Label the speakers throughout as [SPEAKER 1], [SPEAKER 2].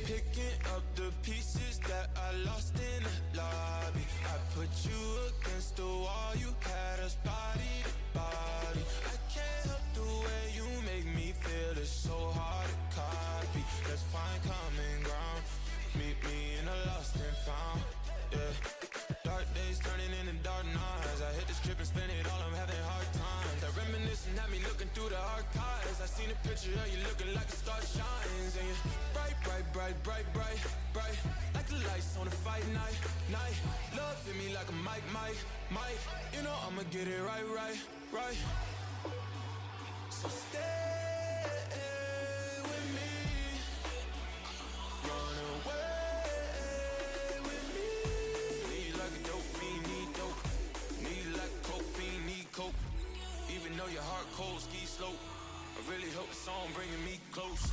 [SPEAKER 1] Picking up the pieces that I lost in the lobby. I put you against the wall, you had us body to body. I can't help the way you make me feel, it's so hard to copy. Let's find common ground, meet me in a lost and found, yeah. Dark days turning into dark nights. I hit the strip and spend it all, I'm having hard times. That reminiscing had me looking through the archives. I seen a picture of you looking like a star shines. And you're bright, bright, bright, bright, bright, bright, like the lights on a fight night, night. Love hit me like a mic, mic, mic. You know I'ma get it right, right, right. So stay with me, run away with me. Need like a dope fiend, need dope. Need like a coke fiend, need coke. Even though your heart cold, ski slope, I really hope the song bringing me close.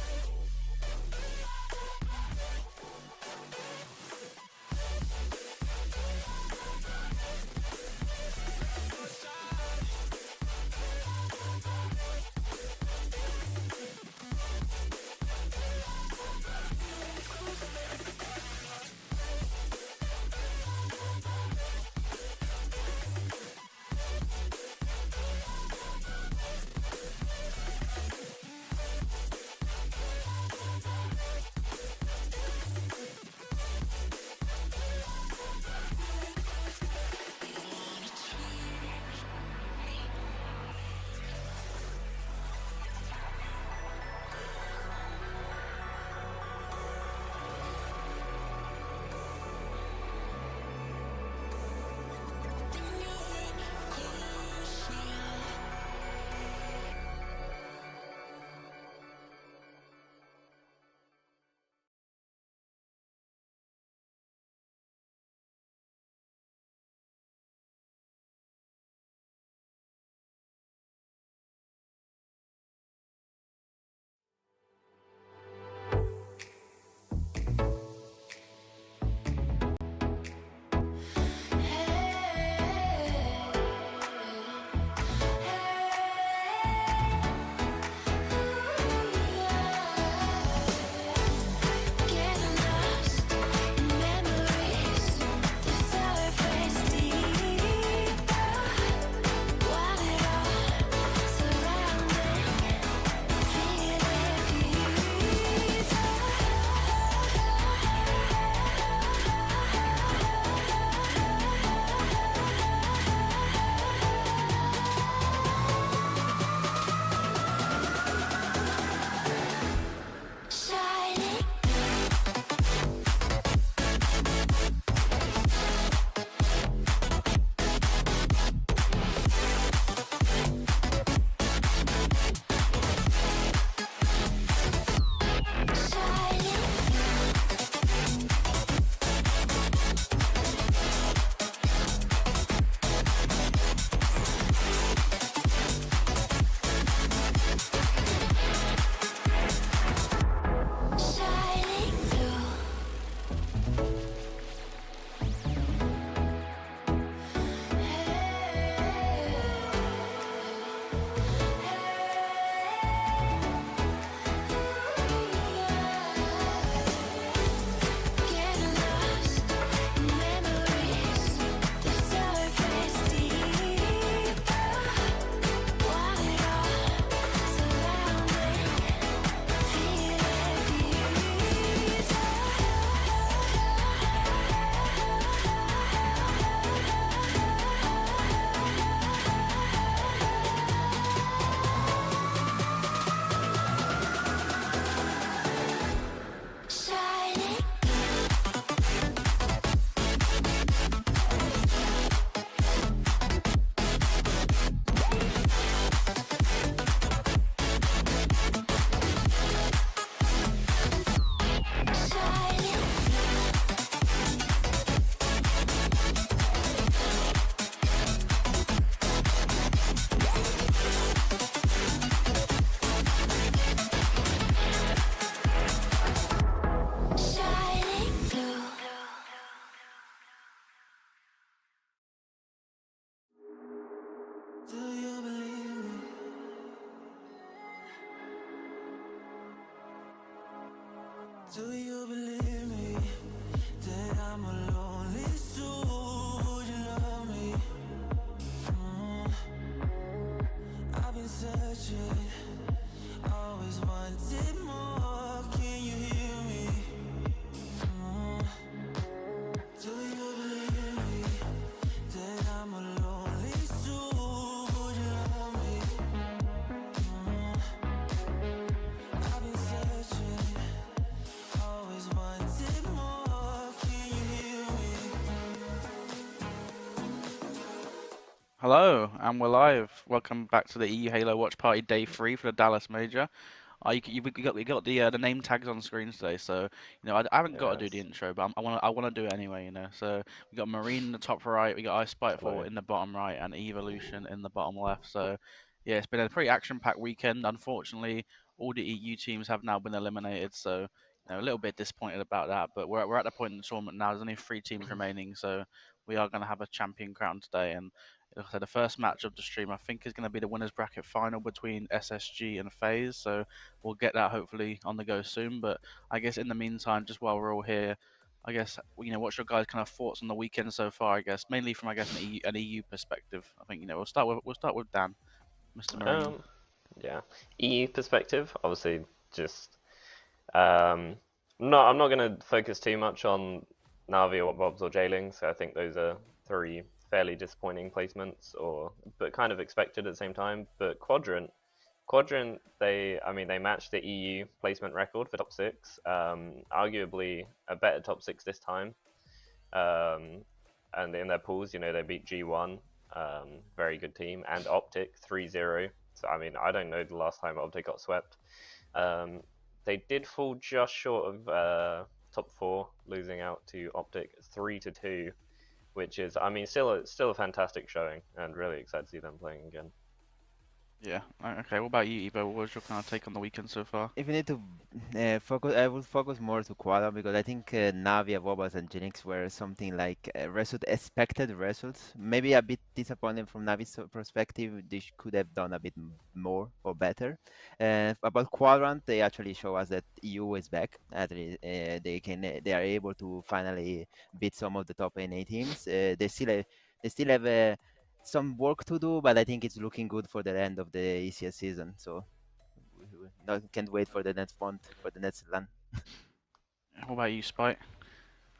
[SPEAKER 1] Do you believe me that I'm a lonely soul? Would you love me? I've been searching, always wanted more. Can you hear me? Do you believe me that I'm a lonely soul? Would you love me? I've been searching, always wanted more. Can you hear me?
[SPEAKER 2] Hello, and we're live. Welcome back to the EU Halo Watch Party Day 3 for the Dallas Major. We got the name tags on screen today, so I haven't got to do the
[SPEAKER 3] Yes.
[SPEAKER 2] intro, but I wanna do it anyway. So we got Marine in the top right, we got Ice Spiteful
[SPEAKER 3] Hello.
[SPEAKER 2] in the bottom right, and Evolution in the bottom left. So yeah, it's been a pretty action-packed weekend. Unfortunately, all the EU teams have now been eliminated, so a little bit disappointed about that. But we're at the point in the tournament now. There's only 3 teams remaining, so we are gonna have a champion crown today. And like I said, the first match of the stream, I think, is going to be the winners bracket final between SSG and FaZe. So we'll get that hopefully on the go soon. But I guess in the meantime, just while we're all here, I guess what's your guys' kind of thoughts on the weekend so far? I guess mainly from an EU perspective. I think we'll start with Dan, Mr. Marine.
[SPEAKER 3] Yeah. EU perspective, obviously, just no, I'm not going to focus too much on Navi or Bobs or JLingz. I think those are 3 fairly disappointing placements, but kind of expected at the same time. But Quadrant, they matched the EU placement record for top 6. Arguably a better top 6 this time. And in their pools, they beat G1, very good team, and Optic 3-0. So I don't know the last time Optic got swept. They did fall just short of top 4, losing out to Optic 3-2. Which is, still a fantastic showing, and really excited to see them playing again.
[SPEAKER 2] Yeah. Okay. What about you, Evo? What was your kind of take on the weekend so far?
[SPEAKER 4] If you need to focus, I would focus more to Quadra because I think Navia, Wobas, and JLingz were something like expected results. Maybe a bit disappointing from Navi's perspective. They could have done a bit more or better. About Quadrant, they actually show us that EU is back. Actually, they are able to finally beat some of the top NA teams. They still have some work to do, but I think it's looking good for the end of the HCS season. So can't wait for the next month, for the next run.
[SPEAKER 2] What about you, Spite?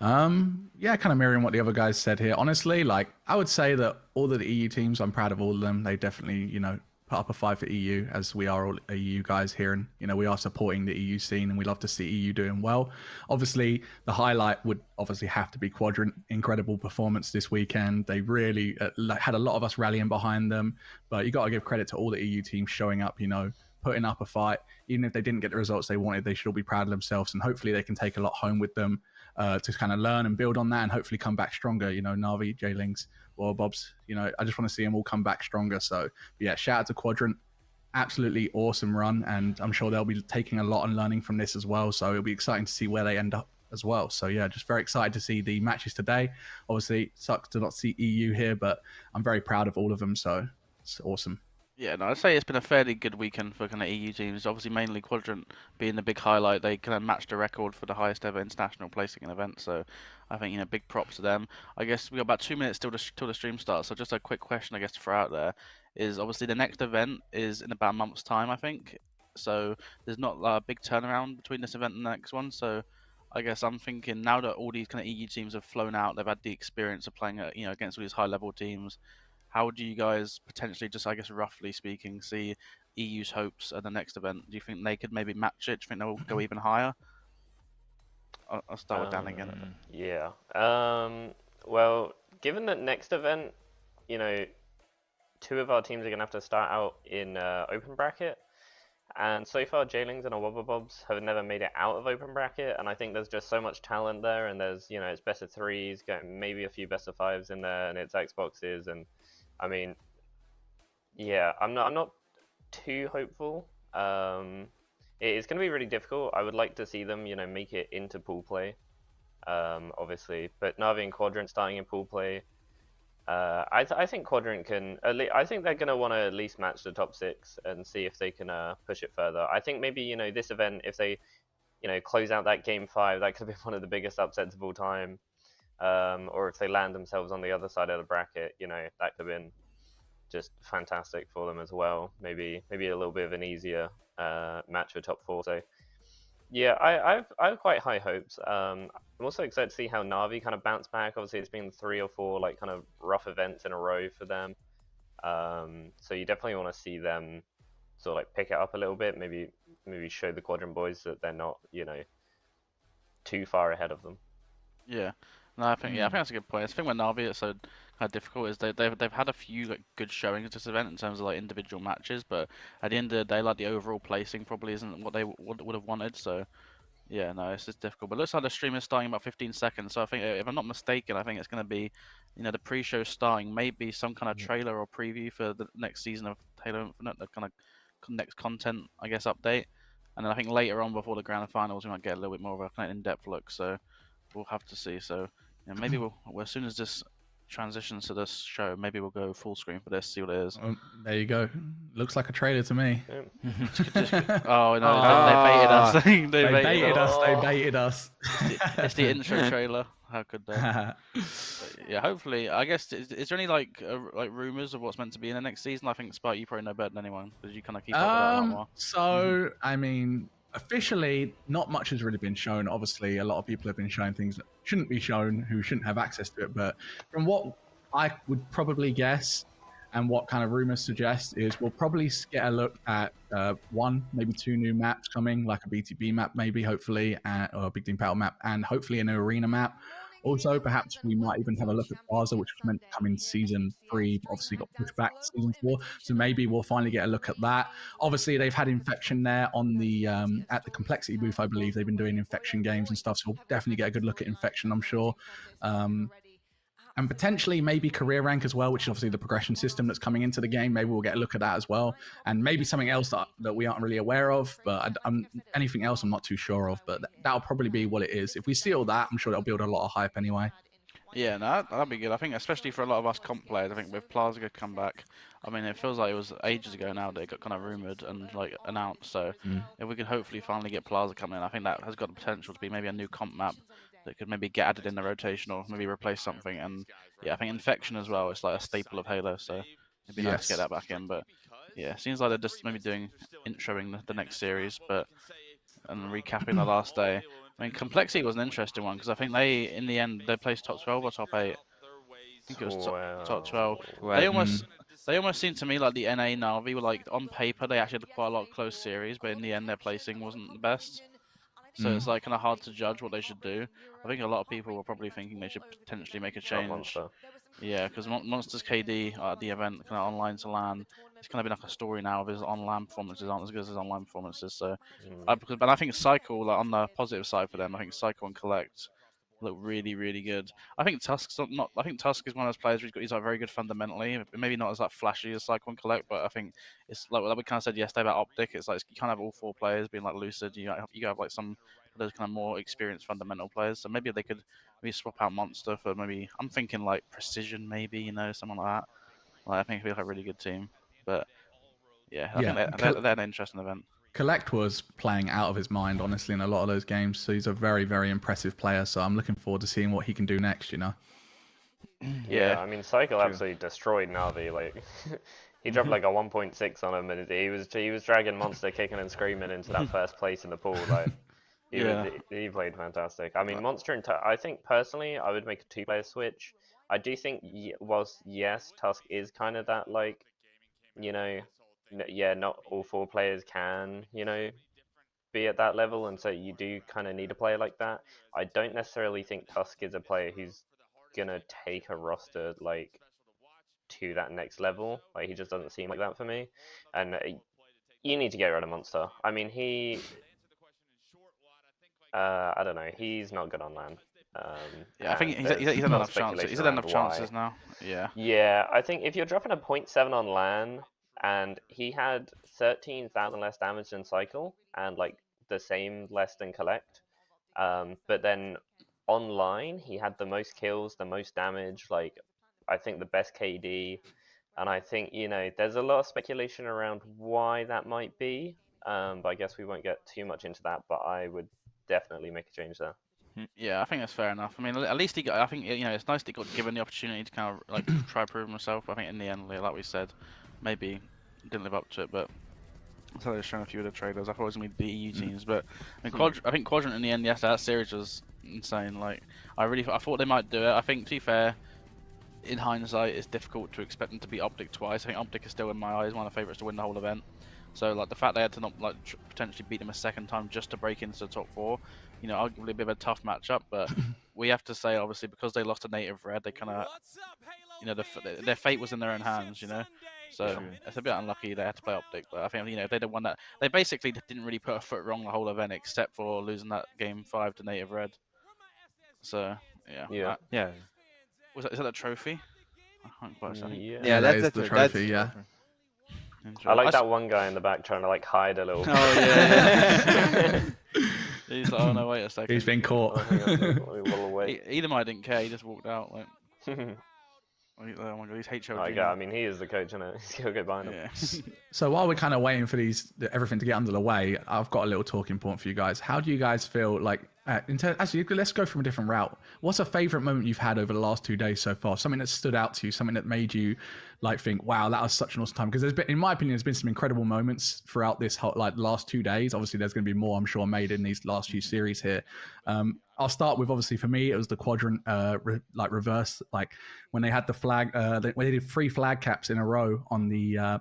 [SPEAKER 5] Yeah, kind of mirroring what the other guys said here. Honestly, I would say that all of the EU teams, I'm proud of all of them. They definitely, put up a fight for EU, as we are all EU guys here, and we are supporting the EU scene, and we love to see EU doing well. Obviously, the highlight would obviously have to be Quadrant. Incredible performance this weekend. They really had a lot of us rallying behind them, but you got to give credit to all the EU teams showing up, putting up a fight. Even if they didn't get the results they wanted, they should all be proud of themselves, and hopefully they can take a lot home with them to kind of learn and build on that, and hopefully come back stronger. Navi, JLingz, or Bobs. I just want to see them all come back stronger. So yeah, shout out to Quadrant. Absolutely awesome run, and I'm sure they'll be taking a lot and learning from this as well. So it'll be exciting to see where they end up as well. So yeah, just very excited to see the matches today. Obviously, sucks to not see EU here, but I'm very proud of all of them. So it's awesome.
[SPEAKER 2] Yeah, no, I'd say it's been a fairly good weekend for kind of EU teams. Obviously, mainly Quadrant being the big highlight. They kind of matched the record for the highest ever international placing an event. So I think, big props to them. I guess we got about 2 minutes till the stream starts. So just a quick question, I guess, to throw out there is obviously the next event is in about a month's time, I think. So there's not a big turnaround between this event and the next one. So I guess I'm thinking now that all these kind of EU teams have flown out, they've had the experience of playing, against all these high-level teams. How do you guys potentially, just I guess roughly speaking, see EU's hopes at the next event? Do you think they could maybe match it? Do you think they'll go even higher? I'll start with Dan again.
[SPEAKER 3] Yeah. Well, given that next event, 2 of our teams are going to have to start out in open bracket. And so far, JLingz and Bobs have never made it out of open bracket. And I think there's just so much talent there. And there's, it's best of 3s, maybe a few best of 5s in there, and it's Xboxes. And yeah, I'm not too hopeful. It's going to be really difficult. I would like to see them, make it into pool play, obviously. But Navi and Quadrant starting in pool play, I think Quadrant can. I think they're going to want to at least match the top 6 and see if they can push it further. I think maybe this event, if you know, close out that game 5, that could have been one of the biggest upsets of all time. Or if they land themselves on the other side of the bracket, you know, that could have been just fantastic for them as well. Maybe a little bit of an easier match for top 4. So yeah, I have quite high hopes. I'm also excited to see how Na'Vi kind of bounce back. Obviously, it's been 3 or 4 like kind of rough events in a row for them. So you definitely want to see them sort of like pick it up a little bit. Maybe show the Quadrant boys that they're not, you know, too far ahead of them.
[SPEAKER 2] Yeah. No, I think that's a good point. I think when Na'Vi it's so kind of difficult is they've had a few like good showings at this event in terms of like individual matches, but at the end of the day, like the overall placing probably isn't what they would have wanted. So yeah, no, it's just difficult. But it looks like the stream is starting in about 15 seconds. So I think if I'm not mistaken, I think it's going to be, you know, the pre-show starting, maybe some kind of trailer or preview for the next season of Halo Infinite, the kind of next content, I guess, update. And then I think later on before the grand finals, we might get a little bit more of a kind of in-depth look. So we'll have to see. So yeah, maybe we'll as soon as this transitions to this show, maybe we'll go full screen for this, see what it is.
[SPEAKER 5] There you go. Looks like a trailer to me.
[SPEAKER 2] Oh no, they baited us. They
[SPEAKER 5] baited us. They baited us.
[SPEAKER 2] It's the intro trailer. How could they? Yeah, hopefully. I guess is there any like rumors of what's meant to be in the next season? I think Spike, you probably know better than anyone because you kind of keep up with that a lot more.
[SPEAKER 5] So I mean, officially, not much has really been shown. Obviously, a lot of people have been showing things that shouldn't be shown, who shouldn't have access to it. But from what I would probably guess, and what kind of rumors suggest, is we'll probably get a look at 1, maybe 2 new maps coming, like a BTB map, maybe, hopefully, or a Big Team Battle map, and hopefully an arena map. Also, perhaps we might even have a look at Plaza, which was meant to come in season 3, but obviously got pushed back to season 4. So maybe we'll finally get a look at that. Obviously, they've had Infection there on the at the Complexity booth, I believe. They've been doing Infection games and stuff, so we'll definitely get a good look at Infection, I'm sure. And potentially maybe career rank as well, which is obviously the progression system that's coming into the game. Maybe we'll get a look at that as well. And maybe something else that we aren't really aware of, but anything else I'm not too sure of, but that'll probably be what it is. If we see all that, I'm sure that'll build a lot of hype anyway.
[SPEAKER 2] Yeah, no, that'd be good. I think especially for a lot of us comp players, I think with Plaza could come back. I mean, it feels like it was ages ago now that it got kind of rumored and like announced. So if we could hopefully finally get Plaza coming in, I think that has got the potential to be maybe a new comp map that could maybe get added in the rotation or maybe replace something. And yeah, I think Infection as well. It's like a staple of Halo, so it'd be nice to get that back in. But yeah, seems like they're just maybe introing the next series, and recapping the last day. I mean, Complexity was an interesting one because I think they, in the end, they placed top 12 or top 8. I think it was top 12. They almost seemed to me like the NA Na'Vi were like, on paper, they actually had quite a lot of close series, but in the end, their placing wasn't the best. So it's like kind of hard to judge what they should do. I think a lot of people were probably thinking they should potentially make a change. Yeah, because Monster's KD at the event, kind of online to LAN, it's kind of been like a story now of his online performances aren't as good as his online performances. So, but I think Cycle, like, on the positive side for them, I think Cycle and Collect look really, really good. I think Tusk's not. I think Tusk is one of those players he's like very good fundamentally. Maybe not as like flashy as Cycle and Collect, but I think it's like we kind of said yesterday about Optic. It's like you can't have all 4 players being like lucid. You have like some of those kind of more experienced fundamental players. So maybe they could swap out Monster for maybe, I'm thinking like Precision, maybe, you know, someone like that. Like, I think it'd be like a really good team. But yeah, I think they're an interesting event.
[SPEAKER 5] Collect was playing out of his mind, honestly, in a lot of those games. So he's a very, very impressive player. So I'm looking forward to seeing what he can do next, you know?
[SPEAKER 3] Yeah, I mean, Cycle absolutely destroyed Na'Vi. Like, he dropped like a 1.6 on him, and he was dragging Monster kicking and screaming into that first place in the pool. Like, he played fantastic. I mean, Monster and I think personally, I would make a 2-player switch. I do think, whilst yes, Tusk is kind of that, like, you know, yeah, not all 4 players can, you know, be at that level, and so you do kind of need a player like that. I don't necessarily think Tusk is a player who's gonna take a roster like to that next level. Like, he just doesn't seem like that for me. And you need to get rid of Monster. I mean, I don't know. He's not good on LAN.
[SPEAKER 2] Yeah, I think he's had enough chances. He's had enough chances now. Yeah.
[SPEAKER 3] Yeah, I think if you're dropping a 0.7 on LAN, and he had 13,000 less damage than Cycle, and like the same less than Collect, but then online he had the most kills, the most damage, like I think the best KD, and I think, you know, there's a lot of speculation around why that might be. but I guess we won't get too much into that. But I would definitely make a change there.
[SPEAKER 2] Yeah, I think that's fair enough. I mean, at least he got. I think it's nice that he got given the opportunity to kind of like try prove himself. I think in the end, like we said, maybe didn't live up to it, but so they're showing a few of the traders. I thought it was gonna be the EU teams, but I think Quadrant in the end, yes, that series was insane. Like I thought they might do it. I think, to be fair, in hindsight, it's difficult to expect them to beat Optic twice. I think Optic is still in my eyes one of the favourites to win the whole event. So like the fact they had to not like potentially beat them a second time just to break into the top 4, arguably a bit of a tough matchup. But we have to say, obviously, because they lost to Native Red, they kind of, their fate was in their own hands. So it's a bit unlucky they had to play Optic. But I think if they'd have won that, they basically didn't really put a foot wrong the whole event except for losing that game 5 to Native Red. So yeah.
[SPEAKER 4] Yeah.
[SPEAKER 2] Is that a trophy? I can't quite say.
[SPEAKER 4] Yeah,
[SPEAKER 5] that's the trophy. Yeah.
[SPEAKER 3] I like that one guy in the back trying to like hide a little.
[SPEAKER 2] Oh yeah. He's like, oh no, wait a second.
[SPEAKER 5] He's been caught.
[SPEAKER 2] Edomai didn't care. He just walked out. Like, oh my god, he's HOG.
[SPEAKER 3] Oh, yeah, I mean, he is the coach, isn't it? He's gonna go behind him.
[SPEAKER 2] Yeah.
[SPEAKER 5] So while we're kind of waiting for everything to get under the way, I've got a little talking point for you guys. How do you guys feel like? Actually, let's go from a different route. What's a favorite moment you've had over the last 2 days so far? Something that stood out to you, something that made you like think, "Wow, that was such an awesome time." Because in my opinion, there's been some incredible moments throughout this last 2 days. Obviously, there's going to be more, I'm sure, made in these last few series here. I'll start with, obviously, for me, it was the Quadrant reverse, like when they had the flag, when they did 3 flag caps in a row on the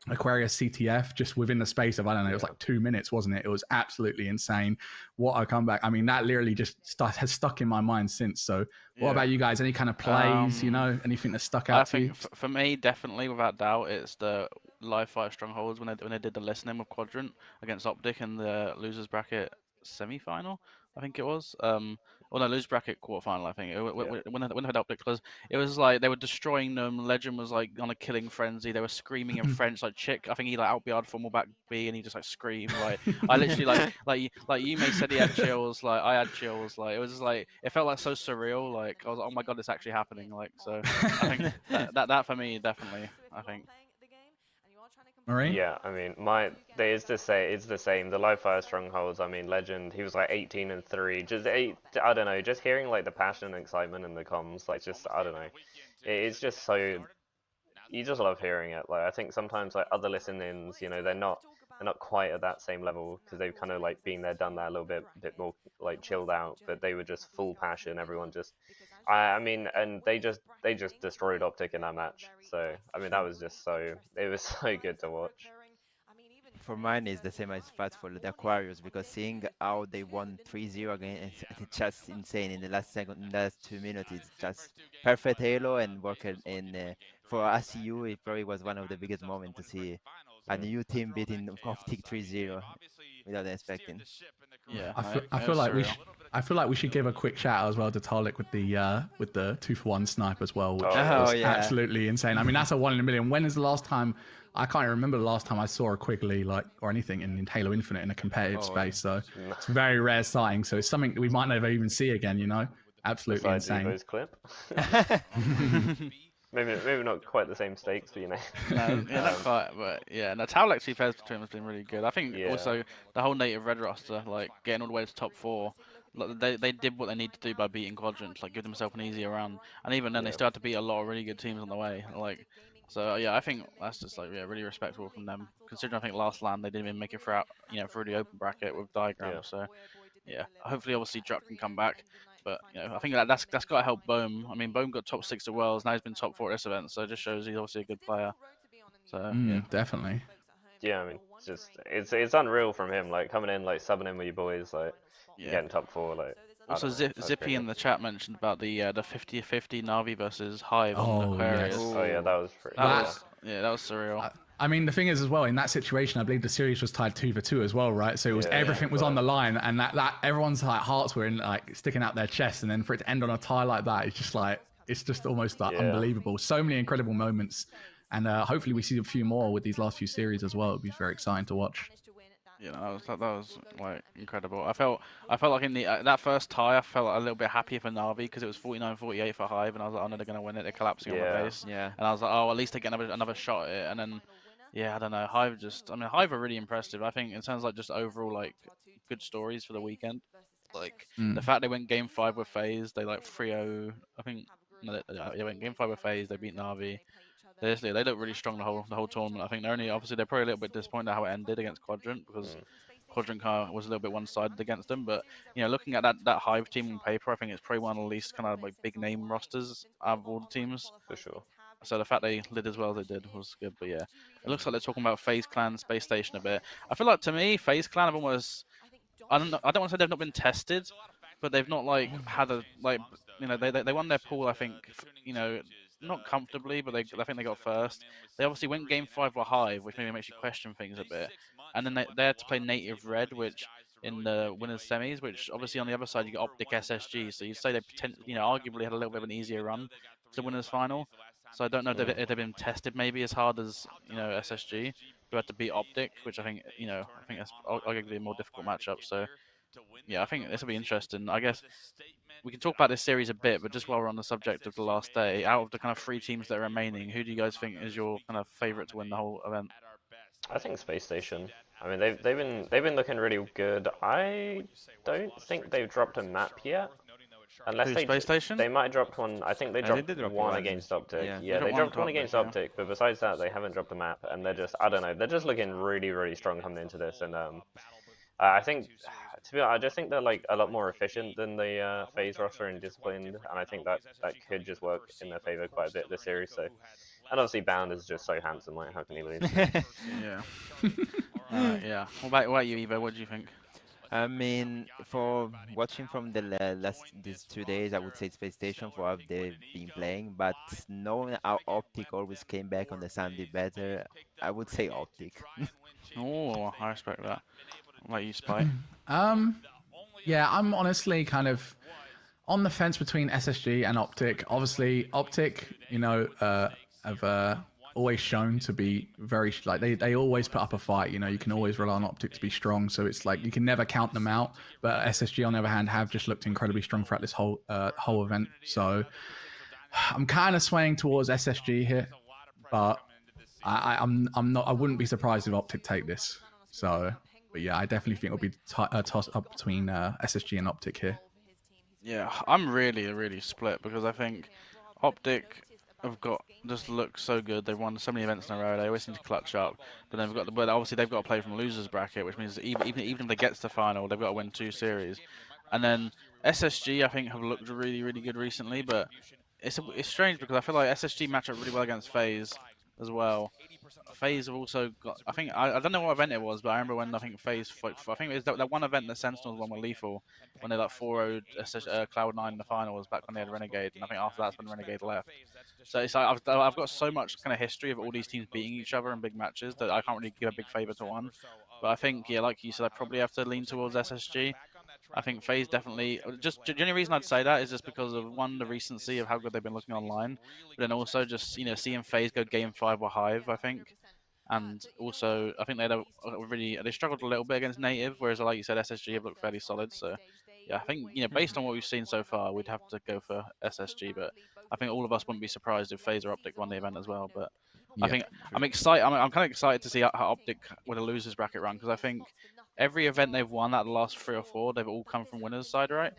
[SPEAKER 5] Aquarius CTF just within the space of, I don't know, it was like 2 minutes, wasn't it? It was absolutely insane. What a comeback. I mean, that literally just has stuck in my mind since. So what about you guys? Any kind of plays, anything that stuck out to you?
[SPEAKER 2] For me, definitely, without doubt, it's the live fire strongholds when they did the listening with Quadrant against Optic in the losers bracket semi-final, I think it was. Losers bracket quarterfinal, I think. When they had Optic, because it was like they were destroying them. Legend was like on a killing frenzy. They were screaming in French, like Chick. I think he like out-BR'd formal back B, and he just like screamed. Like I literally like you may said he had chills. Like I had chills. Like it was just like it felt like so surreal. Like I was like, oh my god, it's actually happening. Like so, I think that for me definitely. I think.
[SPEAKER 5] Marie?
[SPEAKER 3] Yeah, I mean, it's the same. The live fire strongholds. I mean, Legend. He was like 18-3. I don't know. Just hearing like the passion and excitement in the comms, like just I don't know. It's just so. You just love hearing it. Like I think sometimes like other listen-ins, they're not quite at that same level because they've kind of like been there, done that a little bit more like chilled out. But they were just full passion. Everyone just. I mean, and they just destroyed Optic in that match. So I mean, it was so good to watch.
[SPEAKER 4] For mine, is the same as Fat for the Aquarius, because seeing how they won 3-0 again, it's just insane. In the last 2 minutes, it's just perfect Halo and working for ACU. It probably was one of the biggest moments to see a new team beating Optic 3-0 without expecting.
[SPEAKER 2] Yeah,
[SPEAKER 5] I feel like we should give a quick shout out as well to Tarlik with the 2-for-1 snipe as well, which was absolutely insane. I mean, that's a 1 in a million. When is the last time? I can't remember the last time I saw a quickly or anything in Halo Infinite in a competitive space. So it's a very rare sighting. So it's something that we might never even see again. Absolutely insane.
[SPEAKER 3] Evo's clip. Maybe not quite the same stakes, but
[SPEAKER 2] No, not quite, but yeah. No, Towel actually pairs between them has been really good. I think also the whole native red roster, like getting all the way to top 4, like, they did what they need to do by beating Quadrant, like give themselves an easier run, and even then they still had to beat a lot of really good teams on the way. Like, so yeah, I think that's just like really respectable from them. Considering I think last land they didn't even make it through the open bracket with diagrams. So yeah, hopefully obviously Druck can come back. But I think that's got to help Bohm. I mean, Bohm got top 6 at Worlds. Now he's been top 4 at this event, so it just shows he's obviously a good player. So
[SPEAKER 5] definitely.
[SPEAKER 3] Yeah, I mean, it's unreal from him, like coming in, like subbing in with your boys, like getting top 4, like.
[SPEAKER 2] Also, Zippy in the chat mentioned about the 50-50 Na'Vi versus Hive on Aquarius.
[SPEAKER 5] Yes.
[SPEAKER 3] Oh yeah, that was pretty.
[SPEAKER 2] That was surreal.
[SPEAKER 5] I mean, the thing is as well, in that situation, I believe the series was tied 2-2 as well, right? So it was everything was on the line, and that everyone's like hearts were in like sticking out their chests, and then for it to end on a tie like that, it's just almost like unbelievable. So many incredible moments, and hopefully we see a few more with these last few series as well. It'll be very exciting to watch.
[SPEAKER 2] Yeah, that was like incredible. I felt like in the that first tie, I felt a little bit happy for Na'Vi because it was 49-48 for Hive, and I was like, oh no, they're gonna win it. They're collapsing on the base.
[SPEAKER 4] Yeah.
[SPEAKER 2] And I was like, oh, at least they get another shot at it. And then Yeah, I don't know. Hive just, I mean, Hive are really impressive. I think in terms of like just overall like good stories for the weekend. Like the fact they went game 5 with FaZe, they like 3-0. I think no, they went game 5 with FaZe. They beat Na'Vi. They look really strong the whole tournament. I think they're only obviously they're probably a little bit disappointed at how it ended against Quadrant because Quadrant kind of was a little bit one-sided against them. But looking at that Hive team on paper, I think it's probably one of the least kind of like big name rosters out of all the teams.
[SPEAKER 3] For sure.
[SPEAKER 2] So the fact they did as well as they did was good. But yeah, it looks like they're talking about FaZe Clan Space Station a bit. I feel like to me, FaZe Clan have almost I don't want to say they've not been tested, but they've not like had a like they won their pool. I think not comfortably, but I think they got first. They obviously went game 5 with Hive, which maybe makes you question things a bit. And then they had to play Native Red, which in the winners semis, which obviously on the other side you got Optic SSG. So you'd say they arguably had a little bit of an easier run to the winners final. So I don't know if they've been tested maybe as hard as SSG, who had to beat Optic, which I think that's arguably a more difficult matchup. So yeah, I think this will be interesting. I guess we can talk about this series a bit, but just while we're on the subject of the last day, out of the kind of 3 teams that are remaining, who do you guys think is your kind of favorite to win the whole event?
[SPEAKER 3] I think Space Station. I mean, they've been looking really good. I don't think they've dropped a map yet. Unless
[SPEAKER 2] Space Station?
[SPEAKER 3] They might have dropped one. I think they dropped
[SPEAKER 4] did drop
[SPEAKER 3] one
[SPEAKER 4] one.
[SPEAKER 3] against Optic.
[SPEAKER 4] Yeah.
[SPEAKER 3] They dropped one
[SPEAKER 2] Optic,
[SPEAKER 3] against
[SPEAKER 2] yeah.
[SPEAKER 3] Optic, but besides that, they haven't dropped a map, and they're just, I don't know, they're just looking really, really strong coming into this. And I think, to be honest, I just think they're like a lot more efficient than the FaZe roster and disciplined, and I think that could just work in their favor quite a bit this series. So, and obviously Bound is just so handsome. Like, how can you lose?
[SPEAKER 2] Yeah. Yeah. What about you, Evo? What do you think?
[SPEAKER 4] I mean, for watching from the these 2 days, I would say Space Station for how they've been playing. But knowing how Optic always came back on the Sunday better, I would say Optic.
[SPEAKER 2] Oh, I respect that. What about you, Spike?
[SPEAKER 5] Yeah, I'm honestly kind of on the fence between SSG and Optic. Obviously, Optic, have always shown to be very like they always put up a fight. You can always rely on Optic to be strong. So it's like you can never count them out. But SSG, on the other hand, have just looked incredibly strong throughout this whole event. So I'm kind of swaying towards SSG here, but I'm not. I wouldn't be surprised if Optic take this. So, but yeah, I definitely think it'll be a toss up between SSG and Optic here.
[SPEAKER 2] Yeah, I'm really split because I think Optic have just look so good. They've won so many events in a row. They always seem to clutch up. But obviously they've got to play from losers bracket, which means that even if they get to the final, they've got to win 2 series. And then SSG, I think, have looked really good recently. But it's strange because I feel like SSG match up really well against FaZe as well. FaZe have also got. I think I don't know what event it was, but I remember when I think FaZe. I think it was that one event, the Sentinels one with Lethal, when they like 4-0'd Cloud9 in the finals back when they had Renegade, and I think after that's when Renegade left. So it's like I've got so much kind of history of all these teams beating each other in big matches that I can't really give a big favor to one. But I think like you said, I probably have to lean towards SSG. I think FaZe definitely. Just the only reason I'd say that is just because of one, the recency of how good they've been looking online, but then also just seeing FaZe go game 5 with Hive, I think, and also I think they struggled a little bit against Native, whereas like you said, SSG have looked fairly solid. So yeah, I think based on what we've seen so far, we'd have to go for SSG, but I think all of us wouldn't be surprised if FaZe or Optic won the event as well. But I think I'm excited. I'm kind of excited to see how Optic with a losers bracket run because I think every event they've won out of the last 3 or 4, they've all come from winners side, right?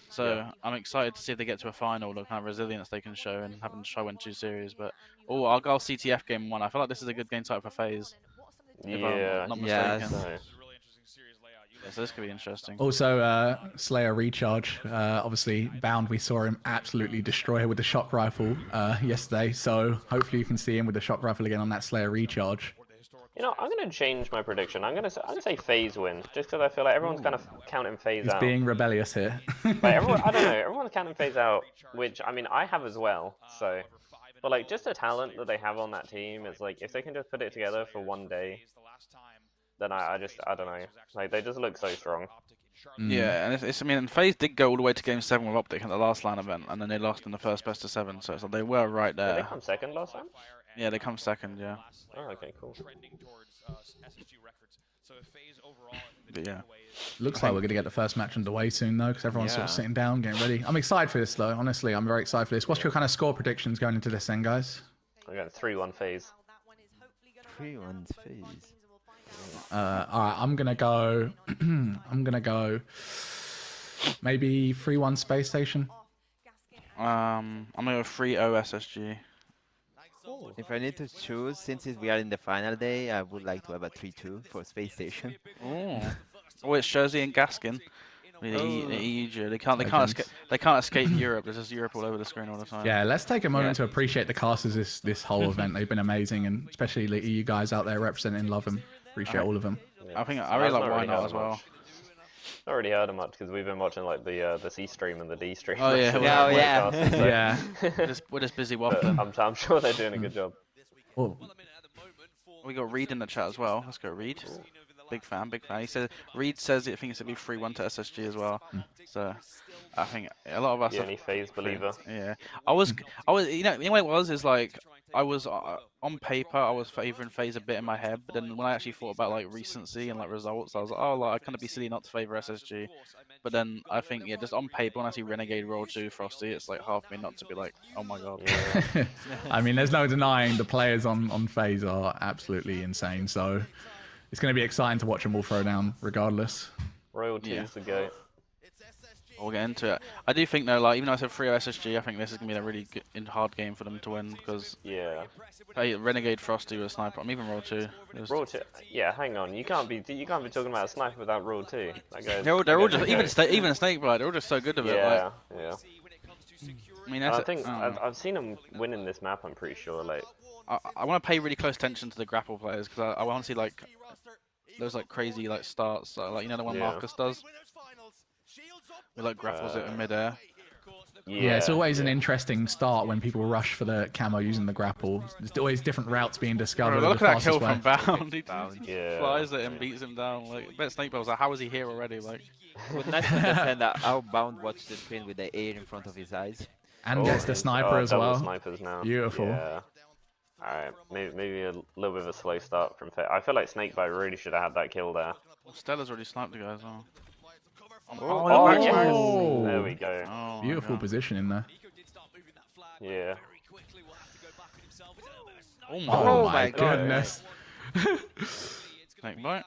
[SPEAKER 2] So I'm excited to see if they get to a final, the kind of resilience they can show and having to try win 2 series. But I'll go CTF game 1. I feel like this is a good game type for FaZe. If I'm not mistaken. Yeah, so this could be interesting.
[SPEAKER 5] Also, Slayer Recharge. Obviously, Bound, we saw him absolutely destroy her with the shock rifle yesterday. So hopefully you can see him with the shock rifle again on that Slayer Recharge.
[SPEAKER 3] I'm going to change my prediction. I'm going to say FaZe win, just because I feel like everyone's kind of counting FaZe out.
[SPEAKER 5] He's being rebellious here.
[SPEAKER 3] Like I don't know. Everyone's counting FaZe out, which I mean I have as well. So, but like just the talent that they have on that team is like if they can just put it together for one day, then I don't know. Like they just look so strong.
[SPEAKER 2] Yeah, and FaZe did go all the way to game 7 with Optic at the last LAN event, and then they lost in the first best of 7. So it's like they were right there.
[SPEAKER 3] Did they come second last time?
[SPEAKER 2] Yeah, they come second. Yeah.
[SPEAKER 3] Oh, okay, cool.
[SPEAKER 2] But yeah.
[SPEAKER 5] Looks like we're going to get the first match underway soon, though, because everyone's sort of sitting down, getting ready. I'm excited for this, though. Honestly, I'm very excited for this. What's your kind of score predictions going into this then, guys?
[SPEAKER 3] I got 3-1 FaZe.
[SPEAKER 4] 3-1 space.
[SPEAKER 5] All right, I'm gonna go. I'm gonna go. Maybe 3-1 space station.
[SPEAKER 2] I'm gonna go 3-0 SSG.
[SPEAKER 4] If I need to choose, since we are in the final day, I would like to have a 3-2 for space station.
[SPEAKER 2] Oh, it's Jersey and Gaskin. EU. They can't
[SPEAKER 5] Legends.
[SPEAKER 2] escape. They can't escape Europe. There's just Europe all over the screen all the time.
[SPEAKER 5] Yeah, let's take a moment to appreciate the casters this whole event. They've been amazing, and especially the EU guys out there representing. Love them. Appreciate all of them.
[SPEAKER 2] I think I really like Why Not as well.
[SPEAKER 3] Not really heard of much because we've been watching like the C stream and the D stream.
[SPEAKER 2] Oh yeah,
[SPEAKER 5] Yeah.
[SPEAKER 2] We're just busy
[SPEAKER 3] But
[SPEAKER 2] waffling.
[SPEAKER 3] I'm sure they're doing a good job.
[SPEAKER 5] Oh,
[SPEAKER 2] We got Reed in the chat as well. Let's go Reed. Big fan. He says Reed says it thinks it'll be 3-1 to SSG as well. So I think a lot of us.
[SPEAKER 3] The only phase believer.
[SPEAKER 2] Yeah, I was. You know what it was is like I was on paper I was favouring FaZe a bit in my head, but then when I actually thought about like recency and like results, I was like, oh, like I kind of be silly not to favour SSG. But then I think just on paper when I see Renegade roll 2 Frosty, it's like half me not to be like, oh my god.
[SPEAKER 3] Yeah.
[SPEAKER 5] I mean, there's no denying the players on FaZe are absolutely insane. So it's going to be exciting to watch them all throw down, regardless.
[SPEAKER 3] Royal 2's the GOAT.
[SPEAKER 2] We'll get into it. I do think though, like even though I said 3-0 SSG, I think this is gonna be a really good, hard game for them to win because Renegade Frosty with a sniper. I'm even roll 2.
[SPEAKER 3] Roll 2. Yeah, hang on. You can't be talking about a sniper without roll 2.
[SPEAKER 2] They're all just even Snakebite. They're all just so good at it.
[SPEAKER 3] Yeah,
[SPEAKER 2] like,
[SPEAKER 3] yeah.
[SPEAKER 2] I mean,
[SPEAKER 3] I think I've seen them winning this map. I'm pretty sure. Like,
[SPEAKER 2] I want to pay really close attention to the grapple players because I want to see like those like crazy like starts, like you know the one Marcus does. He like grapples it in midair.
[SPEAKER 5] Yeah, it's always an interesting start when people rush for the camo using the grapple. There's always different routes being discovered.
[SPEAKER 2] Bro, look at that kill
[SPEAKER 5] way.
[SPEAKER 2] from Bound. He
[SPEAKER 3] flies
[SPEAKER 2] it and beats him down. Like, bet Snake was like, how is he here already? Like,
[SPEAKER 4] But nice to understand that how Bound watched the screen with the air in front of his eyes.
[SPEAKER 5] And gets the sniper as well.
[SPEAKER 3] Snipers now.
[SPEAKER 5] Beautiful.
[SPEAKER 3] Yeah. Alright, maybe a little bit of a slow start from FaZe. I feel like Snakebite really should have had that kill there.
[SPEAKER 2] Well, Stella's already sniped the guy as well.
[SPEAKER 3] Oh, yes!
[SPEAKER 5] Oh.
[SPEAKER 3] There we go.
[SPEAKER 2] Oh,
[SPEAKER 5] Beautiful position in there.
[SPEAKER 3] Yeah.
[SPEAKER 2] Oh
[SPEAKER 5] my goodness.
[SPEAKER 2] Snakebite.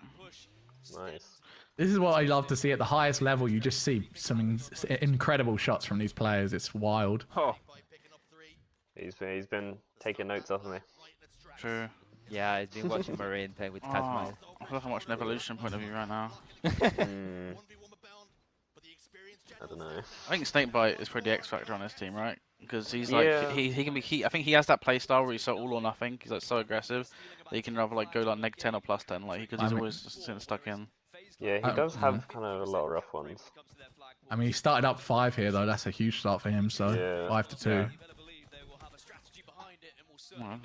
[SPEAKER 3] Nice.
[SPEAKER 5] This is what I love to see at the highest level. You just see some incredible shots from these players. It's wild.
[SPEAKER 3] Oh. He's been taking notes, hasn't he?
[SPEAKER 2] True.
[SPEAKER 4] Yeah, I've been watching Marine play with Catmile.
[SPEAKER 2] I feel like I'm watching Evolution point of view right now.
[SPEAKER 3] I don't know.
[SPEAKER 2] I think Snakebite is pretty the X factor on this team, right? Because he's like he can be. I think he has that play style where he's so all or nothing. He's like so aggressive that he can rather like go like -10 or +10, like because he's always just sitting stuck in.
[SPEAKER 3] Yeah, he does have kind of a lot of rough ones.
[SPEAKER 5] I mean, he started up 5 here though. That's a huge start for him. So 5-2.
[SPEAKER 2] Yeah. Well,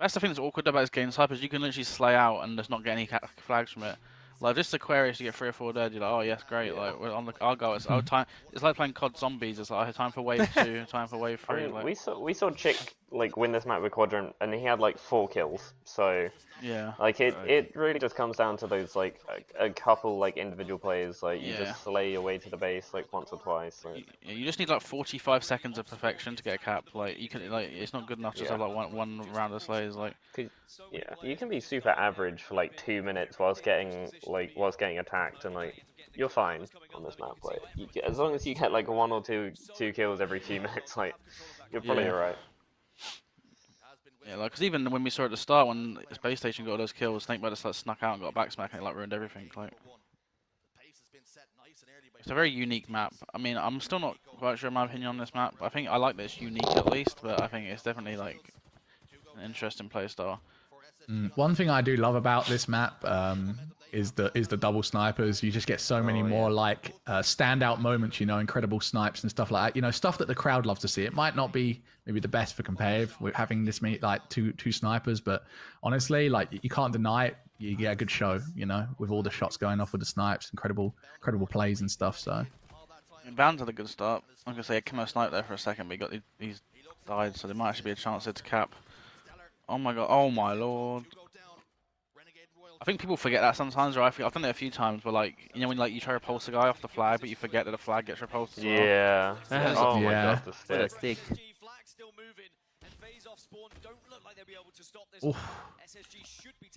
[SPEAKER 2] that's the thing that's awkward about this game. Snipers, you can literally slay out and just not get any flags from it. Like just Aquarius, you get 3 or 4 dead. You're like, oh yes, great. Like we're on the Argo. It's time. It's like playing COD Zombies. It's like time for wave 2, time for wave 3.
[SPEAKER 3] I mean,
[SPEAKER 2] like...
[SPEAKER 3] we saw Chick like win this map with Quadrant, and he had like 4 kills. So
[SPEAKER 2] yeah,
[SPEAKER 3] like it really just comes down to those like a couple like individual plays. Like you just slay your way to the base like once or twice. Like...
[SPEAKER 2] You just need like 45 seconds of perfection to get a cap. Like you can it's not good enough to just have like one round of slays. Like
[SPEAKER 3] you can be super average for like 2 minutes whilst getting attacked, and like you're fine on this map. Like as long as you get like 1 or 2 kills every few minutes, like you're probably alright.
[SPEAKER 2] Yeah, like because even when we saw at the start when Space Station got all those kills, Snakebite just like snuck out and got a back smack and it like ruined everything. Like it's a very unique map. I mean, I'm still not quite sure my opinion on this map. I think I like that it's unique at least, but I think it's definitely like an interesting playstyle.
[SPEAKER 5] One thing I do love about this map is the double snipers. You just get so many more like standout moments, you know, incredible snipes and stuff like that. You know, stuff that the crowd loves to see. It might not be maybe the best for competitive with having this many like two snipers, but honestly, like you can't deny it. You get a good show, you know, with all the shots going off with the snipes, incredible plays and stuff. So
[SPEAKER 2] Bound had a good start. I'm gonna say a camo snipe there for a second, but he's died, so there might actually be a chance there to cap. Oh my god! Oh my lord! I think people forget that sometimes, right? I've done it a few times, but like you know when like you try to repulse a guy off the flag, but you forget that the flag gets repulsed as well.
[SPEAKER 3] Yeah. Oh my god, the
[SPEAKER 4] What a stick.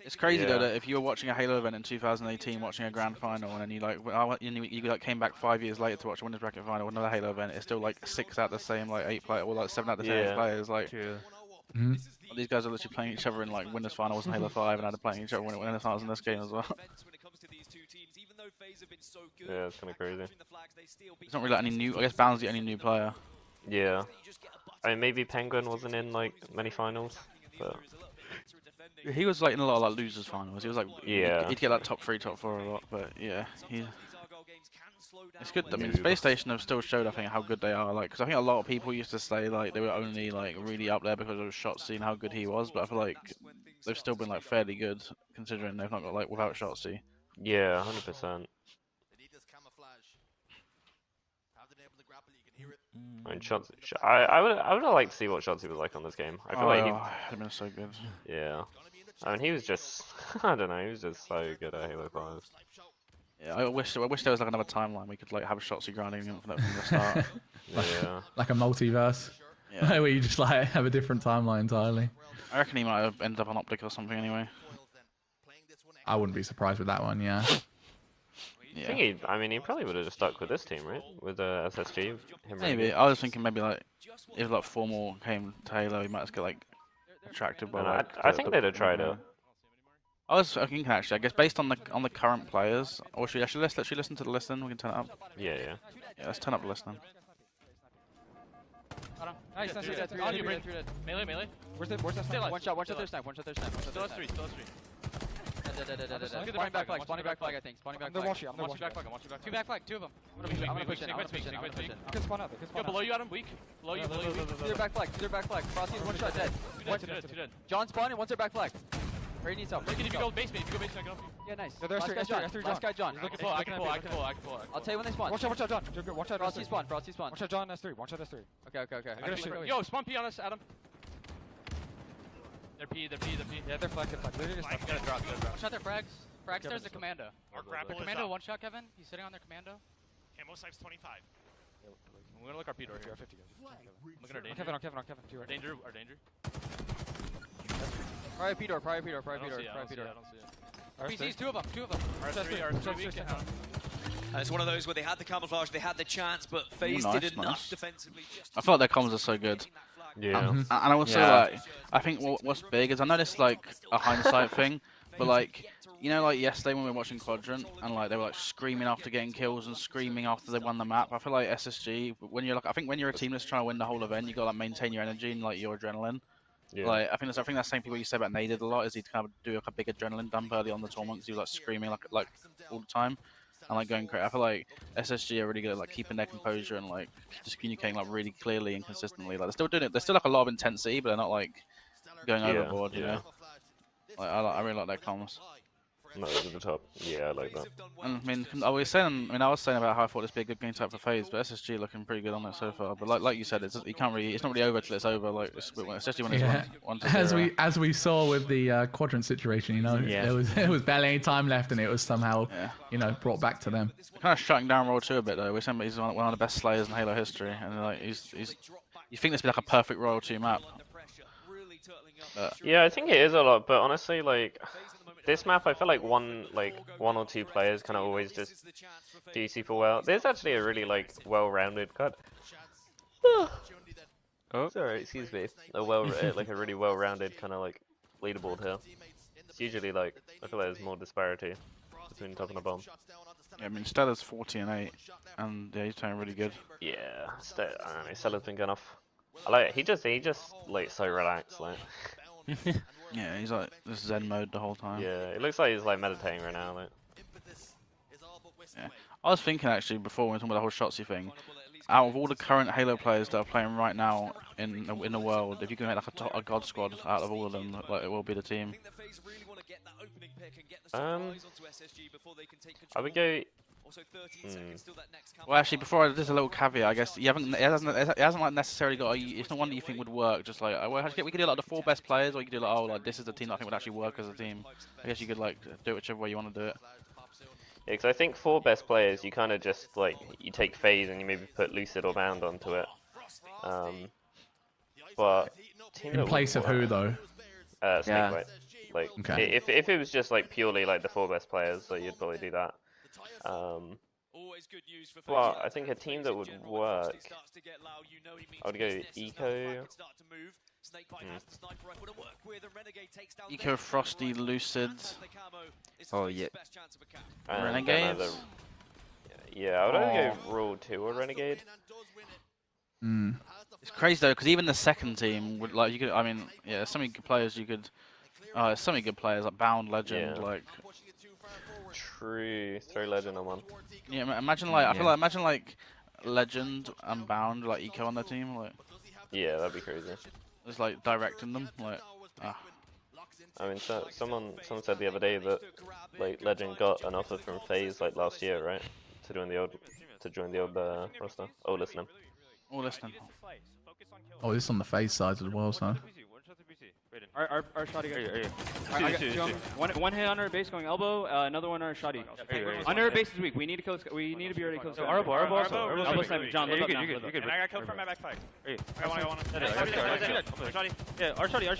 [SPEAKER 2] It's crazy
[SPEAKER 3] Yeah.
[SPEAKER 2] though that if you were watching a Halo event in 2018, watching a grand final, and then you like you like came back 5 years later to watch a winners bracket final, another Halo event, it's still like 6 out of the same like 8 players, or like 7 out of the 10
[SPEAKER 3] Yeah.
[SPEAKER 2] players. Like
[SPEAKER 5] Mhm.
[SPEAKER 2] these guys are literally playing each other in like winners finals in Halo 5, and they're playing each other in winners finals in this game as well.
[SPEAKER 3] Yeah, it's kind of crazy.
[SPEAKER 2] It's not really like any new. I guess Bound's the only new player.
[SPEAKER 3] Yeah. I mean, maybe Penguin wasn't in like many finals, but
[SPEAKER 2] He was like in a lot of like losers finals. He was like
[SPEAKER 3] Yeah.
[SPEAKER 2] he'd get like top 3, top 4 a lot, but yeah, it's good. I mean,
[SPEAKER 3] Noob.
[SPEAKER 2] Space Station have still showed I think how good they are. Like, because I think a lot of people used to say like they were only like really up there because of Shotzzy and how good he was, but I feel like they've still been like fairly good considering they've not got like without Shotzzy.
[SPEAKER 3] yeah, 100%. I mean, I would have liked to see what Shotzzy was like on this game. I feel like
[SPEAKER 2] He'd been so good.
[SPEAKER 3] yeah. I mean, he was just, I don't know, he was just so good at Halo 5.
[SPEAKER 2] Yeah, I wish there was like another timeline we could like have Shotzzy grinding him from the start.
[SPEAKER 3] Yeah.
[SPEAKER 5] Like a multiverse,
[SPEAKER 2] Yeah,
[SPEAKER 5] where you just like have a different timeline entirely.
[SPEAKER 2] I reckon he might have ended up on Optic or something anyway.
[SPEAKER 5] I wouldn't be surprised with that one. Yeah.
[SPEAKER 2] Yeah,
[SPEAKER 3] I mean, he probably would have just stuck with this team, right? With SSG. Him
[SPEAKER 2] maybe.
[SPEAKER 3] running it.
[SPEAKER 2] I was thinking maybe like if like 4 more came to Halo, he might just get like attracted by
[SPEAKER 3] And
[SPEAKER 2] like.
[SPEAKER 3] I think they'd have tried it.
[SPEAKER 2] I was thinking actually. I guess based on the current players, or should we actually listen to the listen? We can turn it up.
[SPEAKER 3] Yeah, yeah.
[SPEAKER 2] Yeah, let's turn up the listening.
[SPEAKER 6] Nice, nice, nice. On you, bring. Melee. Where's that sniper? One shot there, snipe. One shot there, snipe. Still has 3. Spawning back flag, I think. Spawning back flag. I'm watching back flag. 2 back flag, 2 of them. I'm gonna push in.
[SPEAKER 7] They can spawn out.
[SPEAKER 6] Yo, below you, Adam, weak. Below you, weak.
[SPEAKER 7] They're back flag. Frosty, one shot dead.
[SPEAKER 6] Two dead.
[SPEAKER 7] John spawning, one's their back flag. Ray needs help.
[SPEAKER 6] If you go basement, I can help you.
[SPEAKER 7] Yeah, nice.
[SPEAKER 6] No, there's
[SPEAKER 7] Last
[SPEAKER 6] three,
[SPEAKER 7] guy
[SPEAKER 6] there's
[SPEAKER 7] John.
[SPEAKER 6] three,
[SPEAKER 7] Last guy John.
[SPEAKER 6] I can pull.
[SPEAKER 7] I'll tell you when they spawn.
[SPEAKER 6] Watch out, John. Watch out,
[SPEAKER 7] Frosty spawn.
[SPEAKER 6] Watch out, John, S3. Watch out, S3.
[SPEAKER 7] Okay.
[SPEAKER 6] Yo, spawn P on us, Adam. They're P.
[SPEAKER 7] Yeah, they're flag. Literally just
[SPEAKER 6] Gotta drop.
[SPEAKER 8] One shot their frags. Frags there's the commando. The commando one shot, Kevin. He's sitting on their commando.
[SPEAKER 6] Camo size 25. I'm gonna look our P door here. 50 guys. I'm looking at our danger.
[SPEAKER 7] On Kevin.
[SPEAKER 6] Our danger.
[SPEAKER 7] Prior P door.
[SPEAKER 6] I don't see it.
[SPEAKER 8] PC's two of them.
[SPEAKER 6] R3 weak.
[SPEAKER 9] And it's one of those where they had the camouflage, they had the chance, but FaZe
[SPEAKER 2] nice,
[SPEAKER 9] did enough
[SPEAKER 2] nice.
[SPEAKER 9] defensively.
[SPEAKER 2] I feel like their comms are so good.
[SPEAKER 3] Yeah.
[SPEAKER 2] And I would say like I think what's big is I know this is like a hindsight thing, but like you know like yesterday when we were watching Quadrant and like they were like screaming after getting kills and screaming after they won the map. I feel like SSG when you're like I think when you're a team that's trying to win the whole event, you got to like maintain your energy and like your adrenaline.
[SPEAKER 3] Yeah.
[SPEAKER 2] Like I think that's the same thing what you said about Naded a lot is he'd kind of do like a big adrenaline dump early on the tournament because he was like screaming like all the time and like going crazy. I feel like SSG are really good at like keeping their composure and like just communicating like really clearly and consistently. Like they're still doing it. There's still like a lot of intensity, but they're not like going overboard. You know. Like I really like their comms.
[SPEAKER 3] Not over the top. Yeah, I like that.
[SPEAKER 2] And I was saying about how I thought this would be a good game type for FaZe, but SSG looking pretty good on it so far. But like you said, it's not really over till it's over. Like especially when it's 1-0.
[SPEAKER 5] As we saw with the Quadrant situation, you know, there was barely any time left, and it was somehow brought back to them.
[SPEAKER 2] Kind of shutting down Royal 2 a bit though. We're saying he's one of the best slayers in Halo history, and like he's you think this would be like a perfect Royal 2 map?
[SPEAKER 3] Yeah, I think it is a lot, but honestly, like this map, I feel like one or two players kind of always just do super well. There's actually a really well-rounded sorry, excuse me. A really well-rounded kind of leaderboard here. It's usually I feel like there's more disparity between top and the bottom.
[SPEAKER 2] Yeah, I mean Stella's 40 and 8, and yeah, he's playing really good.
[SPEAKER 3] Yeah, I don't know, Stella's been going off. I like it. He just so relaxed, like.
[SPEAKER 2] Yeah, he's like this Zen mode the whole time.
[SPEAKER 3] Yeah, it looks like he's meditating right now, like.
[SPEAKER 2] Yeah, I was thinking actually before we were talking about the whole Shotzzy thing. Out of all the current Halo players that are playing right now in the world, if you can make a god squad out of all of them, it will be the team.
[SPEAKER 3] I would go.
[SPEAKER 2] Well, actually, before there's a little caveat. I guess it hasn't necessarily got. It's not one that you think would work. Just like we could do the 4 best players, or you could do this is the team that I think would actually work as a team. I guess you could do it whichever way you want to do it.
[SPEAKER 3] Yeah, because I think 4 best players, you kind of just you take FaZe and you maybe put Lucid or Bound onto it. But team
[SPEAKER 5] In
[SPEAKER 3] that
[SPEAKER 5] place
[SPEAKER 3] would
[SPEAKER 5] of who
[SPEAKER 3] work.
[SPEAKER 5] though?
[SPEAKER 3] Snakebite. Like,
[SPEAKER 5] Okay.
[SPEAKER 3] if it was just like purely like the 4 best players, so you'd probably do that. Well, I think a team that would work, I would go Eco.
[SPEAKER 2] Eco, Frosty, Lucid.
[SPEAKER 4] Oh yeah.
[SPEAKER 3] And then
[SPEAKER 2] Renegades?
[SPEAKER 3] Yeah, I would either go Rule 2 or Renegade.
[SPEAKER 2] It's crazy though, because even the second team would like you could. I mean, yeah, there's so many good players you could. There's so many good players like Bound, Legend,
[SPEAKER 3] Yeah.
[SPEAKER 2] like.
[SPEAKER 3] True, throw Legend on one.
[SPEAKER 2] Yeah, imagine like I feel like imagine like Legend and Bound like Eco on their team, like
[SPEAKER 3] Yeah, that'd be crazy.
[SPEAKER 2] just like directing them, like.
[SPEAKER 3] I mean, someone said the other day that like Legend got an offer from FaZe like last year, right? To join the old roster. Oh, listening.
[SPEAKER 2] All listening.
[SPEAKER 5] Oh, this is on the face side as well, so.
[SPEAKER 6] Our shoddy guy. One hit on our base going elbow, another one on our shoddy. Under our base is weak. We need to kill. We need to be ready to kill. Elbow sniper. John, look up now.
[SPEAKER 7] You're good. And I got killed from my back fight. I want.
[SPEAKER 6] Yeah, our shoddy. I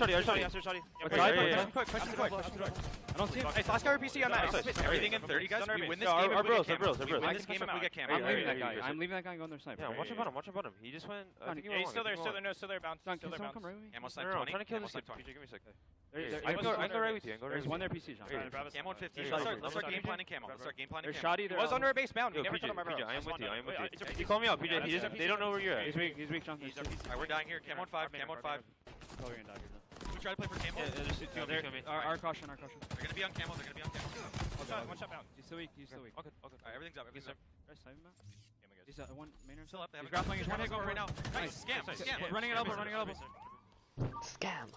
[SPEAKER 6] don't see him.
[SPEAKER 7] Hey, last guy PC on that. Everything in 30 guys. We win this game.
[SPEAKER 6] Our bros.
[SPEAKER 7] We win this game if we get cam.
[SPEAKER 6] I'm leaving that guy. I'm leaving that guy and going there sniper.
[SPEAKER 7] Yeah, watch him bottom. He just went. He's still there. Still there. Bounce. Still there. Bounce. Ammo snipe 20. I'm trying to kill this. PJ, give me a sec. I can go right with you.
[SPEAKER 6] There's one there PC, John.
[SPEAKER 7] Cam on 15. Let's start game planning camo.
[SPEAKER 6] There's shoddy there.
[SPEAKER 7] Was under a base bound.
[SPEAKER 6] Yo,
[SPEAKER 7] Never
[SPEAKER 6] PJ,
[SPEAKER 7] killed him, my bro.
[SPEAKER 6] I am with you. You call me out, PJ. They don't know where you're at. He's weak, John.
[SPEAKER 7] Alright, we're dying here. Cam on 5. Cam on 5.
[SPEAKER 6] Probably gonna die here though.
[SPEAKER 7] We try to play for camo.
[SPEAKER 6] Our caution.
[SPEAKER 7] They're gonna be on camo. One shot bound.
[SPEAKER 6] He's still weak.
[SPEAKER 7] Okay. Alright, everything's up.
[SPEAKER 6] He's one main
[SPEAKER 7] Still up.
[SPEAKER 6] He's grappling. He's running
[SPEAKER 7] right now. Nice. Scam.
[SPEAKER 6] Running at elbow.
[SPEAKER 3] Scam.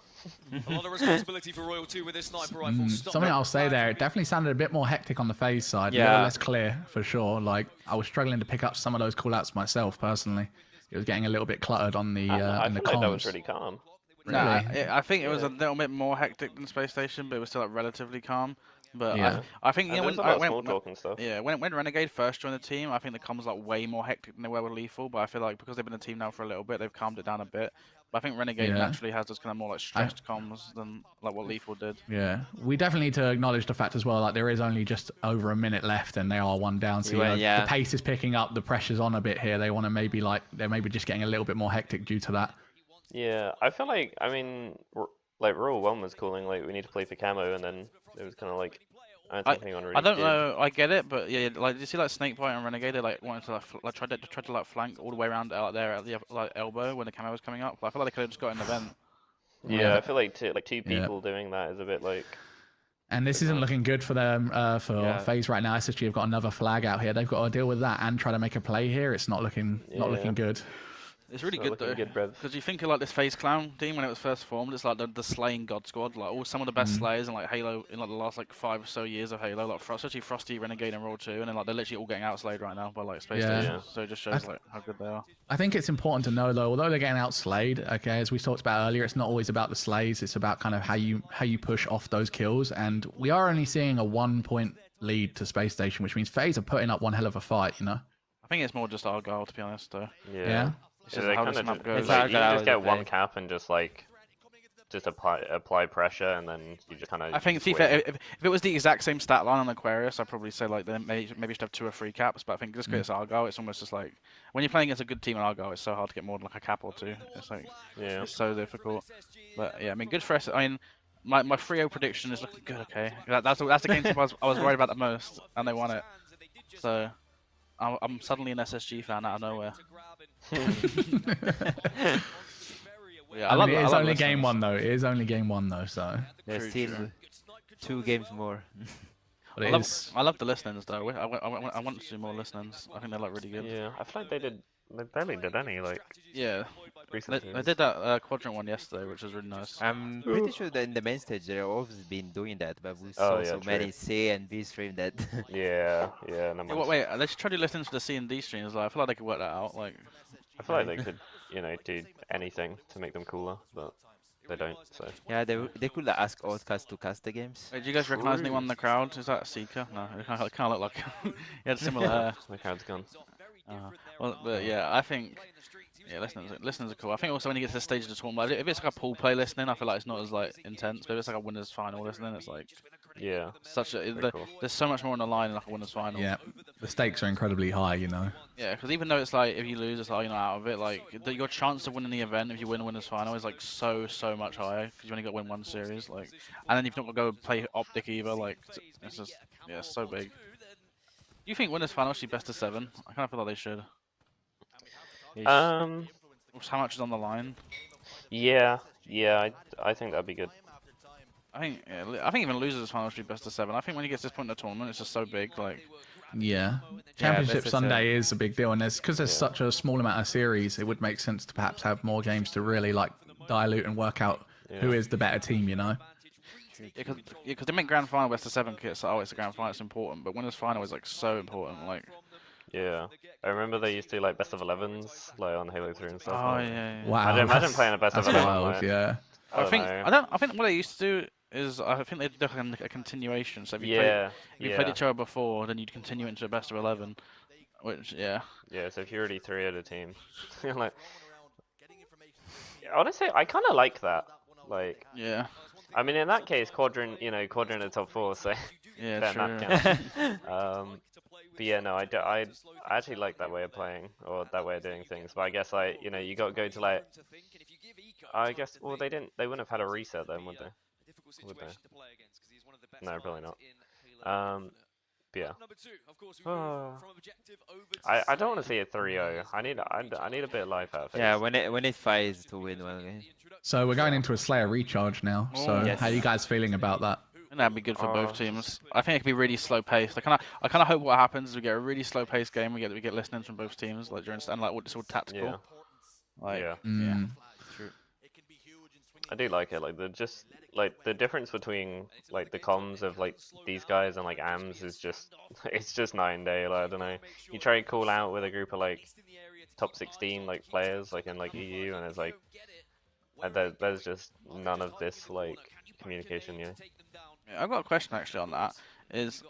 [SPEAKER 9] A lot of responsibility for Royal 2 with this sniper rifle. Stop
[SPEAKER 5] Something
[SPEAKER 9] that.
[SPEAKER 5] I'll say there, it definitely sounded a bit more hectic on the phase side, a
[SPEAKER 4] Yeah.
[SPEAKER 5] little less clear for sure. Like I was struggling to pick up some of those callouts myself personally. It was getting a little bit cluttered on the
[SPEAKER 3] I
[SPEAKER 5] in the
[SPEAKER 3] feel like that was
[SPEAKER 5] comms.
[SPEAKER 3] really calm.
[SPEAKER 2] Nah,
[SPEAKER 5] Really?
[SPEAKER 2] I think it was a little bit more hectic than Space Station, but it was still like relatively calm. But
[SPEAKER 5] Yeah.
[SPEAKER 2] I think
[SPEAKER 3] And
[SPEAKER 2] when
[SPEAKER 3] there's a lot of small talk and stuff.
[SPEAKER 2] Yeah, when Renegade first joined the team, I think the comms was like way more hectic than they were with Lethal. But I feel like because they've been a team now for a little bit, they've calmed it down a bit. But I think Renegade
[SPEAKER 5] Yeah.
[SPEAKER 2] naturally has those kind of more like stressed comms than like what Lethal did.
[SPEAKER 5] Yeah, we definitely need to acknowledge the fact as well. Like there is only just over a minute left, and they are one down. So you know,
[SPEAKER 4] Yeah.
[SPEAKER 5] the pace is picking up. The pressure's on a bit here. They want to maybe they're maybe just getting a little bit more hectic due to that.
[SPEAKER 3] Yeah, I feel like, I mean, like Rule 1 was calling like we need to play for camo, and then it was kind of like I don't think anyone really
[SPEAKER 2] I don't
[SPEAKER 3] did.
[SPEAKER 2] know. I get it, but yeah, like did you see like Snakebite and Renegade? They like wanted to like tried to like flank all the way around out there at the like elbow when the camo was coming up. But I feel like they could have just got an event.
[SPEAKER 3] Yeah, I feel like two people doing that is a bit like.
[SPEAKER 5] And this isn't looking good for them for FaZe right now. SSG have got another flag out here. They've got to deal with that and try to make a play here. It's not looking good.
[SPEAKER 2] It's really
[SPEAKER 3] Not
[SPEAKER 2] good
[SPEAKER 3] looking
[SPEAKER 2] though,
[SPEAKER 3] good, bruv.
[SPEAKER 2] because you think of like this FaZe Clown team when it was first formed. It's like the slaying god squad, like all some of the best slayers in like Halo in like the last like 5 or so years of Halo, like especially Frosty, Renegade, and Roll 2, and then like they're literally all getting outslayed right now by like Space
[SPEAKER 5] Yeah.
[SPEAKER 2] Station. So it just shows like how good they are.
[SPEAKER 5] I think it's important to know though, although they're getting outslayed, okay, as we talked about earlier, it's not always about the slays. It's about kind of how you push off those kills. And we are only seeing a 1-point lead to Space Station, which means FaZe are putting up one hell of a fight, you know.
[SPEAKER 2] I think it's more just Argyle to be honest though.
[SPEAKER 5] Yeah.
[SPEAKER 2] It's
[SPEAKER 3] Yeah,
[SPEAKER 2] just
[SPEAKER 3] they
[SPEAKER 2] how
[SPEAKER 3] kind
[SPEAKER 2] this
[SPEAKER 3] of
[SPEAKER 2] map
[SPEAKER 3] just,
[SPEAKER 2] goes.
[SPEAKER 3] it's like, you can just get
[SPEAKER 4] Argyle
[SPEAKER 3] one
[SPEAKER 4] is
[SPEAKER 3] cap and just apply pressure, and then you just kind of.
[SPEAKER 2] I think, to be fair, if it was the exact same stat line on Aquarius, I'd probably say like they maybe should have 2 or 3 caps. But I think just because it's Argyle, it's almost just like when you're playing against a good team in Argyle, it's so hard to get more than like a cap or 2. It's like it's so difficult. But yeah, I mean, good for us. I mean, my 3-0 prediction is looking good. Okay, that's the game team I was worried about the most, and they won it. So I'm suddenly an SSG fan out of nowhere. Yeah,
[SPEAKER 5] I mean, it is only
[SPEAKER 2] listening.
[SPEAKER 5] game 1 though. It is only game 1 though, so.
[SPEAKER 4] There's
[SPEAKER 2] True,
[SPEAKER 4] still
[SPEAKER 2] true.
[SPEAKER 4] 2 games more.
[SPEAKER 5] But it is.
[SPEAKER 2] I love the listenings though. I want to do more listenings. I think they're like really good.
[SPEAKER 3] Yeah, I feel like they barely did any like
[SPEAKER 2] Yeah,
[SPEAKER 3] recently.
[SPEAKER 2] they did that quadrant one yesterday, which was really nice.
[SPEAKER 4] I'm pretty sure that in the main stage they've always been doing that, but we
[SPEAKER 3] Oh,
[SPEAKER 4] saw
[SPEAKER 3] yeah,
[SPEAKER 4] so
[SPEAKER 3] true.
[SPEAKER 4] many C and B stream that.
[SPEAKER 3] Yeah. No,
[SPEAKER 2] Yeah,
[SPEAKER 3] mind.
[SPEAKER 2] wait, they should try to listen to the C and D streams. Like, I feel like they could work that out. Like,
[SPEAKER 3] I feel like they could, do anything to make them cooler, but they don't. So.
[SPEAKER 4] Yeah, they could ask Outcast to cast the games.
[SPEAKER 2] wait, do you guys recognize anyone in the crowd? Is that Seeker? No, it kind of looked like he had similar hair.
[SPEAKER 3] The crowd's gone.
[SPEAKER 2] Well, but yeah, I think Yeah, listeners are cool. I think also when you get to the stage of the tournament, like, if it's like a pool play listening, I feel like it's not as like intense. But if it's like a winners final listening, it's like such a
[SPEAKER 3] cool.
[SPEAKER 2] there's so much more on the line in like a winners final.
[SPEAKER 5] Yeah, the stakes are incredibly high, you know.
[SPEAKER 2] Yeah, because even though it's like if you lose, it's like you're not out of it. Like your chance of winning the event if you win a winners final is like so much higher because you only got to win one series. Like, and then you've not got to go play Optic either. Like, it's just it's so big. Do you think winners final should be best of 7? I kind of feel like they should. How much is on the line?
[SPEAKER 3] Yeah, I think that'd be good.
[SPEAKER 2] I think even losers final should be best of 7. I think when you get to this point in the tournament, it's just so big. Like,
[SPEAKER 5] yeah, Championship Sunday is a big deal, and because there's such a small amount of series, it would make sense to perhaps have more games to really like dilute and work out who is the better team, you know.
[SPEAKER 2] Yeah, because they make grand final best of 7 kits. Oh, it's a grand final, it's important, but winners final is like so important. Like,
[SPEAKER 3] yeah, I remember they used to do like best of 11s like on Halo 3 and stuff.
[SPEAKER 2] Oh yeah.
[SPEAKER 5] Wow.
[SPEAKER 3] Imagine playing a best of 11.
[SPEAKER 5] Wild,
[SPEAKER 3] like,
[SPEAKER 5] yeah.
[SPEAKER 2] I think what they used to do is I think they did like a continuation. So if you played each other before, then you'd continue into a best of 11. Which
[SPEAKER 3] yeah. So if you're already 3 at a team, like honestly, I kind of like that. Like I mean, in that case, Quadrant the top 4, so
[SPEAKER 2] yeah,
[SPEAKER 3] true. But yeah, no, I actually like that way of playing or that way of doing things. But I guess like you got to go to like I guess they wouldn't have had a reset then, would they? Would they? No, probably not. But yeah. I don't want to see a 3-0. I need a bit of life out of it.
[SPEAKER 4] Yeah, when it fights to win one game.
[SPEAKER 5] So we're going into a Slayer recharge now. So how are you guys feeling about that?
[SPEAKER 2] And that'd be good for both teams. I think it could be really slow paced. I kind of hope what happens is we get a really slow paced game. We get listenings from both teams, like during and like it's all tactical.
[SPEAKER 3] Yeah.
[SPEAKER 2] Like,
[SPEAKER 3] yeah. True. I do like it. Like the difference between like the comms of like these guys and like AMS is just it's just night and day. Like I don't know. You try to call out with a group of like top 16 like players like in like EU, and it's like there's just none of this like communication. Yeah.
[SPEAKER 2] I've got a question actually on that. Is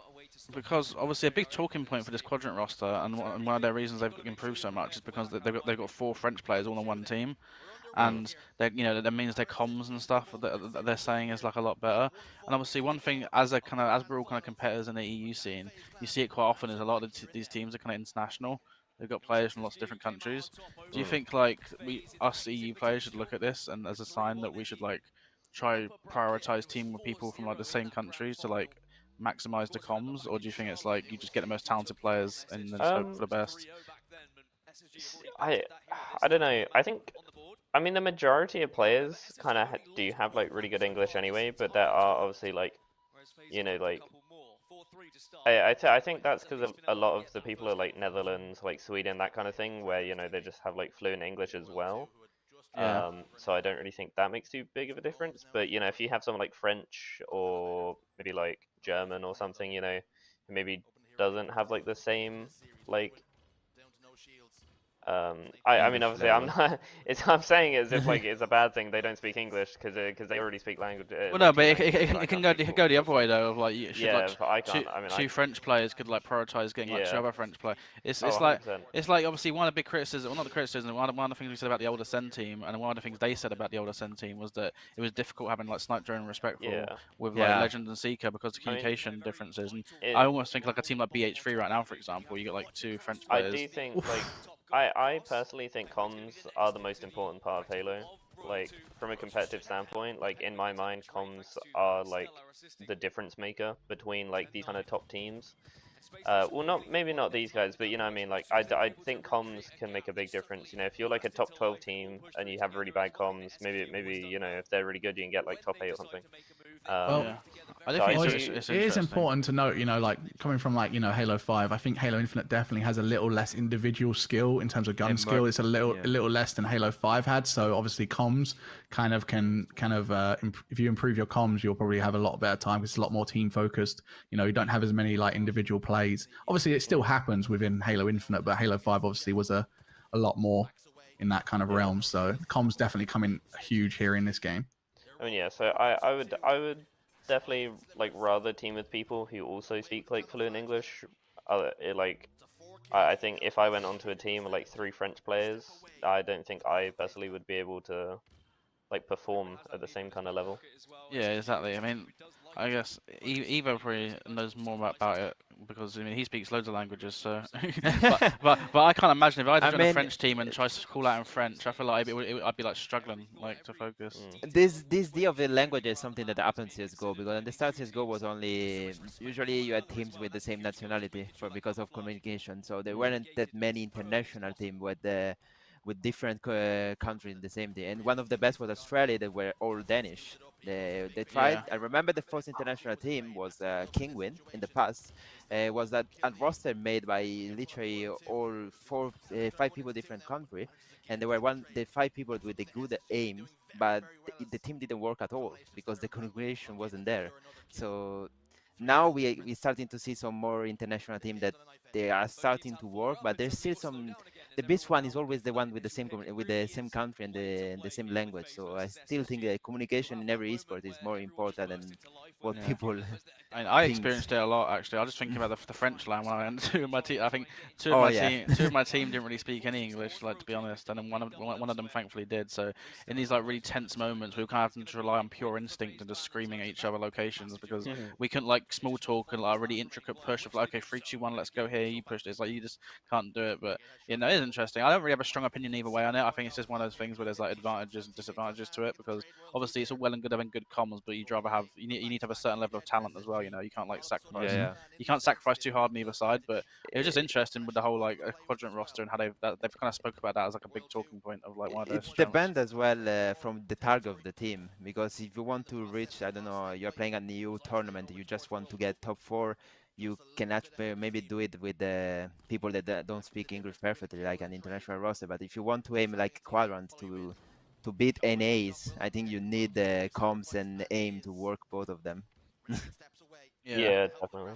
[SPEAKER 2] because obviously a big talking point for this Quadrant roster, and one of their reasons they've improved so much is because they've got 4 French players all on one team, and that means their comms and stuff that they're saying is like a lot better. And obviously one thing as we're all kind of competitors in the EU scene, you see it quite often is a lot of these teams are kind of international. They've got players from lots of different countries. Do you think like us EU players should look at this and as a sign that we should like try prioritize team with people from like the same countries to like maximize the comms, or do you think it's like you just get the most talented players and then hope for the best?
[SPEAKER 3] I don't know. I mean the majority of players kind of do have like really good English anyway, but there are obviously like like I think that's because a lot of the people are like Netherlands, like Sweden, that kind of thing, where they just have like fluent English as well.
[SPEAKER 2] Yeah.
[SPEAKER 3] So I don't really think that makes too big of a difference. But if you have someone like French or maybe like German or something, who maybe doesn't have like the same like I mean obviously I'm not I'm saying it as if like it's a bad thing they don't speak English because they already speak language.
[SPEAKER 2] Well, no, but it can go the other way though. Of like,
[SPEAKER 3] but I can't.
[SPEAKER 2] Two French players could like prioritize getting like 2 other French players. It's like
[SPEAKER 3] 100%.
[SPEAKER 2] it's like obviously one of the big criticisms, well not the criticism, one of the things we said about the older Sen team, and one of the things they said about the older Sen team was that it was difficult having like Snipe Drone and Respectful with like Legend and Seeker because of communication differences. And I almost think like a team like BH3 right now, for example, you got like 2 French players.
[SPEAKER 3] I do think like. I personally think comms are the most important part of Halo. Like, from a competitive standpoint, like, in my mind, comms are, like, the difference maker between, like, these kind of top teams. Well, maybe not these guys, but, you know what I mean? Like, I think comms can make a big difference. If you're, like, a top 12 team and you have really bad comms, maybe if they're really good, you can get, like, top 8 or something.
[SPEAKER 5] I think it is important to note, like coming from like Halo 5, I think Halo Infinite definitely has a little less individual skill in terms of gun skill. It's a little less than Halo 5 had. So obviously comms if you improve your comms, you'll probably have a lot better time because it's a lot more team focused. You don't have as many like individual plays. Obviously, it still happens within Halo Infinite, but Halo 5 obviously was a lot more in that kind of realm. So comms definitely come in huge here in this game.
[SPEAKER 3] I mean, yeah. So I would definitely like rather team with people who also speak like fluent English. Like I think if I went onto a team with like 3 French players, I don't think I personally would be able to like perform at the same kind of level.
[SPEAKER 2] Yeah, exactly. I mean, I guess Evo probably knows more about it because I mean he speaks loads of languages. So, but I can't imagine if I had to join a French team and try to call out in French. I feel like I'd be like struggling like to focus.
[SPEAKER 4] This deal of the language is something that happened in CS:GO because at the start CS:GO was only usually you had teams with the same nationality because of communication. So there weren't that many international teams with different countries in the same team. And one of the best was Australia. They were all Danish. They tried.
[SPEAKER 2] Yeah.
[SPEAKER 4] I remember the first international team was Kingwin in the past. Was that a roster made by literally all 5 people different country, and there were the 5 people with the good aim, but the team didn't work at all because the configuration wasn't there. So now we're starting to see some more international teams that they are starting to work, but there's still some. The best one is always the one with the same country and the same language. So I still think communication in every esport is more important than what people.
[SPEAKER 2] I experienced it a lot actually. I was just thinking about the French line when I went to my team. I think two of my team didn't really speak any English, like to be honest, and then one of them thankfully did. So in these like really tense moments, we were kind of having to rely on pure instinct and just screaming at each other locations because we couldn't like small talk and like a really intricate push of like, okay, 3, 2, 1, let's go here. You push this, like you just can't do it. But you know, it's interesting. I don't really have a strong opinion either way on it. I think it's just one of those things where there's like advantages and disadvantages to it because obviously it's all well and good having good comms, but you'd rather have you need to have a certain level of talent as well. You know, you can't like sacrifice.
[SPEAKER 4] Yeah.
[SPEAKER 2] You can't sacrifice too hard on either side. But it was just interesting with the whole like quadrant roster and how they've kind of spoke about that as like a big talking point of like one of their
[SPEAKER 4] It depends as well from the target of the team, because if you want to reach, I don't know, you're playing a new tournament, you just want to get top 4, you can actually maybe do it with the people that don't speak English perfectly, like an international roster. But if you want to aim like quadrant to beat NAs, I think you need the comms and aim to work both of them.
[SPEAKER 3] Yeah, definitely.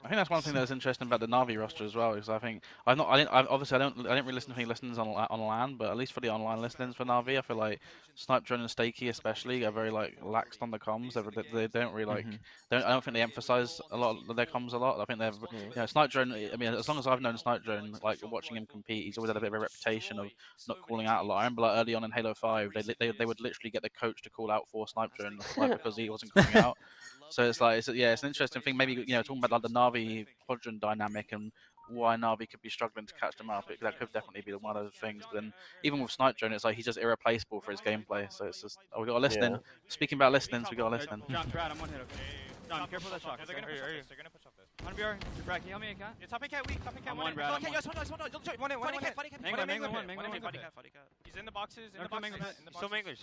[SPEAKER 2] I think that's one thing that's interesting about the Na'Vi roster as well, because I think I didn't really listen to any listens on LAN, but at least for the online listenings for Na'Vi, I feel like Snipe Drone and Stakey especially are very like laxed on the comms. They don't really like. I don't think they emphasize a lot of their comms a lot. I think they're Snipe Drone. I mean, as long as I've known Snipe Drone, like watching him compete, he's always had a bit of a reputation of not calling out a lot. I remember like early on in Halo 5, they would literally get the coach to call out for Snipe Drone like, because he wasn't calling out. So it's like, it's an interesting thing. Maybe talking about like the Na'Vi quadrant dynamic and why Na'Vi could be struggling to catch them up. That could definitely be one of the things. But then even with Snipe Drone, it's like he's just irreplaceable for his gameplay. So it's just we got a listening. Speaking about listenings, we got a listening.
[SPEAKER 6] John, Brad, I'm one hit. Okay. John, careful of that shot. They're gonna push off this. On BR, Brad, can you help me, Cat?
[SPEAKER 7] It's top cat weak, top cat
[SPEAKER 6] one. Brad.
[SPEAKER 7] Okay, yes, one. He's in the boxes, Still mangler.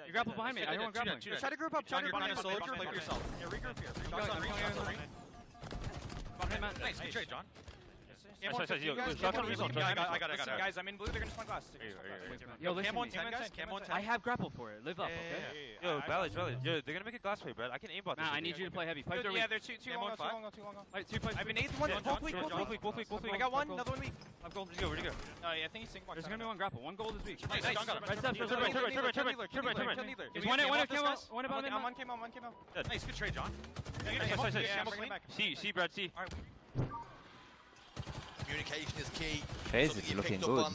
[SPEAKER 6] You grapple behind me. I don't want grappling.
[SPEAKER 7] Try to group up, play for yourself. Yeah, regroup here. Nice, good trade, John. I got it. Guys, I'm in blue, they're gonna spawn glass.
[SPEAKER 6] Yo, listen,
[SPEAKER 7] Cam on 10, guys. Cam on 10.
[SPEAKER 6] I have grapple for it. Live up, okay?
[SPEAKER 7] Yo, Valley. Yo, they're gonna make a glass play, bro. I can aimbot this.
[SPEAKER 6] Nah, I need you to play heavy. Pipe their weak.
[SPEAKER 7] Yeah, they're too long.
[SPEAKER 6] Alright, 2 pipes.
[SPEAKER 7] I've been 8th one. Both weak. I got one, another one weak.
[SPEAKER 6] I've gold.
[SPEAKER 7] Where'd he go? I think he's sync box.
[SPEAKER 6] There's gonna be one grapple. One gold is weak.
[SPEAKER 7] Nice, John got him.
[SPEAKER 6] Right step, one above me.
[SPEAKER 7] I'm one came out. Nice, good trade, John. See, Brad, see.
[SPEAKER 10] Communication is key.
[SPEAKER 4] FaZe is looking good.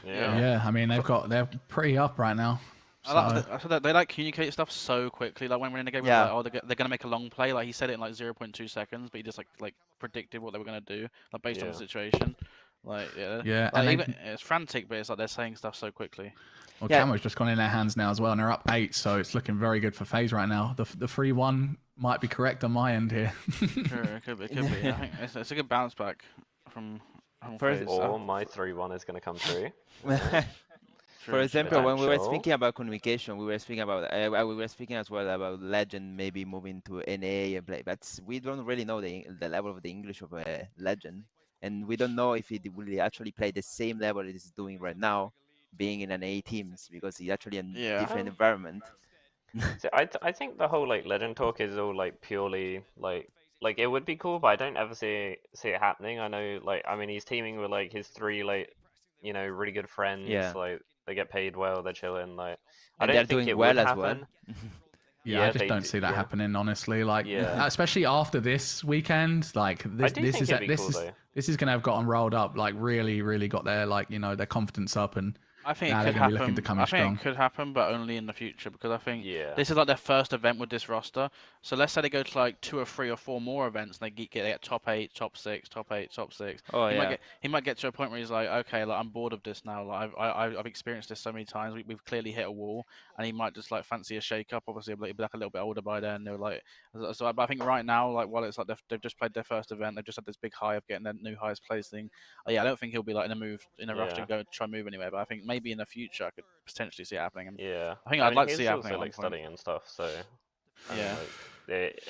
[SPEAKER 2] Yeah.
[SPEAKER 5] I mean they're pretty up right now.
[SPEAKER 2] I thought they like communicate stuff so quickly. Like when we're in the game, we're like, they're gonna make a long play. Like he said it in like 0.2 seconds, but he just like predicted what they were gonna do, like based on the situation. Like it's frantic, but it's like they're saying stuff so quickly.
[SPEAKER 5] Well, Camo's just gone in their hands now as well, and they're up 8, so it's looking very good for FaZe right now. The 3-1 might be correct on my end here.
[SPEAKER 2] Sure, it could be. I think it's a good bounce back from
[SPEAKER 4] First,
[SPEAKER 3] or my 3-1 is going to come through.
[SPEAKER 4] For example, when we were speaking about communication, we were speaking as well about Legend maybe moving to NA and play, but we don't really know the level of the English of a Legend, and we don't know if it will actually play the same level it is doing right now, being in an A teams, because it's actually a different environment.
[SPEAKER 3] So I think the whole like Legend talk is all like purely like it would be cool, but I don't ever see it happening. I know, like, I mean, he's teaming with like his 3 like, really good friends. Like they get paid well, they're chilling. Like I don't think it would happen.
[SPEAKER 5] Yeah, I just don't see that happening, honestly. Like, especially after this weekend, like this is gonna have gotten rolled up, like really got their their confidence up, and
[SPEAKER 2] I think
[SPEAKER 5] now
[SPEAKER 2] it
[SPEAKER 5] they're
[SPEAKER 2] could
[SPEAKER 5] gonna be
[SPEAKER 2] happen.
[SPEAKER 5] looking to come
[SPEAKER 2] I
[SPEAKER 5] in
[SPEAKER 2] think
[SPEAKER 5] strong.
[SPEAKER 2] it could happen, but only in the future, because I think this is like their first event with this roster. So let's say they go to like 2 or 3 or 4 more events, and they get top 8, top 6, top 8, top 6.
[SPEAKER 4] Oh,
[SPEAKER 2] He might get to a point where he's like, okay, like I'm bored of this now. Like I've experienced this so many times. We've clearly hit a wall, and he might just like fancy a shake up. Obviously, he'll be like a little bit older by then. They're like, so but I think right now, like while it's like they've just played their first event, they've just had this big high of getting their new highest place thing. Yeah, I don't think he'll be like in a rush to go try and move anywhere. But I think maybe in the future I could potentially see it happening. And I think I'd like to see it happening.
[SPEAKER 3] Also, like studying and stuff, so
[SPEAKER 2] yeah.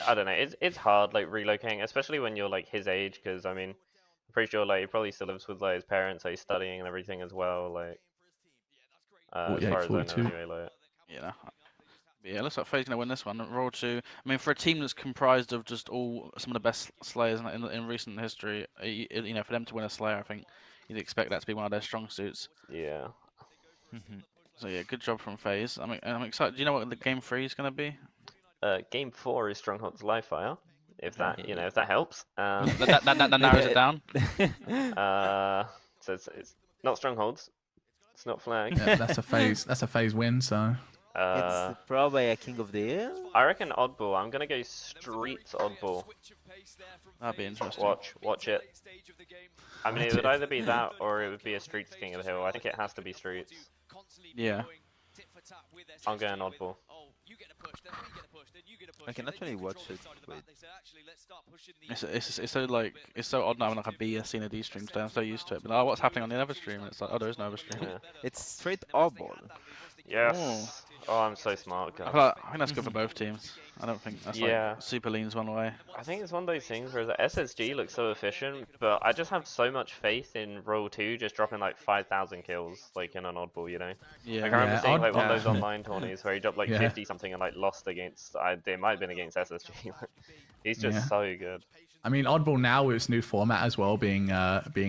[SPEAKER 3] I don't know. It's hard like relocating, especially when you're like his age, because I mean, I'm pretty sure like he probably still lives with like his parents, so he's studying and everything as well. Like as far as I know, anyway. Like
[SPEAKER 2] yeah, looks like FaZe's gonna win this one. Roll 2. I mean, for a team that's comprised of just some of the best Slayers in recent history, you know, for them to win a Slayer, I think you'd expect that to be one of their strong suits.
[SPEAKER 3] Yeah.
[SPEAKER 2] So yeah, good job from FaZe. I'm excited. Do you know what the game 3 is gonna be?
[SPEAKER 3] Game 4 is Stronghold's live fire. If that if that helps.
[SPEAKER 2] That narrows it down.
[SPEAKER 3] So it's not Strongholds. It's not Flag.
[SPEAKER 5] Yeah, that's a FaZe win. So.
[SPEAKER 4] It's probably a King of the Year.
[SPEAKER 3] I reckon Oddball. I'm gonna go Streets Oddball.
[SPEAKER 2] That'd be interesting.
[SPEAKER 3] Watch it. I mean, it would either be that or it would be a Streets King of the Hill. I think it has to be Streets.
[SPEAKER 2] Yeah.
[SPEAKER 3] I'm going Oddball.
[SPEAKER 4] I can actually watch it. Wait.
[SPEAKER 2] It's so like it's so odd now when like a B scene of these streams today. I'm so used to it. But what's happening on the other stream? It's like, oh, there is no other stream.
[SPEAKER 3] Yeah.
[SPEAKER 4] It's straight Oddball.
[SPEAKER 3] Yes. Oh, I'm so smart, guys.
[SPEAKER 2] I think that's good for both teams. I don't think that's like super leans one way.
[SPEAKER 3] I think it's one of those things where the SSG looks so efficient, but I just have so much faith in Roll 2 just dropping like 5,000 kills like in an Oddball, you know?
[SPEAKER 2] Yeah.
[SPEAKER 3] Like, I remember seeing like one of those online tourneys where he dropped like 50 something and like lost against, it might have been against SSG. He's just so good.
[SPEAKER 5] I mean, Oddball now with its new format as well, being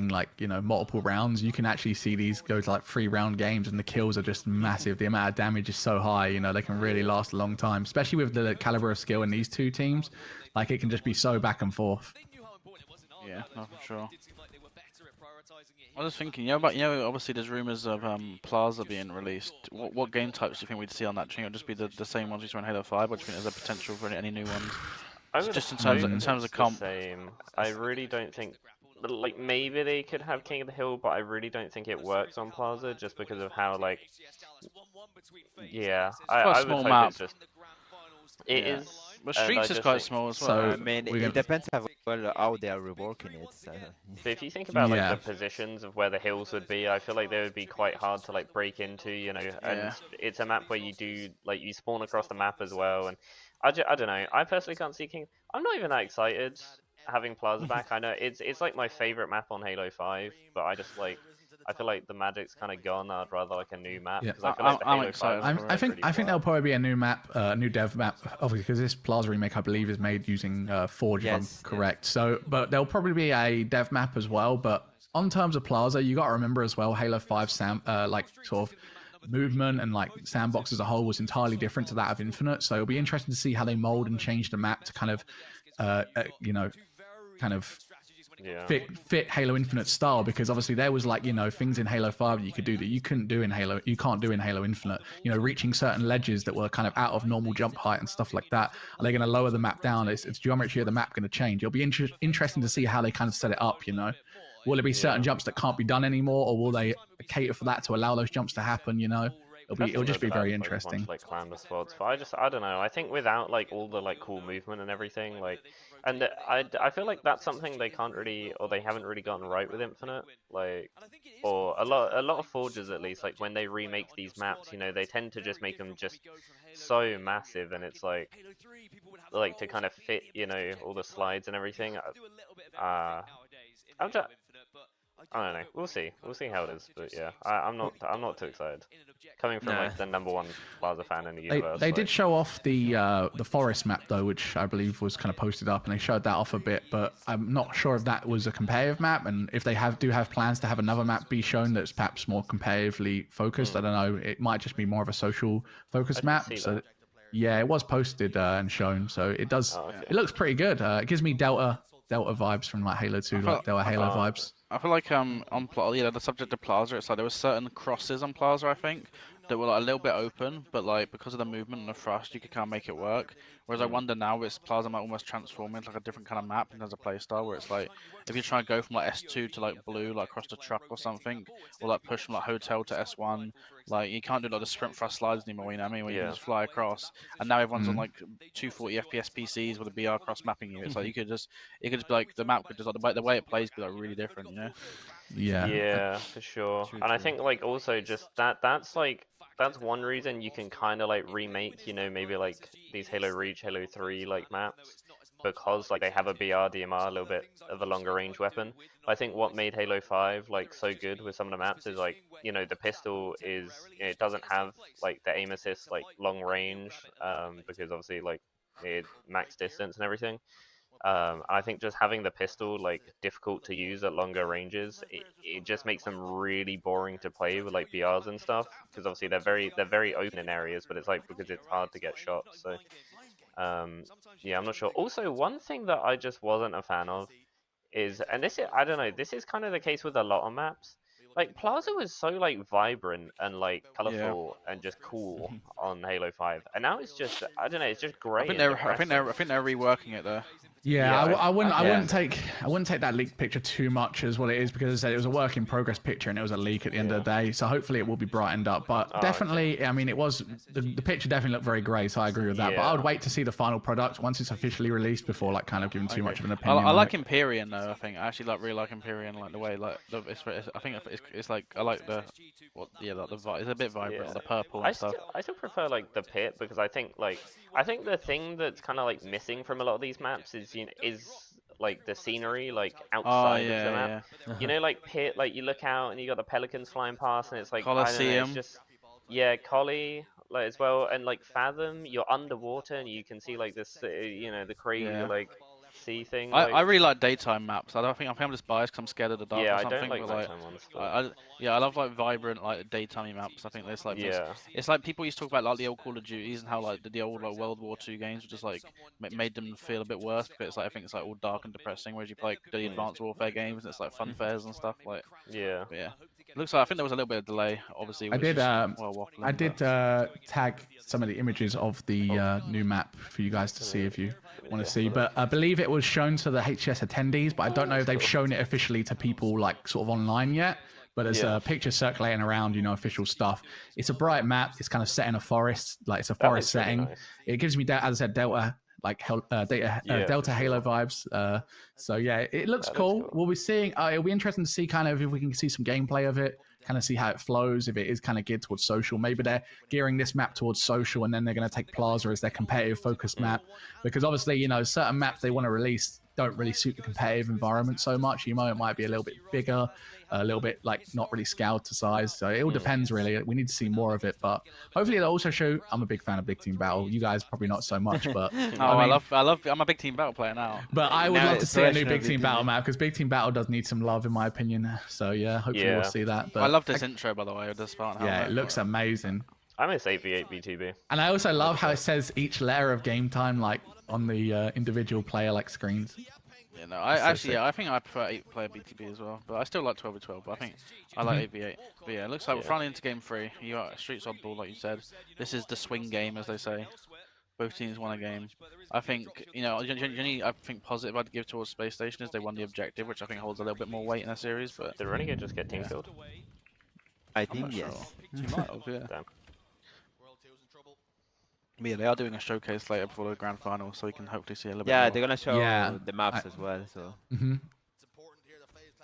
[SPEAKER 5] like, you know, multiple rounds, you can actually see these go to like 3-round games, and the kills are just massive. The amount of damage is so high, you know, they can really last a long time, especially with the caliber of skill in these two teams. Like, it can just be so back and forth.
[SPEAKER 2] Yeah, no, for sure. I was thinking, obviously there's rumors of Plaza being released. What game types do you think we'd see on that chain? Would just be the same ones we saw in Halo 5, or do you think there's a potential for any new ones? Just in terms of comp.
[SPEAKER 3] Same. I really don't think, like, maybe they could have King of the Hill, but I really don't think it works on Plaza just because of how, like, I would hope
[SPEAKER 2] map.
[SPEAKER 3] it's just. It is.
[SPEAKER 2] But Streets is quite small as well.
[SPEAKER 4] So I mean, it depends how they are reworking it. So
[SPEAKER 3] if you think about like the positions of where the hills would be, I feel like they would be quite hard to like break into, you know. And it's a map where you do like you spawn across the map as well. And I don't know. I personally can't see King. I'm not even that excited having Plaza back. I know it's like my favorite map on Halo 5, but I feel like the magic's kind of gone. I'd rather like a new map.
[SPEAKER 5] Yeah,
[SPEAKER 3] I feel like
[SPEAKER 5] I'm excited. I think there'll probably be a new map, new dev map, obviously because this Plaza remake I believe is made using Forge, if I'm correct. So, but there'll probably be a dev map as well. But on terms of Plaza, you got to remember as well, Halo 5 like sort of movement and like sandbox as a whole was entirely different to that of Infinite. So it'll be interesting to see how they mold and change the map to kind of, you know, kind of. Fit Halo Infinite style, because obviously there was like, you know, things in Halo 5 that you could do that you can't do in Halo Infinite, you know, reaching certain ledges that were kind of out of normal jump height and stuff like that. Are they going to lower the map down? Is geometry of the map going to change? It'll be interesting to see how they kind of set it up, you know. Will there be certain jumps that can't be done anymore, or will they cater for that to allow those jumps to happen, you know? It'll just be very interesting.
[SPEAKER 3] Like climber spots, but I don't know. I think without like all the like cool movement and everything, like, and I feel like that's something they can't really, or they haven't really gotten right with Infinite, like, or a lot of forges at least, like when they remake these maps, you know, they tend to just make them just so massive, and it's like to kind of fit, you know, all the slides and everything. I don't know. We'll see how it is. But yeah, I'm not too excited. Coming from like the #1 Plaza fan in the universe.
[SPEAKER 5] They did show off the forest map though, which I believe was kind of posted up, and they showed that off a bit. But I'm not sure if that was a competitive map, and if they do have plans to have another map be shown that's perhaps more competitively focused. I don't know. It might just be more of a social focused map. So Yeah, it was posted and shown, so it does.
[SPEAKER 3] Oh, okay.
[SPEAKER 5] It looks pretty good. It gives me Delta vibes from like Halo 2, like Delta Halo vibes.
[SPEAKER 2] I feel like on the subject of Plaza, it's like there were certain crosses on Plaza, I think, that were like a little bit open, but like because of the movement and the thrust, you could kind of make it work. Whereas I wonder now, it's Plaza might almost transform into like a different kind of map in terms of playstyle, where it's like if you try and go from like S2 to like blue, like across the truck or something, or like push from like hotel to S1, like you can't do like the sprint thrust slides anymore. You know what I mean? Where you can just fly across, and now everyone's on like 240 FPS PCs with a BR cross mapping you. It's like it could just be like the map could just like the way it plays could be like really different, you know?
[SPEAKER 5] Yeah.
[SPEAKER 3] Yeah, for sure. And I think like also just that's one reason you can kind of like remake, you know, maybe like these Halo Reach, Halo 3 like maps, because like they have a BR DMR, a little bit of a longer range weapon. I think what made Halo 5 like so good with some of the maps is like, you know, the pistol is, you know, it doesn't have like the aim assist like long range, because obviously like it max distance and everything. I think just having the pistol like difficult to use at longer ranges, it just makes them really boring to play with like BRs and stuff, because obviously they're very open in areas, but it's like because it's hard to get shots. So yeah, I'm not sure. Also, one thing that I just wasn't a fan of is, and this is, I don't know, this is kind of the case with a lot of maps. Like Plaza was so like vibrant and like colorful and just cool on Halo 5, and now it's just, I don't know, it's just grey.
[SPEAKER 2] I think they're reworking it though.
[SPEAKER 5] Yeah, I wouldn't take that leaked picture too much as what it is, because as I said, it was a work in progress picture and it was a leak at the end of the day. So hopefully it will be brightened up. But definitely, I mean, it was the picture definitely looked very grey. So I agree with that. But I would wait to see the final product once it's officially released before like kind of giving too much of an opinion.
[SPEAKER 2] I like Empyrean though. I think I actually really like Empyrean, like the way like I think it's like I like the it's a bit vibrant, like the purple and stuff.
[SPEAKER 3] I still prefer like the pit, because I think the thing that's kind of like missing from a lot of these maps is, you know, is like the scenery like outside of the map. You know, like pit, like you look out and you got the pelicans flying past and it's like
[SPEAKER 2] Colosseum.
[SPEAKER 3] It's just Collie like as well, and like Fathom, you're underwater and you can see like this, you know, the crazy like sea thing.
[SPEAKER 2] I really like daytime maps. I think I'm just biased because I'm scared of the dark or something.
[SPEAKER 3] I don't like nighttime ones.
[SPEAKER 2] I love like vibrant like daytime maps. I think there's like it's like people used to talk about like the old Call of Duties and how like the old like World War II games just like made them feel a bit worse, because it's like I think it's like all dark and depressing, whereas you play like the Advanced Warfare games and it's like fun fairs and stuff like. Yeah. It looks like I think there was a little bit of delay, obviously.
[SPEAKER 5] I did tag some of the images of the new map for you guys to see if you want to see, but I believe it was shown to the HCS attendees, but I don't know if they've shown it officially to people like sort of online yet. But there's a picture circulating around, you know, official stuff. It's a bright map. It's kind of set in a forest, like it's a forest setting. Really nice. It gives me, as I said, Delta Delta Halo vibes. So yeah, it looks cool. We'll be seeing. It'll be interesting to see kind of if we can see some gameplay of it, kind of see how it flows. If it is kind of geared towards social, maybe they're gearing this map towards social, and then they're going to take Plaza as their competitive focused map, because obviously, you know, certain maps they want to release don't really suit the competitive environment so much. You know, it might be a little bit bigger, a little bit like not really scaled to size. So it all depends really. We need to see more of it, but hopefully it'll also show. I'm a big fan of Big Team Battle. You guys probably not so much, but
[SPEAKER 2] I love. I'm a Big Team Battle player now.
[SPEAKER 5] But I would love to see a new Big Team Battle map, because Big Team Battle does need some love in my opinion. So yeah, hopefully we'll see that. But
[SPEAKER 2] I love this intro, by the way, with the Spartan helmet.
[SPEAKER 5] Yeah, it looks amazing.
[SPEAKER 3] I miss 8v8 BTB.
[SPEAKER 5] And I also love how it says each layer of game time like on the individual player like screens.
[SPEAKER 2] Yeah, no, I think I prefer 8-player BTB as well, but I still like 12v12. But I think I like 8v8. But yeah, it looks like we're finally into game 3. You got Streets Oddball, like you said. This is the swing game, as they say. Both teams won a game. I think, you know, generally, I think positive I'd give towards Space Station is they won the objective, which I think holds a little bit more weight in the series. But
[SPEAKER 3] did Renegade just get team killed?
[SPEAKER 4] I think yes.
[SPEAKER 2] She might have, yeah.
[SPEAKER 3] Damn.
[SPEAKER 2] But yeah, they are doing a showcase later before the grand final, so we can hopefully see a little bit
[SPEAKER 4] more.
[SPEAKER 2] Yeah,
[SPEAKER 4] they're gonna show the maps as well. So.
[SPEAKER 5] You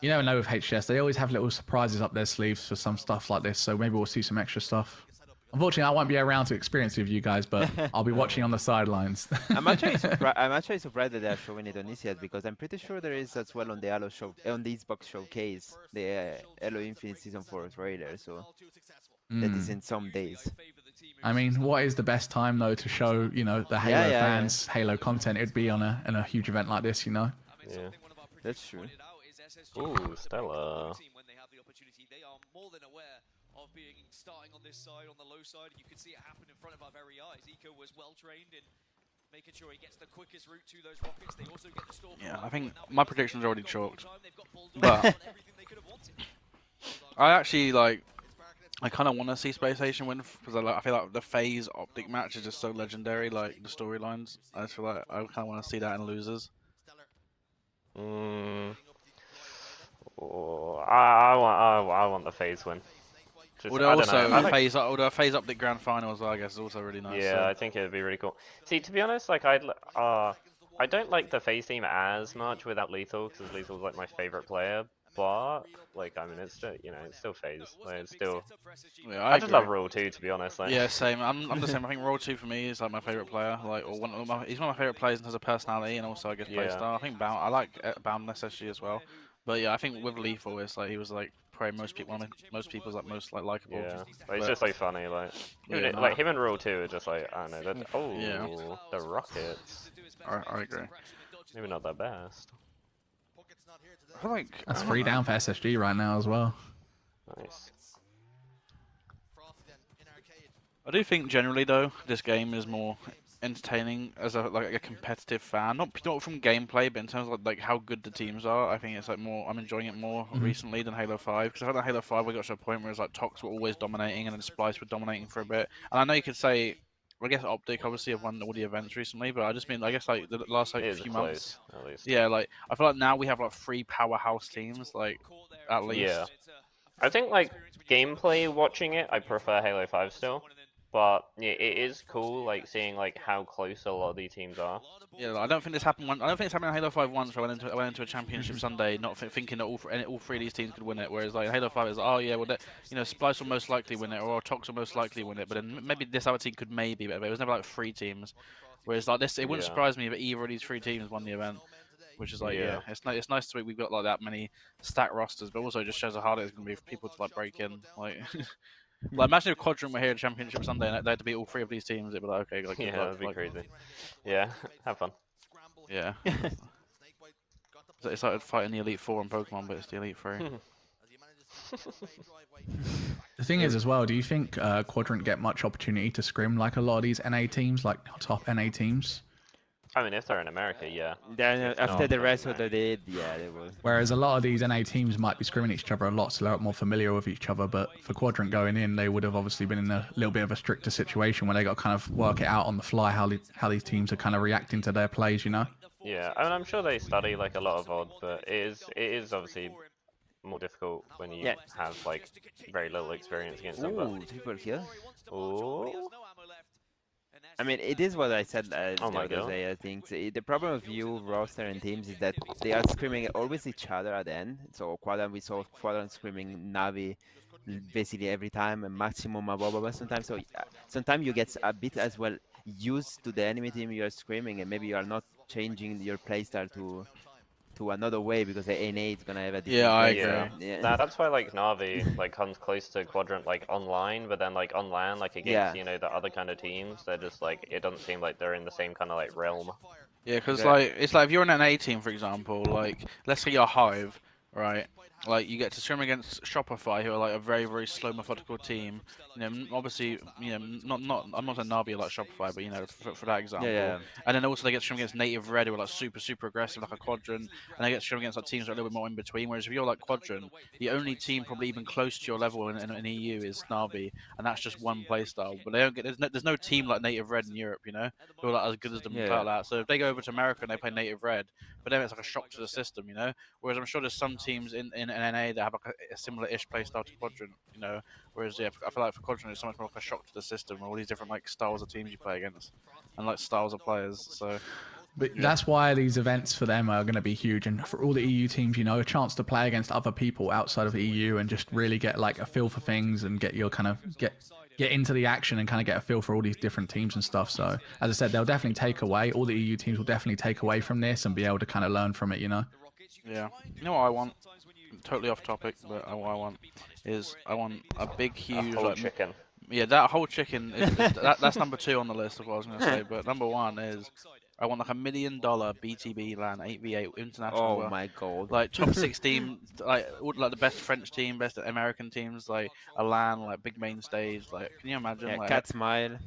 [SPEAKER 5] never know with HCS, they always have little surprises up their sleeves for some stuff like this. So maybe we'll see some extra stuff. Unfortunately, I won't be around to experience it with you guys, but I'll be watching on the sidelines.
[SPEAKER 4] I'm actually surprised that they are showing it on ECS, because I'm pretty sure there is as well on the Halo show, on the Xbox showcase, the Halo Infinite Season 4 trailer. So that is in some days.
[SPEAKER 5] I mean, what is the best time though to show, you know, the Halo fans Halo content? It'd be on a huge event like this, you know.
[SPEAKER 3] Yeah,
[SPEAKER 4] that's true.
[SPEAKER 3] Ooh, Stella.
[SPEAKER 9] of being starting on this side, on the low side, and you can see it happen in front of our very eyes. Eco was well trained in making sure he gets the quickest route to those rockets. They also get the store.
[SPEAKER 2] Yeah, I think my prediction's already chalked. But I actually like. I kind of want to see Space Station win because I feel like the FaZe Optic match is just so legendary. Like the storylines, I just feel like I kind of want to see that in losers.
[SPEAKER 3] I want the FaZe win.
[SPEAKER 2] Although a FaZe Optic Grand Final as well, I guess is also really nice.
[SPEAKER 3] Yeah,
[SPEAKER 2] so.
[SPEAKER 3] I think it would be really cool. See, to be honest, like I don't like the FaZe team as much without Lethal because Lethal's like my favorite player. But like, I mean, it's still, you know, it's still FaZe. Like, it's still.
[SPEAKER 2] Yeah,
[SPEAKER 3] I just love Rule 2, to be honest. Like.
[SPEAKER 2] Yeah, same. I'm the same. I think Rule 2 for me is like my favorite player. Like, or he's one of my favorite players in terms of personality and also I guess playstyle. I think I like Boundless SG as well. But yeah, I think with Lethal, it's like he was like probably most people's like most like likable.
[SPEAKER 3] Yeah, like, it's just like funny. Like, like him and Rule 2 are just like I don't know. The Rockets.
[SPEAKER 2] I agree.
[SPEAKER 3] Maybe not the best.
[SPEAKER 2] I feel like
[SPEAKER 5] that's 3 down for SSG right now as well.
[SPEAKER 3] Nice.
[SPEAKER 2] I do think generally though this game is more entertaining as a competitive fan, not from gameplay, but in terms of like how good the teams are. I think it's like more. I'm enjoying it more recently than Halo 5 because I felt like Halo 5 we got to a point where it's like Tox were always dominating and then Splice were dominating for a bit. And I know you could say. I guess Optic obviously have won all the events recently, but I just mean I guess like the last like few months.
[SPEAKER 3] At least.
[SPEAKER 2] Yeah, like I feel like now we have like 3 powerhouse teams, like at least.
[SPEAKER 3] Yeah, I think like gameplay watching it, I prefer Halo 5 still, but yeah, it is cool like seeing like how close a lot of these teams are.
[SPEAKER 2] Yeah, I don't think this happened. I don't think it's happened in Halo 5 once. Where I went into a championship Sunday, not thinking that all 3 of these teams could win it. Whereas like Halo 5 is, oh yeah, well, Splice will most likely win it, or Tox will most likely win it. But then maybe this other team could maybe, but it was never like 3 teams. Whereas like this, it wouldn't surprise me if either of these 3 teams won the event. Which is like, yeah, it's nice to we've got like that many stacked rosters, but also it just shows how hard it's gonna be for people to like break in. Like, like imagine if Quadrant were here at Championship Sunday and they had to beat all 3 of these teams. It'd be like, okay, like,
[SPEAKER 3] yeah, that'd be crazy. Yeah, have fun.
[SPEAKER 2] Yeah. It's like fighting the Elite 4 in Pokemon, but it's the Elite 3.
[SPEAKER 5] The thing is as well, do you think Quadrant get much opportunity to scrim like a lot of these NA teams, like top NA teams?
[SPEAKER 3] I mean, if they're in America, yeah.
[SPEAKER 4] Then after the rest of the day, yeah, they will.
[SPEAKER 5] Whereas a lot of these NA teams might be scrimming each other a lot, so they're a lot more familiar with each other. But for Quadrant going in, they would have obviously been in a little bit of a stricter situation where they got to kind of work it out on the fly how these teams are kind of reacting to their plays, you know?
[SPEAKER 3] Yeah, I mean, I'm sure they study like a lot of odd, but it is obviously more difficult when you have like very little experience against them.
[SPEAKER 4] Ooh, triple kill.
[SPEAKER 3] Ooh.
[SPEAKER 4] I mean, it is what I said
[SPEAKER 3] Oh my
[SPEAKER 4] the other
[SPEAKER 3] God.
[SPEAKER 4] day, I think. The problem with you, roster, and teams is that they are screaming always each other at the end. So Quadrant, we saw Quadrant screaming Navi basically every time, and Maximum Aboba sometimes. So sometimes you get a bit as well used to the enemy team you are screaming, and maybe you are not changing your playstyle to another way because the NA is gonna have a different
[SPEAKER 2] I
[SPEAKER 4] playstyle.
[SPEAKER 2] agree.
[SPEAKER 4] Yeah.
[SPEAKER 3] Nah, that's why like Navi like comes close to Quadrant like online, but then like on LAN like against you know the other kind of teams, they're just like it doesn't seem like they're in the same kind of like realm.
[SPEAKER 2] Yeah, because like it's like if you're in an A team, for example, like let's say you're Hive, right? Like you get to swim against Shopify, who are like a very, very slow, methodical team. You know, obviously, you know, not I'm not saying Navi like Shopify, but you know, for that example.
[SPEAKER 4] Yeah.
[SPEAKER 2] And then also they get to swim against Native Red, who are like super, super aggressive, like a Quadrant, and they get to swim against like teams that are a little bit more in between. Whereas if you're like Quadrant, the only team probably even close to your level in EU is Navi, and that's just one playstyle. But they don't get there's no team like Native Red in Europe, you know, who are like as good as them like that. So if they go over to America and they play Native Red, but then it's like a shock to the system, you know. Whereas I'm sure there's some teams in NA that have like a similar-ish playstyle to Quadrant, you know. Whereas yeah, I feel like for Quadrant it's so much more like a shock to the system, all these different like styles of teams you play against, and like styles of players. So,
[SPEAKER 5] but that's why these events for them are going to be huge, and for all the EU teams, you know, a chance to play against other people outside of the EU and just really get like a feel for things and get your kind of get into the action and kind of get a feel for all these different teams and stuff. So as I said, they'll definitely take away, all the EU teams will definitely take away from this and be able to kind of learn from it, you know.
[SPEAKER 2] Yeah, you know what I want? Totally off topic, but what I want is I want a big, huge
[SPEAKER 3] whole chicken.
[SPEAKER 2] Yeah, that whole chicken. That's number 2 on the list of what I was going to say. But number 1 is I want like $1 million BTB LAN 8v8 international.
[SPEAKER 4] Oh
[SPEAKER 2] world.
[SPEAKER 4] my god.
[SPEAKER 2] Like top 6 team, like the best French team, best American teams, like a LAN, like big main stage. Like, can you imagine?
[SPEAKER 4] Yeah,
[SPEAKER 2] Like,
[SPEAKER 4] cat smile.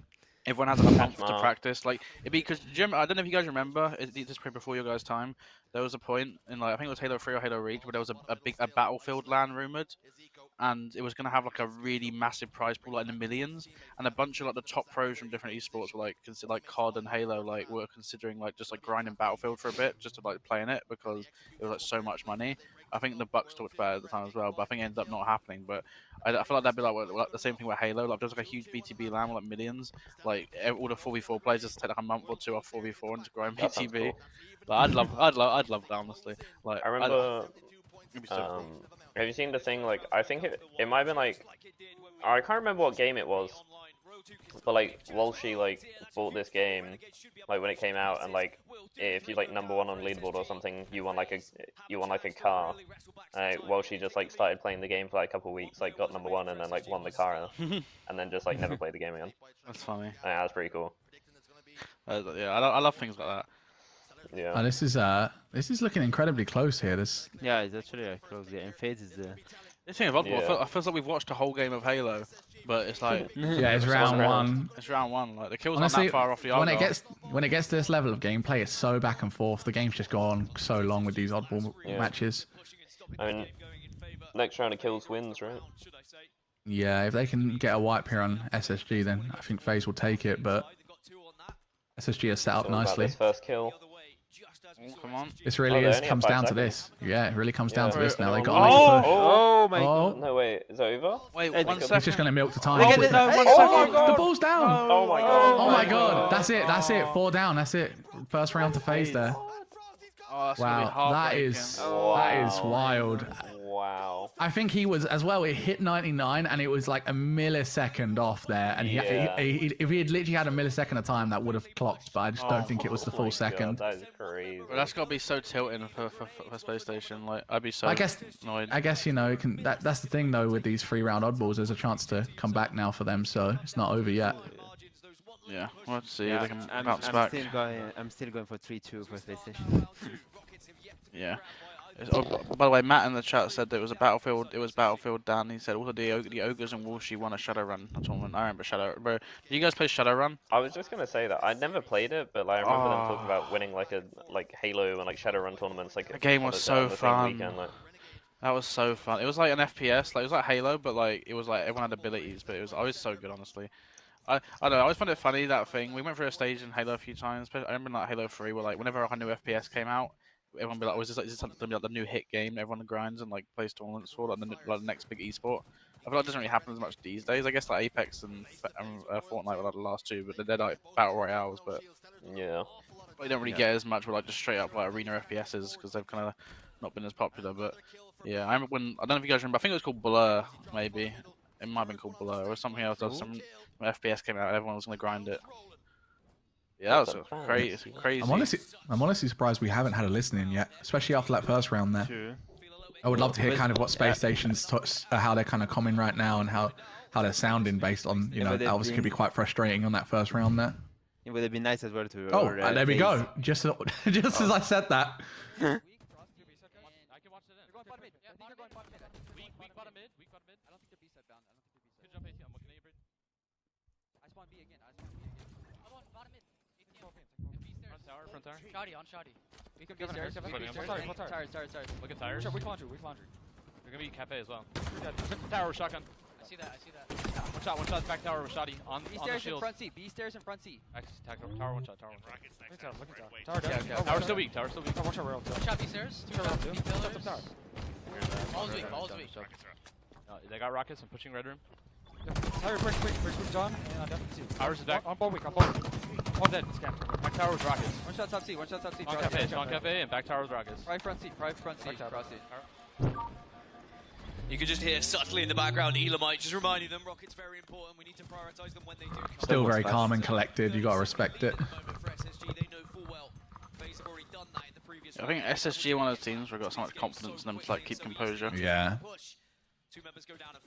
[SPEAKER 2] everyone has like a month to
[SPEAKER 3] Smile.
[SPEAKER 2] practice. Like it'd be because I don't know if you guys remember. This probably before your guys' time. There was a point in like I think it was Halo 3 or Halo Reach where there was a Battlefield LAN rumored, and it was gonna have like a really massive prize pool like in the millions, and a bunch of like the top pros from different esports were like like COD and Halo like were considering like just like grinding Battlefield for a bit just to like play in it because it was like so much money. I think the Bucks talked about it at the time as well, but I think it ended up not happening. But I feel like that'd be like the same thing with Halo. Like there's like a huge BTB LAN with like millions, like all the 4v4 players just take like a month or two off 4v4 and just grind
[SPEAKER 3] That sounds
[SPEAKER 2] BTB.
[SPEAKER 3] cool.
[SPEAKER 2] Like, I'd love that honestly. Like
[SPEAKER 3] I remember.
[SPEAKER 2] it'd be so cool.
[SPEAKER 3] Have you seen the thing? Like, I think it might have been like, I can't remember what game it was, but like Walshy like bought this game, like when it came out, and like if you like #1 on leaderboard or something, you won like a car. Walshy just like started playing the game for like a couple of weeks, like got #1 and then like won the car, and then just like never played the game again.
[SPEAKER 2] That's funny.
[SPEAKER 3] Yeah, that's pretty cool.
[SPEAKER 2] Yeah, I love things like that.
[SPEAKER 3] Yeah.
[SPEAKER 5] This is looking incredibly close here.
[SPEAKER 4] Yeah, it's actually like close. Yeah, and FaZe is the.
[SPEAKER 2] This thing of Oddball,
[SPEAKER 3] Yeah.
[SPEAKER 2] I feel like we've watched a whole game of Halo, but it's like
[SPEAKER 5] Yeah, it's round one.
[SPEAKER 2] it's round one. Like the kills
[SPEAKER 5] Honestly,
[SPEAKER 2] aren't that far off the
[SPEAKER 5] when
[SPEAKER 2] arc.
[SPEAKER 5] it gets to this level of gameplay, it's so back and forth. The game's just gone so long with these Oddball
[SPEAKER 3] Yeah.
[SPEAKER 5] matches.
[SPEAKER 3] I mean, next round of kills wins, right?
[SPEAKER 5] Yeah, if they can get a wipe here on SSG, then I think FaZe will take it. But SSG is set up
[SPEAKER 3] It's all about
[SPEAKER 5] nicely.
[SPEAKER 3] this first kill.
[SPEAKER 2] Oh, come on.
[SPEAKER 5] This really
[SPEAKER 3] they're
[SPEAKER 5] is
[SPEAKER 3] only at
[SPEAKER 5] comes
[SPEAKER 3] 5
[SPEAKER 5] down to
[SPEAKER 3] seconds.
[SPEAKER 5] this. Yeah, it really comes down to
[SPEAKER 3] Yeah.
[SPEAKER 5] this now. They
[SPEAKER 2] Oh!
[SPEAKER 5] got to make a push.
[SPEAKER 3] Oh
[SPEAKER 4] my
[SPEAKER 5] Oh,
[SPEAKER 3] No, wait, is it over?
[SPEAKER 2] Wait,
[SPEAKER 4] Hey,
[SPEAKER 2] 1
[SPEAKER 5] he's
[SPEAKER 2] second.
[SPEAKER 5] just going to milk the time.
[SPEAKER 4] Look at it,
[SPEAKER 5] Oh,
[SPEAKER 4] oh my God.
[SPEAKER 5] the ball's down.
[SPEAKER 3] Oh my god.
[SPEAKER 5] Oh my god, that's it. 4 down. That's it. First round to FaZe there.
[SPEAKER 2] Oh, that's gonna be
[SPEAKER 5] Wow, that
[SPEAKER 2] heartbreaking.
[SPEAKER 5] is wild.
[SPEAKER 3] Wow.
[SPEAKER 5] I think he was as well. It hit 99, and it was like a millisecond off there. And
[SPEAKER 3] Yeah.
[SPEAKER 5] if he had literally had a millisecond of time, that would have clocked. But I just don't think it was the
[SPEAKER 3] Oh
[SPEAKER 5] full
[SPEAKER 3] my
[SPEAKER 5] second.
[SPEAKER 3] God, that is crazy.
[SPEAKER 2] But that's got to be so tilting for Space Station. Like, I'd be so
[SPEAKER 5] I guess
[SPEAKER 2] annoyed.
[SPEAKER 5] you know that's the thing though with these 3-round oddballs. There's a chance to come back now for them, so it's not over yet.
[SPEAKER 2] Yeah, we'll have to see
[SPEAKER 4] Yeah,
[SPEAKER 2] if they can
[SPEAKER 4] I'm
[SPEAKER 2] bounce back.
[SPEAKER 4] I'm still going for 3-2 for PlayStation.
[SPEAKER 2] Yeah. Oh, by the way, Matt in the chat said that it was Battlefield. It was Battlefield Dan. He said also the Ogres and Walshy won a Shadowrun tournament. I remember Shadowrun. Bro, did you guys play Shadowrun?
[SPEAKER 3] I was just gonna say that I never played it, but like I remember them talking about winning like Halo and like Shadowrun tournaments. Like
[SPEAKER 2] The game was so
[SPEAKER 3] on the same
[SPEAKER 2] fun.
[SPEAKER 3] weekend, like.
[SPEAKER 2] That was so fun. It was like an FPS. Like it was like Halo, but like it was like everyone had abilities. But it was always so good, honestly. I don't know. I always found it funny that thing. We went through a stage in Halo a few times. I remember in, like Halo 3, where like whenever a new FPS came out, everyone would be like, "Oh, is this something to be like the new hit game?" Everyone grinds and like plays tournaments for like the next big esport. I feel like it doesn't really happen as much these days. I guess like Apex and Fortnite were like the last two, but they're like battle royales. But
[SPEAKER 3] Yeah.
[SPEAKER 2] you don't really get as much with like just straight up like arena FPSs because they've kind of not been as popular. But yeah, I remember when I don't know if you guys remember. I think it was called Blur, maybe. It might have been called Blur or something else. Some FPS came out and everyone was gonna grind it. Yeah, that was crazy.
[SPEAKER 5] I'm honestly surprised we haven't had a listening yet, especially after that first round there. I would love to hear kind of what Space Station's how they're kind of coming right now and how they're sounding based on that obviously could be quite frustrating on that first round there.
[SPEAKER 4] It would have been nice as well to.
[SPEAKER 5] Oh, and there we go. Just as I said that.
[SPEAKER 8] Shoddy on Shoddy.
[SPEAKER 7] We can be stairs. Sorry. Look at tires. Weak laundry. They're gonna be cafe as well. Tower with shotgun.
[SPEAKER 8] I see that.
[SPEAKER 7] One shot, back tower with shoddy on the
[SPEAKER 10] stairs in
[SPEAKER 7] shield.
[SPEAKER 10] front seat. B stairs in front seat.
[SPEAKER 7] Tower one shot. Tower. Tower still weak. One shot rail.
[SPEAKER 8] One shot B stairs. Two shot B pillars. All is weak.
[SPEAKER 7] They got rockets. I'm pushing red room.
[SPEAKER 10] Tower break John.
[SPEAKER 7] Towers is back.
[SPEAKER 10] On ball weak.
[SPEAKER 7] All dead. Back tower with rockets.
[SPEAKER 10] One shot top seat.
[SPEAKER 7] Spawn cafe and back tower with rockets.
[SPEAKER 10] Right front seat. Cross seat.
[SPEAKER 9] You can just hear subtly in the background Elamite just reminding them rockets very important. We need to prioritize them when they do.
[SPEAKER 5] Still very calm and collected. You gotta respect it.
[SPEAKER 2] I think SSG one of the teams where got so much confidence in them to like keep composure.
[SPEAKER 5] Yeah.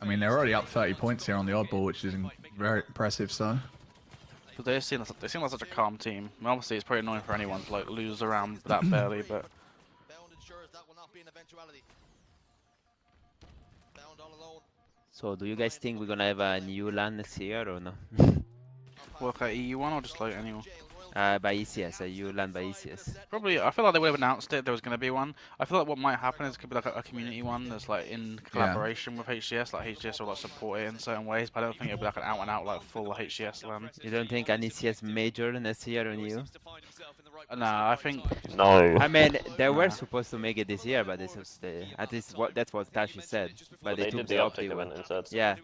[SPEAKER 5] I mean, they're already up 30 points here on the oddball, which is very impressive. So.
[SPEAKER 2] Because they seem like such a calm team. I mean, obviously, it's pretty annoying for anyone to like lose around that barely, but.
[SPEAKER 11] Bound ensures that will not be an eventuality. Bound all alone.
[SPEAKER 4] So, do you guys think we're gonna have a new LAN next year or no?
[SPEAKER 2] Work at EU1 or just like anyone?
[SPEAKER 4] By ECS, a new LAN by ECS.
[SPEAKER 2] Probably, I feel like they would have announced it. There was going to be one. I feel like what might happen is it could be like a community one that's like in collaboration with HCS. Like HCS will like support it in certain ways, but I don't think it'll be like an out and out like full HCS LAN.
[SPEAKER 4] You don't think an ECS major next year on you?
[SPEAKER 2] Nah, I think.
[SPEAKER 3] No.
[SPEAKER 4] I mean, they were supposed to make it this year, but this was at least that's what Tashi said. But
[SPEAKER 3] They
[SPEAKER 4] they took
[SPEAKER 3] did the
[SPEAKER 4] the
[SPEAKER 3] optic
[SPEAKER 4] optic
[SPEAKER 3] event
[SPEAKER 4] one.
[SPEAKER 3] instead.
[SPEAKER 4] Yeah.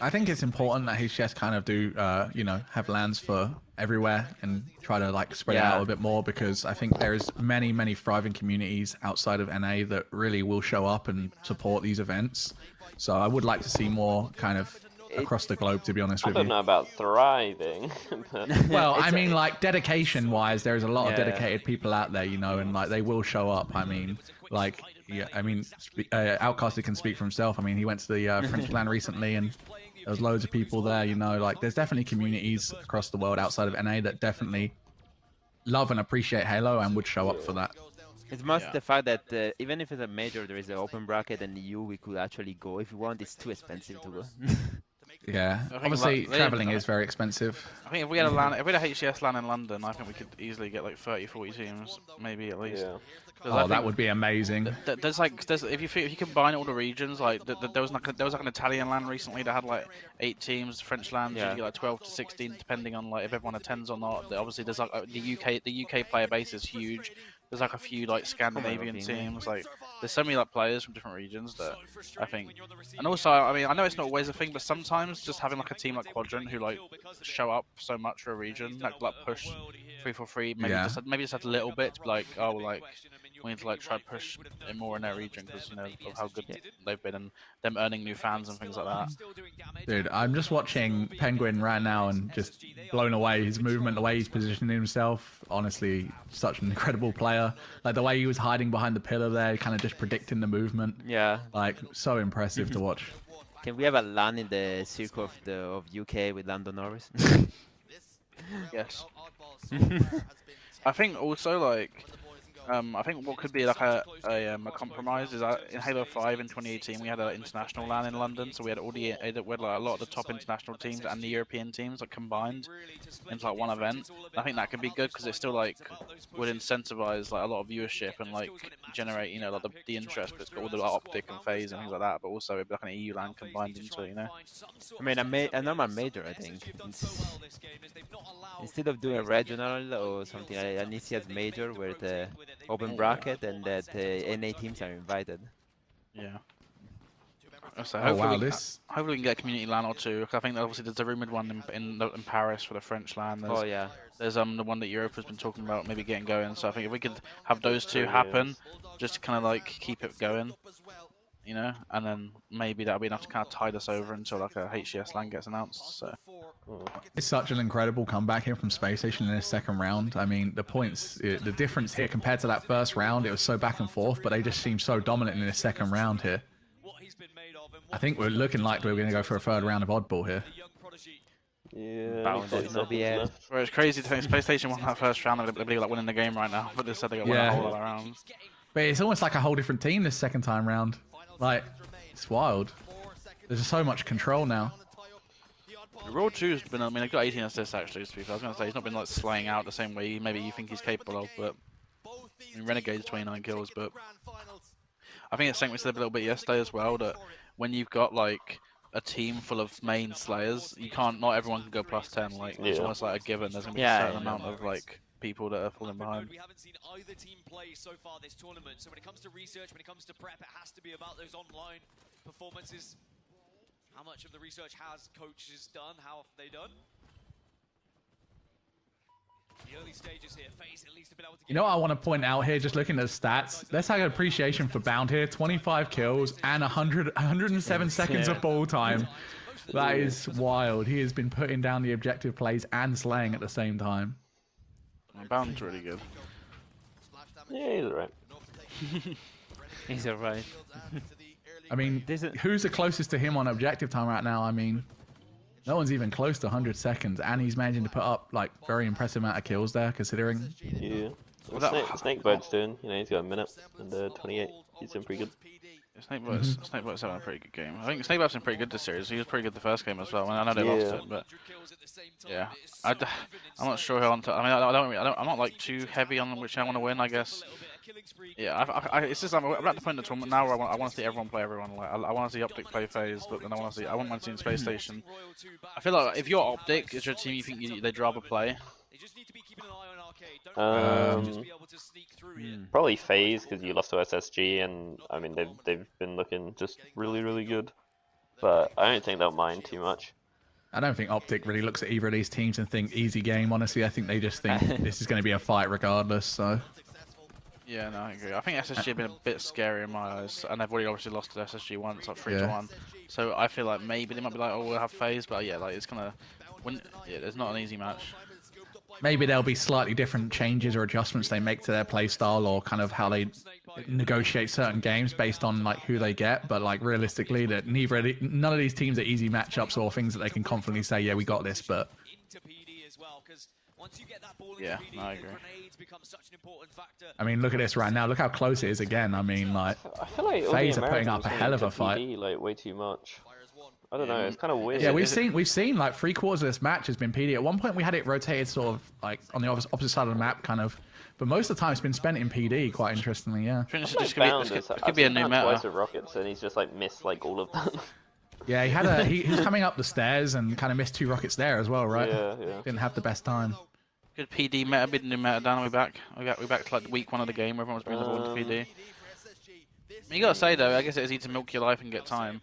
[SPEAKER 5] I think it's important that HCS kind of do, you know, have LANs for everywhere and try to like spread it out a bit more, because I think there's many thriving communities outside of NA that really will show up and support these events. So I would like to see more kind of across the globe, to be honest
[SPEAKER 3] I
[SPEAKER 5] with you.
[SPEAKER 3] don't know about thriving. But
[SPEAKER 5] Well, I mean, like dedication-wise, there's a lot of dedicated people out there, you know, and like they will show up. I mean, like, yeah, I mean, Outcasted can speak for himself. I mean, he went to the French LAN recently, and there was loads of people there, you know. Like, there's definitely communities across the world outside of NA that definitely love and appreciate Halo and would show up for that.
[SPEAKER 4] It's most the fact that even if it's a major, there is an open bracket, and we could actually go if you want. It's too expensive to go.
[SPEAKER 5] Yeah, obviously traveling is very expensive.
[SPEAKER 2] I think if we had a LAN, if we had a HCS LAN in London, I think we could easily get like 30-40 teams, maybe at least.
[SPEAKER 3] Yeah.
[SPEAKER 5] Oh, that would be amazing.
[SPEAKER 2] There's if you combine all the regions, like there was like an Italian LAN recently that had like 8 teams. French LANs you get like 12 to 16 depending on like if everyone attends or not. Obviously, there's like the UK player base is huge. There's like a few like Scandinavian teams. Like there's so many like players from different regions that I think. And also, I mean, I know it's not always a thing, but sometimes just having like a team like Quadrant who like show up so much for a region, like push 3-4-3, maybe just a little bit, like oh like we need to like try to push it more in their region because you know of how good they've been and them earning new fans and things like that.
[SPEAKER 5] Dude, I'm just watching Penguin right now and just blown away. His movement, the way he's positioning himself, honestly, such an incredible player. Like the way he was hiding behind the pillar there, kind of just predicting the movement.
[SPEAKER 4] Yeah.
[SPEAKER 5] Like so impressive to watch.
[SPEAKER 4] Can we have a LAN in the circle of UK with Lando Norris?
[SPEAKER 2] Yes. I think also like. I think what could be like a compromise is that in Halo 5 in 2018 we had an international LAN in London, so we had all the like a lot of the top international teams and the European teams like combined into like one event. And I think that could be good because it still like would incentivize like a lot of viewership and like generate you know like the interest, but it's got all the like, optic and phase and things like that. But also it'd be like an EU LAN combined into it, you know.
[SPEAKER 4] I mean a normal major, I think. Instead of doing a regional or something like an ECS major where the open bracket and that NA teams are invited.
[SPEAKER 2] Yeah. So
[SPEAKER 5] hopefully
[SPEAKER 2] we can get a community LAN or two. I think obviously there's a rumored one in Paris for the French LAN. There's, There's the one that Europa's been talking about maybe getting going. So I think if we could have those two happen, just to kind of like keep it going, you know, and then maybe that'll be enough to kind of tide us over until like a HCS LAN gets announced. So.
[SPEAKER 5] It's such an incredible comeback here from Space Station in the second round. I mean, the points, the difference here compared to that first round, it was so back and forth, but they just seem so dominant in the second round here. I think we're looking like we're going to go for a third round of Oddball here.
[SPEAKER 3] Yeah.
[SPEAKER 2] Well, it's crazy to think Space Station won that first round. They'll be like winning the game right now, but they said they got won a whole other round.
[SPEAKER 5] But it's almost like a whole different team this second time round. Like, it's wild. There's so much control now.
[SPEAKER 2] Raw 2's been, I mean, they've got 18 assists actually, to be fair. I was going to say, he's not been like slaying out the same way maybe you think he's capable of, but I mean, Renegade's 29 kills, but I think it's something we said a little bit yesterday as well, that when you've got like a team full of main slayers, you can't, not everyone can go plus 10, like, it's almost like a given, there's going to be a certain amount of like people that are falling behind.
[SPEAKER 9] We haven't seen either team play so far this tournament, so when it comes to research, when it comes to prep, it has to be about those online performances. How much of the research has coaches done? How have they done? The early stages here, FaZe at least have been able to get.
[SPEAKER 5] You know what I want to point out here, just looking at the stats? Let's have an appreciation for Bound here. 25 kills and 107 seconds of ball time. That is wild. He has been putting down the objective plays and slaying at the same time.
[SPEAKER 2] Bound's really good.
[SPEAKER 3] Yeah, he's alright.
[SPEAKER 4] He's alright.
[SPEAKER 5] I mean, who's the closest to him on objective time right now? I mean, No one's even close to 100 seconds, and he's managing to put up like very impressive amount of kills there, considering.
[SPEAKER 12] Yeah. Snakebird's doing, you know, he's got a minute and 28. He's doing pretty good.
[SPEAKER 2] Snakebird's having a pretty good game. I think Snakebird's been pretty good this series. He was pretty good the first game as well. I know they lost it, but yeah, I'm not sure who I want to. I mean, I'm not like too heavy on which I want to win. I guess. Yeah, it's just I'm at the point in the tournament now where I want to see everyone play everyone. Like I want to see Optic play FaZe, but then I want my team Space Station. I feel like if you're Optic, is your team you think they'd rather play?
[SPEAKER 12] Probably FaZe because you lost to SSG, and I mean they've been looking just really good. But I don't think they'll mind too much.
[SPEAKER 5] I don't think Optic really looks at either of these teams and think easy game. Honestly, I think they just think this is going to be a fight regardless. So.
[SPEAKER 2] Yeah, no, I agree. I think SSG have been a bit scary in my eyes, and they've already obviously lost to SSG once, like 3-1. So I feel like maybe they might be like, oh, we'll have FaZe, but yeah, like it's gonna, there's not an easy match.
[SPEAKER 5] Maybe there'll be slightly different changes or adjustments they make to their play style, or kind of how they negotiate certain games based on like who they get. But like realistically, that none of these teams are easy matchups or things that they can confidently say, yeah, we got this. But
[SPEAKER 2] yeah, no, I agree.
[SPEAKER 5] I mean, look at this right now. Look how close it is again. I mean, like,
[SPEAKER 12] I feel like
[SPEAKER 5] FaZe are putting up a hell of a fight.
[SPEAKER 12] PD, like way too much. I don't know. It's kind of weird.
[SPEAKER 5] Yeah, we've seen like 3/4 of this match has been PD. At one point, we had it rotated sort of like on the opposite side of the map, kind of. But most of the time, it's been spent in PD. Quite interestingly, yeah.
[SPEAKER 2] This could be a new meta.
[SPEAKER 12] Twice with Rockets, and he's just like missed like all of them.
[SPEAKER 5] Yeah, he was coming up the stairs and kind of missed 2 rockets there as well, right?
[SPEAKER 12] Yeah.
[SPEAKER 5] Didn't have the best time.
[SPEAKER 2] Good PD meta, bit new meta. Dan, we're back. We're back to like week 1 of the game where everyone's bringing the ball into PD. You gotta say though, I guess it's easy to milk your life and get time.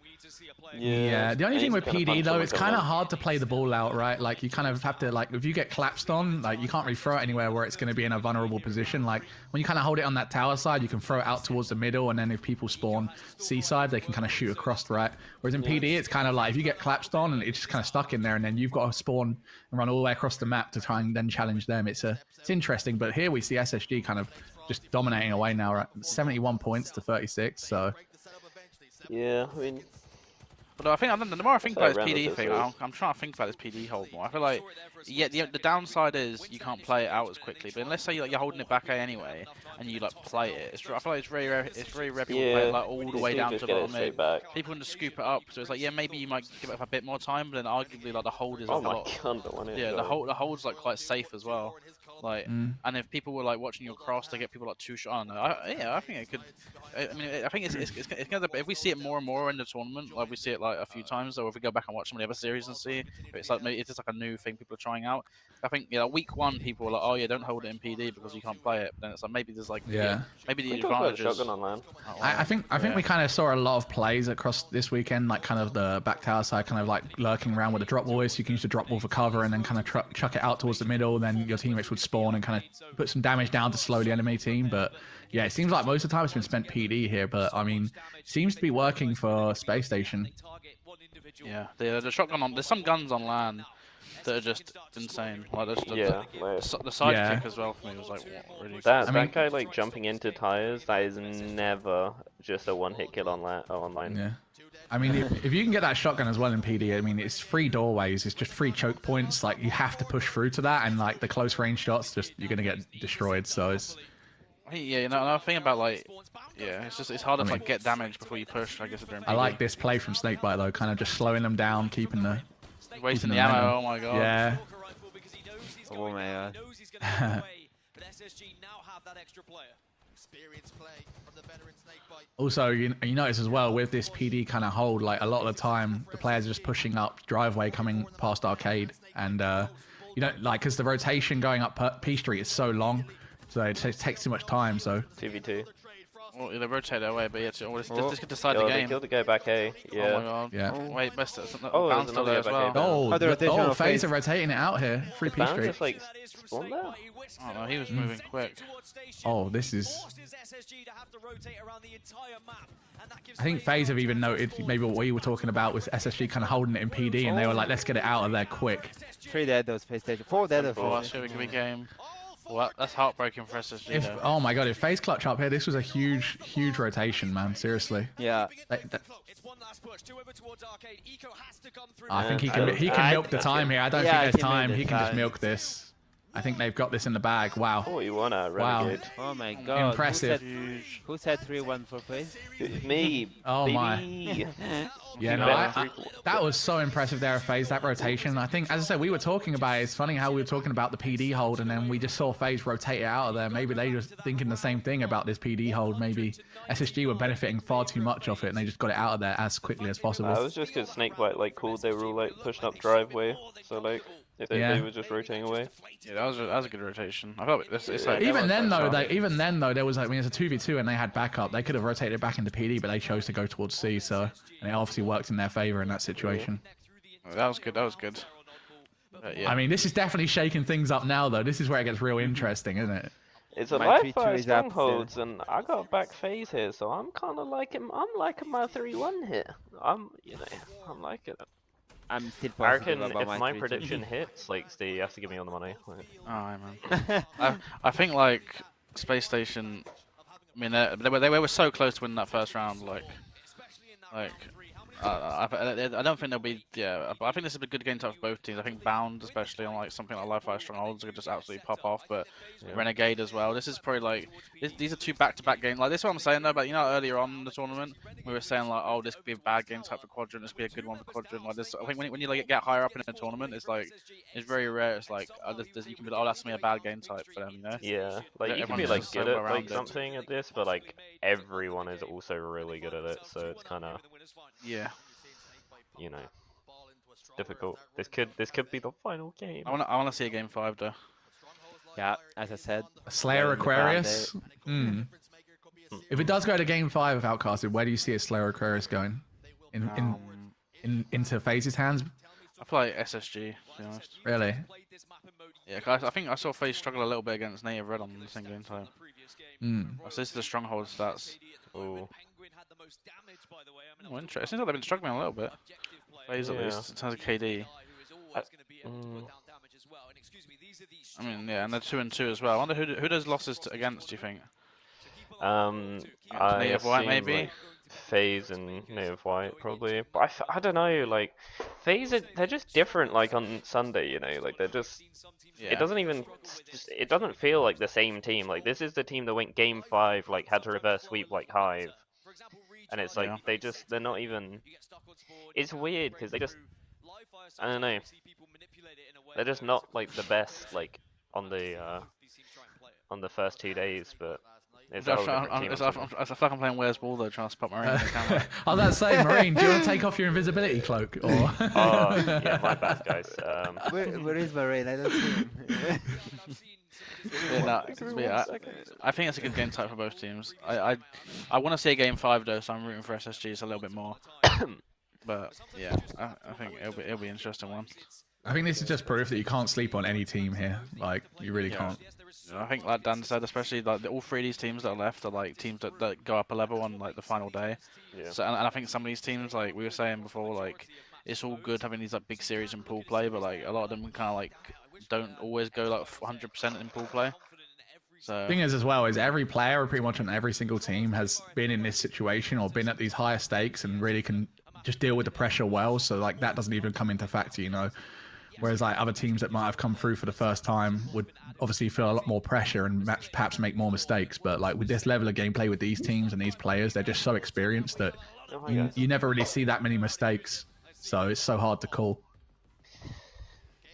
[SPEAKER 5] Yeah, the only thing with PD though, it's kind of hard to play the ball out, right? Like you kind of have to, like, if you get collapsed on, like you can't really throw it anywhere where it's going to be in a vulnerable position. Like when you kind of hold it on that tower side, you can throw it out towards the middle, and then if people spawn C side, they can kind of shoot across, right? Whereas in PD, it's kind of like if you get collapsed on and it's just kind of stuck in there, and then you've got to spawn and run all the way across the map to try and then challenge them. It's interesting, but here we see SSG kind of just dominating away now, right? 71 points to 36, so.
[SPEAKER 12] Yeah, I mean.
[SPEAKER 2] But I think the more I think about this PD thing, I'm trying to think about this PD hold more. I feel like, yeah, the downside is you can't play it out as quickly. But let's say you're holding it back A anyway, and you like play it. I feel like it's very rare people play it like all the way down to the bottom mid. People can just scoop it up. So it's like, yeah, maybe you might give it a bit more time, but then arguably like the hold is like a lot. Yeah, the hold's like quite safe as well. Like, and if people were like watching your cross, they get people like 2 shots. I don't know. I think it could. I mean, I think it's gonna. If we see it more and more in the tournament, like we see it like a few times, or if we go back and watch some of the other series and see, it's like maybe it's just like a new thing people are trying out. I think week 1 people were like, oh yeah, don't hold it in PD because you can't play it. But then it's like maybe there's like maybe the advantage is.
[SPEAKER 5] I think we kind of saw a lot of plays across this weekend, like kind of the back tower side, kind of like lurking around with the drop wall. So you can use the drop wall for cover and then kind of chuck it out towards the middle. Then your teammates would spawn and kind of put some damage down to slow the enemy team. But yeah, it seems like most of the time it's been spent PD here. But I mean, it seems to be working for Space Station.
[SPEAKER 2] Yeah, the shotgun on. There's some guns on LAN that are just insane. Like the side kick as well for me was like really.
[SPEAKER 12] That guy like jumping into tires. That is never just a 1-hit kill online.
[SPEAKER 5] Yeah. I mean, if you can get that shotgun as well in PD, I mean, it's 3 doorways. It's just 3 choke points. Like you have to push through to that, and like the close range shots, just you're gonna get destroyed. So it's.
[SPEAKER 2] Yeah, another thing about like, it's harder to like get damage before you push. I guess during PD.
[SPEAKER 5] I like this play from Snakebite though, kind of just slowing them down, keeping the.
[SPEAKER 2] Wasting the ammo. Oh my god.
[SPEAKER 5] Yeah.
[SPEAKER 4] Oh my god.
[SPEAKER 5] Also, you notice as well with this PD kind of hold, like a lot of the time the players are just pushing up driveway coming past arcade, and you know, like because the rotation going up P Street is so long, so it takes too much time. So
[SPEAKER 12] 2v2.
[SPEAKER 2] Well, they rotate away, but yeah, this could decide the game.
[SPEAKER 12] They killed the go back A. Yeah.
[SPEAKER 2] Oh my god.
[SPEAKER 5] Yeah.
[SPEAKER 2] Oh, wait, best.
[SPEAKER 12] Bounce
[SPEAKER 2] still there as well.
[SPEAKER 5] FaZe are rotating it out here. Free P Street.
[SPEAKER 12] Just like spawned there?
[SPEAKER 2] Oh no, he was moving quick.
[SPEAKER 5] Oh, this is. I think FaZe have even noted maybe what we were talking about with SSG kind of holding it in PD, and they were like, let's get it out of there quick.
[SPEAKER 4] 3 dead though, Space Station. 4 dead though.
[SPEAKER 2] Oh, that's a good game. Well, that's heartbreaking for SSG. though.
[SPEAKER 5] Oh my god, if FaZe clutch up here, this was a huge rotation, man. Seriously.
[SPEAKER 4] Yeah.
[SPEAKER 5] I think he can milk the time here. I don't think there's time. He can just milk this. I think they've got this in the bag. Wow.
[SPEAKER 12] 41
[SPEAKER 5] Wow.
[SPEAKER 12] renegade.
[SPEAKER 4] Oh my god.
[SPEAKER 5] Impressive.
[SPEAKER 4] Who said 3-1 for FaZe?
[SPEAKER 12] Me.
[SPEAKER 5] Oh
[SPEAKER 12] baby.
[SPEAKER 5] my. Yeah, no, that was so impressive there, FaZe, that rotation. I think, as I said, we were talking about it. It's funny how we were talking about the PD hold, and then we just saw FaZe rotate it out of there. Maybe they were thinking the same thing about this PD hold. Maybe SSG were benefiting far too much of it, and they just got it out of there as quickly as possible.
[SPEAKER 12] It was just because Snakebite like called they were all like pushing up driveway, so like they were just rotating away.
[SPEAKER 2] Yeah, that was a good rotation. I felt it's like
[SPEAKER 5] Even then though, there was like, I mean, it's a 2v2 and they had backup. They could have rotated back into PD, but they chose to go towards C. So, and it obviously worked in their favor in that situation.
[SPEAKER 2] That was good. That was good. Yeah.
[SPEAKER 5] I mean, this is definitely shaking things up now, though. This is where it gets real interesting, isn't it?
[SPEAKER 12] It's a live fire strongholds, and I got back FaZe here, so I'm kind of liking. I'm liking my 3-1 here. I'm liking it.
[SPEAKER 4] I'm still
[SPEAKER 12] I reckon
[SPEAKER 4] positive about
[SPEAKER 12] if my prediction hits, like, Steve, you have to give me all the money. Like...
[SPEAKER 2] Alright, man. I think like Space Station. I mean, they were so close to winning that first round. Like. I don't think there'll be. Yeah, but I think this is a good game type for both teams. I think Bound, especially on like something like Live Fire Strongholds, could just absolutely pop off. But Renegade as well. This is probably like these are two back-to-back games. Like this is what I'm saying though. But you know, earlier on in the tournament, we were saying like, oh, this could be a bad game type for Quadrant. This could be a good one for Quadrant. Like this, I think when you like get higher up in a tournament, it's like it's very rare. It's like you can be like, oh, that's me a bad game type for them. You know?
[SPEAKER 12] Yeah, like you can be like good at like something at this, but like everyone is also really good at it. So it's kind of you know, difficult. This could be the final game.
[SPEAKER 2] I wanna see a game 5 though.
[SPEAKER 4] Yeah, as I said.
[SPEAKER 5] Slayer Aquarius. If it does go to game 5 of Outcasted, where do you see a Slayer Aquarius going? Into FaZe's hands?
[SPEAKER 2] I feel like SSG, to be honest.
[SPEAKER 5] Really?
[SPEAKER 2] Yeah, cause I think I saw FaZe struggle a little bit against Native Red on the same game time. So this is the stronghold stats.
[SPEAKER 12] Ooh.
[SPEAKER 2] Oh, interesting. It seems like they've been struggling a little bit. FaZe at least in terms of KD. I mean, yeah, and they're 2-2 as well. I wonder who does losses against, do you think? Native White maybe?
[SPEAKER 12] Like FaZe and Native White probably. But I don't know, like FaZe they're just different like on Sunday, you know, like they're just it doesn't feel like the same team. Like this is the team that went game 5, like had to reverse sweep like Hive. And it's like they're not even. It's weird because they just, I don't know. They're just not like the best like on the first 2 days, but it's I
[SPEAKER 2] feel like I'm playing Where's Ball though, trying to spot Marine.
[SPEAKER 5] I was about to say, Marine, do you want to take off your invisibility cloak? Or...
[SPEAKER 12] yeah, my bad, guys.
[SPEAKER 4] Where is Marine? I don't see him.
[SPEAKER 2] I think it's a good game type for both teams. I want to see a game 5 though, so I'm rooting for SSGs a little bit more. But yeah, I think it'll be an interesting one.
[SPEAKER 5] I think this is just proof that you can't sleep on any team here. Like you really can't.
[SPEAKER 2] I think, like Dan said, especially like all 3 of these teams that are left are like teams that go up a level on like the final day.
[SPEAKER 12] Yeah.
[SPEAKER 2] So and I think some of these teams, like we were saying before, like it's all good having these like big series in pool play, but like a lot of them kind of like don't always go like 100% in pool play. So
[SPEAKER 5] thing is as well is every player pretty much on every single team has been in this situation or been at these higher stakes and really can just deal with the pressure well. So like that doesn't even come into factor, you know. Whereas like other teams that might have come through for the first time would obviously feel a lot more pressure and perhaps make more mistakes. But like with this level of gameplay with these teams and these players, they're just so experienced that you never really see that many mistakes. So it's so hard to call.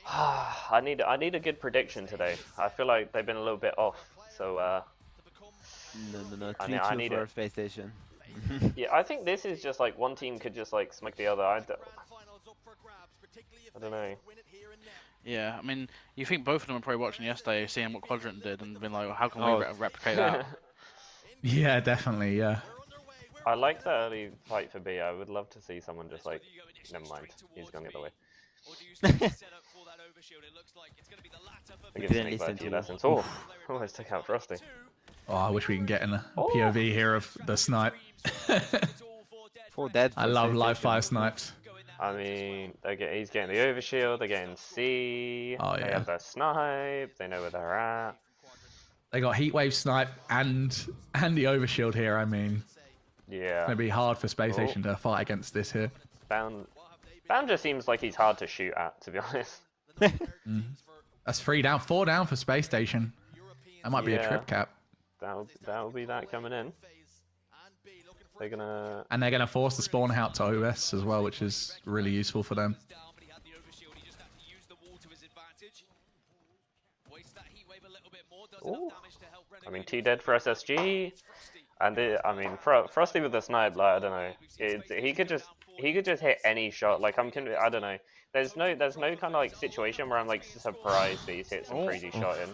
[SPEAKER 12] I need a good prediction today. I feel like they've been a little bit off. So
[SPEAKER 4] no. 3-2 for Space Station.
[SPEAKER 12] Yeah, I think this is just like one team could just like smack the other. I don't know.
[SPEAKER 2] Yeah, I mean, you think both of them were probably watching yesterday, seeing what Quadrant did, and been like, well, how can we replicate that?
[SPEAKER 5] Yeah, definitely, yeah.
[SPEAKER 12] I like the early fight for B. I would love to see someone just like, never mind, he's going the other way. I didn't listen to lessons. Oh, almost took out Frosty.
[SPEAKER 5] Oh, I wish we can get in a POV here of the snipe. I love live fire snipes.
[SPEAKER 12] I mean, he's getting the overshield, they're getting C, they have their snipe, they know where they're at.
[SPEAKER 5] They got Heatwave Snipe and the Overshield here. I mean,
[SPEAKER 12] Yeah.
[SPEAKER 5] it's gonna be hard for Space Station to fight against this here.
[SPEAKER 12] Bound just seems like he's hard to shoot at, to be honest.
[SPEAKER 5] That's 3 down, 4 down for Space Station. That might be a trip cap.
[SPEAKER 12] That'll be that coming in. They're
[SPEAKER 5] gonna force the spawn out to OS as well, which is really useful for them.
[SPEAKER 12] Ooh. I mean, 2 dead for SSG, and I mean, Frosty with the snipe, like, I don't know. He could just hit any shot. Like, I don't know. There's no kind of like situation where I'm like surprised that he's hit some crazy shot in.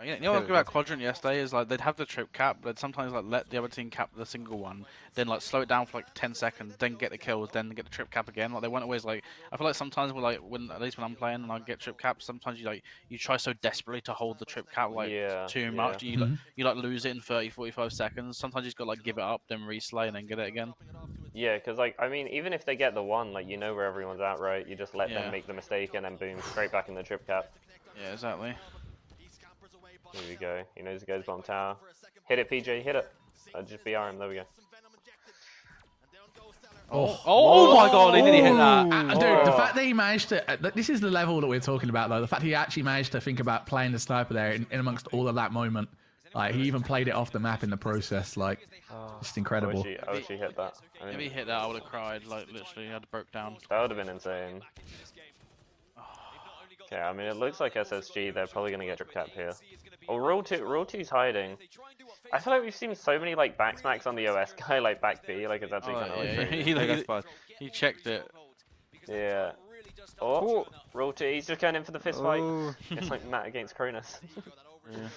[SPEAKER 2] You know what about Quadrant yesterday is like they'd have the trip cap, but sometimes like let the other team cap the single one, then like slow it down for like 10 seconds, then get the kills, then get the trip cap again. Like they weren't always like. I feel like sometimes at least when I'm playing and I get trip caps, sometimes you try so desperately to hold the trip cap like too much, you lose it in 30-45 seconds. Sometimes you just got to like give it up, then reslay and then get it again.
[SPEAKER 12] Yeah, because like I mean, even if they get the one, like you know where everyone's at, right? You just let them make the mistake and then boom, straight back in the trip cap.
[SPEAKER 2] Yeah, exactly.
[SPEAKER 12] Here we go. He knows he goes bottom tower. Hit it, PJ. Hit it. Just BR him. There we go.
[SPEAKER 2] Oh my god, he nearly hit that.
[SPEAKER 5] Dude, the fact that he managed to... this is the level that we're talking about, though. The fact he actually managed to think about playing the sniper there in amongst all of that moment. Like, he even played it off the map in the process. Like, just incredible.
[SPEAKER 12] I wish he hit that.
[SPEAKER 2] If he hit that, I would have cried. Like, literally, I'd have broke down.
[SPEAKER 12] That would have been insane. Okay, I mean, it looks like SSG, they're probably going to get trip cap here. Oh, Rule 2's hiding. I feel like we've seen so many, like, back smacks on the OS guy, like, back B, like, it's actually kind of like...
[SPEAKER 2] He checked it.
[SPEAKER 12] Yeah. Oh, Rule 2, he's just going in for the fist fight. It's like Matt against Cronus.
[SPEAKER 2] Yeah.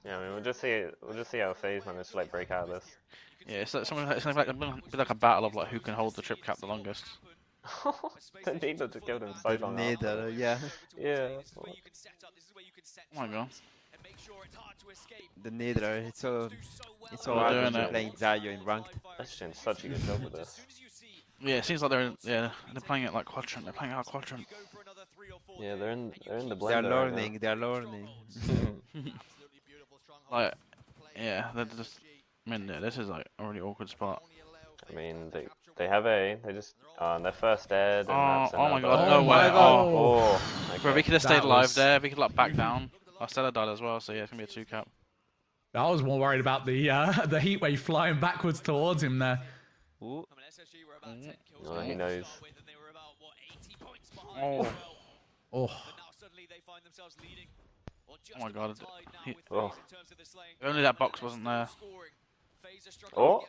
[SPEAKER 12] Yeah, I mean, we'll just see how FaZe managed to like break out of this.
[SPEAKER 2] Yeah, it's like a battle of like who can hold the trip cap the longest.
[SPEAKER 12] The Needler just killed him so long.
[SPEAKER 4] Needler, yeah.
[SPEAKER 12] Yeah.
[SPEAKER 2] Oh my god.
[SPEAKER 4] The Needler, it's so
[SPEAKER 2] hard
[SPEAKER 4] when you're playing Zayo in ranked.
[SPEAKER 12] That's doing such a good job with this.
[SPEAKER 2] Yeah, it seems like they're playing it like Quadrant. They're playing out Quadrant.
[SPEAKER 12] Yeah, they're in the blender.
[SPEAKER 4] They're learning. They're learning.
[SPEAKER 2] Like, yeah, they're just. I mean, yeah, this is like a really awkward spot.
[SPEAKER 12] I mean, they have A. They just their first dead. And
[SPEAKER 2] Oh my god!
[SPEAKER 5] Oh
[SPEAKER 2] No
[SPEAKER 5] my
[SPEAKER 2] way!
[SPEAKER 5] god.
[SPEAKER 2] Oh.
[SPEAKER 12] Okay.
[SPEAKER 2] Bro, we could have stayed alive there. We could like back down. Stella died as well, so yeah, it's gonna be a 2 cap.
[SPEAKER 5] I was more worried about the Heatwave flying backwards towards him there.
[SPEAKER 12] Oh, he knows.
[SPEAKER 2] Oh.
[SPEAKER 5] Oh.
[SPEAKER 2] Oh my god.
[SPEAKER 12] Oh.
[SPEAKER 2] Only that box wasn't there.
[SPEAKER 12] Oh.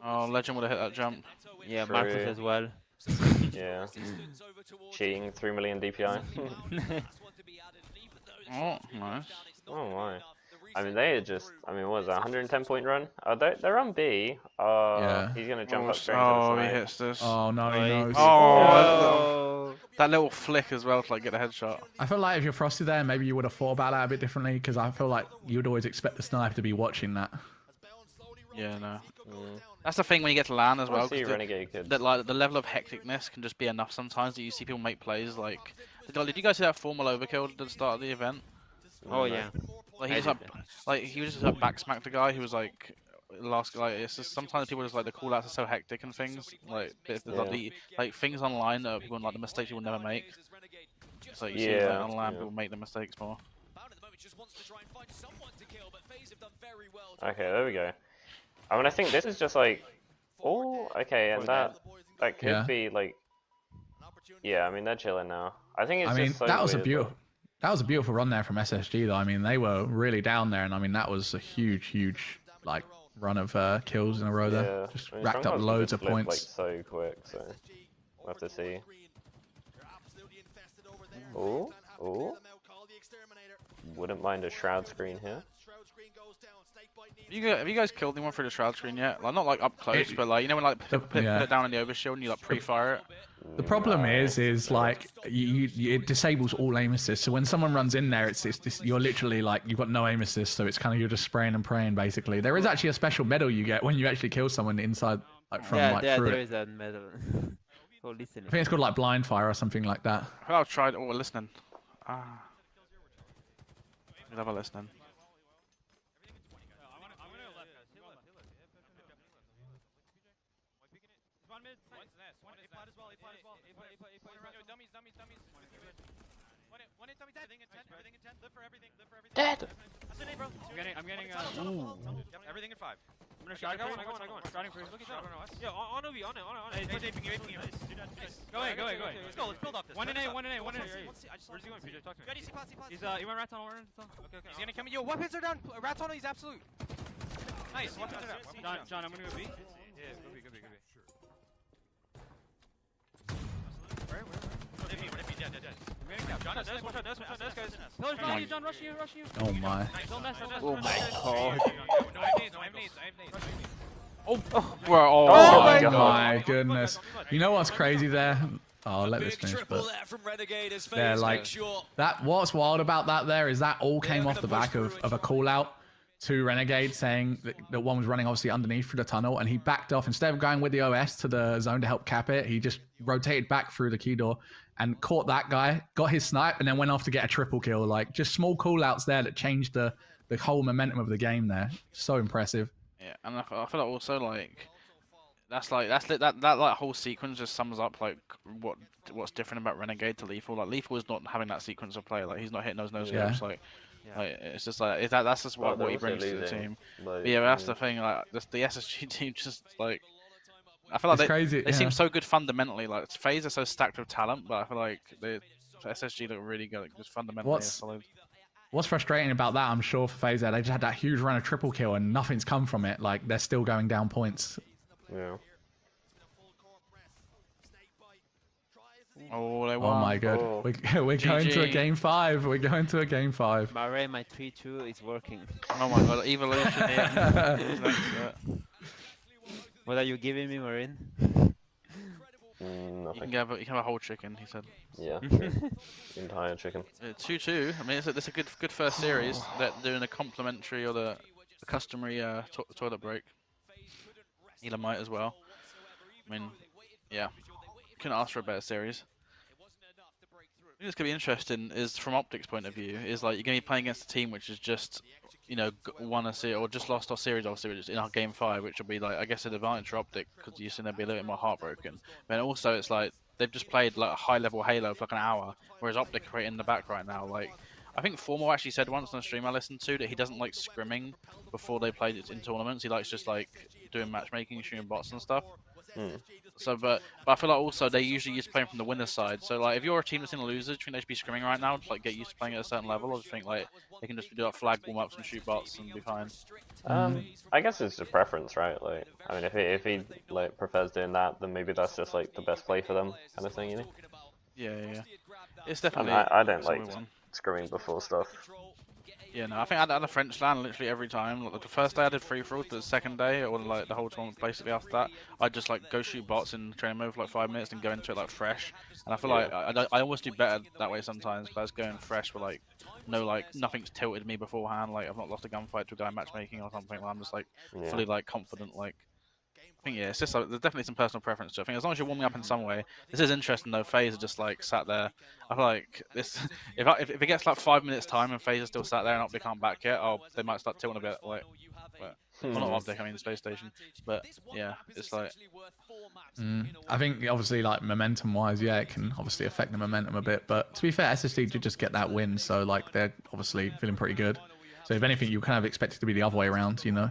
[SPEAKER 2] Oh, Legend would have hit that jump.
[SPEAKER 4] Yeah,
[SPEAKER 12] True.
[SPEAKER 4] Marcus as well.
[SPEAKER 12] Yeah. Cheating 3 million DPI.
[SPEAKER 2] Oh, nice.
[SPEAKER 12] Oh my. I mean, they just. I mean, what was that? 110-point run? They're on B.
[SPEAKER 5] Yeah.
[SPEAKER 12] He's gonna jump up straight.
[SPEAKER 2] Oh, he hits this.
[SPEAKER 5] Oh no, he knows.
[SPEAKER 2] Oh, that little flick as well to like get a headshot.
[SPEAKER 5] I feel like if you're Frosty there, maybe you would have thought about that a bit differently, because I feel like you'd always expect the sniper to be watching that.
[SPEAKER 2] Yeah, no. That's the thing when you get to LAN as well.
[SPEAKER 12] Renegade kids.
[SPEAKER 2] That like the level of hecticness can just be enough sometimes that you see people make plays like. Did you guys see that formal overkill at the start of the event?
[SPEAKER 4] Oh yeah.
[SPEAKER 2] Like he was he was just like backsmacked the guy who was like last guy. It's just sometimes people just like the call outs are so hectic and things like like things online that people like the mistakes you will never make. So you see like online people make the mistakes more.
[SPEAKER 12] Okay, there we go. I mean, I think this is just like, oh, okay, and that could be like, yeah. I mean, they're chilling now. I think it's. I mean, just so
[SPEAKER 5] that was
[SPEAKER 12] weird,
[SPEAKER 5] a beautiful. That was a beautiful run there from SSG, though. I mean, they were really down there, and I mean, that was a huge, like, run of kills in a row there. Just racked up loads of points.
[SPEAKER 12] Like so quick, so we'll have to see. Oh, wouldn't mind a shroud screen here.
[SPEAKER 2] Have you guys killed anyone through the shroud screen yet? Like not like up close, but like you know when like put it down in the overshield and you like pre-fire it.
[SPEAKER 5] The problem is like it disables all aim assist. So when someone runs in there, it's you're literally like you've got no aim assist. So it's kind of you're just spraying and praying basically. There is actually a special medal you get when you actually kill someone inside like from through
[SPEAKER 4] there
[SPEAKER 5] it.
[SPEAKER 4] is a medal. Oh, listening.
[SPEAKER 5] I think it's called like blind fire or something like that.
[SPEAKER 2] I'll try it. Oh, we're listening. Ah. We'll have a listening.
[SPEAKER 12] Dead.
[SPEAKER 6] I'm getting
[SPEAKER 7] Everything in 5.
[SPEAKER 6] I'm gonna shot. I got one. Starting first. Look at that.
[SPEAKER 7] Yeah, on OB, on it.
[SPEAKER 6] Go ahead.
[SPEAKER 7] Let's go, let's build off this.
[SPEAKER 6] One in A.
[SPEAKER 7] Where's
[SPEAKER 6] he going, PJ? Talk to me.
[SPEAKER 7] Ready, see pot.
[SPEAKER 6] He went rat tunnel.
[SPEAKER 7] Okay. He's gonna come in. Yo, weapons are down. Rat tunnel, he's absolute. Nice, weapons are down.
[SPEAKER 6] John, I'm gonna go B.
[SPEAKER 7] Yeah, go B.
[SPEAKER 6] Where?
[SPEAKER 7] What if he dead? John, this guys.
[SPEAKER 6] Pillars behind you, John. Rushing you.
[SPEAKER 5] Oh my.
[SPEAKER 6] Don't mess.
[SPEAKER 4] Oh my god.
[SPEAKER 7] No, I have nades.
[SPEAKER 5] Oh my goodness. You know what's crazy there? Oh, I'll let this finish. But they're like that. What's wild about that there is that all came off the back of a call out to Renegade saying that one was running obviously underneath through the tunnel, and he backed off instead of going with the OS to the zone to help cap it. He just rotated back through the key door and caught that guy, got his snipe, and then went off to get a triple kill. Like just small call outs there that changed the whole momentum of the game there. So impressive.
[SPEAKER 2] Yeah, and I feel like also like that whole sequence just sums up like what's different about Renegade to Lethal. Like Lethal is not having that sequence of play. Like he's not hitting those nose scopes. Like it's just like that's just what he brings to the team. But yeah, that's the thing. Like the SSG team just like I feel like they seem so good fundamentally. Like FaZe are so stacked with talent, but I feel like the SSG look really good. Like, just fundamentally solid.
[SPEAKER 5] What's frustrating about that, I'm sure, for FaZe, they just had that huge run of triple kill and nothing's come from it. Like, they're still going down points.
[SPEAKER 12] Yeah.
[SPEAKER 2] Oh, they won.
[SPEAKER 5] Oh my god.
[SPEAKER 12] Oh.
[SPEAKER 5] We're going to a game 5. We're going to a game 5.
[SPEAKER 4] Marin, my 3-2 is working.
[SPEAKER 2] Oh my god, evolution here.
[SPEAKER 4] What are you giving me, Marin?
[SPEAKER 12] Nothing.
[SPEAKER 2] You can have a whole chicken, he said.
[SPEAKER 12] Yeah. Entire chicken.
[SPEAKER 2] 2-2. I mean, it's a good first series. They're doing a complimentary or the customary toilet break. Elamite as well. I mean, yeah. Couldn't ask for a better series. I think it's gonna be interesting is from Optic's point of view is like you're gonna be playing against a team which is just won a series or just lost a series obviously which is in our game 5, which will be like I guess an advantage for Optic because you see they'll be a little bit more heartbroken. But also it's like they've just played like a high level Halo for like an hour, whereas Optic are in the back right now. Like I think Formal actually said once on a stream I listened to that he doesn't like scrimming before they played it in tournaments. He likes just like doing matchmaking, shooting bots and stuff. So, but I feel like also they usually used to playing from the winner's side. So, like, if you're a team that's in a loser, do you think they should be scrimming right now to like get used to playing at a certain level, or do you think like they can just do like flag warm ups and shoot bots and be fine?
[SPEAKER 12] I guess it's a preference, right? Like, I mean, if he like prefers doing that, then maybe that's just like the best play for them, kind of thing, you know?
[SPEAKER 2] Yeah. It's definitely.
[SPEAKER 12] I don't like scrimming before stuff.
[SPEAKER 2] Yeah, no, I think I had a French LAN literally every time. Like, the first day I did free for all, but the second day, or like the whole tournament basically after that, I'd just like go shoot bots in training mode for like 5 minutes and go into it like fresh. And I feel like I almost do better that way sometimes, but I was going fresh with like nothing's tilted me beforehand. Like I've not lost a gunfight to a guy matchmaking or something. I'm just like fully like confident. Like I think it's just like, there's definitely some personal preference to it. I think as long as you're warming up in some way. This is interesting though. FaZe are just like sat there. I feel like this if it gets like 5 minutes time and FaZe are still sat there and Optic can't back yet, they might start tilting a bit. Like, well, not Optic, I mean Space Station. But yeah, it's like.
[SPEAKER 5] I think obviously like momentum wise, yeah, it can obviously affect the momentum a bit. But to be fair, SSD did just get that win, so like they're obviously feeling pretty good. So if anything, you kind of expect it to be the other way around, you know.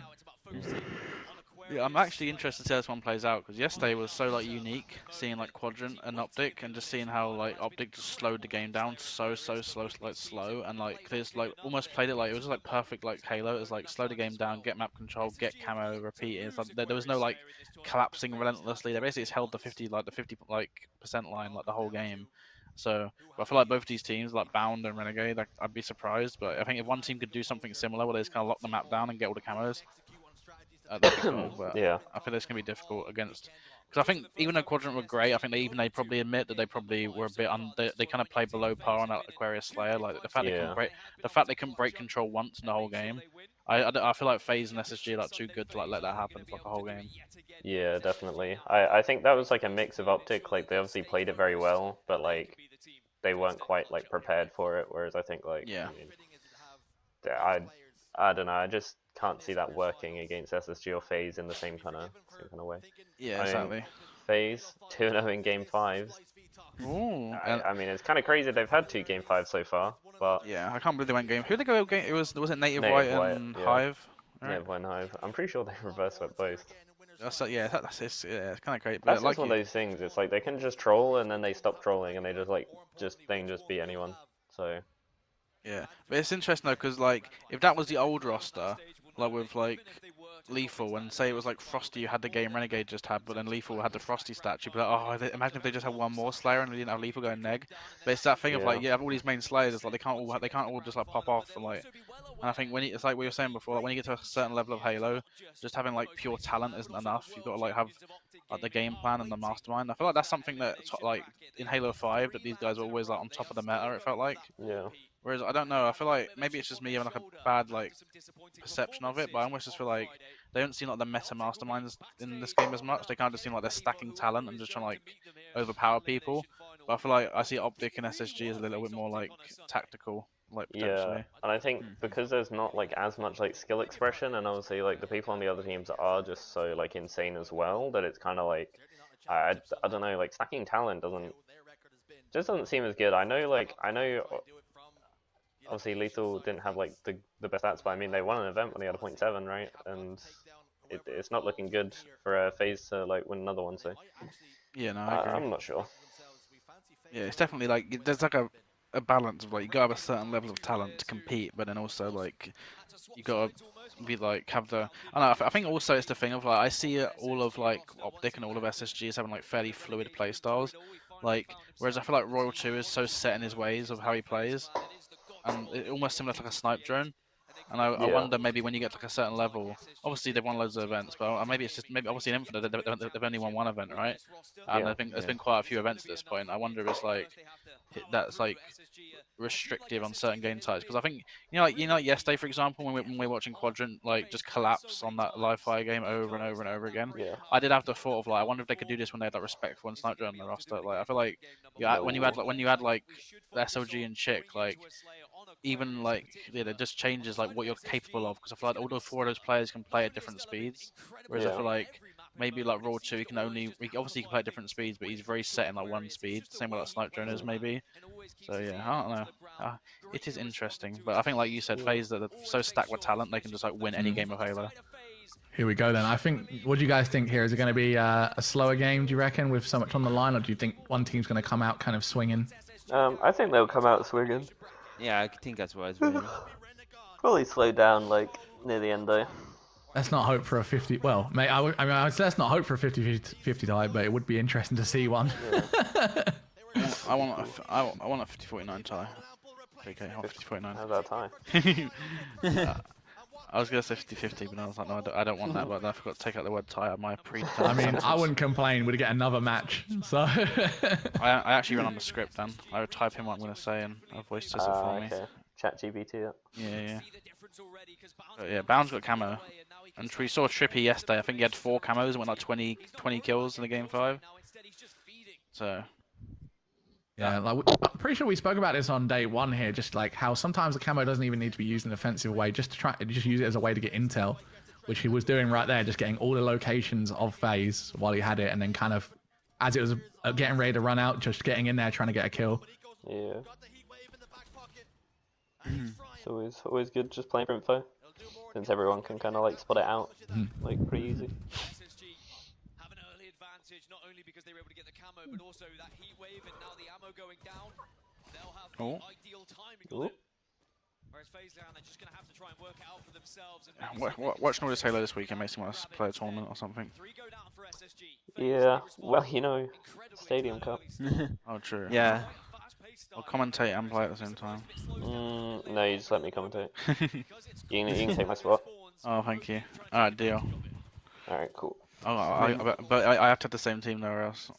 [SPEAKER 2] Yeah, I'm actually interested to see how this one plays out because yesterday was so like unique, seeing like Quadrant and Optic, and just seeing how like Optic just slowed the game down so slow, and like they just like almost played it like it was just like perfect like Halo. It was like slow the game down, get map control, get camo, repeat. It's like there was no like collapsing relentlessly. They basically just held the 50% line like the whole game. So I feel like both of these teams, like Bound and Renegade, like, I'd be surprised. But I think if one team could do something similar where they just kind of lock the map down and get all the camos. That'd be cool, but
[SPEAKER 12] yeah.
[SPEAKER 2] I feel it's gonna be difficult against because I think even though Quadrant were great, I think they probably admit that they probably were a bit they kind of played below par on that Aquarius Slayer. Like the fact they couldn't break control once in the whole game, I feel like FaZe and SSG are like too good to like let that happen for like a whole game.
[SPEAKER 12] Yeah, definitely. I think that was like a mix of Optic. Like they obviously played it very well, but like they weren't quite like prepared for it. Whereas I think like
[SPEAKER 2] Yeah.
[SPEAKER 12] I mean, I don't know. I just can't see that working against SSG or FaZe in the same kind of way.
[SPEAKER 2] Yeah, exactly.
[SPEAKER 12] FaZe 2-0 in game 5s.
[SPEAKER 2] Ooh.
[SPEAKER 12] I mean, it's kind of crazy they've had 2 game 5s so far, but
[SPEAKER 2] yeah, I can't believe they went game. Who did they go game? Was it Native
[SPEAKER 12] Native
[SPEAKER 2] White
[SPEAKER 12] White,
[SPEAKER 2] and
[SPEAKER 12] yeah.
[SPEAKER 2] Hive?
[SPEAKER 12] Native White and Hive. I'm pretty sure they reverse swept both.
[SPEAKER 2] That's it's kind of great. But
[SPEAKER 12] That's
[SPEAKER 2] like
[SPEAKER 12] just one of those things. It's like they can just troll and then they stop trolling and they just can just beat anyone. So
[SPEAKER 2] yeah, but it's interesting though because like if that was the old roster, like with like Lethal, and say it was like Frosty you had the game Renegade just had, but then Lethal had the Frosty statue, but like, oh, imagine if they just had one more Slayer and we didn't have Lethal going neg. But it's that thing of like, yeah, have all these main Slayers, it's like they can't all just like pop off and like. And I think it's like we were saying before, like when you get to a certain level of Halo, just having like pure talent isn't enough. You've got to like have like the game plan and the mastermind. I feel like that's something that like in Halo 5 that these guys are always like on top of the meta. It felt like.
[SPEAKER 12] yeah.
[SPEAKER 2] Whereas I don't know, I feel like maybe it's just me having like a bad like perception of it, but I almost just feel like they don't seem like the meta masterminds in this game as much. They kind of just seem like they're stacking talent and just trying to like overpower people. But I feel like I see Optic and SSG as a little bit more like tactical, like potentially.
[SPEAKER 12] Yeah, and I think because there's not like as much like skill expression, and obviously like the people on the other teams are just so like insane as well that it's kind of like I don't know, like stacking talent doesn't seem as good. I know obviously Lethal didn't have like the best stats, but I mean they won an event when they had a 0.7, right? And it's not looking good for FaZe to like win another one. So
[SPEAKER 2] yeah, no, I agree.
[SPEAKER 12] I'm not sure.
[SPEAKER 2] Yeah, it's definitely like there's like a balance of like you gotta have a certain level of talent to compete, but then also like you gotta be like have the. I don't know. I think also it's the thing of like I see all of like Optic and all of SSG as having like fairly fluid play styles, like whereas I feel like Royal 2 is so set in his ways of how he plays, and it almost similar to like a snipe drone. And I wonder maybe when you get to like a certain level, obviously they've won loads of events, but maybe it's just obviously in Infinite they've only won one event, right? And I think there's been quite a few events at this point. I wonder if it's like that's like restrictive on certain game types because I think like yesterday for example when we were watching Quadrant like just collapse on that live fire game over and over and over again.
[SPEAKER 12] Yeah.
[SPEAKER 2] I did have the thought of like I wonder if they could do this when they had like respectful and sniper on the roster. Like I feel like when you had like the SLG and Chick like. Even like it just changes like what you're capable of because I feel like all the 4 of those players can play at different speeds, whereas I feel like maybe like Raw 2 he obviously can play at different speeds, but he's very set in like one speed, same way like Snipe Drone is maybe. So yeah, I don't know. It is interesting, but I think like you said, FaZe that are so stacked with talent they can just like win any game of Halo.
[SPEAKER 5] Here we go then. I think. What do you guys think here? Is it going to be a slower game? Do you reckon with so much on the line, or do you think one team's going to come out kind of swinging?
[SPEAKER 12] I think they'll come out swinging.
[SPEAKER 4] Yeah, I think that's what well.
[SPEAKER 12] Probably slow down like near the end though.
[SPEAKER 5] Let's not hope for a 50. Well, mate, let's not hope for a 50-50 tie, but it would be interesting to see one.
[SPEAKER 2] Yeah. I want a 50-49 tie. Okay, I want 50-49.
[SPEAKER 12] How's that tie?
[SPEAKER 2] I was gonna say 50-50, but I was like, no, I don't want that. But I forgot to take out the word tie out my predetermined.
[SPEAKER 5] I mean,
[SPEAKER 2] sentence.
[SPEAKER 5] I wouldn't complain. We'd get another match. So.
[SPEAKER 2] I actually ran on the script then. I would type in what I'm gonna say and a voice says it for me.
[SPEAKER 12] ChatGPT.
[SPEAKER 2] Yeah. But yeah, Bound's got camo, and we saw Trippy yesterday. I think he had 4 camos and went like 20 kills in the game 5. So.
[SPEAKER 5] Yeah, like I'm pretty sure we spoke about this on day 1 here, just like how sometimes the camo doesn't even need to be used in an offensive way, just use it as a way to get intel, which he was doing right there, just getting all the locations of FaZe while he had it, and then kind of, as it was getting ready to run out, just getting in there trying to get a kill.
[SPEAKER 12] Yeah. It's always good just playing for info, since everyone can kind of like spot it out, like pretty easy.
[SPEAKER 9] Not only because they were able to get the camo, but also that heat wave and now the ammo going down. They'll have the ideal timing on it. Whereas FaZe down, they're just going to have to try and work it out for themselves. And
[SPEAKER 2] watching all this Halo this weekend makes me want to play a tournament or something.
[SPEAKER 9] 3 go down for SSG.
[SPEAKER 12] Yeah, well, Stadium Cup.
[SPEAKER 2] Oh, true.
[SPEAKER 4] Yeah.
[SPEAKER 2] I'll commentate and play at the same time.
[SPEAKER 12] No, you just let me commentate. you can take my spot.
[SPEAKER 2] Oh, thank you. Alright, deal.
[SPEAKER 12] Alright, cool.
[SPEAKER 2] Oh, but I have to have the same team though, or else.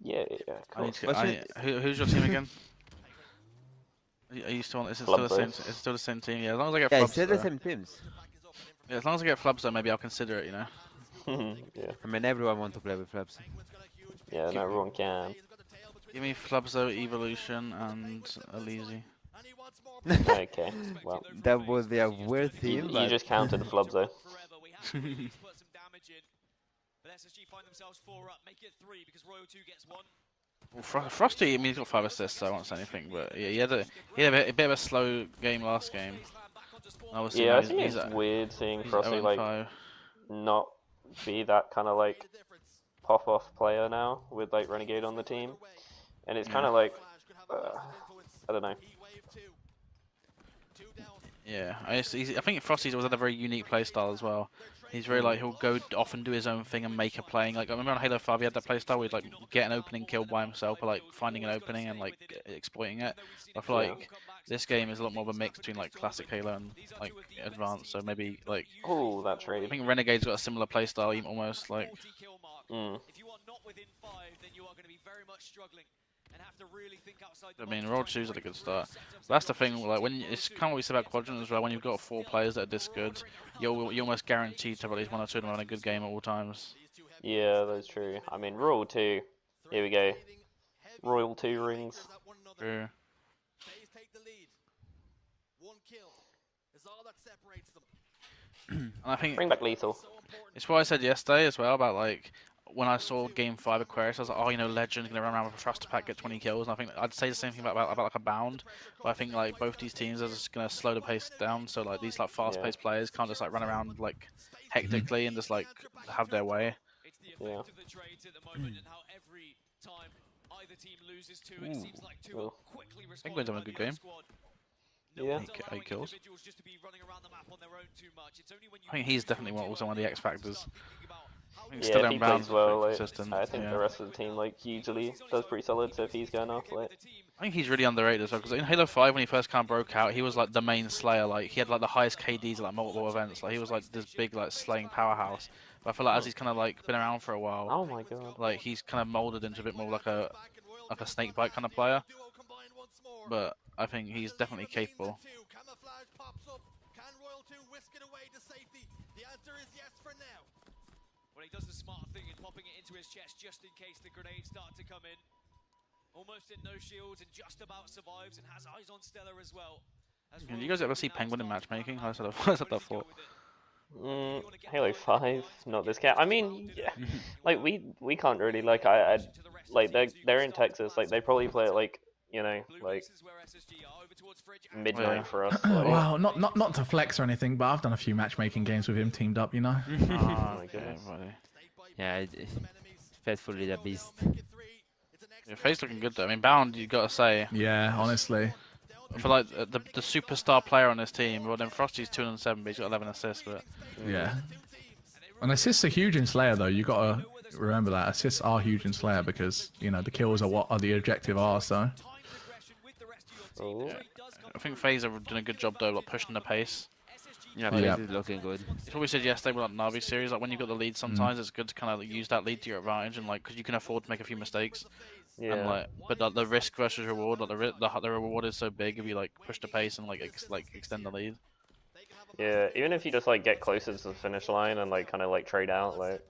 [SPEAKER 12] Yeah, cool.
[SPEAKER 2] Who's your team again? Are you still? Is it still the same? Is it still the same team? Yeah, as long as I get.
[SPEAKER 4] Yeah, it's still the same teams.
[SPEAKER 2] Yeah, as long as I get Flubs though, maybe I'll consider it, you know.
[SPEAKER 12] Yeah.
[SPEAKER 4] I mean, everyone wants to play with Flaps.
[SPEAKER 12] Yeah, not everyone can.
[SPEAKER 2] Give me Flubzo, Evolution, and Elise.
[SPEAKER 12] Okay, well.
[SPEAKER 4] That would be a weird theme,
[SPEAKER 12] You just counted the Flubs though.
[SPEAKER 2] Well, Frosty, I mean, he's got 5 assists, so I won't say anything. But yeah, he had a bit of a slow game last game. Obviously,
[SPEAKER 12] Yeah,
[SPEAKER 2] now
[SPEAKER 12] I think
[SPEAKER 2] he's
[SPEAKER 12] it's weird seeing
[SPEAKER 2] he's
[SPEAKER 12] Frosty like
[SPEAKER 2] 0-5.
[SPEAKER 12] not be that kind of like pop-off player now with like Renegade on the team, and it's kind of like I don't know.
[SPEAKER 2] Yeah, I think Frosty's always had a very unique playstyle as well. He's very like, he'll go off and do his own thing and make a play. Like I remember on Halo 5 he had that playstyle where he'd like get an opening kill by himself, or like finding an opening and like exploiting it. I feel like this game is a lot more of a mix between like classic Halo and like advanced. So maybe like,
[SPEAKER 12] Oh, that trade.
[SPEAKER 2] I think Renegade's got a similar playstyle, even almost like.
[SPEAKER 9] If you are not within 5, then you are going to be very much struggling and have to really think outside the
[SPEAKER 2] I mean,
[SPEAKER 9] box.
[SPEAKER 2] Roll 2's at a good start. But that's the thing, like when it's kind of what we said about Quadrant as well. When you've got 4 players that are this good, you're almost guaranteed to have at least 1 or 2 of them having a good game at all times.
[SPEAKER 12] Yeah, that's true. I mean, Royal 2. Here we go. Royal 2 rings.
[SPEAKER 2] True. And I think
[SPEAKER 12] Bring back Lethal.
[SPEAKER 2] it's what I said yesterday as well about like when I saw Game 5 Aquarius, I was like, oh, you know, Legend's gonna run around with a thruster pack, get 20 kills. And I think I'd say the same thing about like a Bound, but I think like both these teams are just gonna slow the pace down. So like these like fast-paced players can't just like run around like hectically and just like have their way.
[SPEAKER 12] Yeah.
[SPEAKER 2] Ooh. Penguin's having a good game.
[SPEAKER 12] Yeah.
[SPEAKER 2] 8 kills. I think he's definitely also one of the X factors.
[SPEAKER 12] Yeah, if he plays well, like,
[SPEAKER 2] consistent.
[SPEAKER 12] I think the rest of the team like usually does pretty solid. So if he's going off, like,
[SPEAKER 2] I think he's really underrated as well, because in Halo 5 when he first kind of broke out, he was like the main slayer. Like he had like the highest KDs at like multiple events. Like he was like this big like slaying powerhouse. But I feel like as he's kind of like been around for a while,
[SPEAKER 12] oh my god,
[SPEAKER 2] like he's kind of molded into a bit more like a snakebite kind of player. But I think he's definitely capable.
[SPEAKER 9] Well, he does the smart thing in popping it into his chest just in case the grenades start to come in. Almost in no shields and just about survives and has eyes on Stella as well.
[SPEAKER 2] Did you guys ever see Penguin in matchmaking? I said that for.
[SPEAKER 12] Halo 5, not this cat. I mean, yeah, like we can't really like like they're in Texas. Like they probably play it like, you know, like midnight for us. Like.
[SPEAKER 5] Well, not to flex or anything, but I've done a few matchmaking games with him teamed up, you know.
[SPEAKER 12] Oh my goodness.
[SPEAKER 4] Yeah, faithfully the beast.
[SPEAKER 2] Your face looking good though. I mean, Bound, you gotta say.
[SPEAKER 5] Yeah, honestly.
[SPEAKER 2] For like the superstar player on this team, well then Frosty's 2 and 7, but he's got 11 assists. But
[SPEAKER 5] yeah, and assists are huge in Slayer though. You gotta remember that assists are huge in Slayer because you know the kills are what the objective are. So.
[SPEAKER 2] Yeah. I think FaZe are doing a good job though, like pushing the pace.
[SPEAKER 4] Yeah, FaZe is looking good.
[SPEAKER 2] It's what we said yesterday with like Navi series. Like when you got the lead, sometimes it's good to kind of use that lead to your advantage, and like because you can afford to make a few mistakes.
[SPEAKER 12] Yeah.
[SPEAKER 2] And like, but like, the risk versus reward, like the reward is so big if you like push the pace and like extend the lead.
[SPEAKER 12] Yeah, even if you just like get closer to the finish line and like kind of like trade out, like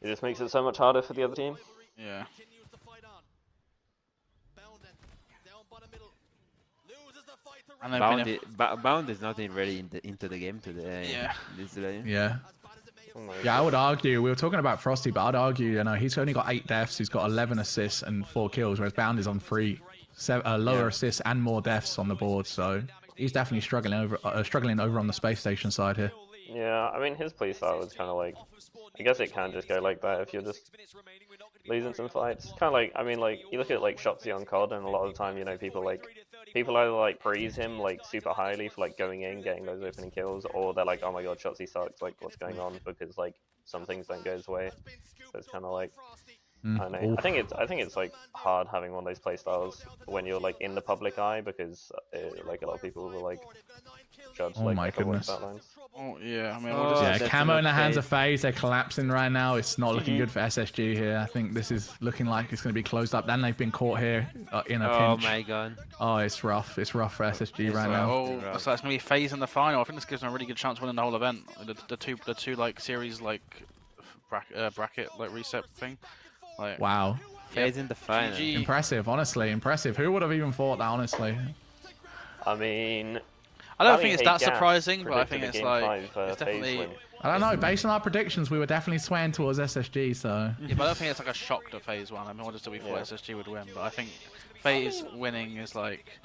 [SPEAKER 12] it just makes it so much harder for the other team.
[SPEAKER 2] Yeah. And
[SPEAKER 4] Bound is not really into the game today.
[SPEAKER 2] Yeah.
[SPEAKER 4] This lane.
[SPEAKER 5] Yeah. Yeah, I would argue, we were talking about Frosty, but I'd argue, you know, he's only got 8 deaths, he's got 11 assists and 4 kills, whereas Bound is on 3, lower assists and more deaths on the board, so he's definitely struggling over on the space station side here.
[SPEAKER 12] Yeah, I mean, his playstyle was kind of like, I guess it can just go like that if you're just losing some fights. Kind of like, I mean, like, you look at like Shotzi on COD, and a lot of the time, you know, people either like praise him like super highly for like going in, getting those opening kills, or they're like, oh my god, Shotzi sucks, like what's going on, because like some things don't go his way. So it's kind of like, I don't know. I think it's like hard having one of those playstyles when you're like in the public eye, because like a lot of people will like judge
[SPEAKER 5] Oh
[SPEAKER 12] like
[SPEAKER 5] my
[SPEAKER 12] everyone's
[SPEAKER 5] goodness.
[SPEAKER 12] batlines.
[SPEAKER 2] Oh yeah, I mean,
[SPEAKER 5] Yeah, camo in the hands of FaZe. They're collapsing right now. It's not looking good for SSG here. I think this is looking like it's going to be closed up. Then they've been caught here in a pinch.
[SPEAKER 4] Oh my god.
[SPEAKER 5] Oh, it's rough. It's rough for SSG right now.
[SPEAKER 2] Oh, so that's gonna be FaZe in the final. I think this gives them a really good chance of winning the whole event. The two like series like bracket like reset thing. Like,
[SPEAKER 5] wow.
[SPEAKER 4] FaZe in the final.
[SPEAKER 2] GG.
[SPEAKER 5] Impressive, honestly, impressive. Who would have even thought that, honestly?
[SPEAKER 12] I mean,
[SPEAKER 2] I don't think it's that surprising, but I think it's like it's
[SPEAKER 12] FaZe
[SPEAKER 2] definitely.
[SPEAKER 12] win.
[SPEAKER 5] I don't know. Based on our predictions, we were definitely swaying towards SSG. So
[SPEAKER 2] Yeah, but I don't think it's like a shock to FaZe one. I mean, what just we thought SSG would win, but I think FaZe winning is like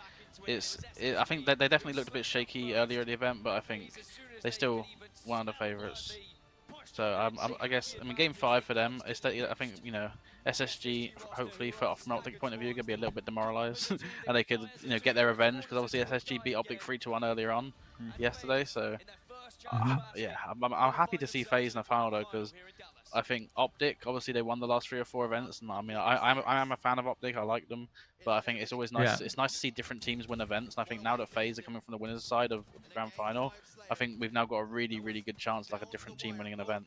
[SPEAKER 2] I think they definitely looked a bit shaky earlier in the event, but I think they still one of the favourites. So I guess game 5 for them. I think SSG hopefully from an Optic point of view gonna be a little bit demoralised, and they could get their revenge because obviously SSG beat Optic 3-1 earlier on yesterday. So yeah, I'm happy to see FaZe in the final though, because I think Optic obviously they won the last 3 or 4 events, and I mean I'm a fan of Optic. I like them, but I think it's always nice. Yeah. It's nice to see different teams win events, and I think now that FaZe are coming from the winners' side of the grand final, I think we've now got a really good chance like a different team winning an event.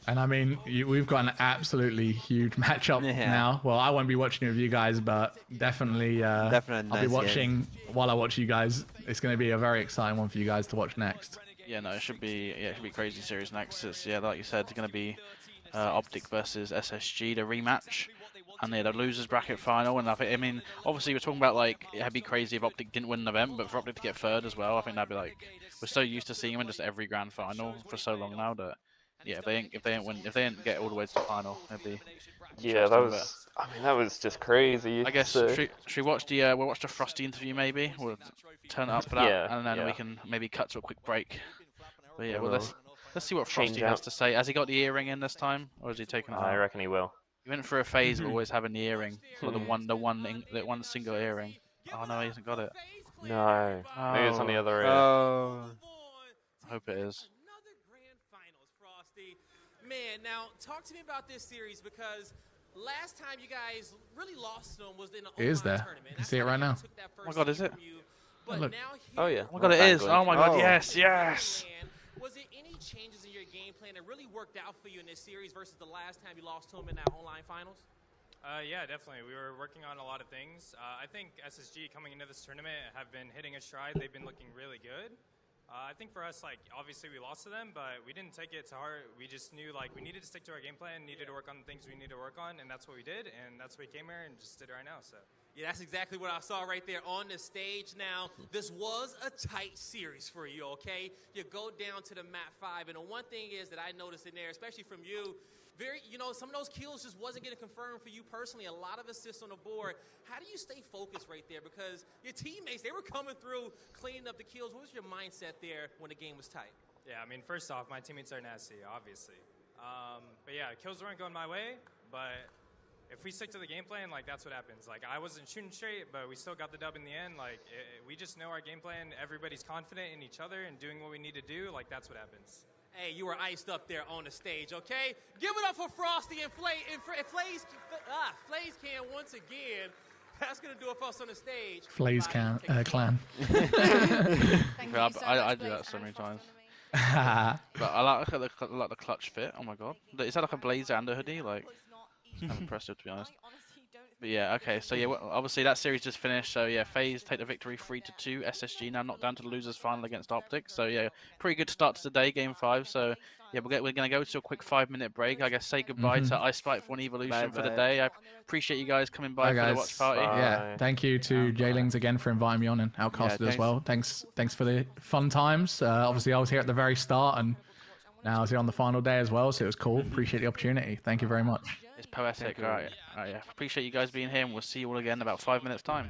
[SPEAKER 5] And I mean, we've got an absolutely huge matchup now. Well, I won't be watching it with you guys, but definitely, I'll be watching while I watch you guys. It's going to be a very exciting one for you guys to watch next.
[SPEAKER 2] Yeah, no, it should be crazy series next. It's, like you said, it's going to be Optic versus SSG, the rematch, and the losers bracket final. And I mean, obviously we're talking about like it'd be crazy if Optic didn't win an event, but for Optic to get third as well, I think that'd be like we're so used to seeing them in just every grand final for so long now that. Yeah, if they didn't get all the way to the final, it'd be.
[SPEAKER 12] Yeah, that was. I mean, that was just crazy.
[SPEAKER 2] I guess should we watch we'll watch the Frosty interview maybe. We'll turn it up for that, and then we can maybe cut to a quick break. But yeah, well let's see what Frosty has to say. Has he got the earring in this time, or is he taking it out?
[SPEAKER 12] I reckon he will.
[SPEAKER 2] He went for a phase of always having the earring, or the one single earring. Oh no, he hasn't got it.
[SPEAKER 12] No, maybe it's on the other ear.
[SPEAKER 2] Oh. I hope it is.
[SPEAKER 13] Man, now talk to me about this series, because last time you guys really lost them was in the
[SPEAKER 5] online
[SPEAKER 13] tournament.
[SPEAKER 5] You can see it right now.
[SPEAKER 2] Oh my god, is it?
[SPEAKER 13] But
[SPEAKER 5] look.
[SPEAKER 12] Oh yeah.
[SPEAKER 2] Oh my god, it is. Oh my god, yes.
[SPEAKER 13] Was there any changes in your game plan that really worked out for you in this series versus the last time you lost to them in that online finals?
[SPEAKER 7] Yeah, definitely. We were working on a lot of things. I think SSG coming into this tournament have been hitting a stride. They've been looking really good. I think for us, like, obviously we lost to them, but we didn't take it to heart. We just knew, like, we needed to stick to our game plan, needed to work on the things we need to work on, and that's what we did, and that's what we came here and just did right now, so.
[SPEAKER 13] Yeah, that's exactly what I saw right there on the stage. Now, this was a tight series for you, okay? You go down to the map 5, and the one thing is that I noticed in there, especially from you, some of those kills just wasn't getting confirmed for you personally. A lot of assists on the board. How do you stay focused right there? Because your teammates, they were coming through, cleaning up the kills. What was your mindset there when the game was tight?
[SPEAKER 7] Yeah, I mean, first off, my teammates are nasty, obviously. But yeah, kills weren't going my way, but if we stick to the game plan, like, that's what happens. Like, I wasn't shooting straight, but we still got the dub in the end. Like, we just know our game plan. Everybody's confident in each other and doing what we need to do. Like, that's what happens.
[SPEAKER 13] Hey, you were iced up there on the stage, okay? Give it up for Frosty and FaZe Can once again. That's going to do it for us on the stage.
[SPEAKER 5] FaZe Clan.
[SPEAKER 2] I do that so many times. But I like the clutch fit. Oh my god. Is that like a blazer and a hoodie? Like, I'm impressive, to be honest. But yeah, okay, so yeah, obviously that series just finished, so yeah, FaZe take the victory 3-2, SSG now knocked down to the losers final against Optic, so yeah, pretty good start to the day, game 5, so yeah, we're going to go to a quick 5-minute break, I guess say goodbye to Ice Fight for an Evolution for the day. I appreciate you guys coming by for the watch party.
[SPEAKER 5] Yeah, thank you to JLingz again for inviting me on, and Outcasted as well. Thanks for the fun times. Obviously I was here at the very start, and now I was here on the final day as well, so it was cool. Appreciate the opportunity. Thank you very much.
[SPEAKER 2] It's poetic. All right, yeah. Appreciate you guys being here, and we'll see you all again in about 5 minutes' time.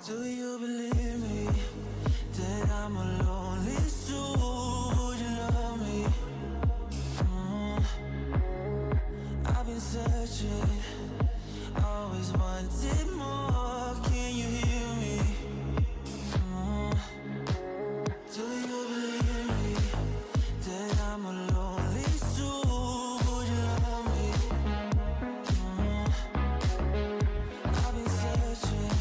[SPEAKER 1] Do you believe me that I'm a lonely soul? Would you love me? I've been searching, always wanted more. Can you hear me? Do you believe me that I'm a lonely soul? Would you love me? I've been searching,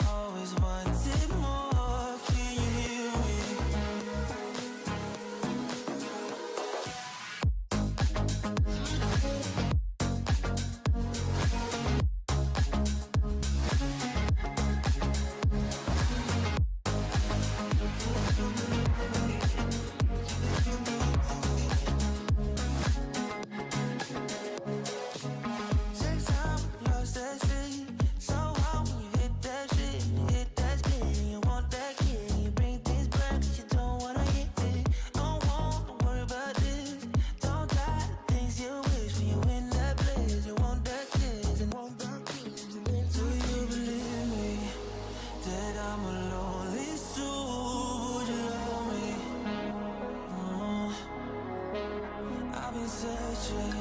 [SPEAKER 1] always wanted more. Can you hear me? Take time, lost that shit. So hard when you hit that shit. Hit that spin, you want that kid. You bring things back 'cause you don't wanna hit it. Don't want to worry about this. Don't die the things you wish when you in that place. You want that kiss and want that kiss. Do you believe me that I'm a lonely soul? Would you love me? I've been searching,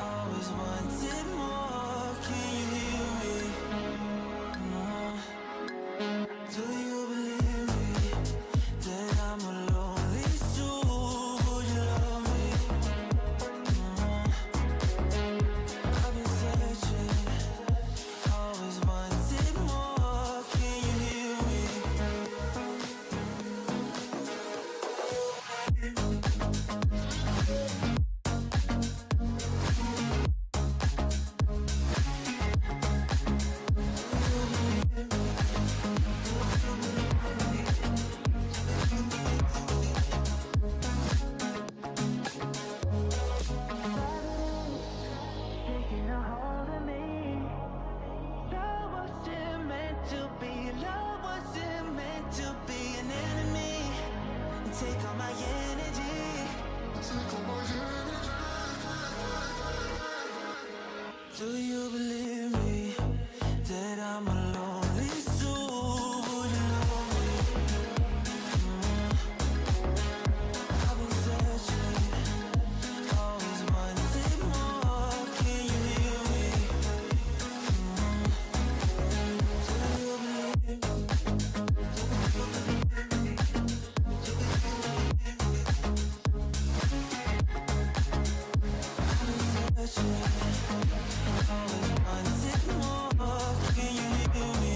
[SPEAKER 1] always wanted more. Can you hear me? Do you believe me that I'm a lonely soul? Would you love me? I've been searching, always wanted more. Can you hear me? Taking a hold of me. Love wasn't meant to be. Love wasn't meant to be an enemy. You take all my energy. Take all my energy. Do you believe me that I'm a lonely soul? Would you love me? I've been searching, always wanted more. Can you hear me? Do you believe me? I've been searching, always wanted more. Can you hear me?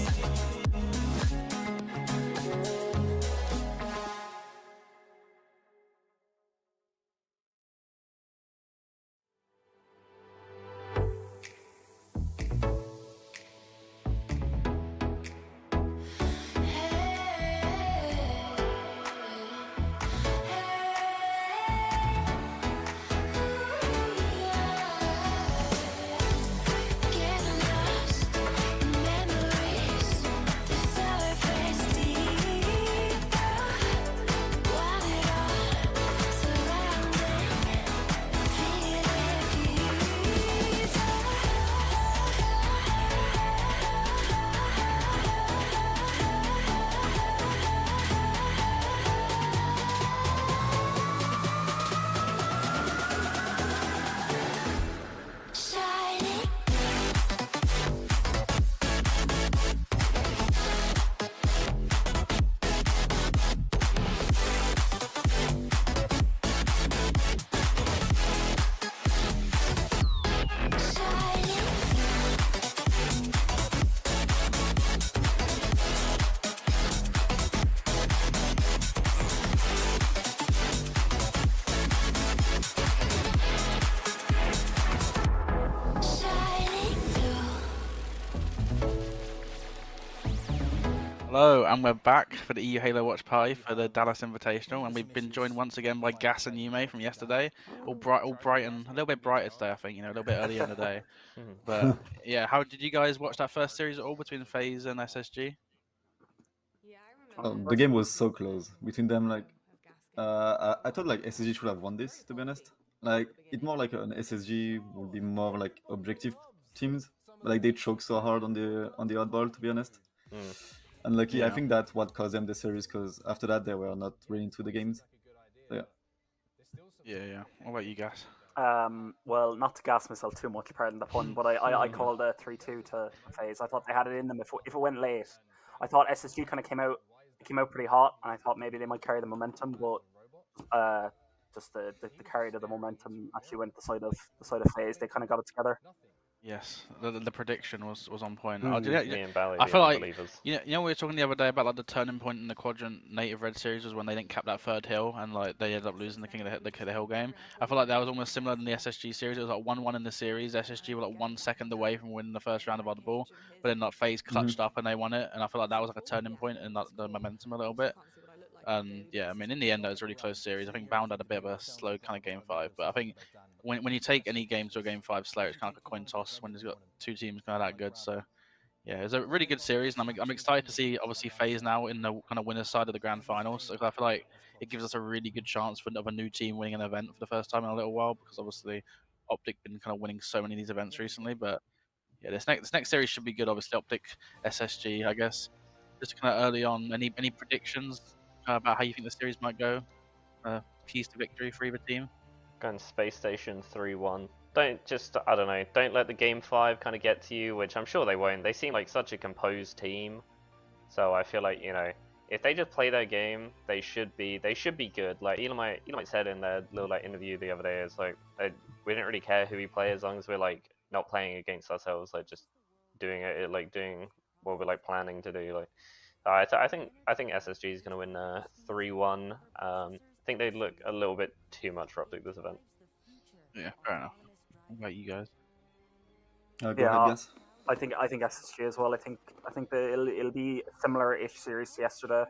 [SPEAKER 1] Getting lost in memories, the surface deeper. Want it all surrounding, feel it deeper. Shining.
[SPEAKER 2] Hello, and we're back for the EU Halo Watch Party for the Dallas Invitational, and we've been joined once again by Gas and Yume from yesterday. All bright and a little bit brighter today, I think. You know, a little bit earlier in the day. But yeah, how did you guys watch that first series at all between FaZe and SSG?
[SPEAKER 14] The game was so close between them. Like, I thought like SSG should have won this. To be honest, like it more like an SSG would be more like objective teams, but like they choke so hard on the oddball. To be honest, Unlucky. I
[SPEAKER 2] Yeah.
[SPEAKER 14] think that's what caused them the series, because after that they were not really into the games. So, yeah.
[SPEAKER 2] Yeah. What about you guys?
[SPEAKER 15] Well, not to gas myself too much, pardon the pun, but I called a 3-2 to FaZe. I thought they had it in them if it went late. I thought SSG kind of came out pretty hot, and I thought maybe they might carry the momentum, but just the carry to the momentum actually went the side of FaZe. They kind of got it together.
[SPEAKER 2] Yes, the prediction was on point.
[SPEAKER 3] Me and Bally,
[SPEAKER 2] I
[SPEAKER 3] the
[SPEAKER 2] feel like
[SPEAKER 3] unbelievers.
[SPEAKER 2] you know we were talking the other day about like the turning point in the Quadrant Native Red series was when they didn't cap that third hill and like they ended up losing the King of the Hill game. I feel like that was almost similar in the SSG series. It was like 1-1 in the series. SSG were like 1 second away from winning the first round of Oddball, but then like FaZe clutched up and they won it. And I feel like that was like a turning point in like, the momentum a little bit. And yeah, I mean in the end that was a really close series. I think Bound had a bit of a slow kind of game 5, but I think when you take any game to a game 5 slow, it's kind of like a coin toss when there's got two teams kind of that good. So yeah, it was a really good series, and I'm excited to see obviously FaZe now in the kind of winner's side of the grand finals. So I feel like it gives us a really good chance of a new team winning an event for the first time in a little while, because obviously Optic been kind of winning so many of these events recently. But yeah, this next series should be good. Obviously Optic, SSG, I guess. Just kind of early on, any predictions about how you think the series might go? Keys to victory for either team.
[SPEAKER 12] Going Space Station 3-1. I don't know, don't let the game 5 kind of get to you, which I'm sure they won't. They seem like such a composed team. So I feel like, you know, if they just play their game, they should be good. Like Elamite said in their little like interview the other day, it's like we don't really care who we play as long as we're like not playing against ourselves, like just doing what we're like planning to do. Like I think SSG is gonna win 3-1. I think they look a little bit too much for Optic this event.
[SPEAKER 2] Yeah, fair enough. What about you guys?
[SPEAKER 14] Go ahead, guys.
[SPEAKER 15] I think SSG as well. I think it'll be a similar-ish series to yesterday.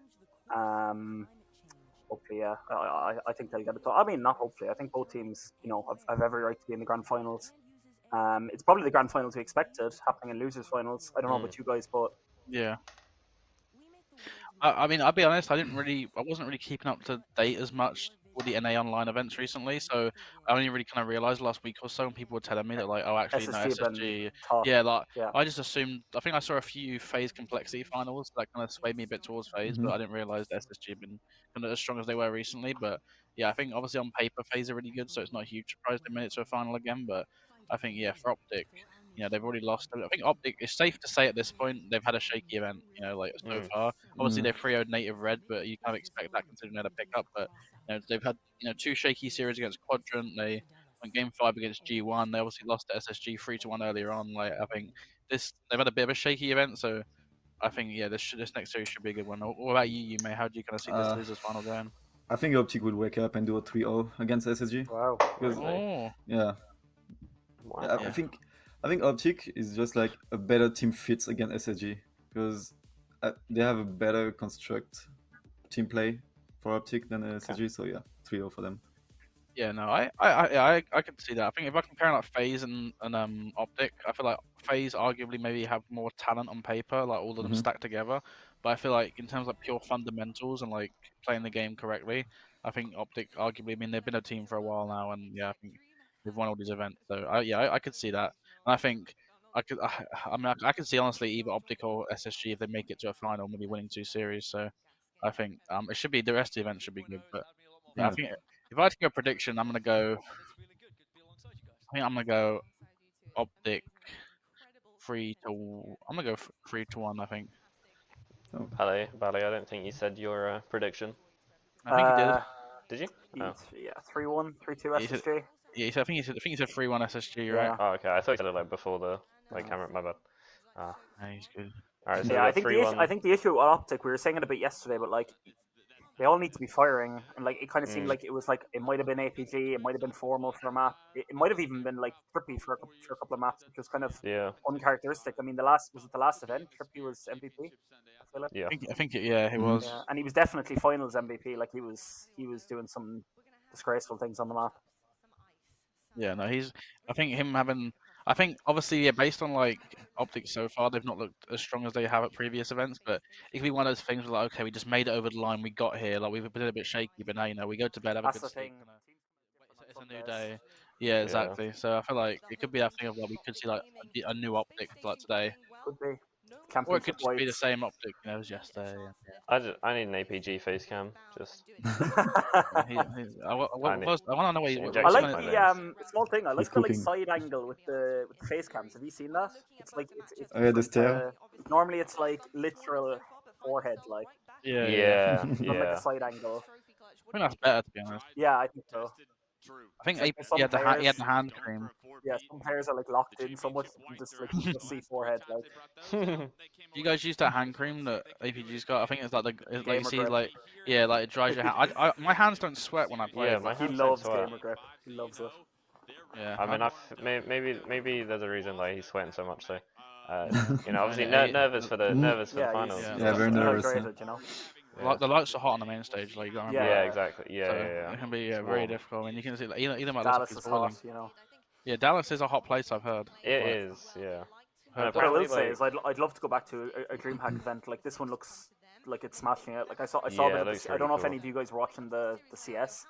[SPEAKER 15] Hopefully, yeah. I think they'll get it done. I mean, not hopefully. I think both teams, you know, have every right to be in the grand finals. It's probably the grand finals we expected, happening in losers finals. I don't know about you guys, but
[SPEAKER 2] yeah. I mean, I'll be honest. I wasn't really keeping up to date as much with the NA online events recently, so I only really kind of realized last week or so when people were telling me that like, oh, actually no, SSG. Yeah, like I just assumed. I think I saw a few FaZe complexity finals that kind of swayed me a bit towards FaZe, but I didn't realize that SSG had been kind of as strong as they were recently. But yeah, I think obviously on paper FaZe are really good, so it's not a huge surprise they made it to a final again. But I think yeah, for Optic, you know, they've already lost. I think Optic, it's safe to say at this point they've had a shaky event, you know, like so far. Obviously they 3-0'd Native Red, but you kind of expect that considering they had a pickup. But you know, they've had 2 shaky series against Quadrant. They went game 5 against G1. They obviously lost to SSG 3-1 earlier on. Like I think they've had a bit of a shaky event, so I think yeah, this next series should be a good one. What about you, May? How do you kind of see this losers final going?
[SPEAKER 14] I think Optic would wake up and do a 3-0 against SSG.
[SPEAKER 15] Wow.
[SPEAKER 14] Because, yeah.
[SPEAKER 12] Wow.
[SPEAKER 14] I think Optic is just like a better team fit against SSG, because they have a better construct team play for Optic than SSG. So yeah, 3-0 for them.
[SPEAKER 2] Yeah, no, I can see that. I think if I compare like FaZe and Optic, I feel like FaZe arguably maybe have more talent on paper, like all of them stacked together. But I feel like in terms of pure fundamentals and like playing the game correctly, I think Optic arguably. I mean, they've been a team for a while now, and yeah, I think they've won all these events. So I could see that. And I think I could see honestly either Optic or SSG if they make it to a final, maybe winning 2 series. So I think it should be the rest of the event should be good. But yeah, I think if I had to go a prediction, I'm gonna go Optic 3-1. I'm gonna go 3-1. I think.
[SPEAKER 12] Bally, I don't think you said your prediction.
[SPEAKER 2] I think you did.
[SPEAKER 12] Did you? Oh.
[SPEAKER 15] Yeah, 3-1, 3-2 SSG.
[SPEAKER 2] Yeah, I think you said 3-1 SSG, right?
[SPEAKER 12] Oh, okay. I thought you said it like before the camera. My bad.
[SPEAKER 2] No, he's good.
[SPEAKER 12] All right. So
[SPEAKER 15] yeah, I think the issue with Optic, we were saying it a bit yesterday, but like they all need to be firing, and like it kind of seemed like it was like it might have been APG, it might have been Formal for a map, it might have even been like Trippy for a couple of maps, which was kind of uncharacteristic. I mean, the last event, Trippy was MVP. I feel like.
[SPEAKER 12] Yeah,
[SPEAKER 2] I think he was.
[SPEAKER 15] Yeah, and he was definitely finals MVP. Like he was doing some disgraceful things on the map.
[SPEAKER 2] Yeah, no, I think obviously, yeah, based on like Optic so far, they've not looked as strong as they have at previous events. But it could be one of those things where, like, okay, we just made it over the line, we got here, like we've been a bit shaky, but now we go to bed, have a good sleep. It's a new day. Yeah, exactly. So I feel like it could be that thing of like we could see like a new Optic like today.
[SPEAKER 15] Could be.
[SPEAKER 2] Or it could just be the same optic, you know, as yesterday.
[SPEAKER 12] I need an APG face cam. Just.
[SPEAKER 2] I want to know what
[SPEAKER 15] I like the small thing. I like the like side angle with the face cams. Have you seen that? It's like it's
[SPEAKER 14] Oh, yeah, the stare.
[SPEAKER 15] normally it's like literal forehead, like.
[SPEAKER 12] Yeah.
[SPEAKER 15] Not like a side angle.
[SPEAKER 2] I think that's better, to be honest.
[SPEAKER 15] Yeah, I think so.
[SPEAKER 2] I think
[SPEAKER 15] like
[SPEAKER 2] he had the hand cream.
[SPEAKER 15] Yeah, some players are like locked in so much you just like you just see forehead like.
[SPEAKER 2] You guys use that hand cream that APG's got? I think it's like like you see
[SPEAKER 15] grip.
[SPEAKER 2] like it dries your hand. My hands don't sweat when I play.
[SPEAKER 12] Yeah, my hands
[SPEAKER 15] he loves
[SPEAKER 12] don't sweat.
[SPEAKER 15] gamer grip. He loves it.
[SPEAKER 2] Yeah.
[SPEAKER 12] I mean, maybe there's a reason why he's sweating so much. So, you know, obviously nervous for the finals.
[SPEAKER 14] Yeah, very nervous.
[SPEAKER 15] You know.
[SPEAKER 2] Like the lights are hot on the main stage, like you gotta remember.
[SPEAKER 12] Yeah, exactly. Yeah.
[SPEAKER 2] It can be very difficult. I mean, you can see like, either might
[SPEAKER 15] Dallas
[SPEAKER 2] look
[SPEAKER 15] is
[SPEAKER 2] like boiling.
[SPEAKER 15] hot, you know.
[SPEAKER 2] Yeah, Dallas is a hot place, I've heard.
[SPEAKER 12] It is, yeah.
[SPEAKER 15] What I will say is I'd love to go back to a DreamHack event. Like this one looks like it's smashing it. Like I saw a bit of this. I don't know if any of you guys were watching the CS.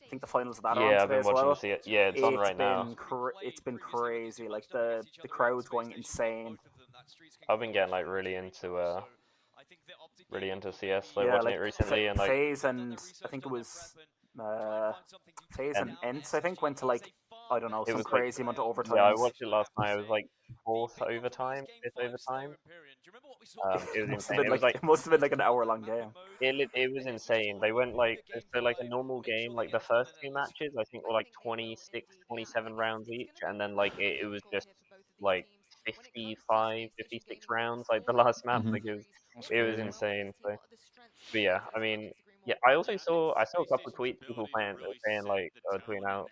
[SPEAKER 15] I think the finals of that are on
[SPEAKER 12] I've
[SPEAKER 15] today
[SPEAKER 12] been
[SPEAKER 15] as well.
[SPEAKER 12] watching the Yeah, it's on right now.
[SPEAKER 15] It's been crazy. Like the crowd's going insane.
[SPEAKER 12] I've been getting like really into CS, like watching it recently, and like
[SPEAKER 15] FaZe and I think it was FaZe and Ents, I think, went to like I don't know, some crazy amount of overtime.
[SPEAKER 12] Yeah, I watched it last night. It was like 4th overtime, 5th overtime. It was insane.
[SPEAKER 15] It must have been like an hour-long game.
[SPEAKER 12] It was insane. They went like so like a normal game, like the first 2 matches I think were like 26, 27 rounds each, and then like it was just like 55, 56 rounds like the last map. Like it was insane. So, but yeah, I mean, yeah, I saw a couple of tweets, people saying like tweeting out,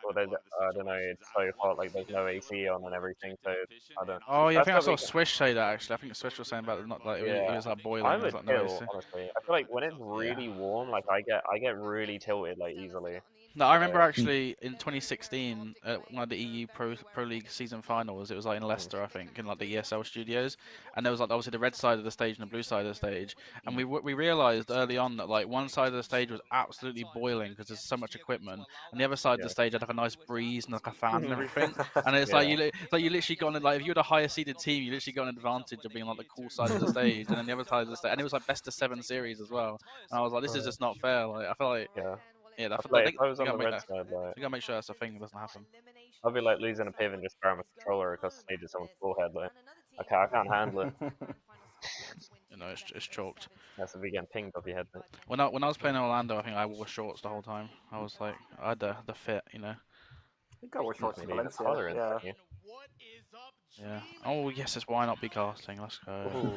[SPEAKER 12] or there's I don't know, it's so hot, like there's no AC on and everything. So I don't.
[SPEAKER 2] Oh yeah, I think I saw Swish say that actually. I think Swish was saying about it, not like it was like boiling.
[SPEAKER 12] I would
[SPEAKER 2] like,
[SPEAKER 12] tilt, honestly. I feel like when it's really warm, like I get really tilted like easily.
[SPEAKER 2] No, I remember actually in 2016, one of the EU Pro League season finals. It was like in Leicester, I think, in like the ESL studios, and there was like obviously the red side of the stage and the blue side of the stage, and we realized early on that like one side of the stage was absolutely boiling because there's so much equipment, and the other side of the stage had like a nice breeze and like a fan and everything, and it's like you literally got on like if you were the higher seeded team, you literally got an advantage of being like the cool side of the stage, and then the other side of the stage, and it was like best of 7 series as well, and I was like, this is just not fair. Like I feel like yeah, that's
[SPEAKER 12] like, if I was on the red side, like,
[SPEAKER 2] you gotta make sure that's a thing that doesn't happen.
[SPEAKER 12] I'll be like losing a piv and just throwing my controller across the stage at someone's forehead. Like, okay, I can't handle it.
[SPEAKER 2] You know, it's chalked.
[SPEAKER 12] That's a big getting pinged off your head. Mate.
[SPEAKER 2] When I was playing in Orlando, I think I wore shorts the whole time. I was like, I had the fit, you know.
[SPEAKER 15] I think I wore shorts in Valencia.
[SPEAKER 2] Yeah. Oh yes, it's why not be casting. Let's go.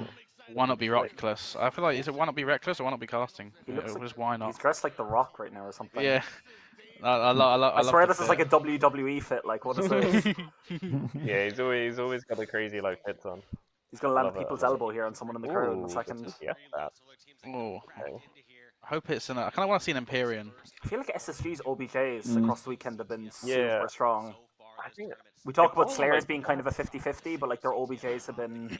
[SPEAKER 2] Why not be reckless? I feel like is it why not be reckless or why not be casting? It was why not.
[SPEAKER 15] He's dressed like The Rock right now or something.
[SPEAKER 2] Yeah. I
[SPEAKER 15] swear this is like a WWE fit. Like what is this?
[SPEAKER 12] Yeah, he's always got the crazy like fits on.
[SPEAKER 15] He's gonna land people's elbow here on someone in the crowd in a second.
[SPEAKER 12] Yeah.
[SPEAKER 2] Oh. I hope it's in. I kind of want to see an Empyrean.
[SPEAKER 15] I feel like SSG's OBJs across the weekend have been super strong.
[SPEAKER 12] I think
[SPEAKER 15] we talk about Slayers being kind of a 50-50, but like their OBJs have been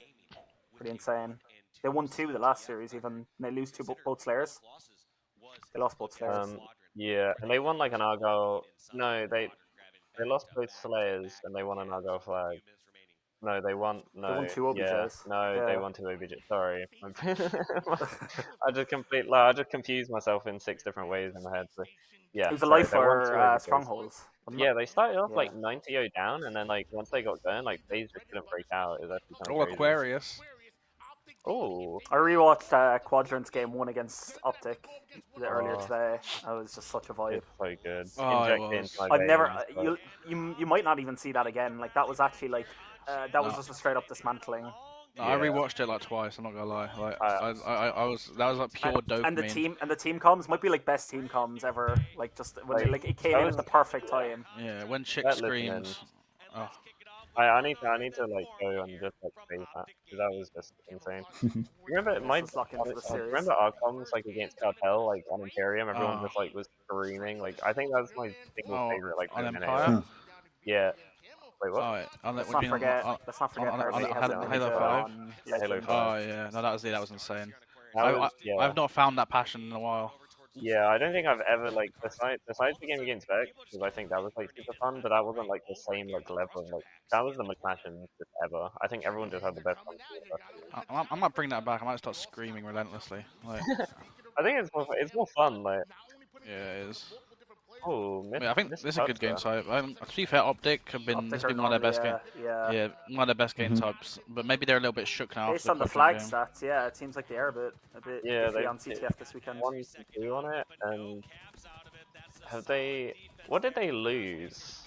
[SPEAKER 15] pretty insane. They won 2 the last series, even. They lose 2 both Slayers. They lost both Slayers.
[SPEAKER 12] Yeah, and they won like an Argyle. No, they lost both Slayers and they won an Argyle flag. No, they won. No,
[SPEAKER 15] they won 2 OBJs.
[SPEAKER 12] They won 2 OBJs. Sorry, I just confused myself in 6 different ways in my head. So, yeah,
[SPEAKER 15] it was a life for Strongholds.
[SPEAKER 12] Yeah, they started off like 90-0 down, and then like once they got going, like they just couldn't break out. It was actually kind of crazy.
[SPEAKER 2] Aquarius.
[SPEAKER 12] Oh.
[SPEAKER 15] I rewatched Quadrant's game 1 against Optic earlier today. That was just such a vibe.
[SPEAKER 12] It's so good.
[SPEAKER 15] I've never. You might not even see that again. Like that was actually like that was just a straight up dismantling.
[SPEAKER 2] No, I rewatched it like twice. I'm not gonna lie. Like that was like pure dopamine.
[SPEAKER 15] And the team comms might be like best team comms ever. Like just when it came in at the perfect time.
[SPEAKER 2] Yeah, when Chick screams. Oh.
[SPEAKER 12] I need to like go and just like say that because that was just insane. Remember remember our comms like against Cartel like on Imperium, everyone just like was screaming. Like I think that's my single favorite like
[SPEAKER 2] on Empire.
[SPEAKER 12] Yeah. Wait, what?
[SPEAKER 15] Let's not forget
[SPEAKER 2] Halo 5.
[SPEAKER 12] Halo 5.
[SPEAKER 2] Oh yeah, no, that was insane. I've not found that passion in a while.
[SPEAKER 12] Yeah, I don't think I've ever like besides the game against Beck, because I think that was like super fun, but that wasn't like the same like level. Like that was the McClashin just ever. I think everyone just had the best fun.
[SPEAKER 2] I might bring that back. I might start screaming relentlessly. Like,
[SPEAKER 12] I think it's more fun. Like
[SPEAKER 2] yeah, it is.
[SPEAKER 12] oh,
[SPEAKER 2] I think this is a good game type. To be fair, Optic have been
[SPEAKER 15] Optic
[SPEAKER 2] this
[SPEAKER 15] are
[SPEAKER 2] has been one of their best
[SPEAKER 15] normally,
[SPEAKER 2] game.
[SPEAKER 15] yeah.
[SPEAKER 2] Yeah, one of their best game types. But maybe they're a little bit shook now.
[SPEAKER 15] Based
[SPEAKER 2] after
[SPEAKER 15] on the
[SPEAKER 2] Quadrant
[SPEAKER 15] flag
[SPEAKER 2] game.
[SPEAKER 15] stats, yeah, it seems like they are a bit
[SPEAKER 12] yeah,
[SPEAKER 15] iffy
[SPEAKER 12] they
[SPEAKER 15] on CTF this weekend.
[SPEAKER 12] 1-2 on it, and have they? What did they lose?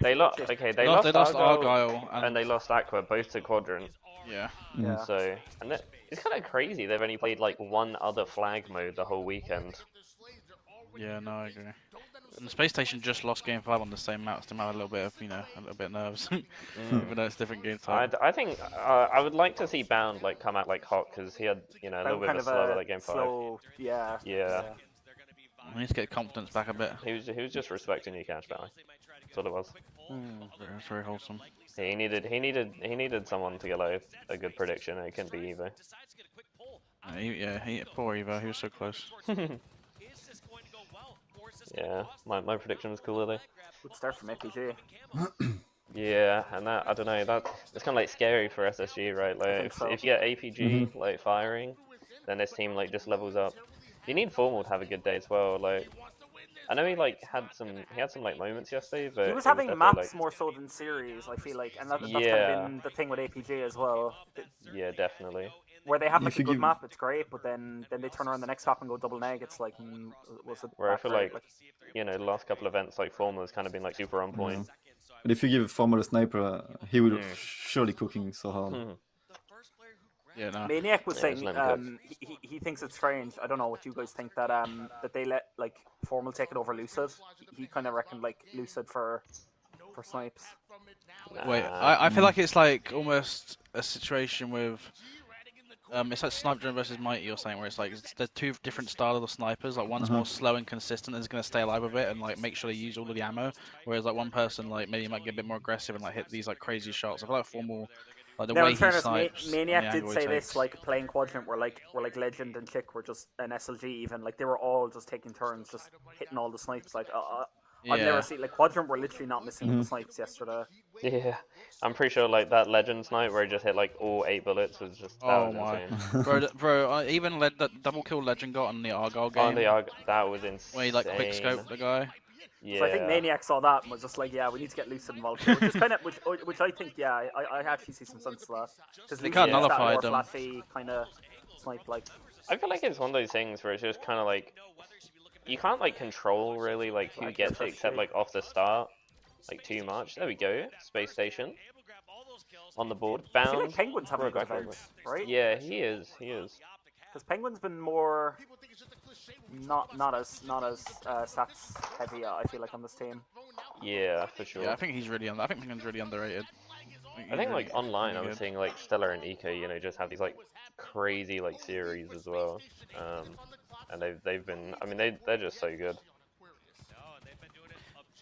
[SPEAKER 12] They lost. Okay, they lost
[SPEAKER 2] Argyle
[SPEAKER 12] and they lost Aqua, both to Quadrant.
[SPEAKER 2] Yeah.
[SPEAKER 15] Yeah.
[SPEAKER 12] So, and it's kind of crazy. They've only played like one other flag mode the whole weekend.
[SPEAKER 2] Yeah, no, I agree. And the Space Station just lost Game 5 on the same map, so they might have a little bit of, a little bit nerves, even though it's different game type.
[SPEAKER 12] I think I would like to see Bound like come out like hot because he had a little bit of a slower like Game 5.
[SPEAKER 15] Yeah.
[SPEAKER 2] I need to get confidence back a bit.
[SPEAKER 12] He was just respecting you, Cash Valley. That's what it was.
[SPEAKER 2] It's very wholesome.
[SPEAKER 12] He needed someone to get like a good prediction. And it couldn't be Evo.
[SPEAKER 2] Poor Evo. He was so close.
[SPEAKER 12] Yeah, my prediction was cooler though.
[SPEAKER 15] Good start from APG.
[SPEAKER 12] Yeah, and that I don't know, it's kind of like scary for SSG, right? Like if you get APG like firing, then this team like just levels up. You need Formal to have a good day as well. Like I know he had some like moments yesterday, but
[SPEAKER 15] he was having maps
[SPEAKER 12] like,
[SPEAKER 15] more so than series, I feel like, and that's
[SPEAKER 12] yeah.
[SPEAKER 15] kind of been the thing with APG as well.
[SPEAKER 12] Yeah, definitely.
[SPEAKER 15] Where they have like a good map, it's great, but then they turn around the next map and go double neg. It's like, was it?
[SPEAKER 12] Where I feel like the last couple events, like Formal has kind of been like super on point.
[SPEAKER 14] But if you give Formal a sniper, he will surely cooking so hard.
[SPEAKER 2] Yeah, no.
[SPEAKER 15] Maniac was saying he thinks it's strange. I don't know what you guys think that that they let like Formal take it over Lucid. He kind of reckoned like Lucid for snipes.
[SPEAKER 2] Wait, I feel like it's like almost a situation with it's like Sniper versus Mighty or something, where it's like there's two different styles of snipers. Like one's more slow and consistent and is going to stay alive with it and like make sure they use all of the ammo, whereas like one person like maybe might get a bit more aggressive and like hit these like crazy shots. I feel like Formal. Like the way
[SPEAKER 15] in fairness,
[SPEAKER 2] he snipes,
[SPEAKER 15] Maniac did say this, like playing Quadrant, where like Legend and Chick were just an SLG even, like they were all just taking turns, just hitting all the snipes. Like I've never seen like Quadrant were literally not missing the snipes yesterday.
[SPEAKER 12] Yeah, I'm pretty sure like that Legend snipe where he just hit like all 8 bullets was just
[SPEAKER 2] insane. bro, even that double kill Legend got on the Argyle game.
[SPEAKER 12] On the Argyle, that was insane.
[SPEAKER 2] Where he like quick scoped the guy.
[SPEAKER 12] Yeah.
[SPEAKER 15] So I think Maniac saw that and was just like, yeah, we need to get Lucid involved here, which is kind of which I think, yeah, I actually see some sense to that because
[SPEAKER 2] they can't nullify them.
[SPEAKER 15] Flashy kind of snipe like.
[SPEAKER 12] I feel like it's one of those things where it's just kind of like you can't like control really like who gets it except like off the start like too much. There we go, Space Station on the board. Bound.
[SPEAKER 15] I feel like Penguin's having a good event, right?
[SPEAKER 12] Yeah, he is.
[SPEAKER 15] Because Penguin's been more not as stats heavy. I feel like on this team.
[SPEAKER 12] Yeah, for sure.
[SPEAKER 2] Yeah, I think he's really I think Penguin's really underrated.
[SPEAKER 12] I think like online, I was seeing like Stellar and Eco, just have these like crazy like series as well, and they've been. I mean, they're just so good.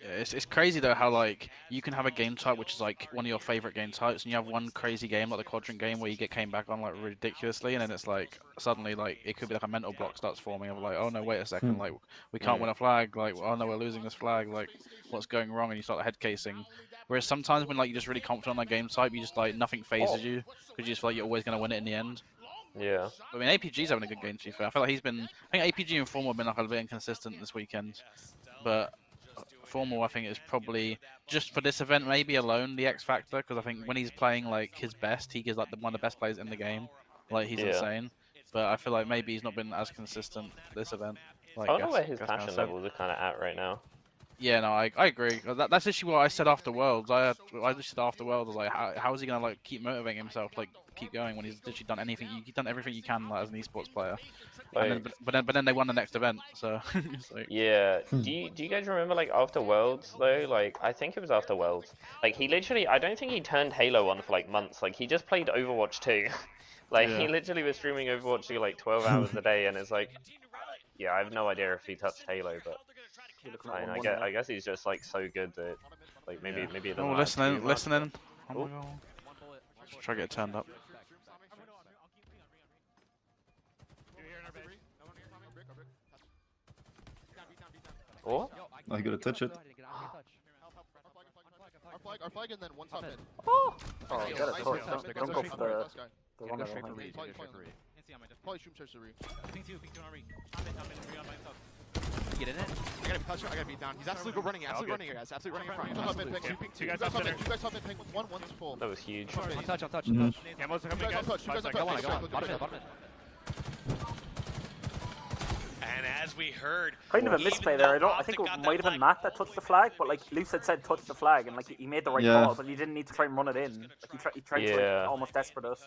[SPEAKER 2] Yeah, it's crazy though how like you can have a game type which is like one of your favorite game types, and you have one crazy game like the Quadrant game where you get came back on like ridiculously, and then it's like suddenly like it could be like a mental block starts forming of like, oh no, wait a second, like we can't win a flag, like oh no, we're losing this flag, like what's going wrong, and you start head casing. Whereas sometimes when like you're just really confident on that game type, you just like nothing phases you because you just feel like you're always gonna win it in the end.
[SPEAKER 12] Yeah.
[SPEAKER 2] I mean, APG's having a good game to be fair. I feel like I think APG and Formal have been like a bit inconsistent this weekend, but Formal I think is probably just for this event maybe alone the X factor, because I think when he's playing like his best, he is like one of the best players in the game. Like he's insane. But I feel like maybe he's not been as consistent this event. Like,
[SPEAKER 12] I don't know where his passion levels are kind of at right now.
[SPEAKER 2] Yeah, no, I agree. That's actually what I said after Worlds. I just said after Worlds, I was like, how is he gonna like keep motivating himself, like keep going when he's literally done anything? You've done everything you can like, as an esports player.
[SPEAKER 12] Like,
[SPEAKER 2] but then they won the next event, so. Like...
[SPEAKER 12] Yeah. Do you guys remember like after Worlds though? Like I think it was after Worlds. Like he literally, I don't think he turned Halo on for like months. Like he just played Overwatch 2. Like he literally was streaming Overwatch 2 like 12 hours a day, and it's like, yeah, I have no idea if he touched Halo, but. I guess he's just like so good that like maybe it doesn't
[SPEAKER 2] listening. Oh my God. Let's try to get it turned up.
[SPEAKER 12] Oh?
[SPEAKER 14] Oh, he got to touch it.
[SPEAKER 11] Our flag and then one top mid.
[SPEAKER 15] Oh, get a touch. Don't go for the one that
[SPEAKER 11] Probably shoot tertiary.
[SPEAKER 10] Ping two on re. Get in it.
[SPEAKER 11] I gotta be touched. I gotta be down. He's absolutely running. Absolutely running here, guys. Absolutely running in front. Top mid ping.
[SPEAKER 7] Two guys
[SPEAKER 11] Two
[SPEAKER 7] top center.
[SPEAKER 11] guys top mid ping. One's full.
[SPEAKER 12] That was huge.
[SPEAKER 10] On touch.
[SPEAKER 14] Mhm.
[SPEAKER 7] Camos are
[SPEAKER 11] You
[SPEAKER 7] coming,
[SPEAKER 11] guys on
[SPEAKER 7] guys.
[SPEAKER 11] touch. You guys on
[SPEAKER 10] Go on.
[SPEAKER 11] touch.
[SPEAKER 10] Bottom mid.
[SPEAKER 13] And as we heard,
[SPEAKER 15] kind of a misplay there. I think it might have been Matt that touched the flag, but like Lucid said, touch the flag, and like he made the right call, but he didn't need to try and run it in. Like he tried to like, almost desperate it.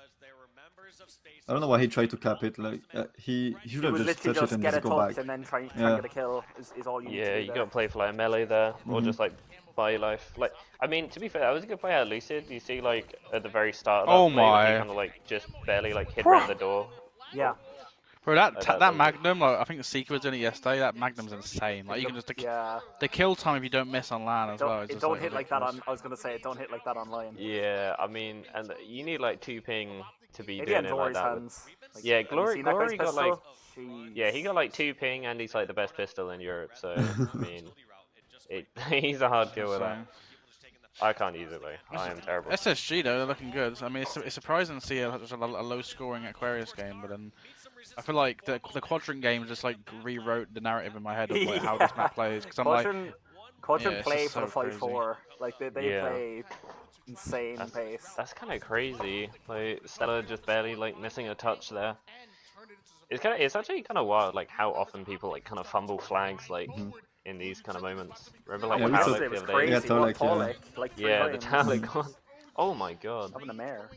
[SPEAKER 14] I don't know why he tried to cap it. Like he should have just touched it and
[SPEAKER 15] get
[SPEAKER 14] just
[SPEAKER 15] a
[SPEAKER 14] go
[SPEAKER 15] touch
[SPEAKER 14] back.
[SPEAKER 15] and then try and get a kill is all you need to do.
[SPEAKER 12] Yeah, you gotta play for like melee there, or
[SPEAKER 14] Mhm.
[SPEAKER 12] just like buy your life. Like, I mean, to be fair, that was a good play out of Lucid. You see, like at the very start of that
[SPEAKER 2] Oh
[SPEAKER 12] play, when
[SPEAKER 2] my.
[SPEAKER 12] he kind of like just barely like hid around the door.
[SPEAKER 15] Yeah.
[SPEAKER 2] Bro, that
[SPEAKER 12] That
[SPEAKER 2] that
[SPEAKER 12] was-
[SPEAKER 2] Magnum, like, I think the Seeker was doing it yesterday. That Magnum's insane. Like you can just the kill time if you don't miss on land as well. Is
[SPEAKER 15] It
[SPEAKER 2] just,
[SPEAKER 15] don't hit like that
[SPEAKER 2] ridiculous.
[SPEAKER 15] on. I was gonna say it don't hit like that online.
[SPEAKER 12] Yeah, I mean, and you need like 2 ping to be
[SPEAKER 15] Maybe
[SPEAKER 12] doing
[SPEAKER 15] on
[SPEAKER 12] it like
[SPEAKER 15] Glory's
[SPEAKER 12] that.
[SPEAKER 15] hands. Like,
[SPEAKER 12] Yeah,
[SPEAKER 15] have you
[SPEAKER 12] Glory
[SPEAKER 15] seen that guy's
[SPEAKER 12] got like
[SPEAKER 15] pistol?
[SPEAKER 12] yeah, he got like 2 ping, and he's like the best pistol in Europe. So I mean, he's a hard kill with that. I can't use it though. I am terrible.
[SPEAKER 2] SSG though, they're looking good. I mean, it's surprising to see a low-scoring Aquarius game, but then I feel like the Quadrant game just like rewrote the narrative in my head of like, how this map plays. Because I'm like,
[SPEAKER 15] Quadrant
[SPEAKER 2] yeah,
[SPEAKER 15] play
[SPEAKER 2] it's
[SPEAKER 15] for the
[SPEAKER 2] just so crazy.
[SPEAKER 15] 5-4. Like they play insane pace.
[SPEAKER 12] That's kind of crazy. Like Stella just barely like missing a touch there. It's actually kind of wild, like how often people like kind of fumble flags like in these kind of moments. Remember like
[SPEAKER 14] Yeah,
[SPEAKER 12] Talik
[SPEAKER 14] it
[SPEAKER 12] the
[SPEAKER 14] was
[SPEAKER 12] other
[SPEAKER 15] crazy.
[SPEAKER 12] day?
[SPEAKER 14] Yeah, Talik, yeah.
[SPEAKER 15] Like
[SPEAKER 12] Yeah, the Talik one. Oh my god.
[SPEAKER 15] Having a mare.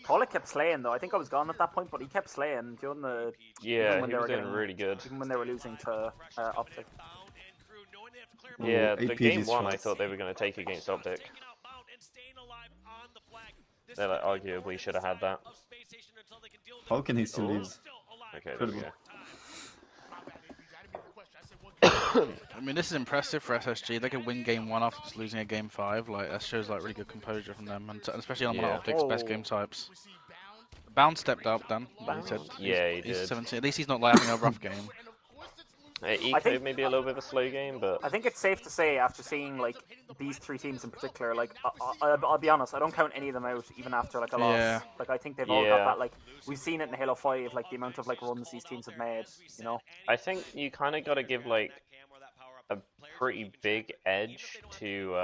[SPEAKER 15] Talik kept slaying though. I think I was gone at that point, but he kept slaying during the.
[SPEAKER 12] Yeah,
[SPEAKER 15] when
[SPEAKER 12] he
[SPEAKER 15] they
[SPEAKER 12] was
[SPEAKER 15] were
[SPEAKER 12] doing
[SPEAKER 15] getting-
[SPEAKER 12] really good.
[SPEAKER 15] Even when they were losing to Optic.
[SPEAKER 12] Yeah,
[SPEAKER 14] Ooh,
[SPEAKER 12] the
[SPEAKER 14] AP
[SPEAKER 12] game
[SPEAKER 14] is
[SPEAKER 12] one I
[SPEAKER 14] fast.
[SPEAKER 12] thought they were going to take against Optic. They like arguably should have had that.
[SPEAKER 14] How can he still lose?
[SPEAKER 12] Okay, there we
[SPEAKER 14] Incredible.
[SPEAKER 12] go.
[SPEAKER 2] I mean, this is impressive for SSG. They could win game 1 after just losing a game 5. Like that shows like really good composure from them, and especially on one of
[SPEAKER 12] Yeah.
[SPEAKER 2] Optic's best game types. Bound stepped up, Dan. He said,
[SPEAKER 12] Yeah, he
[SPEAKER 2] he's
[SPEAKER 12] did.
[SPEAKER 2] 17. At least he's not like having a rough game.
[SPEAKER 12] Eco
[SPEAKER 15] think-
[SPEAKER 12] maybe a little bit of a slow game, but
[SPEAKER 15] I think it's safe to say after seeing like these 3 teams in particular, like I'll be honest, I don't count any of them out even after like a loss.
[SPEAKER 2] Yeah.
[SPEAKER 15] Like I think they've all got
[SPEAKER 12] Yeah.
[SPEAKER 15] that. Like we've seen it in Halo 5, like the amount of like runs these teams have made. You know.
[SPEAKER 12] I think you kind of got to give like a pretty big edge to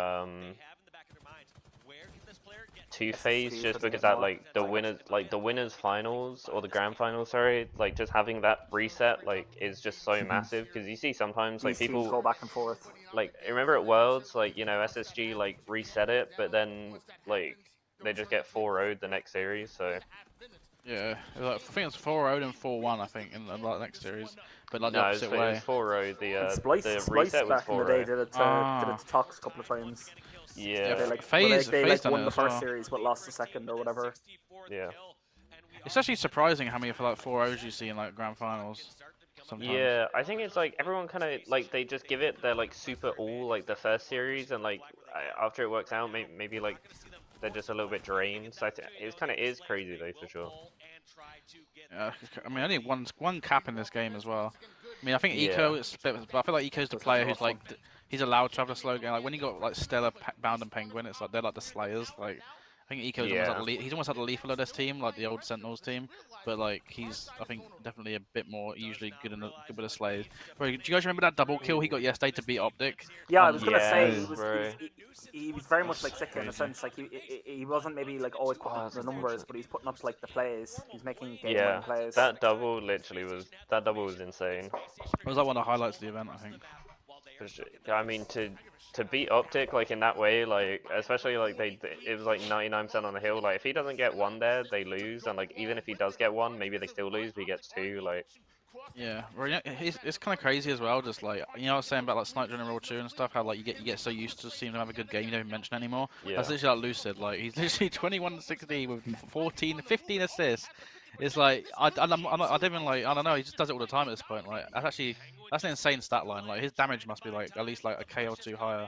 [SPEAKER 12] FaZe just because that like the winners finals or the grand finals, sorry, like just having that reset like is just so massive because you see sometimes like
[SPEAKER 15] These teams
[SPEAKER 12] people
[SPEAKER 15] go back and forth.
[SPEAKER 12] like remember at Worlds like you know SSG like reset it but then like they just get 4-0'd the next series, so
[SPEAKER 2] Yeah, it was like, I think it's 4-0 and 4-1. I think in the next series, but like the
[SPEAKER 12] no, it was,
[SPEAKER 2] opposite
[SPEAKER 12] it
[SPEAKER 2] way.
[SPEAKER 12] was 4-0.
[SPEAKER 15] And Splice,
[SPEAKER 12] The
[SPEAKER 15] Splice
[SPEAKER 12] reset was
[SPEAKER 15] back in the day
[SPEAKER 12] 4-0.
[SPEAKER 15] did it to Tox a couple of times.
[SPEAKER 12] Yeah,
[SPEAKER 15] They like
[SPEAKER 2] FaZe-
[SPEAKER 15] they
[SPEAKER 2] FaZe done
[SPEAKER 15] won
[SPEAKER 2] it
[SPEAKER 15] the
[SPEAKER 2] as
[SPEAKER 15] first
[SPEAKER 2] well.
[SPEAKER 15] series but lost the second or whatever.
[SPEAKER 12] yeah.
[SPEAKER 2] It's actually surprising how many like 4-0s you see in like grand finals. Sometimes.
[SPEAKER 12] Yeah, I think it's like everyone kind of like they just give it their like super all like the first series and like after it works out maybe like they're just a little bit drained. So it kind of is crazy though for sure.
[SPEAKER 2] Yeah, I mean, only one cap in this game as well. I mean, I think
[SPEAKER 12] Yeah.
[SPEAKER 2] Eco is split, but I feel like Eco's the player who's like he's allowed to have a slow game. Like when you got like Stella, Bound, and Penguin, it's like they're like the slayers. Like I think Eco's almost like he's almost like the lethal of this team, like the old Sentinels team. But like he's, I think, definitely a bit more usually good with the slays. Bro, do you guys remember that double kill he got yesterday to beat Optic?
[SPEAKER 15] Yeah, I was gonna say
[SPEAKER 12] bro.
[SPEAKER 15] he was very much like Sika in a sense. Like he wasn't maybe like always putting up the numbers, but he's putting up like the plays. He's making game-winning plays.
[SPEAKER 12] That double was insane.
[SPEAKER 2] It was like one of the highlights of the event, I think.
[SPEAKER 12] I mean to beat Optic like in that way, like especially like it was like 99% on the hill. Like if he doesn't get 1 there, they lose, and like even if he does get 1, maybe they still lose. But he gets 2, like.
[SPEAKER 2] Yeah, well, yeah, it's kind of crazy as well. Just like I was saying about like Sniper in Roll 2 and stuff, how like you get so used to seeing him have a good game, you don't even mention it anymore.
[SPEAKER 12] Yeah.
[SPEAKER 2] That's literally like Lucid. Like he's literally 21-16 with 15 assists. It's like I don't even like I don't know. He just does it all the time at this point. Like that's an insane stat line. Like his damage must be like at least like a K or 2 higher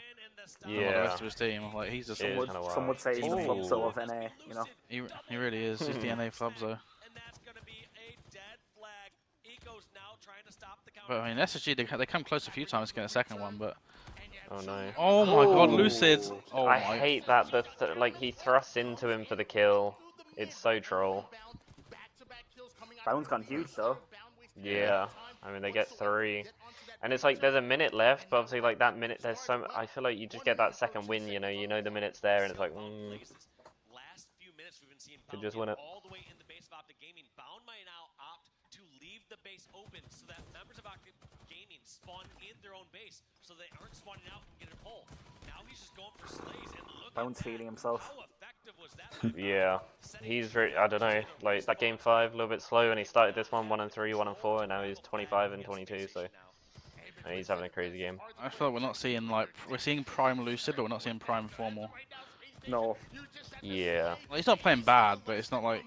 [SPEAKER 2] than the rest of his team. Like he's just
[SPEAKER 15] some would say he's the Flubzo of NA. You know.
[SPEAKER 2] He really is. He's the NA Flubzo.
[SPEAKER 13] And that's going to be a dead flag. Eco's now trying to stop the
[SPEAKER 2] But I mean, SSG they come close a few times to get a second one, but.
[SPEAKER 12] Oh no.
[SPEAKER 2] Oh my God, Lucid! Oh
[SPEAKER 12] I
[SPEAKER 2] my.
[SPEAKER 12] hate that like he thrusts into him for the kill. It's so troll.
[SPEAKER 15] Bound's gone huge though.
[SPEAKER 12] Yeah. I mean they get 3. And it's like there's a minute left, but obviously like that minute there's so I feel like you just get that second win, you know the minutes there and it's like could just win it.
[SPEAKER 9] All the way in the base of Optic Gaming. Bound might now opt to leave the base open so that members of Optic Gaming spawn in their own base, so they aren't spawning out and getting a pull. Now he's just going for slays and look.
[SPEAKER 15] Bound's feeling himself.
[SPEAKER 9] How effective was that?
[SPEAKER 12] Yeah. He's very I don't know, like that game 5 a little bit slow and he started this one 1 and 3, 1 and 4 and now he's 25 and 22, so he's having a crazy game.
[SPEAKER 2] I feel like we're not seeing we're seeing prime Lucid, but we're not seeing prime Formal.
[SPEAKER 15] No.
[SPEAKER 12] Yeah.
[SPEAKER 2] Well, he's not playing bad, but it's not like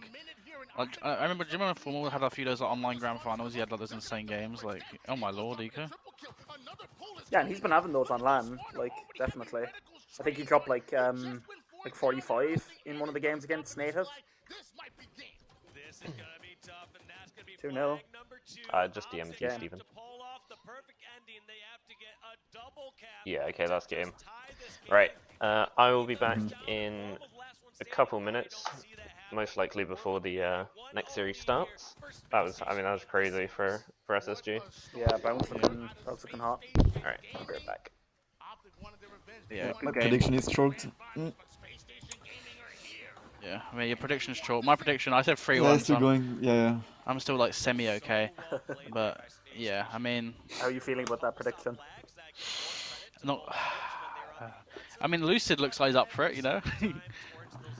[SPEAKER 2] I remember. Do you remember Formal had a few days like online grand finals? He had like those insane games. Like, oh my lord, Ika.
[SPEAKER 15] Yeah, and he's been having those on LAN, like definitely. I think he dropped like 45 in one of the games against Native. 2-0.
[SPEAKER 12] Just DMT Steven. Yeah, okay, that's game. Right, I will be back in a couple minutes, most likely before the next series starts. That was crazy for SSG.
[SPEAKER 15] Yeah, bounce looking hot.
[SPEAKER 12] Alright, I'll be right back.
[SPEAKER 2] Yeah,
[SPEAKER 14] okay. Prediction is choked.
[SPEAKER 2] Yeah, I mean your prediction's short. My prediction, I said 3-1.
[SPEAKER 14] Yeah, still going. Yeah.
[SPEAKER 2] I'm still like semi-okay, but yeah, I mean.
[SPEAKER 15] How are you feeling about that prediction?
[SPEAKER 2] Not. I mean, Lucid looks like he's up for it, you know.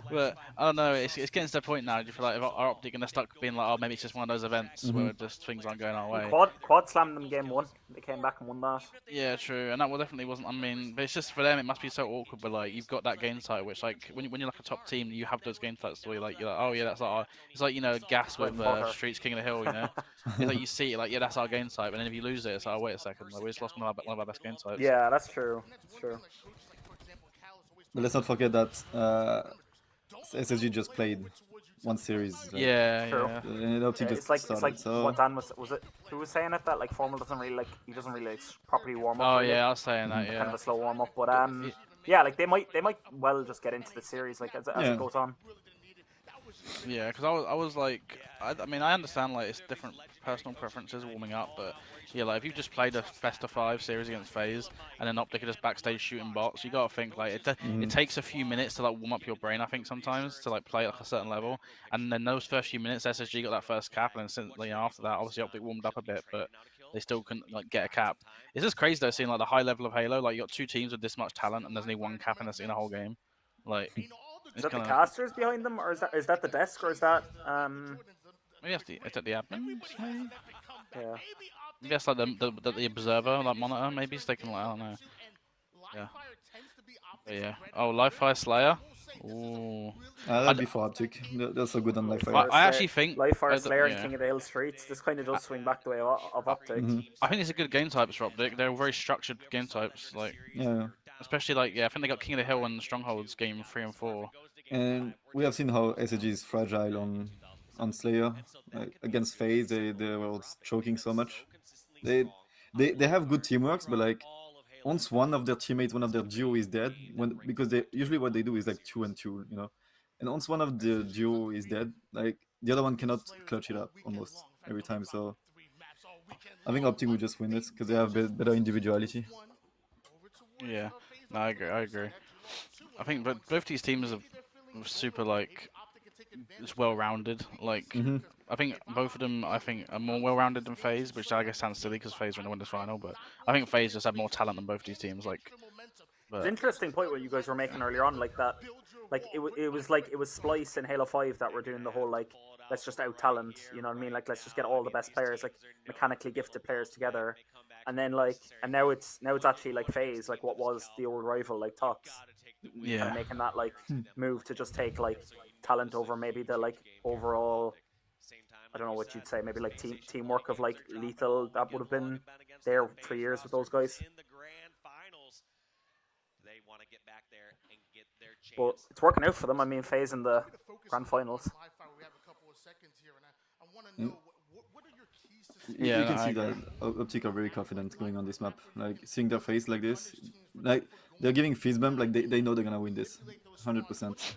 [SPEAKER 2] But I don't know. It's getting to the point now. Do you feel like our Optic gonna start being like, oh, maybe it's just one of those events where just things aren't going our way?
[SPEAKER 15] Quad slammed them game 1. They came back and won that.
[SPEAKER 2] Yeah, true. And that definitely wasn't. I mean, but it's just for them. It must be so awkward. But like, you've got that game site, which like when you're like a top team, you have those game sites where you're like, oh yeah, that's our. It's like Gas with Streets King of the Hill. You know, it's like you see it like, yeah, that's our game site. But then if you lose it, it's like, oh wait a second, like, we just lost one of our best game sites.
[SPEAKER 15] Yeah, that's true. That's true.
[SPEAKER 14] But let's not forget that SSG just played one series. Right?
[SPEAKER 2] Yeah,
[SPEAKER 15] true.
[SPEAKER 2] yeah.
[SPEAKER 15] It's like
[SPEAKER 14] so...
[SPEAKER 15] what Dan was it? Who was saying it? That like Formal doesn't really properly warm up.
[SPEAKER 2] Oh
[SPEAKER 15] really.
[SPEAKER 2] yeah, I was saying that. Yeah.
[SPEAKER 15] Kind of a slow warm up, but yeah, like they might well just get into the series like as it goes on.
[SPEAKER 2] Yeah, because I was like, I mean, I understand like it's different personal preferences warming up, but yeah, like if you just played a best of 5 series against FaZe and then Optic are just backstage shooting bots, you gotta think like it takes a few minutes to like warm up your brain. I think sometimes to like play at like, a certain level, and then those first few minutes, SSG got that first cap, and then since, after that, obviously Optic warmed up a bit, but they still couldn't like get a cap. It's just crazy though, seeing like the high level of Halo. Like you got 2 teams with this much talent, and there's only 1 cap in the whole game. Like.
[SPEAKER 15] Is that the casters behind them, or is that the desk, or is that
[SPEAKER 2] Maybe that's the admin. Maybe?
[SPEAKER 15] Yeah.
[SPEAKER 2] Maybe that's like the observer, like monitor. Maybe so they can like, I don't know. Yeah. But yeah. Oh, Live Fire Slayer. Ooh.
[SPEAKER 14] That'd be for Optic. They're so good on Live Fire.
[SPEAKER 2] I actually think
[SPEAKER 15] Live Fire Slayer and King of the Hill Streets. This kind of does swing back the way of Optic.
[SPEAKER 2] I think it's a good game types for Optic. They're very structured game types. Like.
[SPEAKER 14] Yeah.
[SPEAKER 2] Especially like I think they got King of the Hill and Strongholds game 3 and 4.
[SPEAKER 14] And we have seen how SSG is fragile on Slayer. Against FaZe, they were choking so much. They have good teamworks, but like once one of their teammates, one of their duo is dead, because they usually what they do is like 2 and 2, you know. And once one of the duo is dead, like the other one cannot clutch it up almost every time. So I think Optic will just win it because they have better individuality.
[SPEAKER 2] Yeah, no, I agree. I think both these teams are super like just well-rounded. Like I think both of them, are more well-rounded than FaZe, which I guess sounds silly because FaZe are in the winners final. But I think FaZe just have more talent than both these teams. Like,
[SPEAKER 15] it's an interesting point what you guys were making earlier on, like that. Like it was Splice and Halo 5 that were doing the whole like let's just out talent, you know what I mean? Like let's just get all the best players, like mechanically gifted players together. And then and now it's actually like FaZe, like what was the old rival, like Tox.
[SPEAKER 2] Yeah.
[SPEAKER 15] Kind of making that like move to just take like talent over maybe the like overall, I don't know what you'd say, maybe like teamwork of like Lethal that would have been there for years with those guys. But it's working out for them. I mean, FaZe in the grand finals.
[SPEAKER 14] You can see that Optic are very confident going on this map. Like seeing their face like this, like they're giving fist bump. Like they know they're gonna win this, 100%.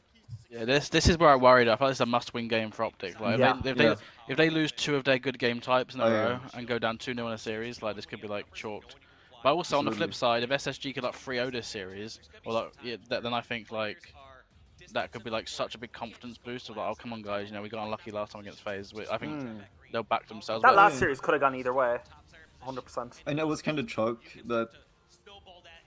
[SPEAKER 2] Yeah, this is where I worried. I feel like it's a must-win game for Optic. Like if they lose 2 of their good game types in a row and go down 2-0 in a series, like this could be like chalked. But also on the flip side, if SSG could like 3-0 this series, or like, then I think like that could be like such a big confidence boost of like, oh come on guys, you know we got unlucky last time against FaZe. I think they'll back themselves.
[SPEAKER 15] That last series could have gone either way, 100%.
[SPEAKER 14] And I was kind of shocked that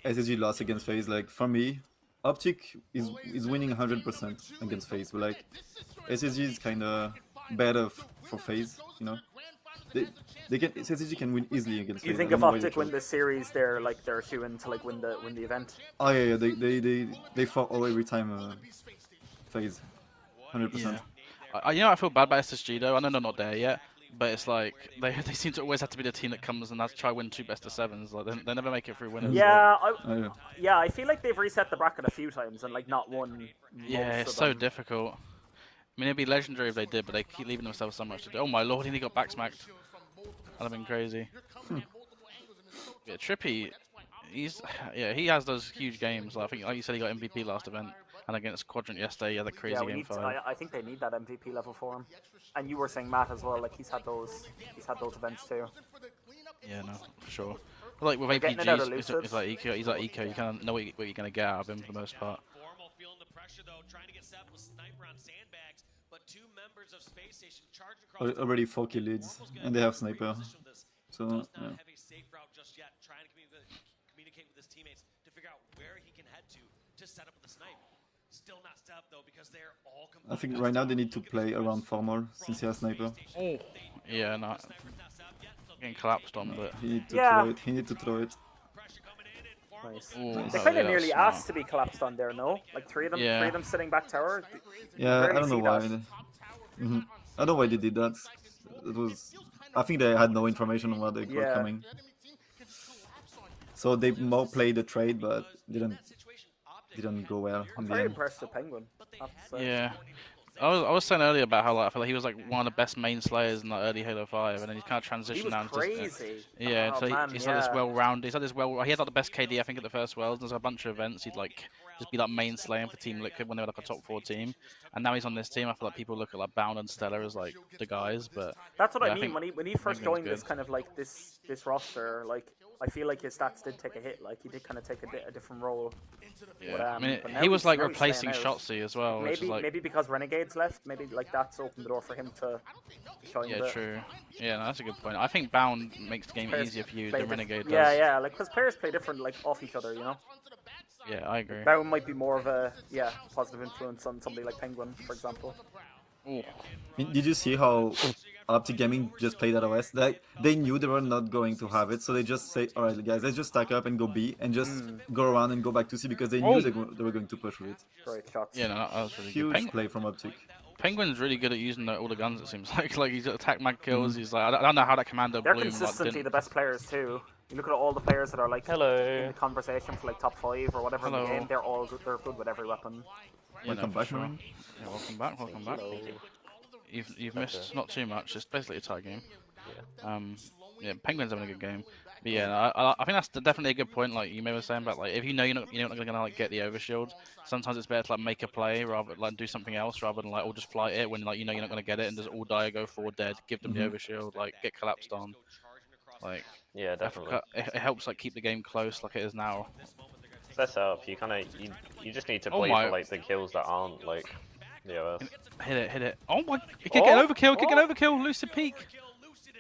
[SPEAKER 14] SSG lost against FaZe. Like for me, Optic is winning 100% against FaZe. But like SSG is kind of better for FaZe, you know. SSG can win easily against FaZe.
[SPEAKER 15] You think if Optic win this series, they're human to like win the event?
[SPEAKER 14] Oh yeah, they fought all every time FaZe, 100%.
[SPEAKER 2] You know, I feel bad about SSG though. I know they're not there yet, but it's like they seem to always have to be the team that comes and has to try to win 2 best-of-7s. Like they never make it through winners.
[SPEAKER 15] Yeah, I feel like they've reset the bracket a few times and like not won.
[SPEAKER 2] Yeah, it's so difficult. I mean, it'd be legendary if they did, but they keep leaving themselves so much to do. Oh my lord, he got backsmacked. That'd have been crazy. Yeah, Trippy, he has those huge games. Like, I think, like you said, he got MVP last event, and against Quadrant yesterday, he had a crazy game 5.
[SPEAKER 15] I think they need that MVP level for him. And you were saying Matt as well, like he's had those events too.
[SPEAKER 2] Yeah, no, for sure. But like with APGs, it's like Eco. He's like Eco. You kind of know what you're gonna get out of him for the most part.
[SPEAKER 14] Already 4 kill leads, and they have sniper. So yeah. I think right now they need to play around 4 more since he has sniper.
[SPEAKER 2] Oh, yeah, no, getting collapsed on, but
[SPEAKER 14] he need to throw it. He need to throw it.
[SPEAKER 15] Nice.
[SPEAKER 2] Ooh,
[SPEAKER 15] they kind of nearly asked to be collapsed on there, no? Like 3 of them sitting back tower.
[SPEAKER 14] Yeah, I don't know why. I don't know why they did that. It was, I think they had no information on where they were coming. So they more played the trade, but didn't go well.
[SPEAKER 15] I'm very impressed with Penguin.
[SPEAKER 2] Yeah. I was saying earlier about how like I feel like he was like one of the best main slayers in like early Halo 5, and then he's kind of transitioned down to he's like this well-rounded. He's like this he had like the best KD I think at the first Worlds. There's a bunch of events he'd like just be like main slaying for Team Liquid when they were like a top 4 team, and now he's on this team. I feel like people look at like Bound and Stellar as like the guys, but
[SPEAKER 15] that's what I mean when he first joined this kind of like this roster. Like I feel like his stats did take a hit. Like he did kind of take a different role.
[SPEAKER 2] Yeah,
[SPEAKER 15] but,
[SPEAKER 2] I mean, he was like replacing Shotzzy as well.
[SPEAKER 15] Maybe because Renegades left, maybe like that's opened the door for him to shine.
[SPEAKER 2] Yeah, true. Yeah, no, that's a good point. I think Bound makes the game easier for you than Renegade does.
[SPEAKER 15] Yeah, like because players play different, like off each other, you know.
[SPEAKER 2] Yeah, I agree.
[SPEAKER 15] Bound might be more of a positive influence on somebody like Penguin, for example.
[SPEAKER 2] Ooh.
[SPEAKER 14] Did you see how Optic Gaming just played at OS? They knew they were not going to have it, so they just say, all right, guys, let's just stack up and go B and just go around and go back to C because they knew they were going to push with it.
[SPEAKER 15] Great shots.
[SPEAKER 2] Yeah, no, that was really
[SPEAKER 14] Huge
[SPEAKER 2] good.
[SPEAKER 14] play from Optic.
[SPEAKER 2] Penguin's really good at using all the guns, it seems like. Like, he's got attack mag kills, he's like, I don't know how that Commando
[SPEAKER 15] They're
[SPEAKER 2] Bloom
[SPEAKER 15] consistently the best players, too. You look at all the players that are, like, in the conversation for, like, top 5 or whatever in the game, they're good with every weapon.
[SPEAKER 2] Yeah,
[SPEAKER 14] welcome back, man.
[SPEAKER 2] Yeah, welcome back, welcome back. You've missed not too much, it's basically a tight game. Yeah, Penguin's having a good game. But yeah, I think that's definitely a good point. Like you may were saying about like if you know you're not gonna like get the overshield, sometimes it's better to like make a play rather like do something else rather than like all just fly it when like you know you're not gonna get it and just all die, go forward dead, give them the overshield, like get collapsed on. Like
[SPEAKER 3] yeah, definitely.
[SPEAKER 2] It helps like keep the game close like it is now.
[SPEAKER 3] Set up. You kind of you just need to play for like the kills that aren't like the OS.
[SPEAKER 2] Hit it. Oh my! It could get overkill. Could get overkill. Lucid peak.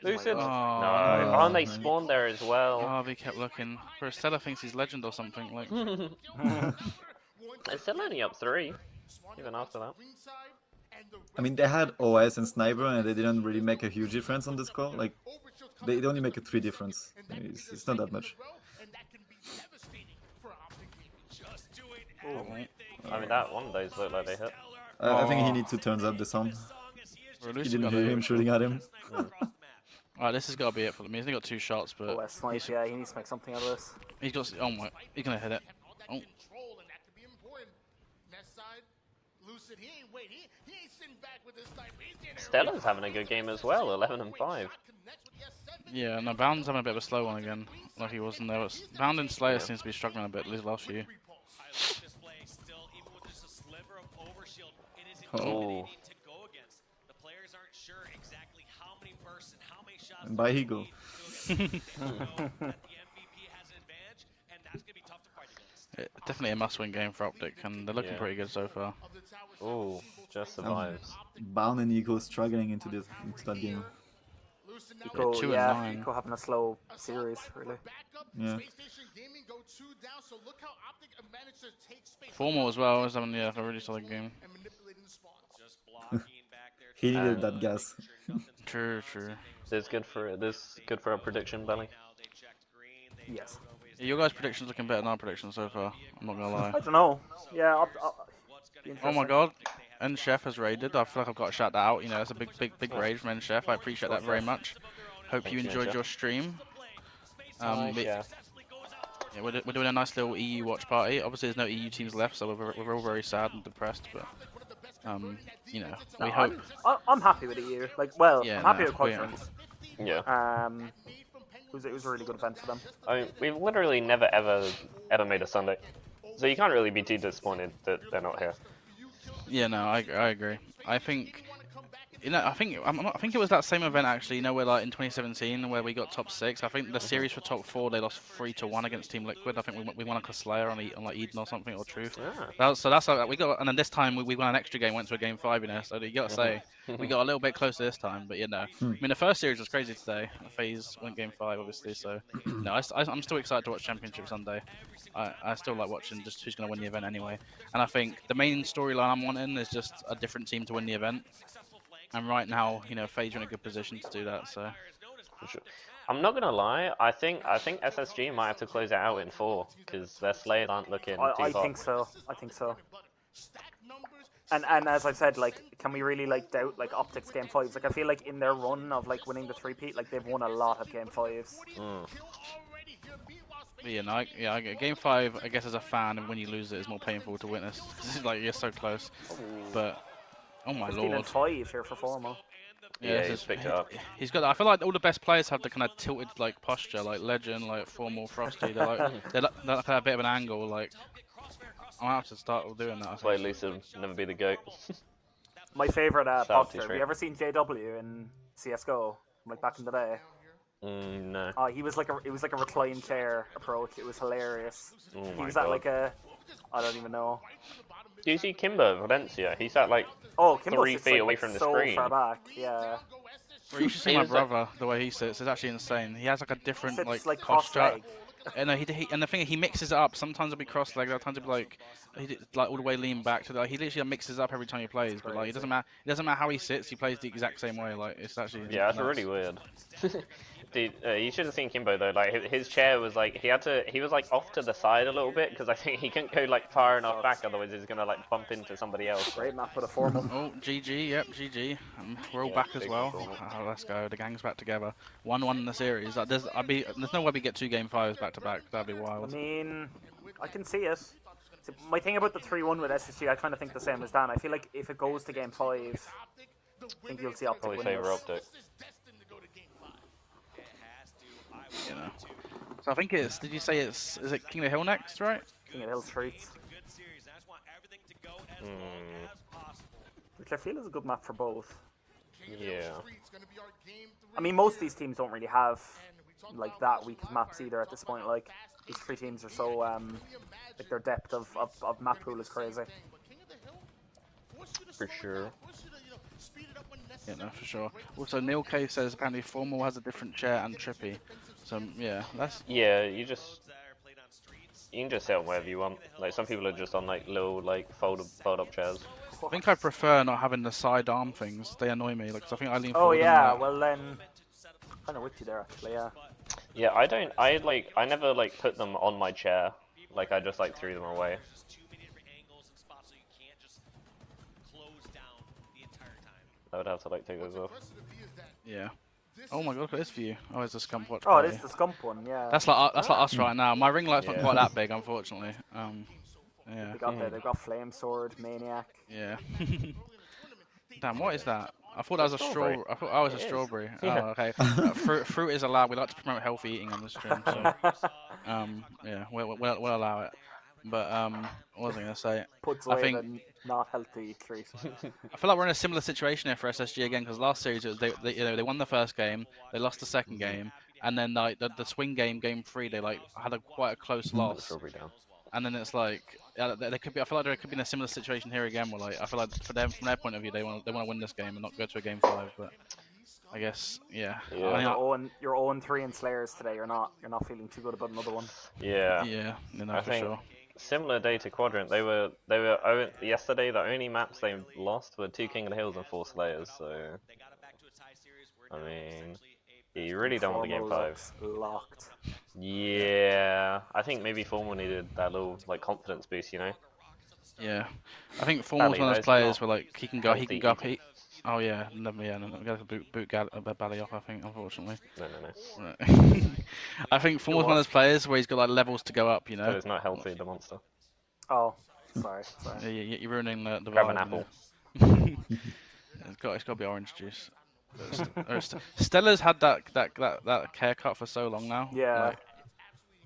[SPEAKER 3] Lucid?
[SPEAKER 2] Oh,
[SPEAKER 3] no. And they spawned there as well.
[SPEAKER 2] Oh, he kept looking. For Stella thinks he's legend or something. Like.
[SPEAKER 3] It's still only up 3, even after that.
[SPEAKER 14] I mean, they had OS and Sniper, and they didn't really make a huge difference on the score. Like, they only make a 3 difference. It's not that much.
[SPEAKER 3] I mean, that one of those looked like they hit.
[SPEAKER 14] I think he needs to turn up the sound. He didn't hear him shooting at him.
[SPEAKER 2] Alright, this has got to be it for him. He's only got 2 shots, but...
[SPEAKER 15] yeah, he needs to make something out of this.
[SPEAKER 2] He's got... Oh my... He's going to hit it. Oh.
[SPEAKER 3] Stella's having a good game as well, 11 and 5.
[SPEAKER 2] Yeah, no, Bound's having a bit of a slow one again, like he was in there. Bound and Slayer seems to be struggling a bit these last few.
[SPEAKER 14] Oh. And by he go.
[SPEAKER 2] Definitely a must-win game for Optic, and they're looking pretty good so far.
[SPEAKER 3] Oh, just survives.
[SPEAKER 14] Bound and Eco struggling into that game.
[SPEAKER 15] Eco,
[SPEAKER 2] 2 and
[SPEAKER 15] yeah,
[SPEAKER 2] 9.
[SPEAKER 15] Eco having a slow series, really.
[SPEAKER 14] Yeah.
[SPEAKER 2] Formal as well is having a really solid game.
[SPEAKER 14] He needed that gas.
[SPEAKER 2] True.
[SPEAKER 3] This good for a prediction, Belly.
[SPEAKER 15] Yes.
[SPEAKER 2] Yeah, your guys' predictions looking better than our predictions so far. I'm not gonna lie.
[SPEAKER 15] I don't know. Yeah.
[SPEAKER 2] Oh my god, N Chef has raided. I feel like I've got to shout that out. You know, that's a big raid from N Chef. I appreciate that very much. Hope you enjoyed your stream. Yeah, we're doing a nice little EU watch party. Obviously, there's no EU teams left, so we're all very sad and depressed. But you know, we hope.
[SPEAKER 15] I'm happy with EU. Like, well,
[SPEAKER 2] Yeah,
[SPEAKER 15] I'm happy
[SPEAKER 2] no,
[SPEAKER 15] with Quadrants.
[SPEAKER 3] Yeah.
[SPEAKER 15] It was a really good event for them.
[SPEAKER 3] I mean, we've literally never ever made a Sunday, so you can't really be too disappointed that they're not here.
[SPEAKER 2] Yeah, no, I agree. I think, you know, I think it was that same event actually. You know, where like in 2017 where we got top 6. I think the series for top 4 they lost 3-1 against Team Liquid. I think we won like a Slayer on like Eden or something or Truth. So that's like we got, and then this time we won an extra game, went to a game 5. You know, so you gotta say we got a little bit closer this time. But you know, I mean the first series was crazy today. FaZe went game 5 obviously. So no, I'm still excited to watch Championship Sunday. I still like watching just who's gonna win the event anyway. And I think the main storyline I'm wanting is just a different team to win the event. And right now, you know, FaZe are in a good position to do that. So,
[SPEAKER 3] I'm not gonna lie. I think SSG might have to close it out in 4 because their Slayers aren't looking too hot.
[SPEAKER 15] I think so. And as I've said, like, can we really like doubt like Optic's game 5s? Like, I feel like in their run of like winning the 3-peat, like they've won a lot of game 5s.
[SPEAKER 2] Yeah, no, game 5, I guess as a fan, and when you lose it, is more painful to witness. It's like you're so close. But oh my
[SPEAKER 15] 15
[SPEAKER 2] lord.
[SPEAKER 15] and 5 here for Formal.
[SPEAKER 2] Yeah,
[SPEAKER 3] he's picked it up.
[SPEAKER 2] He's got. I feel like all the best players have the kind of tilted like posture, like Legend, like Formal, Frosty. They're like a bit of an angle. Like I might have to start doing that.
[SPEAKER 3] That's why Lisa will never be the GOAT.
[SPEAKER 15] My favorite
[SPEAKER 3] Shout out to
[SPEAKER 15] posture. Have
[SPEAKER 3] Shrek.
[SPEAKER 15] you ever seen JW in CS:GO? Like back in the day.
[SPEAKER 3] No.
[SPEAKER 15] It was like a recline chair approach. It was hilarious.
[SPEAKER 3] Oh
[SPEAKER 15] He
[SPEAKER 3] my
[SPEAKER 15] was at
[SPEAKER 3] God.
[SPEAKER 15] like a, I don't even know.
[SPEAKER 3] Do you see Kimber Valencia? He's at like
[SPEAKER 15] Kimbo
[SPEAKER 3] 3
[SPEAKER 15] sits,
[SPEAKER 3] feet
[SPEAKER 15] like,
[SPEAKER 3] away from the
[SPEAKER 15] so
[SPEAKER 3] screen.
[SPEAKER 15] far back. Yeah.
[SPEAKER 2] Well, you should see
[SPEAKER 3] He
[SPEAKER 2] my
[SPEAKER 3] was like-
[SPEAKER 2] brother, the way he sits. It's actually insane. He has like a different
[SPEAKER 15] Sits,
[SPEAKER 2] like
[SPEAKER 15] cross
[SPEAKER 2] posture.
[SPEAKER 15] leg.
[SPEAKER 2] And and the thing he mixes it up. Sometimes it'll be cross-legged. Other times it'll be like all the way lean back to he literally mixes it up every time he plays. But like it doesn't matter how he sits. He plays the exact same way. Like it's actually
[SPEAKER 3] Yeah, that's
[SPEAKER 2] nuts.
[SPEAKER 3] really weird. Dude, you should have seen Kimbo though. Like his chair was like he was like off to the side a little bit because I think he couldn't go like far enough back, otherwise he's gonna like bump into somebody else.
[SPEAKER 15] Great map with a Formal.
[SPEAKER 2] Oh, GG, yep, GG. We're all
[SPEAKER 3] Yeah,
[SPEAKER 2] back as
[SPEAKER 3] big
[SPEAKER 2] well.
[SPEAKER 3] Formal.
[SPEAKER 2] Let's go. The gang's back together. 1-1 in the series. Like, there's no way we get 2 game 5s back to back. That'd be
[SPEAKER 15] I
[SPEAKER 2] wild.
[SPEAKER 15] mean, I can see it. See, my thing about the 3-1 with SSG, I kind of think the same as Dan. I feel like if it goes to game 5, I think you'll see Optic
[SPEAKER 3] Probably
[SPEAKER 15] win
[SPEAKER 3] favour
[SPEAKER 15] this.
[SPEAKER 3] Optic.
[SPEAKER 2] You know. So I think it's. Did you say is it King of the Hill next, right?
[SPEAKER 15] King of the Hill Streets. Which I feel is a good map for both.
[SPEAKER 3] Yeah.
[SPEAKER 15] I mean, most of these teams don't really have like that weak of maps either at this point. Like these 3 teams are so like their depth of map pool is crazy.
[SPEAKER 3] For sure.
[SPEAKER 2] Yeah, no, for sure. Also, Neil K says apparently Formal has a different chair and Trippy. So yeah, that's.
[SPEAKER 3] Yeah, you can just sit on wherever you want. Like some people are just on like little like fold up chairs.
[SPEAKER 2] I think I prefer not having the side arm things. They annoy me. Like, 'cause I think I lean
[SPEAKER 15] Oh
[SPEAKER 2] forward.
[SPEAKER 15] yeah,
[SPEAKER 2] and,
[SPEAKER 15] well then, kind of with you there actually. Yeah.
[SPEAKER 3] Yeah, I never like put them on my chair. Like I just like threw them away. I would have to like take those off.
[SPEAKER 2] Yeah. Oh my god, look at this view. Oh, it's the Scump watch.
[SPEAKER 15] Oh, it
[SPEAKER 2] party.
[SPEAKER 15] is the Scump one, yeah.
[SPEAKER 2] That's like us right now. My ring light's not
[SPEAKER 3] Yeah.
[SPEAKER 2] quite that big, unfortunately. Yeah.
[SPEAKER 15] They got Flame Sword, Maniac.
[SPEAKER 2] Yeah. Damn, what is that? I thought that was a
[SPEAKER 12] Strawberry.
[SPEAKER 2] strawberry. I thought I was
[SPEAKER 12] It
[SPEAKER 2] a
[SPEAKER 12] is.
[SPEAKER 2] strawberry.
[SPEAKER 12] Yeah.
[SPEAKER 2] Oh, okay. Fruit is allowed. We like to promote healthy eating on this stream, so yeah, we'll allow it. But what was I gonna say?
[SPEAKER 15] Puts
[SPEAKER 2] I
[SPEAKER 15] away
[SPEAKER 2] think
[SPEAKER 15] the not healthy treat.
[SPEAKER 2] I feel like we're in a similar situation here for SSG again, because last series it was they won the first game, they lost the second game, and then like the swing game 3 they like had quite a close loss.
[SPEAKER 12] Strawberry down.
[SPEAKER 2] And then it's like they could be. I feel like they could be in a similar situation here again, where like I feel like for them, from their point of view, they want to win this game and not go to a game 5. But I guess yeah.
[SPEAKER 15] You're 0-3 in Slayers today. You're not feeling too good about another one.
[SPEAKER 12] Yeah.
[SPEAKER 2] Yeah,
[SPEAKER 12] I
[SPEAKER 2] for
[SPEAKER 12] think
[SPEAKER 2] sure.
[SPEAKER 12] similar day to Quadrant. They were yesterday. The only maps they lost were 2 King of the Hills and 4 Slayers. So I mean, you really don't want the game 5.
[SPEAKER 15] Locked.
[SPEAKER 12] Yeah, I think maybe Formal needed that little like confidence boost, you know.
[SPEAKER 2] Yeah, I think Formal's one of those players where like he can go up. Oh yeah, no, we got to boot Bally off. I think, unfortunately.
[SPEAKER 12] No.
[SPEAKER 2] Right. I think Formal's one of those players where he's got like levels to go up, you know.
[SPEAKER 12] So it's not healthy, the monster.
[SPEAKER 15] Oh, sorry.
[SPEAKER 2] Yeah, you're ruining the
[SPEAKER 12] Grab
[SPEAKER 2] vibe,
[SPEAKER 12] an apple.
[SPEAKER 2] It's got to be orange juice. Stella's had that haircut for so long now.
[SPEAKER 15] Yeah.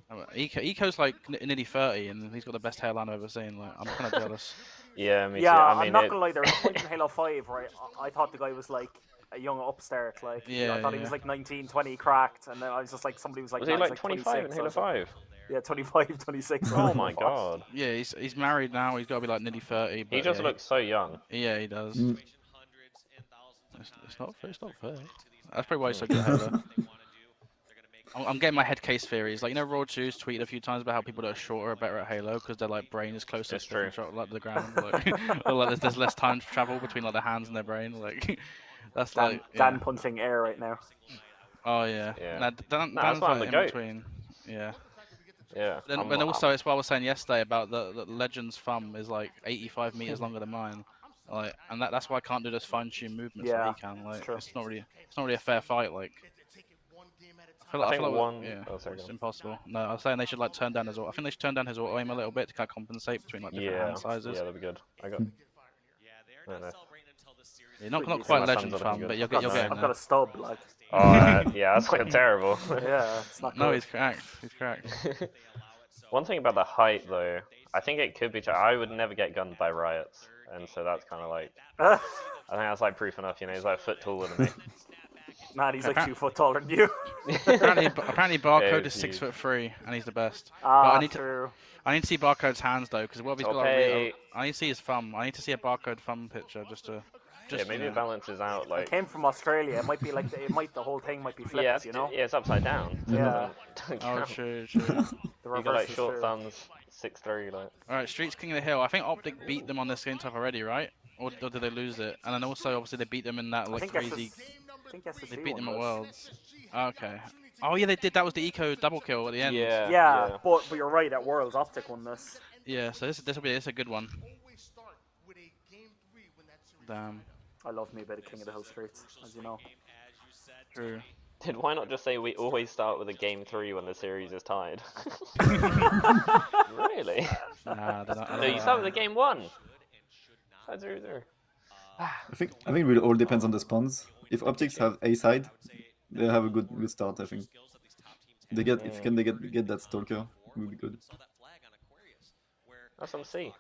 [SPEAKER 2] Like, Eco's like nearly 30 and he's got the best hairline I've ever seen. Like, I'm kind of jealous.
[SPEAKER 12] Yeah, me
[SPEAKER 15] yeah,
[SPEAKER 12] too.
[SPEAKER 15] I'm not gonna lie. There was a point in Halo 5 where I thought the guy was like a young upstart. Like, I thought he was like 19, 20 cracked, and then I was just like, somebody was like,
[SPEAKER 12] was he like
[SPEAKER 15] 26,
[SPEAKER 12] 25 in Halo 5?
[SPEAKER 15] Yeah, 25, 26.
[SPEAKER 12] Oh my god.
[SPEAKER 2] Yeah, he's married now. He's got to be like nearly 30. But
[SPEAKER 12] He just looks so young.
[SPEAKER 2] Yeah, he does. It's not fair. That's probably why he's so good at Halo. I'm getting my head case theories. Like, you know, Raw Choose tweeted a few times about how people that are shorter are better at Halo because their like brain is closer to the ground. Like, or like there's less time to travel between like their hands and their brain. Like, that's
[SPEAKER 15] Dan punching air right now.
[SPEAKER 2] Oh yeah.
[SPEAKER 12] Yeah.
[SPEAKER 2] Dan's
[SPEAKER 12] that's why I'm
[SPEAKER 2] like
[SPEAKER 12] the
[SPEAKER 2] in
[SPEAKER 12] goat.
[SPEAKER 2] between. Yeah.
[SPEAKER 12] Yeah.
[SPEAKER 2] But also, it's what I was saying yesterday about the Legend's thumb is like 85 meters longer than mine. Like, and that's why I can't do those fine-tuned movements that he can. Like, it's not really a fair fight. Like, I feel like it's impossible. No, I was saying they should like turn down his auto. I think they should turn down his auto aim a little bit to kind of compensate between like different hand sizes.
[SPEAKER 12] Yeah, that'd be good. I got.
[SPEAKER 2] Yeah, not quite Legend thumb, but you'll get there.
[SPEAKER 15] I've got a stub, like.
[SPEAKER 12] Oh, yeah, that's quite terrible.
[SPEAKER 15] Yeah, it's not good.
[SPEAKER 2] No, he's cracked.
[SPEAKER 12] One thing about the height, though, I think it could be. I would never get gunned by riots, and so that's kind of like. I think that's like proof enough. You know, he's like a foot taller than me.
[SPEAKER 15] Man, he's like 2 foot taller than you.
[SPEAKER 2] apparently Barcode is 6'3" and he's the best.
[SPEAKER 15] Ah,
[SPEAKER 2] true. I need to see Barcode's hands though, because what if he's got like I need to see his thumb. I need to see a Barcode thumb picture just to.
[SPEAKER 12] Yeah, maybe it balances out. Like,
[SPEAKER 15] it came from Australia. It might be like the whole thing might be flipped. You know.
[SPEAKER 12] Yeah, it's upside down. So
[SPEAKER 15] yeah.
[SPEAKER 2] Oh, true.
[SPEAKER 15] The
[SPEAKER 12] you got like short thumbs, 6'3", like.
[SPEAKER 2] All right, Streets King of the Hill. I think Optic beat them on this game type already, right? Or did they lose it? And then also, obviously, they beat them in that like crazy. They beat them at Worlds. Okay. Oh yeah, they did. That was the Eco double kill at the end.
[SPEAKER 15] Yeah. But you're right. At Worlds, Optic won this.
[SPEAKER 2] Yeah. So this will be a good one. Damn.
[SPEAKER 15] I love me a bit of King of the Hill Streets, as you know.
[SPEAKER 2] True.
[SPEAKER 12] Then why not just say we always start with a game 3 when the series is tied? Really?
[SPEAKER 2] Nah,
[SPEAKER 12] no, you start with a game 1. 0-0.
[SPEAKER 14] I think it really all depends on the spawns. If Optics have A side, they have a good start. I think they get get that Stalker, it will be good.
[SPEAKER 12] That's on C.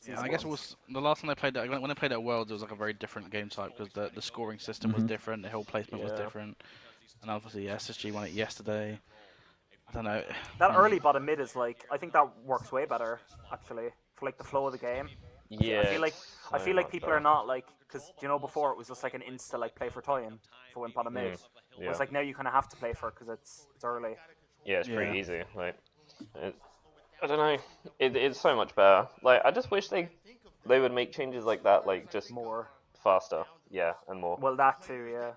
[SPEAKER 2] Yeah, I guess it was the last time they played that. When they played at Worlds, it was like a very different game type because the scoring system was different, the hill placement was different, and obviously SSG won it yesterday. I don't know.
[SPEAKER 15] That early bottom mid is like, I think that works way better actually for like the flow of the game.
[SPEAKER 12] Yeah.
[SPEAKER 15] I feel like people are not like, because you know before it was just like an insta like play for time for win bottom mid.
[SPEAKER 12] Yeah.
[SPEAKER 15] It's like now you kind of have to play for it because it's early.
[SPEAKER 12] Yeah, it's pretty easy. Like, I don't know. It's so much better. Like, I just wish they would make changes like that, like just
[SPEAKER 15] more
[SPEAKER 12] faster. Yeah, and more.
[SPEAKER 15] Well, that too, yeah.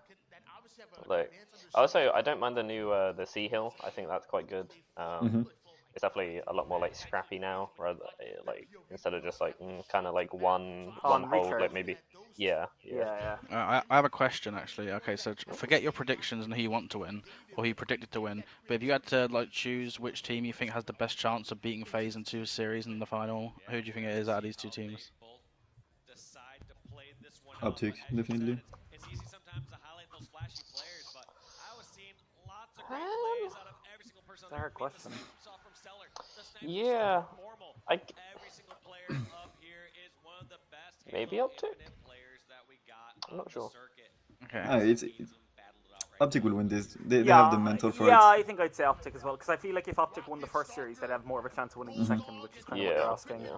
[SPEAKER 12] Like, also, I don't mind the new the Sea Hill. I think that's quite good. It's definitely a lot more like scrappy now, rather like instead of just like kind of like one hold, like maybe. Yeah.
[SPEAKER 2] I have a question actually. Okay, so forget your predictions and who you want to win or who you predicted to win. But if you had to like choose which team you think has the best chance of beating FaZe in 2 series in the final, who do you think it is out of these 2 teams?
[SPEAKER 14] Optic, definitely.
[SPEAKER 9] It's easy sometimes to highlight those flashy players, but I was seeing lots of great plays out of every single person.
[SPEAKER 15] That's a hard question.
[SPEAKER 12] Yeah,
[SPEAKER 9] Every single player up here is one of the best
[SPEAKER 12] maybe Optic.
[SPEAKER 9] players that we got
[SPEAKER 12] I'm not sure.
[SPEAKER 2] Okay.
[SPEAKER 14] It's Optic will win this. They have the mental for it.
[SPEAKER 15] Yeah, I think I'd say Optic as well, because I feel like if Optic won the first series, they'd have more of a chance of winning the second, which is kind of what they're asking.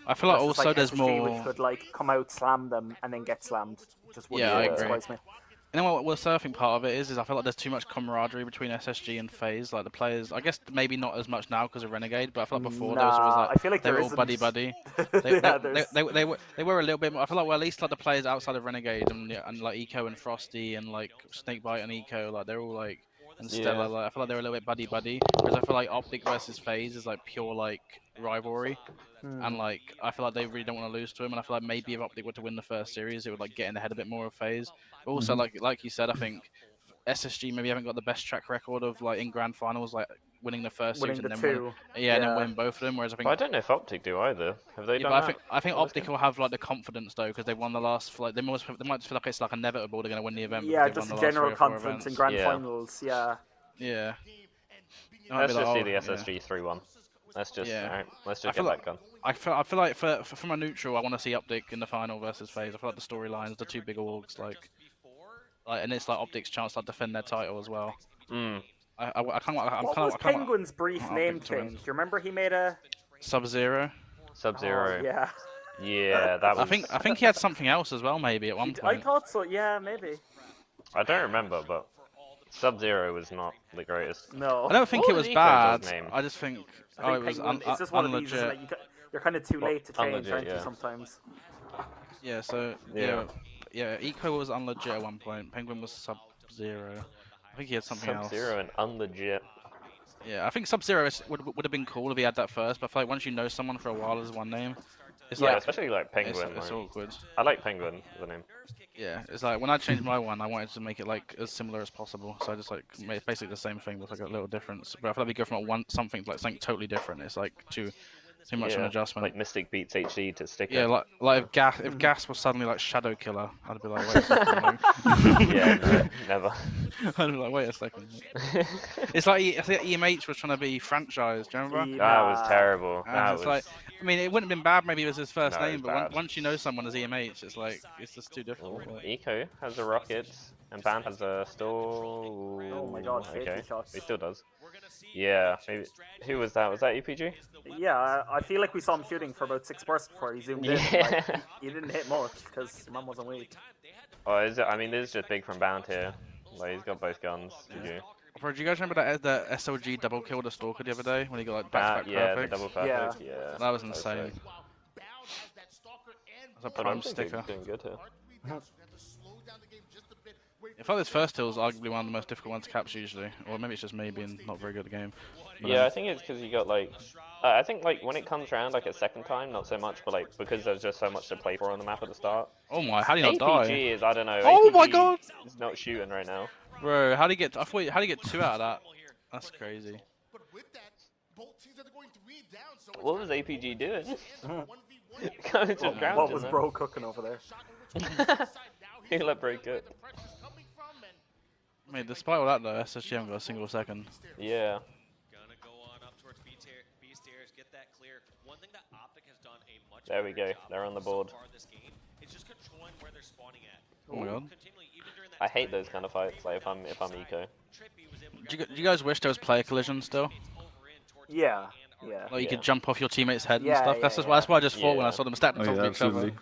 [SPEAKER 2] I feel like
[SPEAKER 15] Versus,
[SPEAKER 2] also
[SPEAKER 15] like,
[SPEAKER 2] there's
[SPEAKER 15] SSG,
[SPEAKER 2] more.
[SPEAKER 15] which could like come out, slam them, and then get slammed. Just wouldn't
[SPEAKER 2] I agree.
[SPEAKER 15] surprise me.
[SPEAKER 2] You know what the surfing part of it is I feel like there's too much camaraderie between SSG and FaZe. Like the players, I guess maybe not as much now because of Renegade, but I feel like before there was always like,
[SPEAKER 15] I feel like
[SPEAKER 2] they were all
[SPEAKER 15] isn't.
[SPEAKER 2] buddy. They were a little bit more. I feel like at least like the players outside of Renegade and like Eco and Frosty and like Snakebite and Eco, like they're all like and Stella. Like, I feel like they're a little bit buddy. Whereas I feel like Optic versus FaZe is like pure like rivalry. And like I feel like they really don't want to lose to him, and I feel like maybe if Optic were to win the first series, it would like get in the head a bit more of FaZe. But also like you said, I think SSG maybe haven't got the best track record of like in grand finals, like winning the first series and then win, and then win both of them. Whereas I think
[SPEAKER 12] I don't know if Optic do either. Have they done that?
[SPEAKER 2] I think Optic will have like the confidence though because they won the last. Like they might feel like it's like inevitable they're going to win the event.
[SPEAKER 15] Yeah,
[SPEAKER 2] because
[SPEAKER 15] just
[SPEAKER 2] they've
[SPEAKER 15] a
[SPEAKER 2] won the last
[SPEAKER 15] general
[SPEAKER 2] 3 or 4
[SPEAKER 15] confidence in
[SPEAKER 2] events.
[SPEAKER 15] grand finals. Yeah.
[SPEAKER 2] Yeah.
[SPEAKER 12] Let's just see the SSG 3-1. Let's just let's just get that gun.
[SPEAKER 2] I feel like from a neutral, I want to see Optic in the final versus FaZe. I feel like the storylines, the two big orgs, like, and it's like Optic's chance to like, defend their title as well.
[SPEAKER 15] What was Penguin's brief name change? Do you remember he made a
[SPEAKER 2] Sub-Zero?
[SPEAKER 12] Sub-Zero.
[SPEAKER 15] Oh, yeah.
[SPEAKER 12] Yeah, that was.
[SPEAKER 2] I think he had something else as well, maybe at one point.
[SPEAKER 15] I thought so. Yeah, maybe.
[SPEAKER 12] I don't remember, but Sub-Zero was not the greatest.
[SPEAKER 15] No.
[SPEAKER 2] I don't think it was
[SPEAKER 12] Eco's
[SPEAKER 2] bad.
[SPEAKER 12] name?
[SPEAKER 2] I just think it was
[SPEAKER 15] it's just one of these, isn't it? You're kind of too late to change,
[SPEAKER 12] unlegit,
[SPEAKER 15] aren't you, sometimes?
[SPEAKER 2] Yeah, so yeah, Eco was unlegit at one point. Penguin was Sub-Zero. I think he had something else.
[SPEAKER 12] Sub-Zero and unlegit.
[SPEAKER 2] Yeah, I think Sub-Zero would have been cool if he had that first, but I feel like once you know someone for a while as one name, it's like
[SPEAKER 12] especially like Penguin.
[SPEAKER 2] It's awkward.
[SPEAKER 12] I like Penguin as a name.
[SPEAKER 2] Yeah, it's like when I changed my one, I wanted to make it like as similar as possible, so I just like made basically the same thing with like a little difference. But I feel like we go from something to like something totally different. It's like too much of an adjustment.
[SPEAKER 12] Like Mystic beats HD to Sticker.
[SPEAKER 2] Yeah, like if Gas was suddenly like Shadow Killer, I'd be like, wait a second. Like...
[SPEAKER 12] yeah, no, never.
[SPEAKER 2] I'd be like, wait a second. It's like EMH was trying to be franchised. Do you remember?
[SPEAKER 12] That was terrible.
[SPEAKER 2] That was like, I mean, it wouldn't have been bad maybe it was his first
[SPEAKER 12] No,
[SPEAKER 2] name, but once you know someone as EMH, it's like it's just too difficult.
[SPEAKER 12] Like... Eco has a rocket, and Band has a store.
[SPEAKER 15] Oh my god,
[SPEAKER 12] okay,
[SPEAKER 15] shots.
[SPEAKER 12] He still does. Yeah, maybe. Who was that? Was that EPG?
[SPEAKER 15] Yeah, I feel like we saw him shooting for about 6 bursts before he zoomed in. Like, he didn't hit much because man wasn't weak.
[SPEAKER 12] Oh, is it? I mean, this is just big from Band here. Like he's got both guns.
[SPEAKER 2] Bro, do you guys remember the SLG double kill the Stalker the other day when he got like back
[SPEAKER 12] yeah,
[SPEAKER 2] perfect?
[SPEAKER 12] The double perfect. Yeah.
[SPEAKER 2] That was insane. That's a prime sticker.
[SPEAKER 12] Doing good here.
[SPEAKER 2] I feel like this first hill is arguably one of the most difficult ones to capture usually, or maybe it's just me being not very good at the game. But,
[SPEAKER 12] yeah, I think it's because you got like, I think like when it comes around like a second time, not so much, but like because there's just so much to play for on the map at the start.
[SPEAKER 2] Oh my, how do you not
[SPEAKER 12] APG
[SPEAKER 2] die?
[SPEAKER 12] is, I don't know.
[SPEAKER 2] Oh
[SPEAKER 12] APG
[SPEAKER 2] my god!
[SPEAKER 12] Is not shooting right now.
[SPEAKER 2] Bro, how do you get? How do you get 2 out of that? That's crazy.
[SPEAKER 12] What was APG doing?
[SPEAKER 15] What was bro cooking over there?
[SPEAKER 12] He let bro cook.
[SPEAKER 2] I mean, despite all that though, SSG haven't got a single second.
[SPEAKER 12] Yeah.
[SPEAKER 9] Gonna go on up towards B stairs, get that clear. One thing that Optic has done a much
[SPEAKER 12] There we go. They're on the board.
[SPEAKER 9] this game is just controlling where they're spawning at.
[SPEAKER 2] Oh my god.
[SPEAKER 12] I hate those kind of fights. Like if I'm Eco.
[SPEAKER 2] Do you guys wish there was player collision still?
[SPEAKER 15] Yeah. Yeah.
[SPEAKER 2] Like you could jump off your teammate's head and
[SPEAKER 15] Yeah,
[SPEAKER 2] stuff.
[SPEAKER 15] yeah,
[SPEAKER 2] That's
[SPEAKER 15] yeah.
[SPEAKER 2] that's what I just thought when I saw them stacked on top of each
[SPEAKER 14] absolutely.
[SPEAKER 2] other.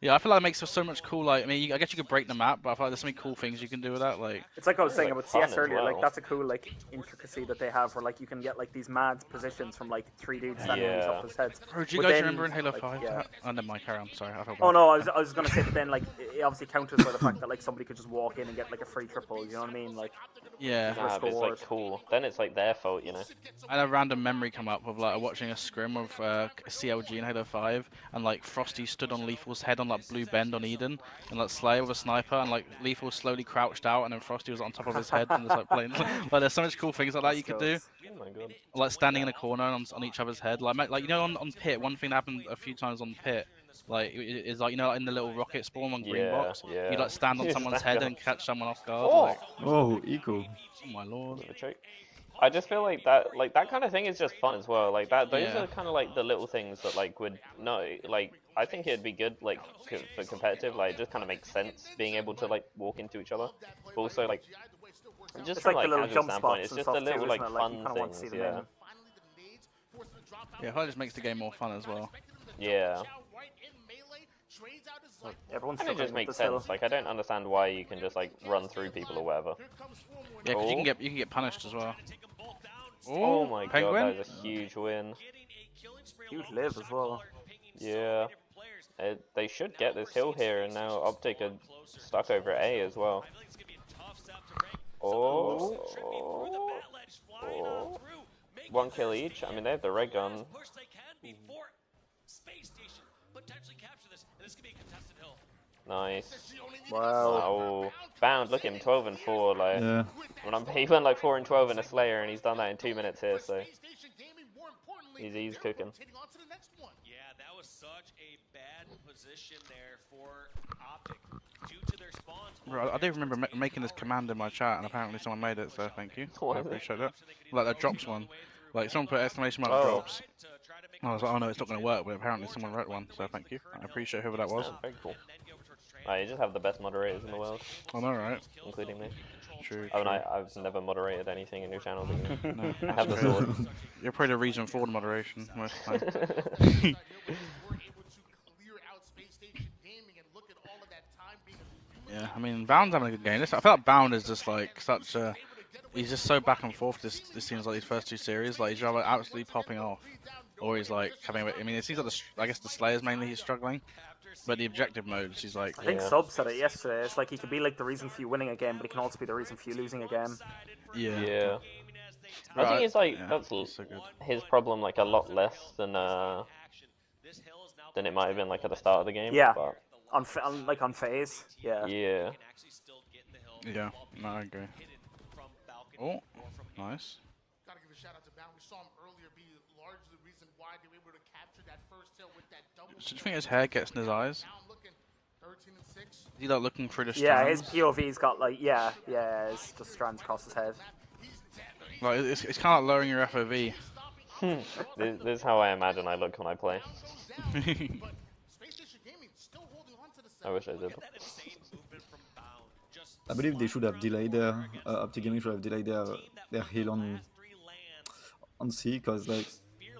[SPEAKER 2] Yeah, I feel like it makes it so much cool. Like, I mean, I guess you could break the map, but I feel like there's so many cool things you can do with that. Like,
[SPEAKER 15] it's like I was saying
[SPEAKER 12] like
[SPEAKER 15] about
[SPEAKER 12] fun
[SPEAKER 15] CS
[SPEAKER 12] as
[SPEAKER 15] earlier. Like
[SPEAKER 12] well.
[SPEAKER 15] that's a cool like intricacy that they have, where like you can get like these mad positions from like 3 dudes standing on each other's heads.
[SPEAKER 2] Bro, do you
[SPEAKER 15] But
[SPEAKER 2] guys
[SPEAKER 15] then,
[SPEAKER 2] remember in Halo
[SPEAKER 15] like,
[SPEAKER 2] 5?
[SPEAKER 15] Yeah.
[SPEAKER 2] Oh, never mind, carry on. Sorry, I felt
[SPEAKER 15] Oh
[SPEAKER 2] bad.
[SPEAKER 15] no, I was gonna say, but then like it obviously counters by the fact that like somebody could just walk in and get like a free triple. You know what I mean? Like
[SPEAKER 2] Yeah.
[SPEAKER 12] Nah, but it's like cool. Then it's like their fault, you know.
[SPEAKER 2] I had a random memory come up of like watching a scrim of CLG in Halo 5, and like Frosty stood on Lethal's head on like blue bend on Eden, and like Slayer with a sniper, and like Lethal slowly crouched out, and then Frosty was on top of his head, and just like playing. Like there's so much cool things like that you could do.
[SPEAKER 3] Oh my god.
[SPEAKER 2] Like standing in a corner on each other's head, like you know on Pit. One thing that happened a few times on Pit, like is like you know like in the little rocket spawn on green box, you like stand on someone's head and catch someone off guard.
[SPEAKER 3] Oh,
[SPEAKER 2] Like,
[SPEAKER 14] Oh, eco.
[SPEAKER 2] oh my lord.
[SPEAKER 3] I just feel like that kind of thing is just fun as well. Like that, those
[SPEAKER 2] Yeah.
[SPEAKER 3] are kind of like the little things that like would no, like I think it'd be good like for competitive. Like it just kind of makes sense being able to like walk into each other. But also like just
[SPEAKER 15] It's
[SPEAKER 3] from
[SPEAKER 15] like the
[SPEAKER 3] like
[SPEAKER 15] little
[SPEAKER 3] casual
[SPEAKER 15] jump
[SPEAKER 3] standpoint,
[SPEAKER 15] spots
[SPEAKER 3] it's
[SPEAKER 15] and
[SPEAKER 3] just
[SPEAKER 15] stuff
[SPEAKER 3] the little
[SPEAKER 15] too,
[SPEAKER 3] like
[SPEAKER 15] isn't it? Like, you
[SPEAKER 3] fun
[SPEAKER 15] kinda want to see
[SPEAKER 3] things.
[SPEAKER 15] them
[SPEAKER 3] Yeah.
[SPEAKER 2] Yeah, it just makes the game more fun as well.
[SPEAKER 3] Yeah.
[SPEAKER 15] Everyone's
[SPEAKER 3] And it
[SPEAKER 15] struggling
[SPEAKER 3] just
[SPEAKER 15] with
[SPEAKER 3] makes
[SPEAKER 15] this hill.
[SPEAKER 3] sense. Like I don't understand why you can just like run through people or whatever.
[SPEAKER 2] Yeah, because
[SPEAKER 3] Oh.
[SPEAKER 2] you can get punished as well.
[SPEAKER 3] Oh my
[SPEAKER 2] Penguin?
[SPEAKER 3] god, that was a huge win.
[SPEAKER 15] Huge live as well.
[SPEAKER 3] Yeah. They should get this hill here, and now Optic are stuck over A as well. Oh. One kill each. I mean, they have the red gun. Nice.
[SPEAKER 15] Wow.
[SPEAKER 3] Oh, Bound, look at him, 12 and 4. Like,
[SPEAKER 14] Yeah.
[SPEAKER 3] he went like 4 and 12 in a Slayer, and he's done that in 2 minutes here. So he's cooking.
[SPEAKER 9] Yeah, that was such a bad position there for Optic due to their spawns.
[SPEAKER 2] Right, I do remember making this command in my chat, and apparently someone made it, so thank you.
[SPEAKER 3] What
[SPEAKER 2] I
[SPEAKER 3] is it?
[SPEAKER 2] appreciate that. Like the drops one. Like someone put exclamation mark
[SPEAKER 3] Oh.
[SPEAKER 2] drops. I was like, oh no, it's not going to work, but apparently someone wrote one, so thank you. I appreciate whoever that was.
[SPEAKER 3] Oh, very cool. You just have the best moderators in the world.
[SPEAKER 2] I know, right?
[SPEAKER 3] Including me.
[SPEAKER 2] True.
[SPEAKER 3] I mean, I've never moderated anything in your channel, but you
[SPEAKER 2] No,
[SPEAKER 3] I have the
[SPEAKER 2] true.
[SPEAKER 3] sword.
[SPEAKER 2] You're probably the reason for the moderation most of the time. Yeah, I mean, Bound's having a good game. I feel like Bound is just like such a. He's just so back and forth. This seems like these first two series. Like he's either absolutely popping off, or he's like coming. I mean, it seems like I guess the Slayers mainly he's struggling, but the objective modes he's like.
[SPEAKER 15] I think Sub said it yesterday. It's like he could be like the reason for you winning a game, but he can also be the reason for you losing a game.
[SPEAKER 2] Yeah.
[SPEAKER 3] Yeah. I
[SPEAKER 2] Right,
[SPEAKER 3] think it's like
[SPEAKER 2] yeah,
[SPEAKER 3] that's
[SPEAKER 2] so good.
[SPEAKER 3] his problem like a lot less than it might have been like at the start of the game.
[SPEAKER 15] Yeah.
[SPEAKER 3] But
[SPEAKER 15] On phase. Yeah.
[SPEAKER 3] yeah.
[SPEAKER 2] Yeah, no, I agree. Oh, nice.
[SPEAKER 16] Gotta give a shout out to Bound. We saw him earlier be largely the reason why they were able to capture that first hill with that double.
[SPEAKER 2] So do you think his hair gets in his eyes?
[SPEAKER 16] Now I'm looking 13 and 6.
[SPEAKER 2] Is he like looking through the
[SPEAKER 15] Yeah,
[SPEAKER 2] strands?
[SPEAKER 15] his POV's got like it's just strands across his head.
[SPEAKER 2] Like it's kind of like lowering your FOV.
[SPEAKER 3] This is how I imagine I look when I play. I wish I did.
[SPEAKER 14] I believe they should have delayed their Optic Gaming should have delayed their heal on C, because like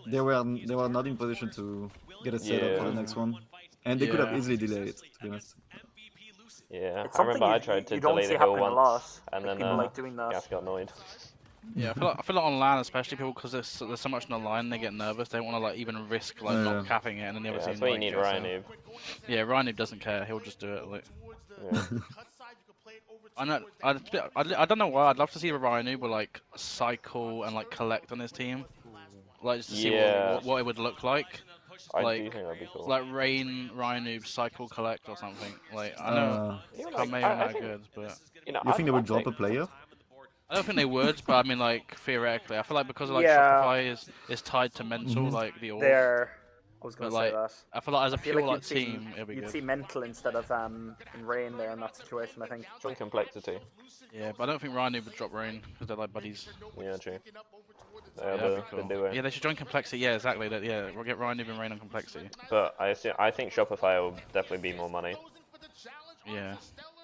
[SPEAKER 14] they were not in position to get a setup for the next one, and they could have easily delayed it, to be honest.
[SPEAKER 3] Yeah,
[SPEAKER 15] It's
[SPEAKER 3] I remember
[SPEAKER 15] something
[SPEAKER 3] I tried to
[SPEAKER 15] you don't
[SPEAKER 3] delay
[SPEAKER 15] see
[SPEAKER 3] the hill
[SPEAKER 15] happening a lot,
[SPEAKER 3] once, and
[SPEAKER 15] like
[SPEAKER 3] then
[SPEAKER 15] people like doing that.
[SPEAKER 3] Gas got annoyed.
[SPEAKER 2] Yeah, I feel like on LAN especially people because there's so much on the line they get nervous. They want to like even risk like not capping it and then the other
[SPEAKER 3] Yeah,
[SPEAKER 2] team.
[SPEAKER 3] that's why you
[SPEAKER 2] like,
[SPEAKER 3] need
[SPEAKER 2] gets
[SPEAKER 3] Ryan
[SPEAKER 2] it.
[SPEAKER 3] Noob.
[SPEAKER 2] Yeah, Ryan Noob doesn't care. He'll just do it. Like.
[SPEAKER 3] Yeah.
[SPEAKER 2] I know. I don't know why. I'd love to see a Ryan Noob with like cycle and like collect on his team, like just to see what it would look like.
[SPEAKER 3] I
[SPEAKER 2] Like,
[SPEAKER 3] do think that'd be cool.
[SPEAKER 2] like Ryan Noob cycle collect or something. Like I know maybe
[SPEAKER 3] I
[SPEAKER 2] not
[SPEAKER 3] think,
[SPEAKER 2] good, but
[SPEAKER 3] you know,
[SPEAKER 14] You think they would
[SPEAKER 3] I'd
[SPEAKER 14] drop
[SPEAKER 3] take-
[SPEAKER 14] a player?
[SPEAKER 2] I don't think they would. But I mean, like theoretically, I feel like because like
[SPEAKER 15] Yeah.
[SPEAKER 2] Shopify is tied to mental,
[SPEAKER 14] Mhm.
[SPEAKER 2] like the org.
[SPEAKER 15] I was
[SPEAKER 2] But
[SPEAKER 15] going to
[SPEAKER 2] like,
[SPEAKER 15] say that.
[SPEAKER 2] I feel like as a
[SPEAKER 15] feel
[SPEAKER 2] pure
[SPEAKER 15] like
[SPEAKER 2] like team, it'd be
[SPEAKER 15] you'd
[SPEAKER 2] good.
[SPEAKER 15] see mental instead of in Rain there in that situation, I think.
[SPEAKER 3] Join complexity.
[SPEAKER 2] Yeah, but I don't think Ryan Noob would drop Rain because they're like buddies.
[SPEAKER 3] Yeah, true.
[SPEAKER 2] Yeah,
[SPEAKER 3] They're
[SPEAKER 2] that'd
[SPEAKER 3] the,
[SPEAKER 2] be cool.
[SPEAKER 3] the duo.
[SPEAKER 2] Yeah, they should join complexity. Yeah, exactly. That. Yeah, we'll get Ryan Noob and Rain on complexity.
[SPEAKER 3] But I think Shopify will definitely be more money,
[SPEAKER 2] Yeah.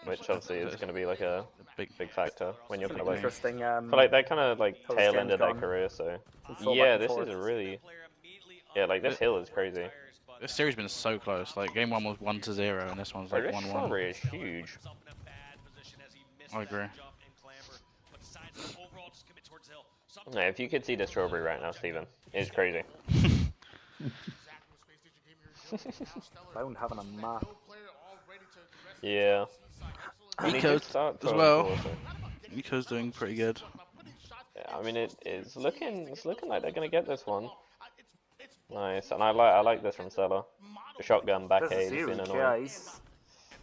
[SPEAKER 3] which obviously is going to be like a big factor when you're
[SPEAKER 15] It's
[SPEAKER 3] kind
[SPEAKER 15] an
[SPEAKER 3] of like.
[SPEAKER 15] interesting.
[SPEAKER 3] But like they're kind of like
[SPEAKER 15] post
[SPEAKER 3] tail
[SPEAKER 15] game's
[SPEAKER 3] end of their
[SPEAKER 15] gone.
[SPEAKER 3] career, so
[SPEAKER 15] It's all
[SPEAKER 3] yeah,
[SPEAKER 15] back and
[SPEAKER 3] this
[SPEAKER 15] forth.
[SPEAKER 3] is a really like this hill is crazy.
[SPEAKER 2] This series has been so close. Like game 1 was 1-0, and this one's
[SPEAKER 3] Like,
[SPEAKER 2] like
[SPEAKER 3] this
[SPEAKER 2] 1-1.
[SPEAKER 3] strawberry is huge.
[SPEAKER 2] I agree.
[SPEAKER 3] No, if you could see the strawberry right now, Steven, it's crazy.
[SPEAKER 15] Bound having a map.
[SPEAKER 3] Yeah. And he did
[SPEAKER 2] Nico's
[SPEAKER 3] start
[SPEAKER 2] as
[SPEAKER 3] 12
[SPEAKER 2] well.
[SPEAKER 3] also.
[SPEAKER 2] Nico's doing pretty good.
[SPEAKER 3] Yeah, I mean it's looking like they're gonna get this one. Nice, and I like this from Stella. shotgun back
[SPEAKER 15] This
[SPEAKER 3] A
[SPEAKER 15] is
[SPEAKER 3] has been
[SPEAKER 15] huge.
[SPEAKER 3] annoying.
[SPEAKER 15] Yeah, he's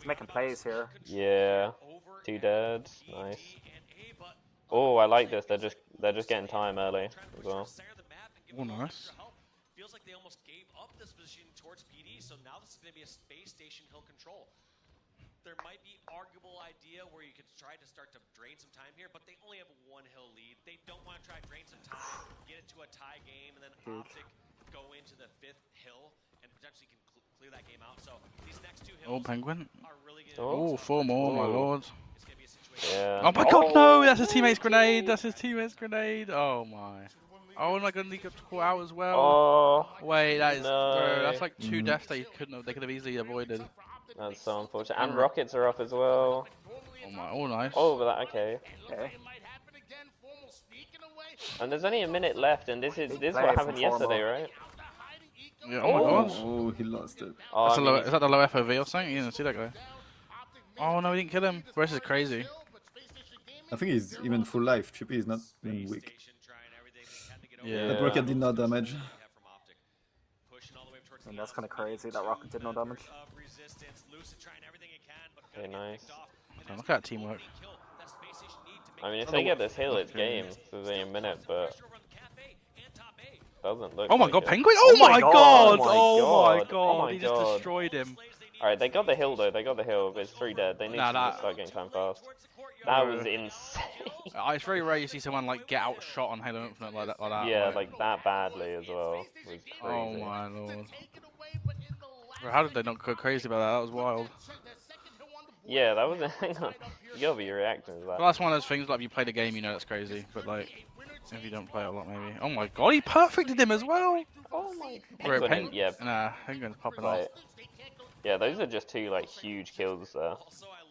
[SPEAKER 15] making plays here.
[SPEAKER 3] Yeah, 2 dead, nice. Oh, I like this. They're just getting time early as well.
[SPEAKER 2] Oh, nice.
[SPEAKER 9] Feels like they almost gave up this position towards PD, so now this is going to be a space station hill control. There might be arguable idea where you could try to start to drain some time here, but they only have 1 hill lead. They don't want to try to drain some time, get it to a tie game, and then Optic go into the 5th hill and potentially can clear that game out. So these next 2 hills
[SPEAKER 2] Penguin.
[SPEAKER 9] are really good.
[SPEAKER 2] Oh, 4 more, my lord.
[SPEAKER 3] Yeah.
[SPEAKER 2] Oh my god, no! That's his teammate's grenade! That's his teammate's grenade! Oh my. Oh, and I got leak up to call out as well.
[SPEAKER 3] Oh,
[SPEAKER 2] wait, that is
[SPEAKER 3] no.
[SPEAKER 2] bro, that's like 2 deaths they could have easily avoided.
[SPEAKER 3] That's so unfortunate. And rockets are up as well.
[SPEAKER 2] Oh my, oh nice.
[SPEAKER 3] Oh, but that okay. And there's only a minute left, and this is what happened yesterday, right?
[SPEAKER 2] Yeah, oh my god.
[SPEAKER 14] Oh, he lost it.
[SPEAKER 3] Oh,
[SPEAKER 2] That's is that the low FOV or something? You didn't see that guy. Oh no, we didn't kill him. This is crazy.
[SPEAKER 14] I think he's even full life. Chippy is not being weak.
[SPEAKER 2] Yeah.
[SPEAKER 14] That rocket did no damage.
[SPEAKER 15] And that's kind of crazy. That rocket did no damage.
[SPEAKER 3] Okay, nice.
[SPEAKER 2] Oh, look at that teamwork.
[SPEAKER 3] I mean, if they get this hill, it's game. There's only a minute, but doesn't look.
[SPEAKER 2] Oh my
[SPEAKER 3] like
[SPEAKER 2] god,
[SPEAKER 3] it.
[SPEAKER 2] Penguin! Oh my god!
[SPEAKER 3] Oh my
[SPEAKER 2] Oh
[SPEAKER 3] god!
[SPEAKER 2] my god! He just destroyed him.
[SPEAKER 3] Alright, they got the hill though. They got the hill, but it's 3 dead. They need to just start getting time fast. That was insane.
[SPEAKER 2] It's very rare you see someone like get outshot on Halo Infinite like that.
[SPEAKER 3] Yeah, like that badly as well. It was crazy.
[SPEAKER 2] Oh my lord. Bro, how did they not go crazy about that? That was wild.
[SPEAKER 3] Yeah, that was. Hang on. You gotta be reacting to that.
[SPEAKER 2] Well, that's one of those things, like, if you play the game, you know that's crazy. But, like, if you don't play it a lot, maybe. Oh my god, he perfected him as well!
[SPEAKER 3] Oh my
[SPEAKER 2] Penguin,
[SPEAKER 3] yeah.
[SPEAKER 2] Nah, Penguin's popping
[SPEAKER 3] Like,
[SPEAKER 2] off.
[SPEAKER 3] yeah, those are just 2, like, huge kills there.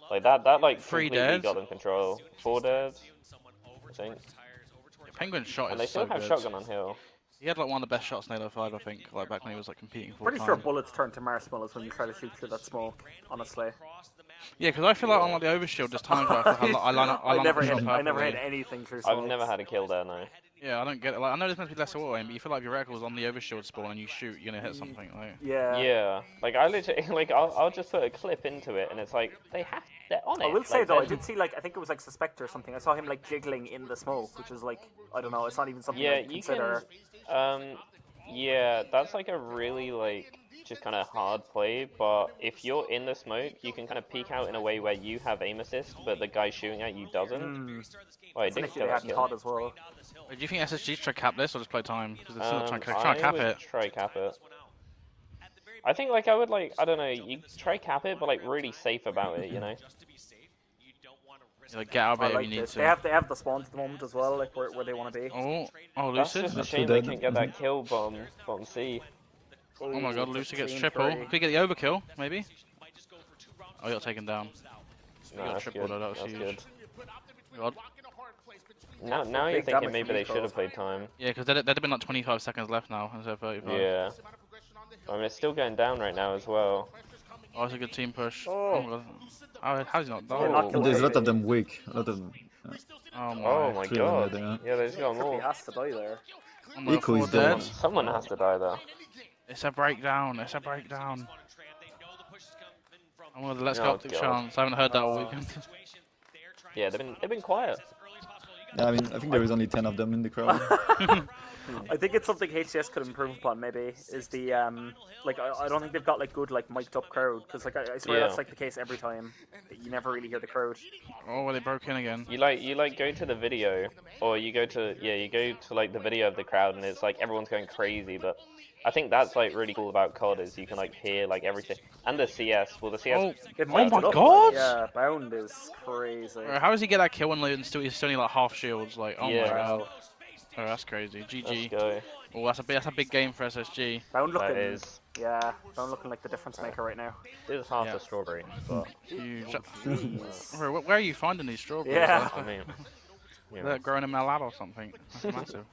[SPEAKER 3] Like, that like,
[SPEAKER 2] 3
[SPEAKER 3] completely
[SPEAKER 2] dead.
[SPEAKER 3] got them control. 4 dead, I think.
[SPEAKER 2] Penguin's shot
[SPEAKER 3] And
[SPEAKER 2] is
[SPEAKER 3] they still
[SPEAKER 2] so
[SPEAKER 3] have
[SPEAKER 2] good.
[SPEAKER 3] shotgun on hill.
[SPEAKER 2] He had, like, one of the best shots in Halo 5, I think, like, back when he was, like, competing full
[SPEAKER 15] Pretty
[SPEAKER 2] time.
[SPEAKER 15] sure bullets turn to marshmallows when you try to shoot through that smoke, honestly.
[SPEAKER 2] Yeah, because I feel like on, like, the overshield, there's times where I line up
[SPEAKER 15] I never
[SPEAKER 2] the shot
[SPEAKER 15] hit
[SPEAKER 2] perfectly.
[SPEAKER 15] anything through smoke.
[SPEAKER 3] I've never had a kill there, no.
[SPEAKER 2] Yeah, I don't get it. Like, I know there's meant to be less auto aim, but you feel like if your reticle's on the overshield spawn and you shoot, you're gonna hit something. Like.
[SPEAKER 15] Yeah.
[SPEAKER 3] Yeah. Like, I literally, like, I'll just put a clip into it, and it's like, they're on it.
[SPEAKER 15] I will say
[SPEAKER 3] like,
[SPEAKER 15] though, I did see like I think it was like Suspect or something. I saw him like jiggling in the smoke, which is like I don't know. It's not even something
[SPEAKER 3] Yeah,
[SPEAKER 15] I'd consider.
[SPEAKER 3] Yeah, that's like a really like just kind of hard play. But if you're in the smoke, you can kind of peek out in a way where you have aim assist, but the guy shooting at you doesn't. Well,
[SPEAKER 15] It's an issue they hadn't caught as well.
[SPEAKER 2] Do you think SSG should cap this or just play time? Because they're still trying to cap it.
[SPEAKER 3] Try cap it. I think like I would like I don't know. You try cap it, but like really safe about it, you know.
[SPEAKER 2] Yeah, like, get out of it if you need
[SPEAKER 15] this.
[SPEAKER 2] to.
[SPEAKER 15] They have the spawns at the moment as well, like where they want to be.
[SPEAKER 2] Oh,
[SPEAKER 3] That's
[SPEAKER 2] Lucid.
[SPEAKER 3] just a shame they couldn't get that kill bomb C.
[SPEAKER 2] Oh my god, Lucid gets triple. Could he get the overkill, maybe? Oh, he got taken down. He
[SPEAKER 3] No,
[SPEAKER 2] got
[SPEAKER 3] that's
[SPEAKER 2] triple
[SPEAKER 3] good.
[SPEAKER 2] though, that was
[SPEAKER 3] That's
[SPEAKER 2] huge.
[SPEAKER 3] good.
[SPEAKER 2] God.
[SPEAKER 3] Now you're
[SPEAKER 15] Big
[SPEAKER 3] thinking
[SPEAKER 15] damage
[SPEAKER 3] maybe
[SPEAKER 15] from
[SPEAKER 3] they
[SPEAKER 15] these
[SPEAKER 3] should have
[SPEAKER 15] guys.
[SPEAKER 3] played time.
[SPEAKER 2] Yeah, because there'd have been like 25 seconds left now instead of 35.
[SPEAKER 3] Yeah. I mean, it's still going down right now as well.
[SPEAKER 2] Oh, it's a good team push.
[SPEAKER 15] Oh.
[SPEAKER 2] my god. How's he not
[SPEAKER 15] Oh, not
[SPEAKER 2] done?
[SPEAKER 15] killed.
[SPEAKER 14] There's a lot of them weak. A lot of them.
[SPEAKER 2] Oh my.
[SPEAKER 3] Oh my
[SPEAKER 14] Three of them
[SPEAKER 3] god.
[SPEAKER 14] are there.
[SPEAKER 3] Yeah, there's got
[SPEAKER 15] He
[SPEAKER 3] more.
[SPEAKER 15] has to die there.
[SPEAKER 2] Oh my god,
[SPEAKER 14] Eco is
[SPEAKER 2] 4 dead.
[SPEAKER 14] dead.
[SPEAKER 3] Someone has to die there.
[SPEAKER 2] It's a breakdown. It's a breakdown. I'm gonna let's
[SPEAKER 3] Oh,
[SPEAKER 2] go up to
[SPEAKER 3] God.
[SPEAKER 2] chance. I haven't heard that all weekend.
[SPEAKER 3] Yeah, they've been quiet.
[SPEAKER 14] Yeah, I mean, I think there is only 10 of them in the crowd.
[SPEAKER 15] I think it's something HCS could improve upon. Maybe is the like I don't think they've got like good like mic'd up crowd because like I swear
[SPEAKER 3] Yeah.
[SPEAKER 15] that's like the case every time. You never really hear the crowd.
[SPEAKER 2] Oh, well, they broke in again.
[SPEAKER 3] You like go to the video, or you go to like the video of the crowd, and it's like everyone's going crazy. But I think that's like really cool about COD is you can like hear like everything, and the CS. Well, the CS.
[SPEAKER 2] Oh,
[SPEAKER 15] It
[SPEAKER 2] oh
[SPEAKER 15] mic'd
[SPEAKER 2] my
[SPEAKER 15] it up,
[SPEAKER 2] god!
[SPEAKER 15] Yeah, Bound is crazy.
[SPEAKER 2] Bro, how does he get that kill when he's still only like half shields? Like, oh
[SPEAKER 3] Yeah.
[SPEAKER 2] my god. Oh, that's crazy.
[SPEAKER 3] Let's
[SPEAKER 2] GG.
[SPEAKER 3] go.
[SPEAKER 2] Oh, that's a big game for SSG.
[SPEAKER 15] Bound looking.
[SPEAKER 3] That is.
[SPEAKER 15] Yeah, Bound looking like the difference maker right now.
[SPEAKER 3] This is half
[SPEAKER 2] Yeah.
[SPEAKER 3] a strawberry, but
[SPEAKER 2] Huge.
[SPEAKER 15] Jeez.
[SPEAKER 2] Bro, where are you finding these strawberries?
[SPEAKER 15] Yeah.
[SPEAKER 3] I mean, you
[SPEAKER 2] They're
[SPEAKER 3] know.
[SPEAKER 2] growing in my lab or something. That's massive.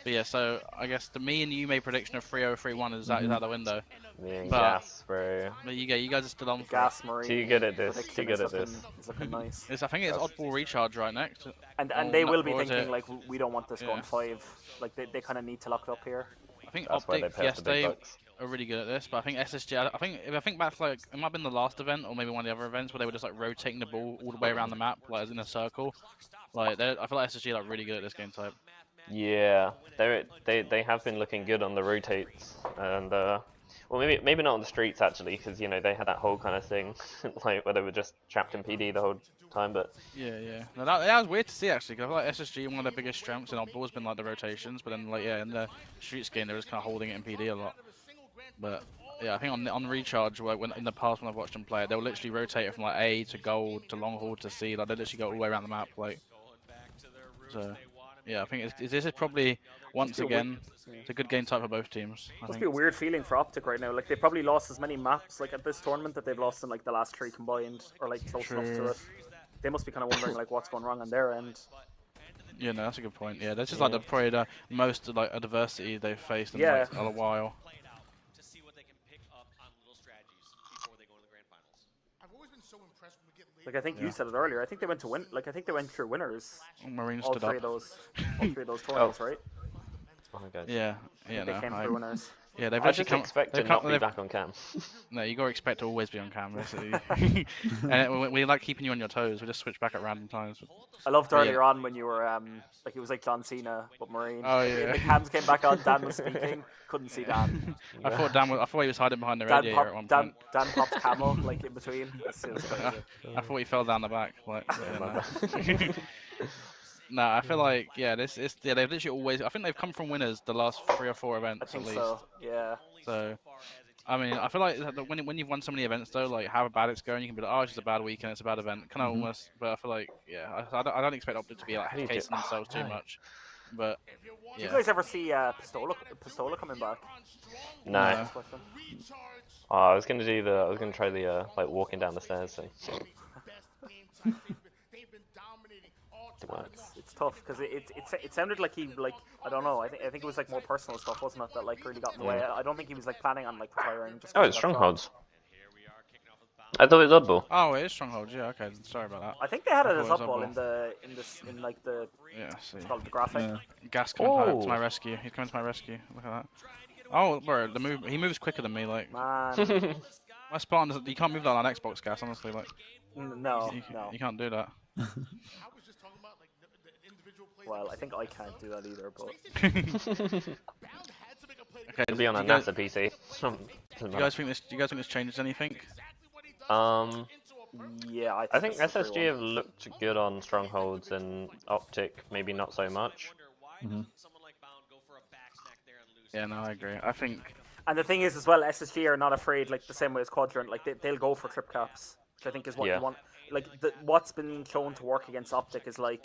[SPEAKER 2] But yeah, so I guess me and you made prediction of 3-0-3-1 is out the window.
[SPEAKER 3] Me and
[SPEAKER 2] But-
[SPEAKER 3] Gas, bro.
[SPEAKER 2] But you guys are still on for
[SPEAKER 15] Gas Marine.
[SPEAKER 3] Too good at this.
[SPEAKER 15] prediction
[SPEAKER 3] Too good
[SPEAKER 15] is
[SPEAKER 3] at this.
[SPEAKER 15] looking- is looking nice.
[SPEAKER 2] it. I think it's Oddball Recharge right next.
[SPEAKER 15] And
[SPEAKER 2] Or
[SPEAKER 15] they
[SPEAKER 2] not-
[SPEAKER 15] will be
[SPEAKER 2] or is
[SPEAKER 15] thinking
[SPEAKER 2] it-
[SPEAKER 15] like we don't want this
[SPEAKER 2] Yeah.
[SPEAKER 15] going 5. Like they kind of need to lock it up here.
[SPEAKER 2] I think
[SPEAKER 3] That's why they
[SPEAKER 2] Optic,
[SPEAKER 3] pay us
[SPEAKER 2] yes,
[SPEAKER 3] the big bucks.
[SPEAKER 2] are really good at this, but I think SSG. I think if I think back to like it might have been the last event or maybe one of the other events where they were just like rotating the ball all the way around the map, like in a circle. Like I feel like SSG are like really good at this game type.
[SPEAKER 12] Yeah, they have been looking good on the rotates, and well, maybe not on the streets actually, because you know they had that whole kind of thing, like where they were just trapped in PD the whole time. But
[SPEAKER 2] Yeah. No, that was weird to see actually, because I feel like SSG one of their biggest strengths in Oddball has been like the rotations, but then like in the streets game they're just kind of holding it in PD a lot. But yeah, I think on Recharge, when in the past when I've watched them play, they'll literally rotate it from like A to gold to long haul to C. Like they literally go all the way around the map. Like so. Yeah, I think this is probably once again it's a good game type for both teams.
[SPEAKER 15] Must be a weird feeling for Optic right now. Like they probably lost as many maps like at this tournament that they've lost in like the last 3 combined, or like close enough to it. They must be kind of wondering like what's going wrong on their end.
[SPEAKER 2] Yeah, no, that's a good point. Yeah, this is like probably the most like adversity they've faced in like a while.
[SPEAKER 15] Like I think you said it earlier. I think they went to win. Like I think they went through winners.
[SPEAKER 2] Marines
[SPEAKER 15] all
[SPEAKER 2] stood
[SPEAKER 15] three
[SPEAKER 2] up.
[SPEAKER 15] of those tournaments, right?
[SPEAKER 12] Oh my god.
[SPEAKER 2] Yeah,
[SPEAKER 15] they came through winners.
[SPEAKER 2] Yeah, they've
[SPEAKER 12] I
[SPEAKER 2] actually
[SPEAKER 12] just expect to not be back on cam.
[SPEAKER 2] No, you gotta expect to always be on cam, basically. And we like keeping you on your toes. We just switch back at random times.
[SPEAKER 15] I loved earlier on when you were like it was like John Cena but Marine.
[SPEAKER 2] Oh yeah.
[SPEAKER 15] The cams came back on. Dan was speaking. Couldn't see Dan.
[SPEAKER 2] I thought he was hiding behind the radiator at one point.
[SPEAKER 15] Dan popped camo like in between.
[SPEAKER 2] I thought he fell down the back. Like. No, I feel like they've literally always. I think they've come from winners the last 3 or 4 events at least.
[SPEAKER 15] So. Yeah.
[SPEAKER 2] So, I mean, I feel like when you've won so many events though, like how bad it's going, you can be like, oh, it's just a bad weekend, it's a bad event, kind of almost. But I feel like I don't expect Optic to be like casing themselves too much. But
[SPEAKER 15] do you guys ever see Pistola coming back?
[SPEAKER 12] No. Oh, I was gonna try the like walking down the stairs thing.
[SPEAKER 15] It's tough because it sounded like he I don't know. I think it was like more personal stuff, wasn't it? That like really got in the way. I don't think he was like planning on like retiring.
[SPEAKER 12] Oh, it's Strongholds. I thought it was Oddball.
[SPEAKER 2] Oh, it is Strongholds. Yeah, okay. Sorry about that.
[SPEAKER 15] I think they had it as Oddball in the
[SPEAKER 2] see.
[SPEAKER 15] called the graphic.
[SPEAKER 2] Gas coming to my rescue. He's coming to my rescue. Look at that. Oh, bro, he moves quicker than me. Like,
[SPEAKER 15] man.
[SPEAKER 2] My Spartan doesn't. You can't move that on Xbox, Gas. Honestly, like.
[SPEAKER 15] No.
[SPEAKER 2] You can't do that.
[SPEAKER 15] Well, I think I can't do that either, but.
[SPEAKER 2] Okay,
[SPEAKER 12] it'll be on a NASA PC.
[SPEAKER 2] Do you guys think this changes anything?
[SPEAKER 15] Yeah,
[SPEAKER 12] I think SSG have looked good on Strongholds and Optic, maybe not so much.
[SPEAKER 2] Yeah, no, I agree. I think.
[SPEAKER 15] And the thing is, as well, SSG are not afraid, like the same way as Quadrant. Like they'll go for trip caps, which I think is what you want. Like what's been shown to work against Optic is like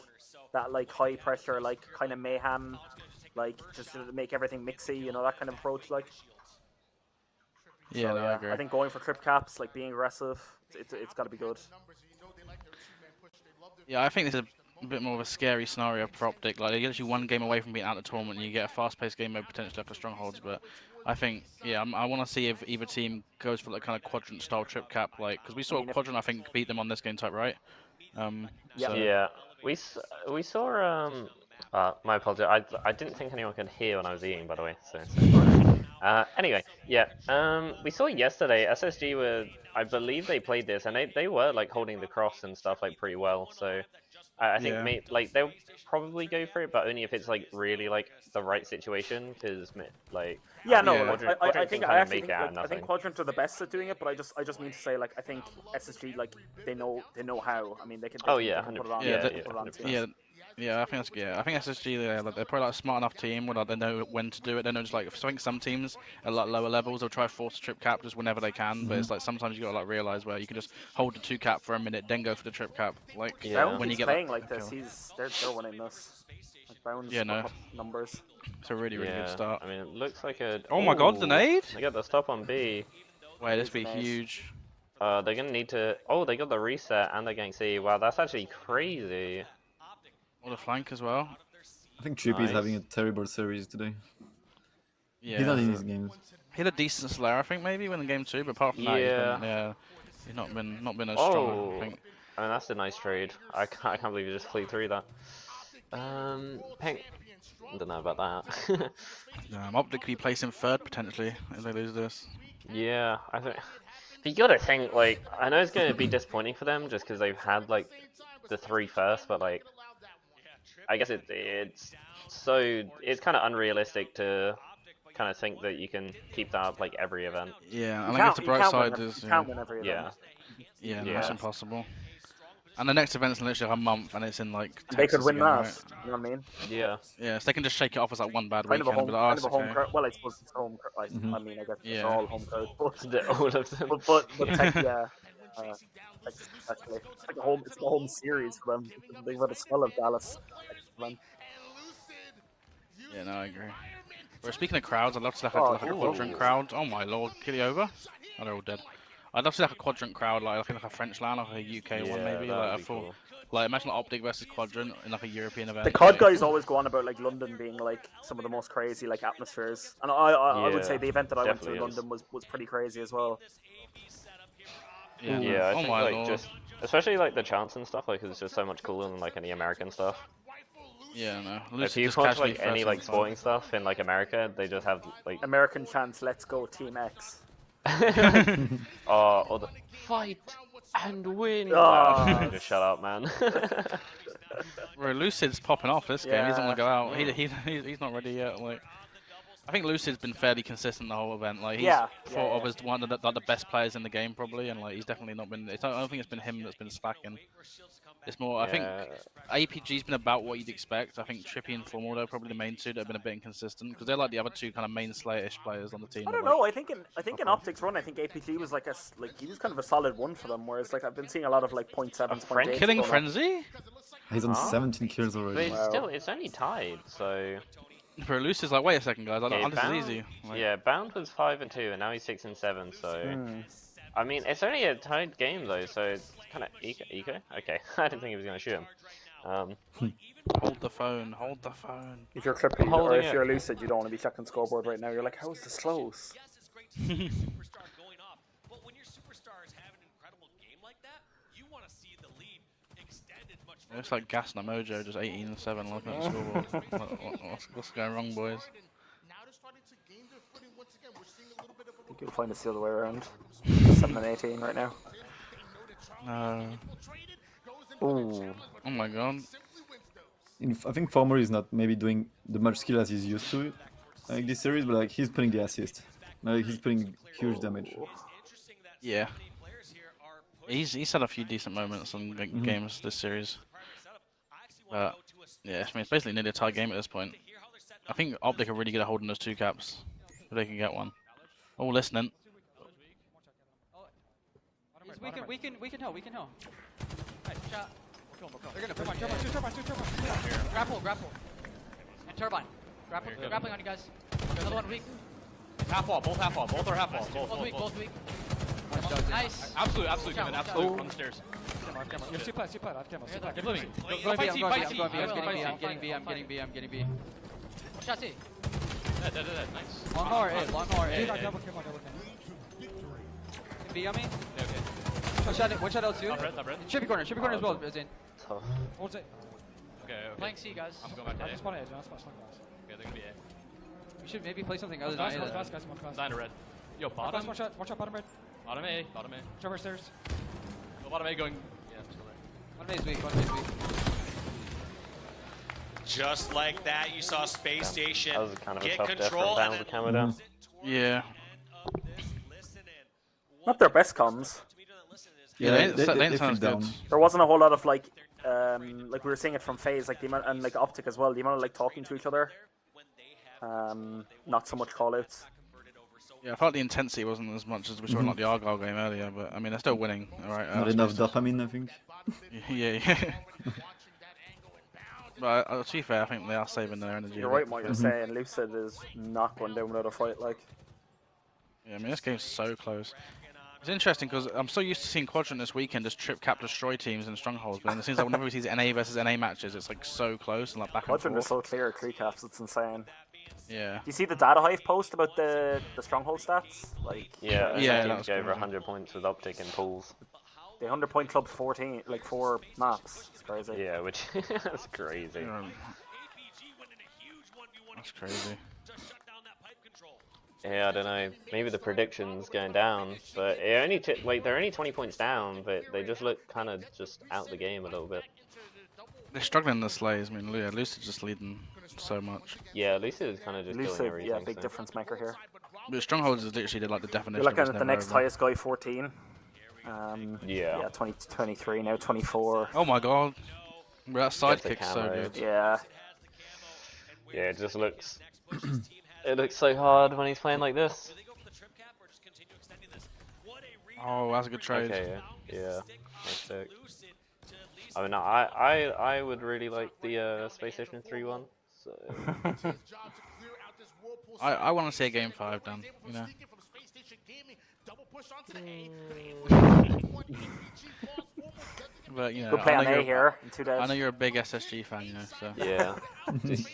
[SPEAKER 15] that, like high pressure, like kind of mayhem, like just to make everything mixy, you know, that kind of approach. Like.
[SPEAKER 2] Yeah,
[SPEAKER 15] So,
[SPEAKER 2] no, I agree.
[SPEAKER 15] I think going for trip caps, like being aggressive, it's got to be good.
[SPEAKER 2] Yeah, I think this is a bit more of a scary scenario for Optic. Like, you're actually one game away from being out of the tournament, and you get a fast-paced game mode potentially after Strongholds. But I think, I want to see if either team goes for like kind of Quadrant-style trip cap, like because we saw Quadrant, I think, beat them on this game type, right?
[SPEAKER 12] Yeah, we saw. My apologies. I didn't think anyone could hear when I was eating, by the way. So. Anyway, we saw yesterday SSG were, I believe they played this, and they were like holding the cross and stuff like pretty well. So I think like they'll probably go for it, but only if it's like really like the right situation, because like
[SPEAKER 15] I think
[SPEAKER 12] I
[SPEAKER 15] think Quadrant are the best at doing it, but I just mean to say like I think SSG like they know how. I mean they can. Put it on.
[SPEAKER 2] Yeah, I think that's I think SSG they're probably like a smart enough team where like, they know when to do it. They know just like I think some teams at like lower levels they'll try to force a trip cap just whenever they can, but it's like sometimes you gotta like realize where you can just hold the 2 cap for a minute, then go for the trip cap. Like when you get
[SPEAKER 15] playing like this, they're winning this. Like Brown's numbers.
[SPEAKER 2] It's a really good start.
[SPEAKER 12] I mean, it looks like a.
[SPEAKER 2] Oh my God, the nade!
[SPEAKER 12] They got the stop on B.
[SPEAKER 2] Wait, this be huge.
[SPEAKER 12] They're gonna need to. Oh, they got the reset and they're getting C. Wow, that's actually crazy.
[SPEAKER 2] Or the flank as well.
[SPEAKER 14] I think Chippy is having a terrible series today.
[SPEAKER 2] Yeah.
[SPEAKER 14] He's not in his games.
[SPEAKER 2] He had a decent Slayer, I think, maybe when in game 2, but apart from that, he's not been as strong. I think.
[SPEAKER 12] I mean, that's a nice trade. I can't believe you just flew through that. Peng, I don't know about that.
[SPEAKER 2] Optic could be placing third potentially if they lose this.
[SPEAKER 12] Yeah, I think. But you gotta think, like, I know it's gonna be disappointing for them just because they've had like the 3 first, but like, I guess it's kind of unrealistic to kind of think that you can keep that up like every event.
[SPEAKER 2] Yeah, and I guess the bright side is
[SPEAKER 15] you can't win every event.
[SPEAKER 2] Yeah, that's impossible. And the next event's in literally like a month, and it's in like Texas
[SPEAKER 15] they could win
[SPEAKER 2] again,
[SPEAKER 15] that.
[SPEAKER 2] right?
[SPEAKER 15] You know what I mean?
[SPEAKER 12] Yeah.
[SPEAKER 2] Yeah, so they can just shake it off as like one bad
[SPEAKER 15] Kind
[SPEAKER 2] weekend and be like, oh, it's okay.
[SPEAKER 15] Well, I suppose it's home. I mean, I guess they're all home crowd, but
[SPEAKER 12] all of them.
[SPEAKER 15] But yeah. Actually, it's like a home. It's a home series for them. They've got a spell of Dallas.
[SPEAKER 2] Yeah, no, I agree. But speaking of crowds, I'd love to see like a quadrant crowd. Oh my lord, kill you over? Oh, they're all dead. I'd love to see like a quadrant crowd, like a French LAN, like a UK one maybe, like a full. Cool. Like imagine like Optic versus Quadrant in like a European event.
[SPEAKER 15] The COD guys always go on about like London being like some of the most crazy like atmospheres, and I would say the event that I went to in London was pretty crazy as well.
[SPEAKER 12] Yeah, I think like just especially like the chants and stuff, like it's just so much cooler than like any American stuff.
[SPEAKER 2] Yeah, no.
[SPEAKER 12] If you watch like any like sporting stuff in like America, they just have like
[SPEAKER 15] American chants, "Let's go Team X."
[SPEAKER 12] or the fight and win. Just shut up, man.
[SPEAKER 2] Bro, Lucid's popping off this game. He doesn't want to go out. He's not ready yet. Like, I think Lucid's been fairly consistent the whole event. Like, he's thought of as one of the best players in the game probably, and like he's definitely not been. I don't think it's been him that's been slacking. It's more. I think APG's been about what you'd expect. I think Trippy and Formal are probably the main two that have been a bit inconsistent because they're like the other two kind of main Slayer-ish players on the team.
[SPEAKER 15] I don't know. I think in Optic's run, I think APG was like he was kind of a solid one for them. Whereas like I've been seeing a lot of like 0.7s, 0.8s.
[SPEAKER 2] Killing Frenzy.
[SPEAKER 14] He's on 17 kills already.
[SPEAKER 12] But it's only tied, so.
[SPEAKER 2] For Lucid's like, wait a second, guys. This is easy.
[SPEAKER 12] Like... Yeah, Bound was 5 and 2, and now he's 6 and 7. So. I mean, it's only a tied game though, so it's kind of eco. Okay, I didn't think he was going to shoot him.
[SPEAKER 2] Hold the phone. Hold the phone.
[SPEAKER 15] If you're Trippy or if you're Lucid, you don't want to be checking scoreboard right now. You're like, how is this close?
[SPEAKER 2] It's like Gas and Mojo, just 18 and 7, looking at the scoreboard. What's going wrong, boys?
[SPEAKER 15] I think you'll find it's the other way around. 7 and 18 right now.
[SPEAKER 2] No.
[SPEAKER 15] Ooh.
[SPEAKER 2] Oh my god.
[SPEAKER 14] I think Former is not maybe doing the much skill as he's used to like this series, but like he's putting the assist. Like he's putting huge damage.
[SPEAKER 2] Yeah. He's had a few decent moments in games this series. But yeah, I mean it's basically nearly a tie game at this point. I think Optic are really good at holding those 2 caps. If they can get one. Oh, listening.
[SPEAKER 8] We can help. Nice shot. They're gonna come on, turbine. Grapple. And turbine. Grappling on you guys. Another one weak.
[SPEAKER 6] Half wall, both are half wall.
[SPEAKER 8] Both weak. Nice.
[SPEAKER 6] Absolute, Kevin, absolute. On the stairs.
[SPEAKER 10] You have 2 plays, I have camo.
[SPEAKER 6] Give living.
[SPEAKER 8] Go fight C. I'm getting B. Shot C.
[SPEAKER 6] Dead. Nice.
[SPEAKER 10] Long R, A. Double camo.
[SPEAKER 8] B on me?
[SPEAKER 6] Yeah, okay.
[SPEAKER 10] One shot L2.
[SPEAKER 6] Top red.
[SPEAKER 10] Chippy corner as well, Zane.
[SPEAKER 6] Okay.
[SPEAKER 8] Playing C, guys.
[SPEAKER 6] I'm going back to A.
[SPEAKER 10] I just want to guys.
[SPEAKER 6] Okay, they're gonna be A.
[SPEAKER 10] We should maybe play something other than A.
[SPEAKER 6] Fast. 9 to red. Yo, bottom.
[SPEAKER 10] One shot bottom red.
[SPEAKER 6] Bottom A.
[SPEAKER 10] Trevor stairs.
[SPEAKER 6] Go bottom A going. Yeah, still there.
[SPEAKER 10] One is weak.
[SPEAKER 17] Just like that, you saw Space Station
[SPEAKER 12] that was kind of
[SPEAKER 17] get
[SPEAKER 12] a tough
[SPEAKER 17] control
[SPEAKER 12] down the camera down.
[SPEAKER 2] Yeah.
[SPEAKER 15] Not their best comms.
[SPEAKER 2] Yeah, they sound good.
[SPEAKER 15] There wasn't a whole lot of like we were seeing it from FaZe, like the amount, and like Optic as well. The amount of like talking to each other. Not so much callouts.
[SPEAKER 2] Yeah, I felt the intensity wasn't as much as we saw in like the Argyle game earlier, but I mean they're still winning. All right.
[SPEAKER 14] Not enough dopamine, I think.
[SPEAKER 2] Yeah. But to be fair, I think they are saving their energy.
[SPEAKER 15] You're right, what you're saying. Lucid is not going down without a fight, like.
[SPEAKER 2] Yeah, I mean this game's so close. It's interesting because I'm so used to seeing Quadrant this weekend just trip cap destroy teams in strongholds, but it seems like whenever we see NA versus NA matches, it's like so close and like back and forth.
[SPEAKER 15] Quadrant is so clear at 3 caps, it's insane.
[SPEAKER 2] Yeah.
[SPEAKER 15] Do you see the Data Hive post about the stronghold stats? Like.
[SPEAKER 12] Yeah, teams go over 100 points with Optic and pools.
[SPEAKER 15] The 100-point club's 4 maps. It's crazy.
[SPEAKER 12] Yeah, which is crazy.
[SPEAKER 2] That's crazy.
[SPEAKER 12] Yeah, I don't know. Maybe the prediction's going down, but it only they're only 20 points down, but they just look kind of just out the game a little bit.
[SPEAKER 2] They're struggling the slays. I mean, yeah, Lucid's just leading so much.
[SPEAKER 12] Yeah, Lucid is kind of just doing everything.
[SPEAKER 15] Yeah, big difference maker here.
[SPEAKER 2] But Strongholds is literally like the definition.
[SPEAKER 15] You're looking
[SPEAKER 2] of
[SPEAKER 15] at the next
[SPEAKER 2] over.
[SPEAKER 15] highest guy, 14. Yeah, 23 now, 24.
[SPEAKER 2] Oh my god. That sidekick's so good.
[SPEAKER 15] Yeah.
[SPEAKER 12] Yeah, it just looks... it looks so hard when he's playing like this.
[SPEAKER 2] Oh, that's a good trade.
[SPEAKER 12] Okay, yeah. That's sick. I mean, I would really like the Space Station 3-1. So...
[SPEAKER 2] I want to see a game 5 done, you know. But you know,
[SPEAKER 15] Good play on A here.
[SPEAKER 2] I know you're a big SSG fan, you know. So.
[SPEAKER 12] Yeah, just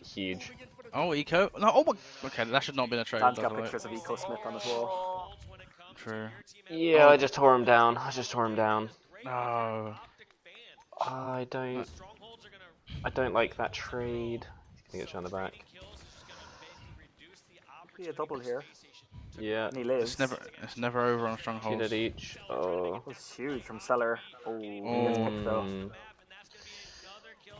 [SPEAKER 12] huge.
[SPEAKER 2] Oh, Eco. No, oh my. Okay, that should not have been a trade.
[SPEAKER 15] Dan's got pictures of Eco Smith on his wall.
[SPEAKER 2] True.
[SPEAKER 12] Yeah,
[SPEAKER 2] oh.
[SPEAKER 12] I just tore him down.
[SPEAKER 2] No.
[SPEAKER 12] I don't like that trade. He's gonna get you on the back.
[SPEAKER 15] Be a double here.
[SPEAKER 12] Yeah.
[SPEAKER 15] And he lives.
[SPEAKER 2] It's never over on Strongholds.
[SPEAKER 12] 2 dead each. Oh.
[SPEAKER 15] That's huge from Cellar. Oh, he gets picked though.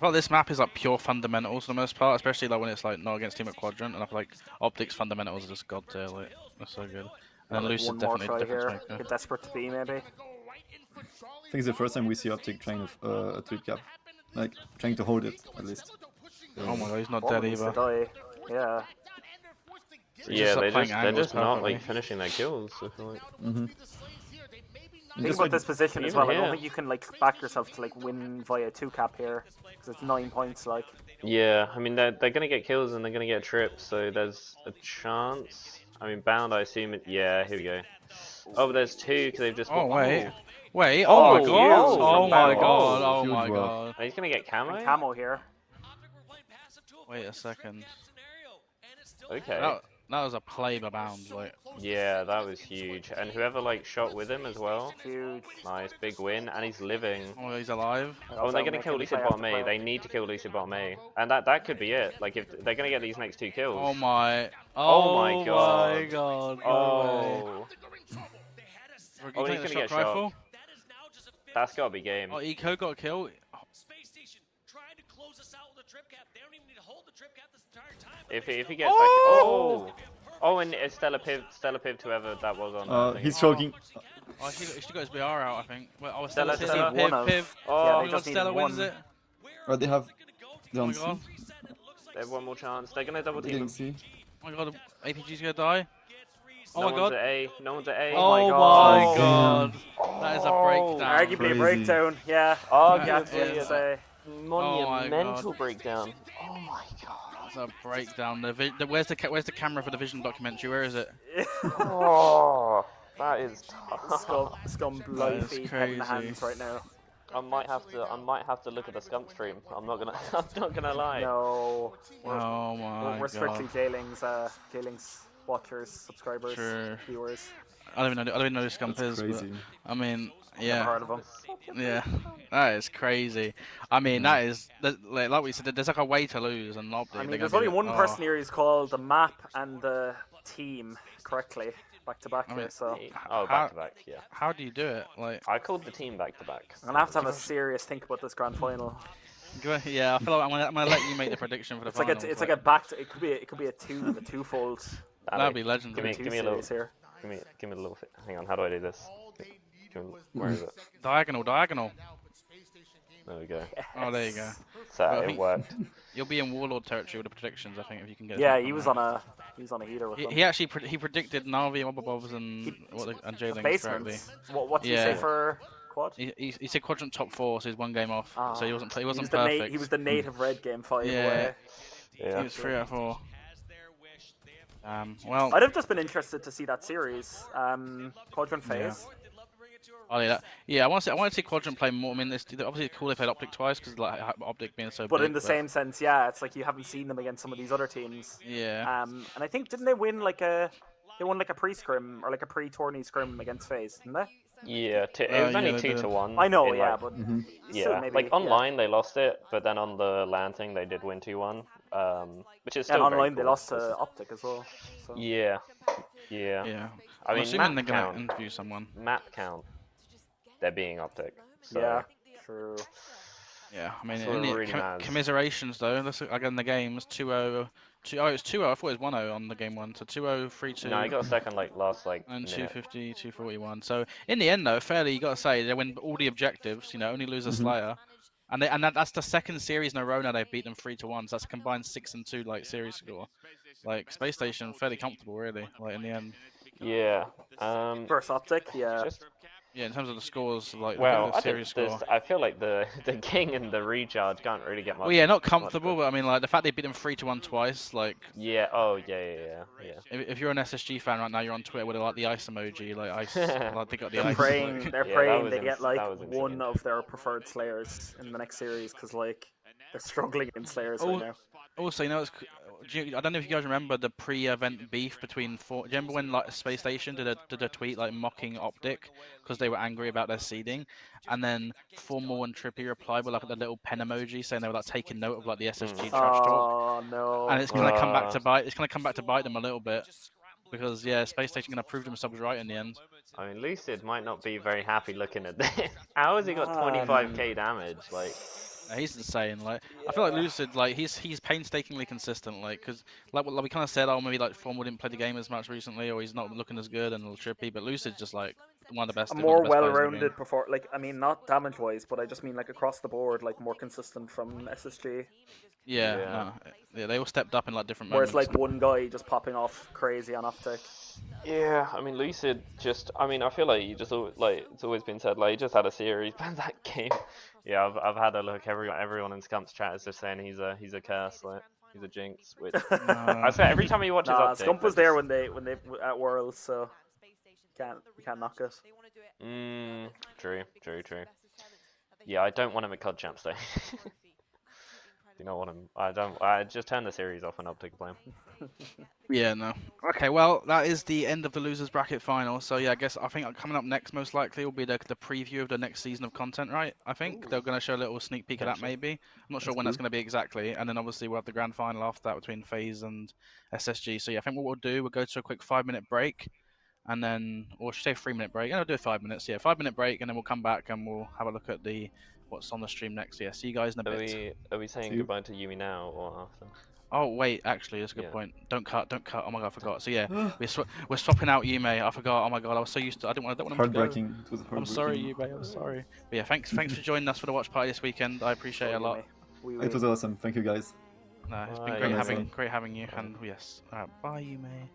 [SPEAKER 2] Well, this map is like pure fundamentals for the most part, especially like when it's like not against Team at Quadrant, and I feel like Optics fundamentals are just god tier. Like they're so good. And Lucid definitely a difference maker.
[SPEAKER 15] Get desperate to be maybe.
[SPEAKER 14] I think it's the first time we see Optic trying a 3 cap, like trying to hold it at least.
[SPEAKER 2] Oh my god, he's not dead either.
[SPEAKER 15] Yeah.
[SPEAKER 12] Yeah, they're just not like finishing their kills. I feel like.
[SPEAKER 15] Think about this position as well. I don't think you can like back yourself to like win via 2 cap here because it's 9 points. Like.
[SPEAKER 12] Yeah, I mean they're gonna get kills and they're gonna get trips, so there's a chance. I mean Bound, I assume it. Yeah, here we go. Oh, but there's 2 because they've just.
[SPEAKER 2] Oh wait. Wait, oh my god! Oh my god! Oh my god!
[SPEAKER 12] He's gonna get camo.
[SPEAKER 15] And camo here.
[SPEAKER 2] Wait a second.
[SPEAKER 12] Okay.
[SPEAKER 2] That was a play by Bound, like.
[SPEAKER 12] Yeah, that was huge. And whoever like shot with him as well.
[SPEAKER 15] Huge.
[SPEAKER 12] Nice, big win, and he's living.
[SPEAKER 2] Oh, he's alive.
[SPEAKER 12] Oh, they're gonna kill Lucid bottom A. They need to kill Lucid bottom A, and that could be it. Like if they're gonna get these next 2 kills.
[SPEAKER 2] Oh my.
[SPEAKER 12] Oh my god.
[SPEAKER 2] Oh my god.
[SPEAKER 12] Oh.
[SPEAKER 2] Oh, he's gonna get shot.
[SPEAKER 12] That's gotta be game.
[SPEAKER 2] Oh, Eco got killed.
[SPEAKER 12] If he gets back, oh, and Stella Piv, whoever that was on.
[SPEAKER 14] He's choking.
[SPEAKER 2] Oh, she got his BR out, I think. Wait, oh,
[SPEAKER 12] Stella,
[SPEAKER 2] Piv.
[SPEAKER 12] Oh,
[SPEAKER 2] yeah, Stella wins it.
[SPEAKER 14] Oh, they have.
[SPEAKER 2] Oh my god.
[SPEAKER 12] They have one more chance. They're gonna double team.
[SPEAKER 14] See.
[SPEAKER 2] Oh my god, APG's gonna die. Oh
[SPEAKER 12] no
[SPEAKER 2] my god.
[SPEAKER 12] No one's at A.
[SPEAKER 2] Oh my god. That is a breakdown.
[SPEAKER 15] Arguably a breakdown, yeah.
[SPEAKER 12] Arguably a monumental breakdown. Oh my god.
[SPEAKER 2] That's a breakdown. Where's the camera for the Vision documentary? Where is it?
[SPEAKER 12] Oh, that is tough.
[SPEAKER 15] Scum bloody feet, head in the hands right now.
[SPEAKER 12] I might have to look at the Scump stream. I'm not gonna lie.
[SPEAKER 15] No.
[SPEAKER 2] Oh my
[SPEAKER 15] We're strictly JLingz watchers, subscribers, viewers.
[SPEAKER 2] I don't even know who Scump is.
[SPEAKER 14] Crazy.
[SPEAKER 2] But, I mean, yeah.
[SPEAKER 15] Never heard of him.
[SPEAKER 2] Yeah, that is crazy. I mean, that is like we said. There's like a way to lose, and not.
[SPEAKER 15] I mean, there's only one person here who's called the map and the team correctly, back to back here. So.
[SPEAKER 12] Oh, back to back, yeah.
[SPEAKER 2] How do you do it? Like.
[SPEAKER 12] I called the team back to back.
[SPEAKER 15] I'm gonna have to have a serious think about this grand final.
[SPEAKER 2] Yeah, I feel like I'm gonna let you make the prediction for the final.
[SPEAKER 15] It's like a back. It could be a twofold.
[SPEAKER 2] That'd be legendary.
[SPEAKER 12] Give me a little. Here. Give me a little. Hang on. How do I do this? Where is it?
[SPEAKER 2] Diagonal.
[SPEAKER 12] There we go.
[SPEAKER 2] Oh, there you go.
[SPEAKER 12] So it worked.
[SPEAKER 2] You'll be in Warlord territory with the predictions, I think, if you can get.
[SPEAKER 15] Yeah, he was on a heater with them.
[SPEAKER 2] He actually predicted Navi, Oddball, and JLingz correctly.
[SPEAKER 15] What did you say for quad?
[SPEAKER 2] He said Quadrant top 4, so he's 1 game off. So he wasn't perfect.
[SPEAKER 15] He was the native red game 5 away.
[SPEAKER 2] Yeah. He was 3 out of 4. Well,
[SPEAKER 15] I'd have just been interested to see that series, Quadrant phase.
[SPEAKER 2] Oh yeah, I want to see Quadrant play more. I mean, obviously it's cool they played Optic twice because like Optic being so.
[SPEAKER 15] But in the same sense, yeah, it's like you haven't seen them against some of these other teams.
[SPEAKER 2] Yeah.
[SPEAKER 15] And I think didn't they win like a pre-scrim or like a pre-tourney scrim against FaZe, didn't they?
[SPEAKER 12] Yeah, it was only 2-1.
[SPEAKER 15] I know, yeah,
[SPEAKER 12] like,
[SPEAKER 15] but
[SPEAKER 12] yeah, maybe, like online they lost it, but then on the LAN thing they did win 2-1.
[SPEAKER 3] which is
[SPEAKER 15] And
[SPEAKER 3] still very
[SPEAKER 15] online they
[SPEAKER 3] cool.
[SPEAKER 15] lost to Optic as well. So.
[SPEAKER 3] Yeah.
[SPEAKER 2] Yeah.
[SPEAKER 3] I
[SPEAKER 2] I'm
[SPEAKER 3] mean,
[SPEAKER 2] assuming
[SPEAKER 3] map
[SPEAKER 2] they're gonna
[SPEAKER 3] count.
[SPEAKER 2] interview someone.
[SPEAKER 3] Map count. They're being Optic. So
[SPEAKER 15] Yeah, true.
[SPEAKER 2] Yeah, I mean,
[SPEAKER 3] That's what
[SPEAKER 2] in the,
[SPEAKER 3] really matters.
[SPEAKER 2] commiserations though. Let's look again the games. 2-0. Oh, it was 2-0. I thought it was 1-0 on the game one. So 2-0, 3-2.
[SPEAKER 3] No, I got second like last like
[SPEAKER 2] And
[SPEAKER 3] minute.
[SPEAKER 2] 250, 241. So in the end, though, fairly, you got to say they win all the objectives. You know, only lose a Slayer, and that's the second series in a row now they've beat them 3-1. So that's a combined 6-2 like series score. Like Space Station, fairly comfortable, really. Like in the end.
[SPEAKER 3] Yeah.
[SPEAKER 15] First Optic, yeah.
[SPEAKER 2] Yeah, in terms of the scores, like
[SPEAKER 3] Well,
[SPEAKER 2] the series score.
[SPEAKER 3] I feel like the King and the Recharge can't really get much.
[SPEAKER 2] Well, yeah, not comfortable, but I mean, like the fact they beat them 3-1 twice, like.
[SPEAKER 3] Yeah. Oh, yeah.
[SPEAKER 2] If you're an SSG fan right now, you're on Twitter with like the ice emoji, like ice. Like they got the
[SPEAKER 15] They're
[SPEAKER 2] ice.
[SPEAKER 15] praying.
[SPEAKER 2] Like.
[SPEAKER 15] They're praying they get like one of their preferred Slayers in the next series because like they're struggling in Slayers right now.
[SPEAKER 2] Also, you know, I don't know if you guys remember the pre-event beef between do you remember when like Space Station did a tweet like mocking Optic because they were angry about their seeding, and then Formal and Trippy replied with like the little pen emoji saying they were like taking note of like the SSG trash talk.
[SPEAKER 15] Oh no!
[SPEAKER 2] And it's gonna come back to bite. It's gonna come back to bite them a little bit because yeah, Space Station gonna prove themselves right in the end.
[SPEAKER 3] I mean, Lucid might not be very happy looking at this. How has he got 25k damage? Like.
[SPEAKER 2] He's insane. Like I feel like Lucid, like he's painstakingly consistent. Like because like we kind of said, oh maybe like Formal didn't play the game as much recently, or he's not looking as good and a little trippy. But Lucid's just like one of the best.
[SPEAKER 15] A more well-rounded like I mean not damage-wise, but I just mean like across the board, like more consistent from SSG.
[SPEAKER 2] Yeah. They all stepped up in like different
[SPEAKER 15] Whereas
[SPEAKER 2] moments.
[SPEAKER 15] like one guy just popping off crazy on Optic.
[SPEAKER 3] Yeah, I mean Lucid just. I mean I feel like he just like it's always been said like he just had a series, but that game. Yeah, I've had a look. Everyone in Scump's chat is just saying he's a curse, like he's a jinx. Which I say every time he watches Optic.
[SPEAKER 15] Scump was there when they at Worlds, so you can't knock it.
[SPEAKER 3] True. Yeah, I don't want him at COD Champs though. You know what I just turn the series off when Optic play him.
[SPEAKER 2] Yeah, no. Okay, well, that is the end of the losers bracket final. So yeah, I think coming up next most likely will be the preview of the next season of content, right? I think they're going to show a little sneak peek of that maybe. I'm not sure when that's going to be exactly. And then obviously we'll have the grand final after that between FaZe and SSG. So yeah, I think what we'll do, we'll go to a quick 5-minute break. And then, or should I say 3-minute break? Yeah, I'll do 5 minutes. Yeah, 5-minute break, and then we'll come back and we'll have a look at what's on the stream next. Yeah, see you guys in a bit.
[SPEAKER 3] Are we saying goodbye to Yumi now or after?
[SPEAKER 2] Oh wait, actually, that's a good point. Don't cut. Oh my god, I forgot. So yeah, we're swapping out Yume. I forgot. Oh my god, I was so used to. I don't want him to go.
[SPEAKER 14] Heartbreaking. It was
[SPEAKER 2] I'm sorry, Yume. I'm sorry. But yeah, thanks for joining us for the watch party this weekend. I appreciate it a lot.
[SPEAKER 14] It was awesome. Thank you guys.
[SPEAKER 2] No, it's been great having you. And yes, bye Yume.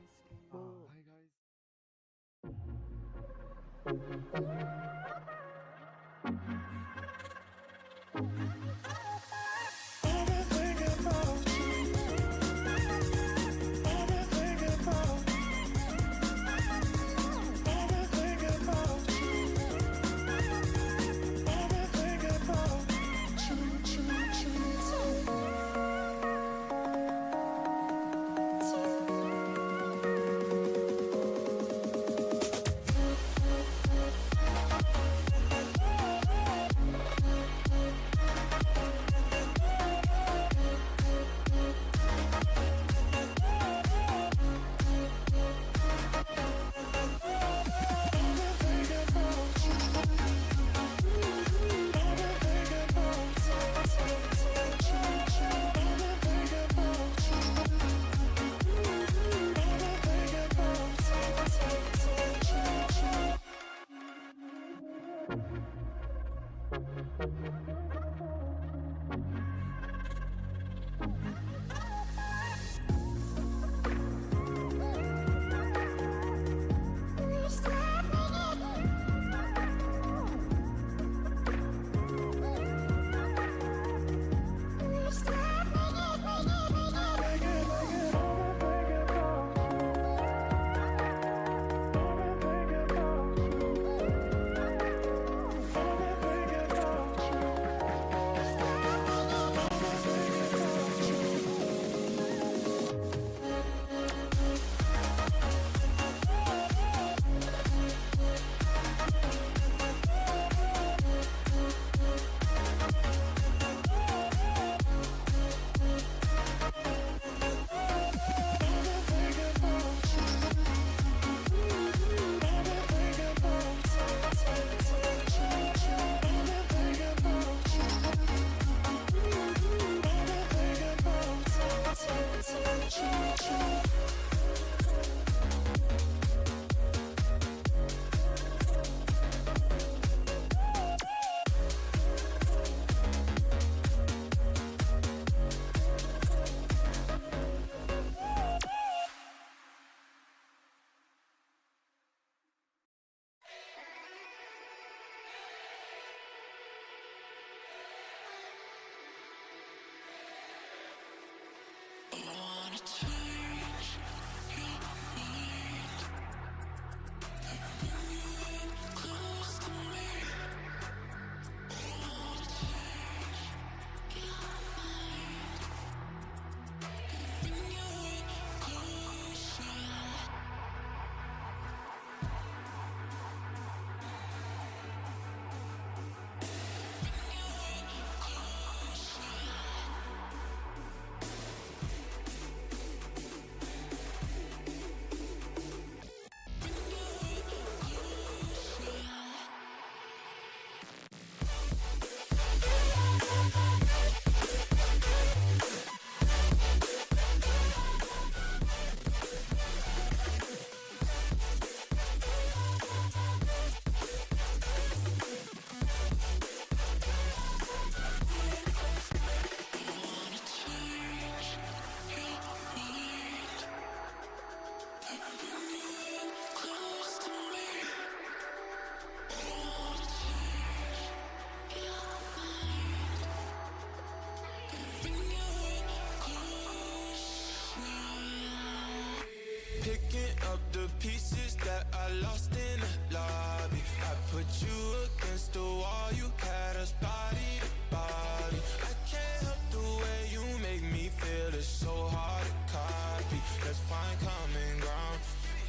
[SPEAKER 1] lost in the lobby. I put you against the wall, you had us body to body. I can't help the way you make me feel, it's so hard to copy. Let's find common ground,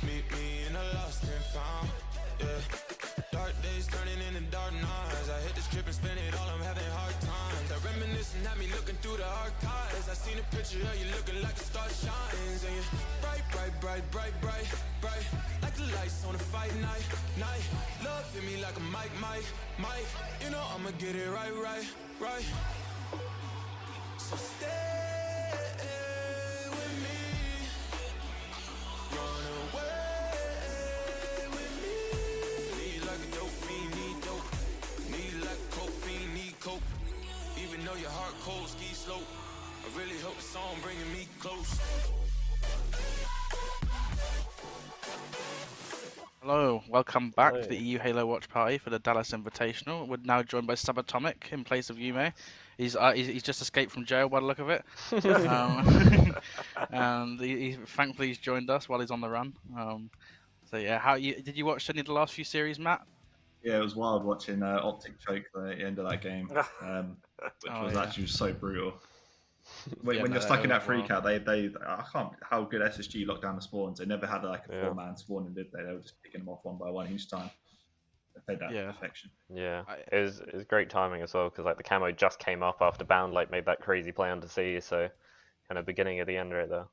[SPEAKER 1] meet me in a lost and found, yeah. Dark days turning into dark nights. I hit the strip and spend it all, I'm having hard times. I reminiscing at me looking through the archives. I seen a picture of you looking like a star shines. And you bright, bright, bright, bright, bright, bright, like the lights on a fight night, night. Love hit me like a mic, mic. You know I'ma get it right, right, right. So stay with me, run away with me. Need like a dope fiend, need dope. Need like a coke fiend, need coke. Even though your heart cold, ski slope. I really hope the song bringing me close.
[SPEAKER 2] Hello, welcome back to the EU Halo Watch Party for the Dallas Invitational. We're now joined by Subatomic in place of Yume. He's just escaped from jail by the look of it. And thankfully he's joined us while he's on the run. So yeah, did you watch any of the last few series, Matt?
[SPEAKER 18] Yeah, it was wild watching Optic choke the end of that game, which was actually so brutal. When you're stuck in that freak out, I can't. How good SSG locked down the spawns. They never had like a 4-man spawning, did they? They were just picking them off one by one each time. They played that to perfection.
[SPEAKER 3] Yeah, it was great timing as well because like the camo just came up after Bound like made that crazy play under C, so kind of beginning of the end right there.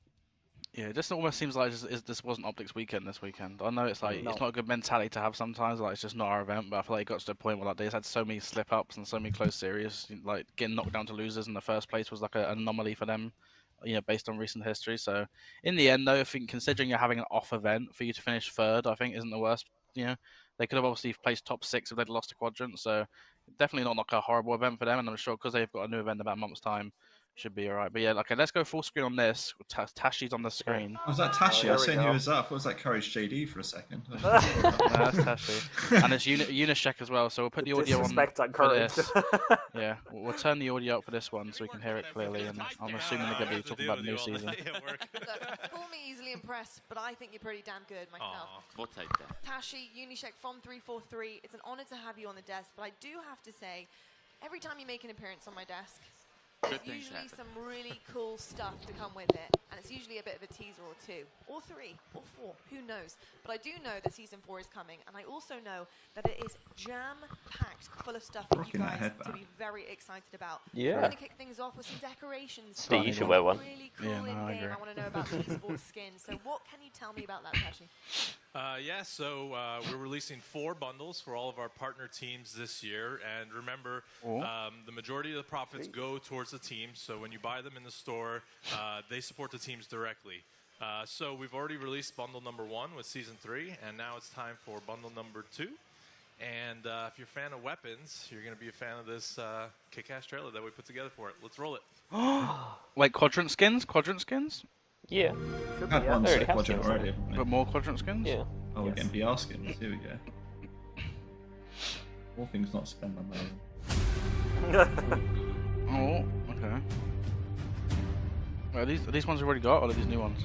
[SPEAKER 2] Yeah, it just almost seems like this wasn't Optics weekend this weekend. I know it's like it's not a good mentality to have sometimes. Like it's just not our event, but I feel like it got to the point where like they just had so many slip ups and so many close series. Like getting knocked down to losers in the first place was like an anomaly for them, based on recent history. So in the end, though, I think considering you're having an off event for you to finish third, I think isn't the worst. They could have obviously placed top 6 if they'd lost a quadrant. So definitely not like a horrible event for them. And I'm sure because they've got a new event in about a month's time. Should be alright, but yeah, okay, let's go full screen on this. Tashi's on the screen.
[SPEAKER 18] Was that Tashi? I was saying who was that. I thought it was like Courage JD for a second.
[SPEAKER 2] No, that's Tashi. And it's Unishek as well, so we'll put the audio on for this. Yeah, we'll turn the audio up for this one so we can hear it clearly, and I'm assuming they're going to be talking about the new season.
[SPEAKER 19] Look, call me easily impressed, but I think you're pretty damn good myself.
[SPEAKER 20] We'll take that.
[SPEAKER 19] Tashi, Unishek from 343, it's an honor to have you on the desk, but I do have to say, every time you make an appearance on my desk, there's usually some really cool stuff to come with it, and it's usually a bit of a teaser or 2, or 3, or 4, who knows. But I do know that Season 4 is coming, and I also know that it is jam-packed full of stuff for you guys to be very excited about.
[SPEAKER 3] Yeah.
[SPEAKER 19] We're going to kick things off with some decorations.
[SPEAKER 3] Steve, you should wear one.
[SPEAKER 19] Really cool in-game. I want to know about the esports skin. So what can you tell me about that, Tashi?
[SPEAKER 21] So we're releasing 4 bundles for all of our partner teams this year, and remember, the majority of the profits go towards the team. So when you buy them in the store, they support the teams directly. So we've already released bundle number 1 with Season 3, and now it's time for bundle number 2. And if you're a fan of weapons, you're going to be a fan of this kick-ass trailer that we put together for it. Let's roll it.
[SPEAKER 2] Like quadrant skins? Quadrant skins?
[SPEAKER 3] Yeah.
[SPEAKER 18] Had one set quadrant already.
[SPEAKER 2] But more quadrant skins?
[SPEAKER 3] Yeah.
[SPEAKER 18] Oh, we're getting BR skins. Here we go. All things not spent on those.
[SPEAKER 2] Oh, okay. Wait, are these ones we've already got, or are these new ones?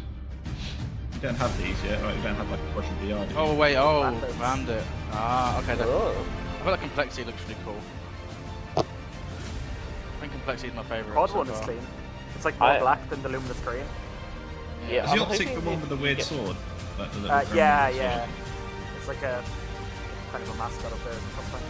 [SPEAKER 18] You don't have these yet, right? You don't have like a quadrant BR, do you?
[SPEAKER 2] Oh, wait, Bandit. Ah, okay. I feel like complexity looks really cool. I think complexity is my favourite.
[SPEAKER 15] Quad one is clean. It's like more black than the luminous green.
[SPEAKER 18] Yeah, is the Optic the one with the weird sword? Like the little
[SPEAKER 15] yeah. It's like a kind of a mascot up there or something.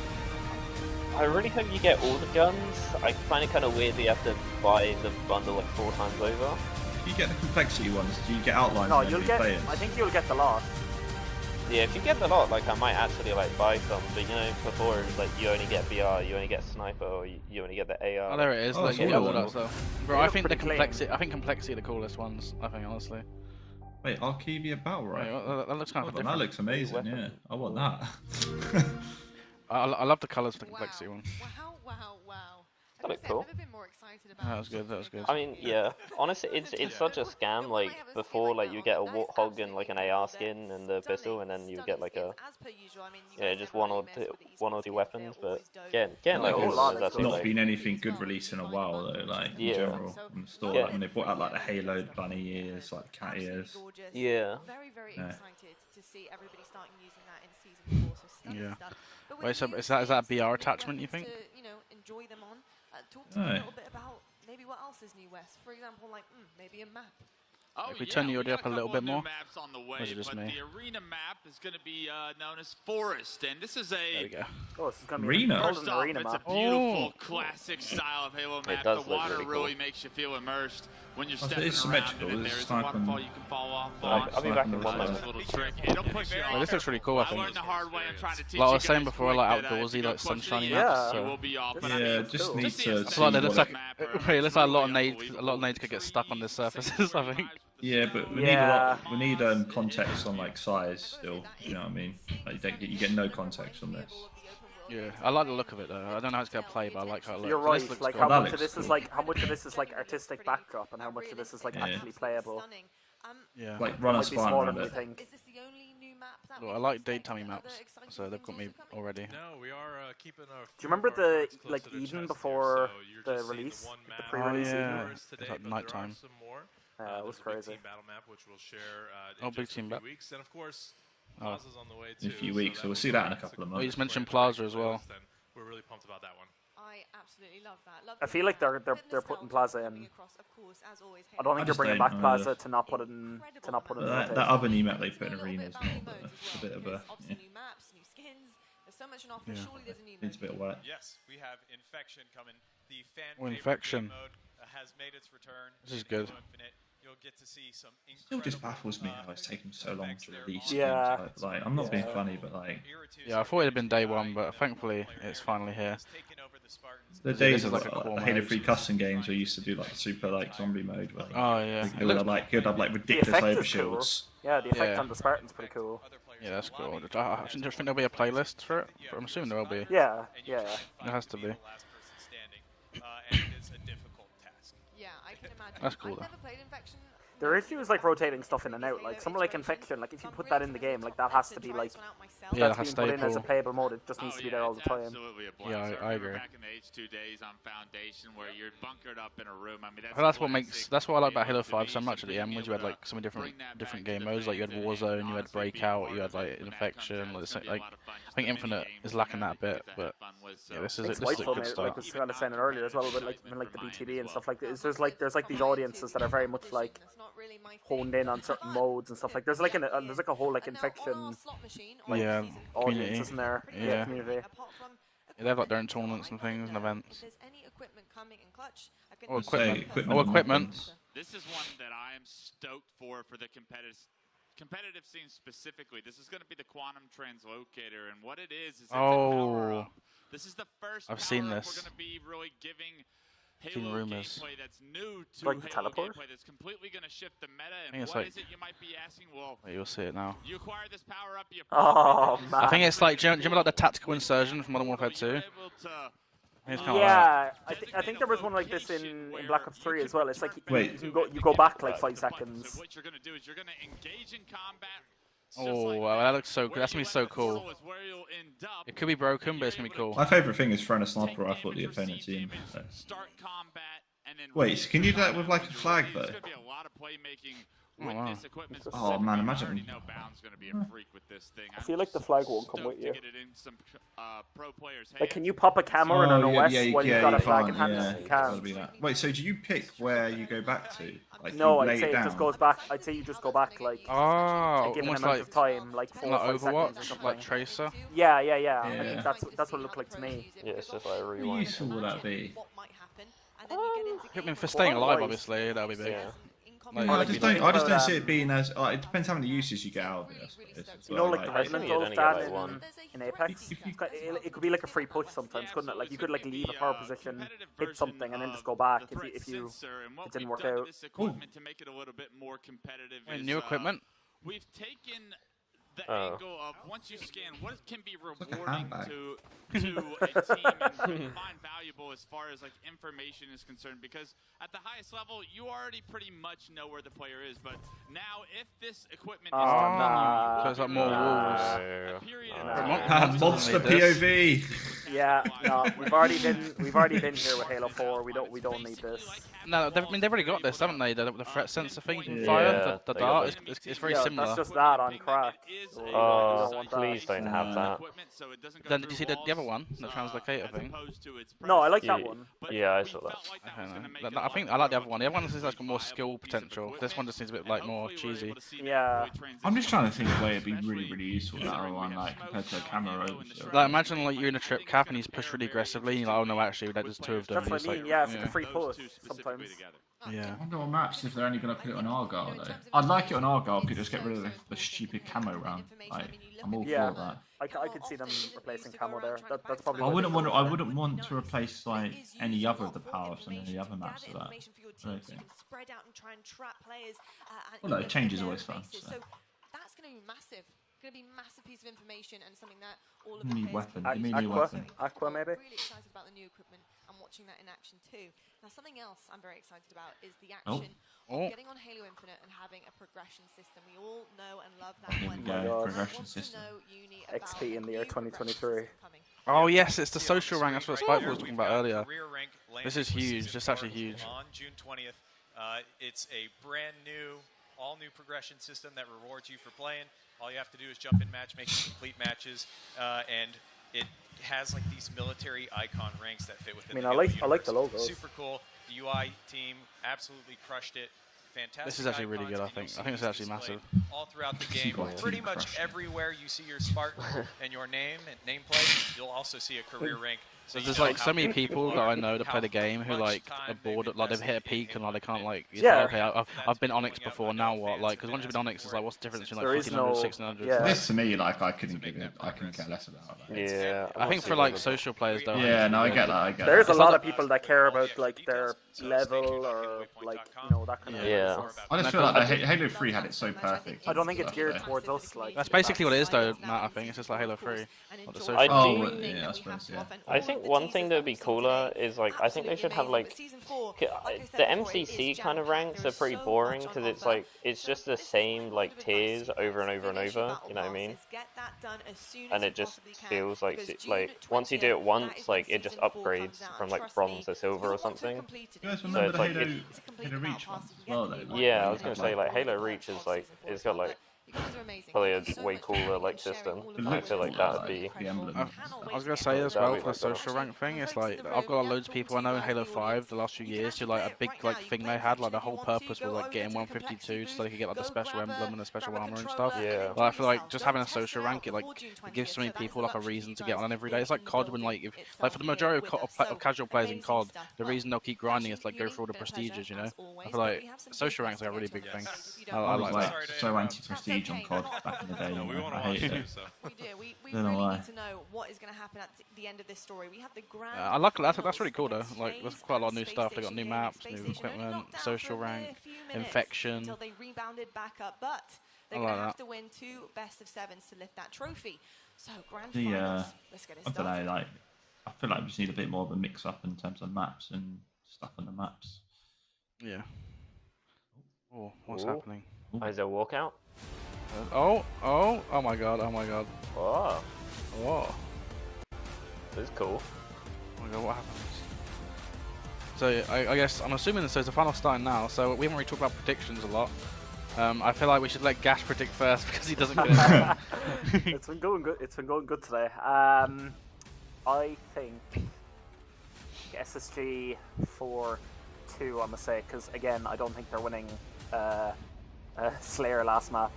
[SPEAKER 3] I really hope you get all the guns. I find it kind of weird that you have to buy the bundle like 4 times over.
[SPEAKER 18] If you get the complexity ones, do you get outlines?
[SPEAKER 15] No, you'll get. Players? I think you'll get the lot.
[SPEAKER 3] Yeah, if you get the lot, like I might actually like buy some. But before it's like you only get BR, you only get sniper, or you only get the AR.
[SPEAKER 2] Oh, there it is. Like, you get all that stuff. Bro, I think the complexity. I think complexity are the coolest ones. I think honestly.
[SPEAKER 18] Wait, Arcadia Battle Rifle.
[SPEAKER 2] Right, that looks kind of different.
[SPEAKER 18] That looks amazing. Yeah, I want that.
[SPEAKER 2] I love the colours for the complexity one.
[SPEAKER 19] Wow.
[SPEAKER 12] That looked cool.
[SPEAKER 2] That was good. That was good.
[SPEAKER 12] I mean, yeah. Honestly, it's such a scam. Like before, like you get a warthog and like an AR skin and the pistol, and then you get like a just one or two weapons. But getting like all
[SPEAKER 18] there's
[SPEAKER 12] is actually
[SPEAKER 18] not
[SPEAKER 12] like,
[SPEAKER 18] been anything good released in a while though. Like in general, in the store, like when they brought out like the Halo bunny ears, like cat ears.
[SPEAKER 12] Yeah.
[SPEAKER 19] Very excited to see everybody starting using that in season 4. So stunning stuff. But
[SPEAKER 2] Wait, so is that a BR attachment? You think?
[SPEAKER 19] To, enjoy them on. Talk to me a little bit about maybe what else is new, West. For example, like maybe a map.
[SPEAKER 2] If we turn the audio up a little bit more,
[SPEAKER 20] maps on the way,
[SPEAKER 2] or is it just
[SPEAKER 20] but
[SPEAKER 2] me?
[SPEAKER 20] the arena map is going to be known as Forest, and this is a
[SPEAKER 2] There we go.
[SPEAKER 15] Oh, this is gonna be
[SPEAKER 18] Arena.
[SPEAKER 20] First off,
[SPEAKER 15] arena
[SPEAKER 20] it's
[SPEAKER 15] map.
[SPEAKER 20] a beautiful classic style of Halo map.
[SPEAKER 12] does
[SPEAKER 20] The
[SPEAKER 12] look
[SPEAKER 20] water
[SPEAKER 12] really cool.
[SPEAKER 20] really makes you feel immersed when you're
[SPEAKER 18] Oh, so
[SPEAKER 20] stepping
[SPEAKER 18] it's
[SPEAKER 20] around.
[SPEAKER 18] symmetrical.
[SPEAKER 20] And then
[SPEAKER 18] This
[SPEAKER 20] there's
[SPEAKER 18] is
[SPEAKER 20] a waterfall
[SPEAKER 18] sniping.
[SPEAKER 20] you can fall off.
[SPEAKER 12] I'll be back in one
[SPEAKER 20] That's
[SPEAKER 12] moment.
[SPEAKER 20] a little trick. It'll push you
[SPEAKER 2] Well,
[SPEAKER 20] off.
[SPEAKER 2] this looks really cool. I
[SPEAKER 20] I
[SPEAKER 2] think.
[SPEAKER 20] learned the hard way. I'm trying to teach
[SPEAKER 2] Like I
[SPEAKER 20] you
[SPEAKER 2] was saying
[SPEAKER 20] guys
[SPEAKER 2] before,
[SPEAKER 20] quick
[SPEAKER 2] like
[SPEAKER 20] that,
[SPEAKER 2] outdoorsy, like sunshiny
[SPEAKER 15] Yeah.
[SPEAKER 2] maps.
[SPEAKER 20] you
[SPEAKER 2] So.
[SPEAKER 20] will be off.
[SPEAKER 18] Yeah, just need
[SPEAKER 20] Just
[SPEAKER 18] to.
[SPEAKER 20] the
[SPEAKER 2] I feel like
[SPEAKER 18] see
[SPEAKER 2] it looks
[SPEAKER 18] what
[SPEAKER 2] like it looks like a lot of nades could get stuck on the surfaces. I think.
[SPEAKER 18] Yeah, but we need a lot. We need context on like size still. You know what I mean? Like you get no context on this.
[SPEAKER 2] Yeah, I like the look of it though. I don't know how it's gonna play, but I like how it looks.
[SPEAKER 15] You're
[SPEAKER 2] This
[SPEAKER 15] right.
[SPEAKER 2] looks
[SPEAKER 15] Like
[SPEAKER 2] cool.
[SPEAKER 15] how much of this is like artistic backdrop, and how much of this is like actually playable.
[SPEAKER 2] Yeah.
[SPEAKER 18] Like run a
[SPEAKER 15] Might be
[SPEAKER 18] spine
[SPEAKER 15] smaller
[SPEAKER 18] around
[SPEAKER 15] than we
[SPEAKER 18] it.
[SPEAKER 15] think.
[SPEAKER 19] Is this the only new map that
[SPEAKER 2] Well, I like daytimey maps, so they've got me already.
[SPEAKER 21] No, we are keeping our.
[SPEAKER 15] Do you remember the Eden before the release, the pre-release
[SPEAKER 2] yeah.
[SPEAKER 15] Eden?
[SPEAKER 2] It's like nighttime.
[SPEAKER 15] It was crazy.
[SPEAKER 21] Battle map, which we'll share
[SPEAKER 2] Oh,
[SPEAKER 21] in
[SPEAKER 2] big
[SPEAKER 21] just
[SPEAKER 2] team
[SPEAKER 21] a
[SPEAKER 2] battle.
[SPEAKER 21] few weeks, and of course,
[SPEAKER 2] Oh.
[SPEAKER 21] Plaza's on the way too.
[SPEAKER 18] In a few weeks, so we'll see that in a couple of
[SPEAKER 2] Oh, you
[SPEAKER 18] months.
[SPEAKER 2] just mentioned Plaza as well.
[SPEAKER 21] We're really pumped about that one.
[SPEAKER 19] I absolutely love that. Love
[SPEAKER 15] I feel like they're putting Plaza in. I don't think they're
[SPEAKER 18] just
[SPEAKER 15] bringing
[SPEAKER 18] don't,
[SPEAKER 15] back Plaza to not put it in.
[SPEAKER 18] That other new map they put in arena is not a bit of a. Yeah.
[SPEAKER 19] New maps, new skins. There's so much on offer.
[SPEAKER 18] Yeah.
[SPEAKER 19] Surely there's a new
[SPEAKER 18] Needs a bit of work.
[SPEAKER 17] Yes, we have Infection coming. The fan
[SPEAKER 2] Oh,
[SPEAKER 17] favorite
[SPEAKER 2] Infection.
[SPEAKER 17] game mode has made its return.
[SPEAKER 2] This is
[SPEAKER 17] in
[SPEAKER 2] good.
[SPEAKER 17] Halo Infinite. You'll get to see some
[SPEAKER 18] Still just
[SPEAKER 17] incredible,
[SPEAKER 18] baffles me how it's taken so long to release
[SPEAKER 15] Yeah.
[SPEAKER 18] games. Like I'm not being funny, but like
[SPEAKER 2] Yeah, I thought it'd been day one, but thankfully it's finally here.
[SPEAKER 18] the
[SPEAKER 2] This
[SPEAKER 18] days
[SPEAKER 2] is
[SPEAKER 18] of
[SPEAKER 2] like
[SPEAKER 18] like,
[SPEAKER 2] a core
[SPEAKER 18] the Halo
[SPEAKER 2] mode.
[SPEAKER 18] 3 custom games where you used to do like super like zombie mode. Where,
[SPEAKER 2] Oh yeah.
[SPEAKER 18] It would have like ridiculous
[SPEAKER 15] effect
[SPEAKER 18] over
[SPEAKER 15] is cool.
[SPEAKER 18] shields.
[SPEAKER 15] Yeah, the effect
[SPEAKER 2] Yeah.
[SPEAKER 15] on the Spartan's pretty cool.
[SPEAKER 2] Yeah, that's cool. I think there'll be a playlist for it. I'm assuming there will be.
[SPEAKER 15] Yeah.
[SPEAKER 2] It has to be.
[SPEAKER 17] and it is a difficult task.
[SPEAKER 19] Yeah, I can imagine.
[SPEAKER 2] That's cool,
[SPEAKER 19] I've
[SPEAKER 2] though.
[SPEAKER 19] never played Infection.
[SPEAKER 15] Their issue is like rotating stuff in and out. Like something like Infection, like if you put that in the game, like that has to be like
[SPEAKER 2] Yeah,
[SPEAKER 15] that's
[SPEAKER 2] that has
[SPEAKER 15] being
[SPEAKER 2] to
[SPEAKER 15] put in
[SPEAKER 2] stay
[SPEAKER 15] as a
[SPEAKER 2] cool.
[SPEAKER 15] playable mode. It just needs to be there all the time.
[SPEAKER 20] Absolutely a blast.
[SPEAKER 2] Yeah, I
[SPEAKER 20] remember
[SPEAKER 2] agree.
[SPEAKER 20] Back in the H2 days on Foundation, where you're bunkered up in a room. I mean,
[SPEAKER 2] That's what makes. That's what I like about Halo 5 so much at the end. Was you had like so many different game modes. Like you had Warzone, you had Breakout, you had like Infection. Like I think Infinite is lacking that a bit, but yeah, this is
[SPEAKER 15] It's
[SPEAKER 2] a
[SPEAKER 15] Spiteful,
[SPEAKER 2] good
[SPEAKER 15] mate,
[SPEAKER 2] start.
[SPEAKER 15] like I was kind of saying it earlier as well, but like even like the BTB and stuff like this. There's like these audiences that are very much like honed in on certain modes and stuff like. There's like a whole like Infection like,
[SPEAKER 2] Yeah,
[SPEAKER 15] audience,
[SPEAKER 2] community.
[SPEAKER 15] isn't there?
[SPEAKER 2] Yeah.
[SPEAKER 15] Community.
[SPEAKER 2] Yeah, they have like their own tournaments and things and events. Oh,
[SPEAKER 18] Let's say
[SPEAKER 2] equipment. Oh, equipment.
[SPEAKER 20] This is one that I am stoked for the competitive scene specifically. This is going to be the Quantum Translocator, and what it is it's a power
[SPEAKER 2] Oh,
[SPEAKER 20] up. This is the first
[SPEAKER 2] I've seen
[SPEAKER 20] power up
[SPEAKER 2] this.
[SPEAKER 20] We're going to be really giving
[SPEAKER 2] Seen
[SPEAKER 20] Halo
[SPEAKER 2] rumors.
[SPEAKER 20] gameplay that's new to
[SPEAKER 15] Like the
[SPEAKER 20] Halo
[SPEAKER 15] teleport?
[SPEAKER 20] gameplay that's completely going to shift the meta.
[SPEAKER 2] think
[SPEAKER 20] And
[SPEAKER 2] it's
[SPEAKER 20] what
[SPEAKER 2] like-
[SPEAKER 20] is it you might be asking? Well,
[SPEAKER 2] Wait, you'll see it now.
[SPEAKER 20] you acquire this power up, you
[SPEAKER 15] Oh man.
[SPEAKER 2] I think it's like, do you remember like the tactical insertion from Modern Warfare 2? It's kind of
[SPEAKER 15] Yeah, I think there was one like this in Black Ops 3 as well. It's like
[SPEAKER 18] Wait.
[SPEAKER 15] you go back like 5 seconds.
[SPEAKER 20] So what you're going to do is you're going to engage in combat.
[SPEAKER 2] Oh, wow, that looks so good. That's gonna be so cool.
[SPEAKER 20] Is where you'll end up.
[SPEAKER 2] It could be broken, but it's gonna be cool.
[SPEAKER 18] My favourite thing is throwing a sniper rifle at the opponent team. So.
[SPEAKER 20] Start combat and then
[SPEAKER 18] Wait, so can you do that with like a flag though?
[SPEAKER 20] There's going to be a lot of playmaking with
[SPEAKER 2] wow.
[SPEAKER 20] this equipment.
[SPEAKER 18] Oh man,
[SPEAKER 20] specifically.
[SPEAKER 18] imagine.
[SPEAKER 20] I already know Bound's going to be a freak with this thing.
[SPEAKER 15] I feel like the flag won't come with you.
[SPEAKER 20] Get it in some pro players'
[SPEAKER 15] Like, can you pop a camera in an OS when you've got a flag in hand?
[SPEAKER 18] Yeah,
[SPEAKER 15] You
[SPEAKER 18] that'll
[SPEAKER 15] can.
[SPEAKER 18] be that. Wait, so do you pick where you go back to? Like,
[SPEAKER 15] No,
[SPEAKER 18] you lay
[SPEAKER 15] I'd say
[SPEAKER 18] it
[SPEAKER 15] it
[SPEAKER 18] down?
[SPEAKER 15] just goes back. I'd say you just go back like
[SPEAKER 2] Oh,
[SPEAKER 15] a given
[SPEAKER 2] almost
[SPEAKER 15] amount
[SPEAKER 2] like
[SPEAKER 15] of time, like 4 or
[SPEAKER 2] like
[SPEAKER 15] 5 seconds or
[SPEAKER 2] Overwatch,
[SPEAKER 15] something.
[SPEAKER 2] like Tracer.
[SPEAKER 15] Yeah. I
[SPEAKER 18] Yeah.
[SPEAKER 15] think that's what it looked like to me.
[SPEAKER 12] Yeah, it's just like a
[SPEAKER 18] How
[SPEAKER 12] rewind.
[SPEAKER 18] useful would that be?
[SPEAKER 2] I mean, for staying alive, obviously, that'll be big.
[SPEAKER 12] Yeah.
[SPEAKER 2] Like,
[SPEAKER 18] I
[SPEAKER 2] it'd
[SPEAKER 18] just
[SPEAKER 2] be like-
[SPEAKER 18] don't see it being as. It depends how many uses you get out of it. I suppose, as
[SPEAKER 15] You know,
[SPEAKER 18] well,
[SPEAKER 15] like the
[SPEAKER 12] I think
[SPEAKER 15] Resonant
[SPEAKER 12] you'd
[SPEAKER 15] goes
[SPEAKER 12] only get,
[SPEAKER 15] down
[SPEAKER 12] like, one.
[SPEAKER 15] in Apex. It could be like a free push sometimes, couldn't it? Like you could like leave a power position, hit something, and then just go back if it didn't work out.
[SPEAKER 20] This equipment to make it a little bit more competitive.
[SPEAKER 2] Wait,
[SPEAKER 20] is,
[SPEAKER 2] new equipment?
[SPEAKER 20] We've taken the angle of once you scan, what can be rewarding to a team and find valuable as far as like information is concerned, because at the highest level you already pretty much know where the player is, but now if this equipment is
[SPEAKER 2] so it's like more walls.
[SPEAKER 18] Monster POV.
[SPEAKER 15] Yeah, no, we've already been here with Halo 4. We don't need this.
[SPEAKER 2] No, they've already got this, haven't they? The threat sensor thing you can fire, the dart. It's very similar.
[SPEAKER 15] That's just that on crack.
[SPEAKER 12] Oh, please don't have that.
[SPEAKER 2] Then did you see the other one, the translocator thing?
[SPEAKER 15] No, I like that one.
[SPEAKER 12] Yeah, I saw that.
[SPEAKER 2] I think I like the other one. The other one seems like got more skill potential. This one just seems a bit like more cheesy.
[SPEAKER 15] Yeah.
[SPEAKER 18] I'm just trying to think of a way it'd be really useful that other one, like compared to a camera overshield.
[SPEAKER 2] Like imagine like you're in a trip cap and he's pushed really aggressively, and you're like, oh no, actually, there's two of them.
[SPEAKER 15] That's what I mean. Yeah, it's like a free push sometimes.
[SPEAKER 2] Yeah.
[SPEAKER 18] I wonder on maps if they're only going to put it on Argyle though. I'd like it on Argyle. Could just get rid of the stupid camo round. Like, I'm all for that.
[SPEAKER 15] I could see them replacing camo there. That's probably.
[SPEAKER 18] I wouldn't want to replace like any other of the power-ups on any other maps of that. I think. Well, no, change is always fun. So.
[SPEAKER 19] That's going to be massive. Going to be a massive piece of information and something that all of
[SPEAKER 18] the
[SPEAKER 19] new
[SPEAKER 18] weapon.
[SPEAKER 15] Aqua maybe.
[SPEAKER 19] I'm really excited about the new equipment and watching that in action too. Now something else I'm very excited about is the action of getting on Halo Infinite and having a progression system. We all know and love that one.
[SPEAKER 18] Progression system.
[SPEAKER 15] XP in the year 2023.
[SPEAKER 2] Oh yes, it's the social rank. That's what Spike was talking about earlier. This is huge. This is actually huge.
[SPEAKER 4] On June 20th, it's a brand new, all new progression system that rewards you for playing. All you have to do is jump in matchmaking, complete matches, and it has like these military icon ranks that fit within.
[SPEAKER 15] I like the logo.
[SPEAKER 4] Super cool. The UI team absolutely crushed it. Fantastic.
[SPEAKER 2] This is actually really good. I think it's actually massive.
[SPEAKER 4] All throughout the game, pretty much everywhere you see your Spartan and your name and nameplate, you'll also see a career rank. So
[SPEAKER 2] there's like so many people that I know that play the game who like are bored, like they've hit a peak and like they can't like. Okay, I've been Onyx before. Now what? Like, because once you've been Onyx, it's like what's the difference between like 1500, 1600?
[SPEAKER 18] Yeah. This to me, like I couldn't care less about that.
[SPEAKER 12] Yeah.
[SPEAKER 2] I think for like social players though.
[SPEAKER 18] Yeah, no, I get that.
[SPEAKER 15] There's a lot of people that care about like their level or like that kind of stuff.
[SPEAKER 18] I just feel like Halo 3 had it so perfect.
[SPEAKER 15] I don't think it's geared towards us. Like
[SPEAKER 2] that's basically what it is though, Matt. I think it's just like Halo 3.
[SPEAKER 12] I suppose, yeah. I think one thing that would be cooler is like I think they should have like the MCC kind of ranks are pretty boring because it's like it's just the same like tiers over and over and over. You know what I mean? And it just feels like once you do it once, like it just upgrades from like bronze to silver or something.
[SPEAKER 18] You guys remember the Halo Reach ones as well though?
[SPEAKER 12] Yeah, I was gonna say like Halo Reach is like it's got like probably a way cooler like system. I feel like that would be
[SPEAKER 18] the emblem.
[SPEAKER 2] I was gonna say as well for the social rank thing, it's like I've got loads of people I know in Halo 5 the last few years who like a big like thing they had, like the whole purpose was like getting 152 so they could get like the special emblem and the special armor and stuff.
[SPEAKER 12] Yeah.
[SPEAKER 2] But I feel like just having a social rank, it gives so many people like a reason to get on every day. It's like COD when like for the majority of casual players in COD, the reason they'll keep grinding is to like go through all the prestiges, you know. I feel like social ranks are a really big thing. I like that.
[SPEAKER 18] So anti-prestige on COD back in the day. I hate it.
[SPEAKER 19] We really need to know what is going to happen at the end of this story. We have the grand.
[SPEAKER 2] I like that. That's really cool though. Like there's quite a lot of new stuff. They got new maps, new equipment, social rank, infection.
[SPEAKER 19] Until they rebounded back up, but they're going to have to win 2 best-of-7s to lift that trophy. So grand finals. Let's get it started.
[SPEAKER 18] I don't know, like I feel like we just need a bit more of a mix-up in terms of maps and stuff on the maps.
[SPEAKER 2] Yeah. Oh, what's happening?
[SPEAKER 12] Is there a walkout?
[SPEAKER 2] Oh my god,
[SPEAKER 12] Whoa.
[SPEAKER 2] Whoa.
[SPEAKER 12] This is cool.
[SPEAKER 2] Oh my god, what happens? So I guess I'm assuming this is the final starting now, so we haven't really talked about predictions a lot. I feel like we should let Gash predict first because he doesn't get it right.
[SPEAKER 15] It's been going good. It's been going good today. I think SSG 4-2. I'm gonna say because again, I don't think they're winning Slayer last map.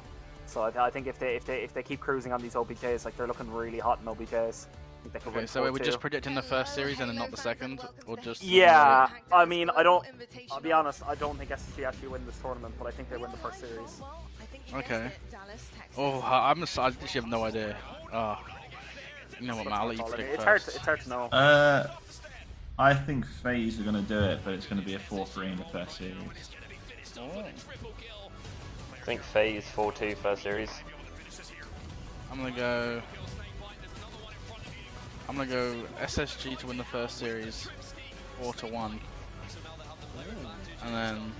[SPEAKER 15] So I think if they keep cruising on these OBJs, like they're looking really hot in OBJs. I think they could win
[SPEAKER 2] so we're just predicting the first series and then not the second, or just?
[SPEAKER 15] Yeah, I mean, I'll be honest, I don't think SSG actually win this tournament, but I think they win the first series.
[SPEAKER 2] Okay. Oh, I literally have no idea. You know what, Matt? I'll let you predict first.
[SPEAKER 15] It's hard to know.
[SPEAKER 18] I think FaZe are going to do it, but it's going to be a 4-3 in the first series.
[SPEAKER 12] I think FaZe 4-2 first series.
[SPEAKER 2] I'm gonna go SSG to win the first series, 4-1, and then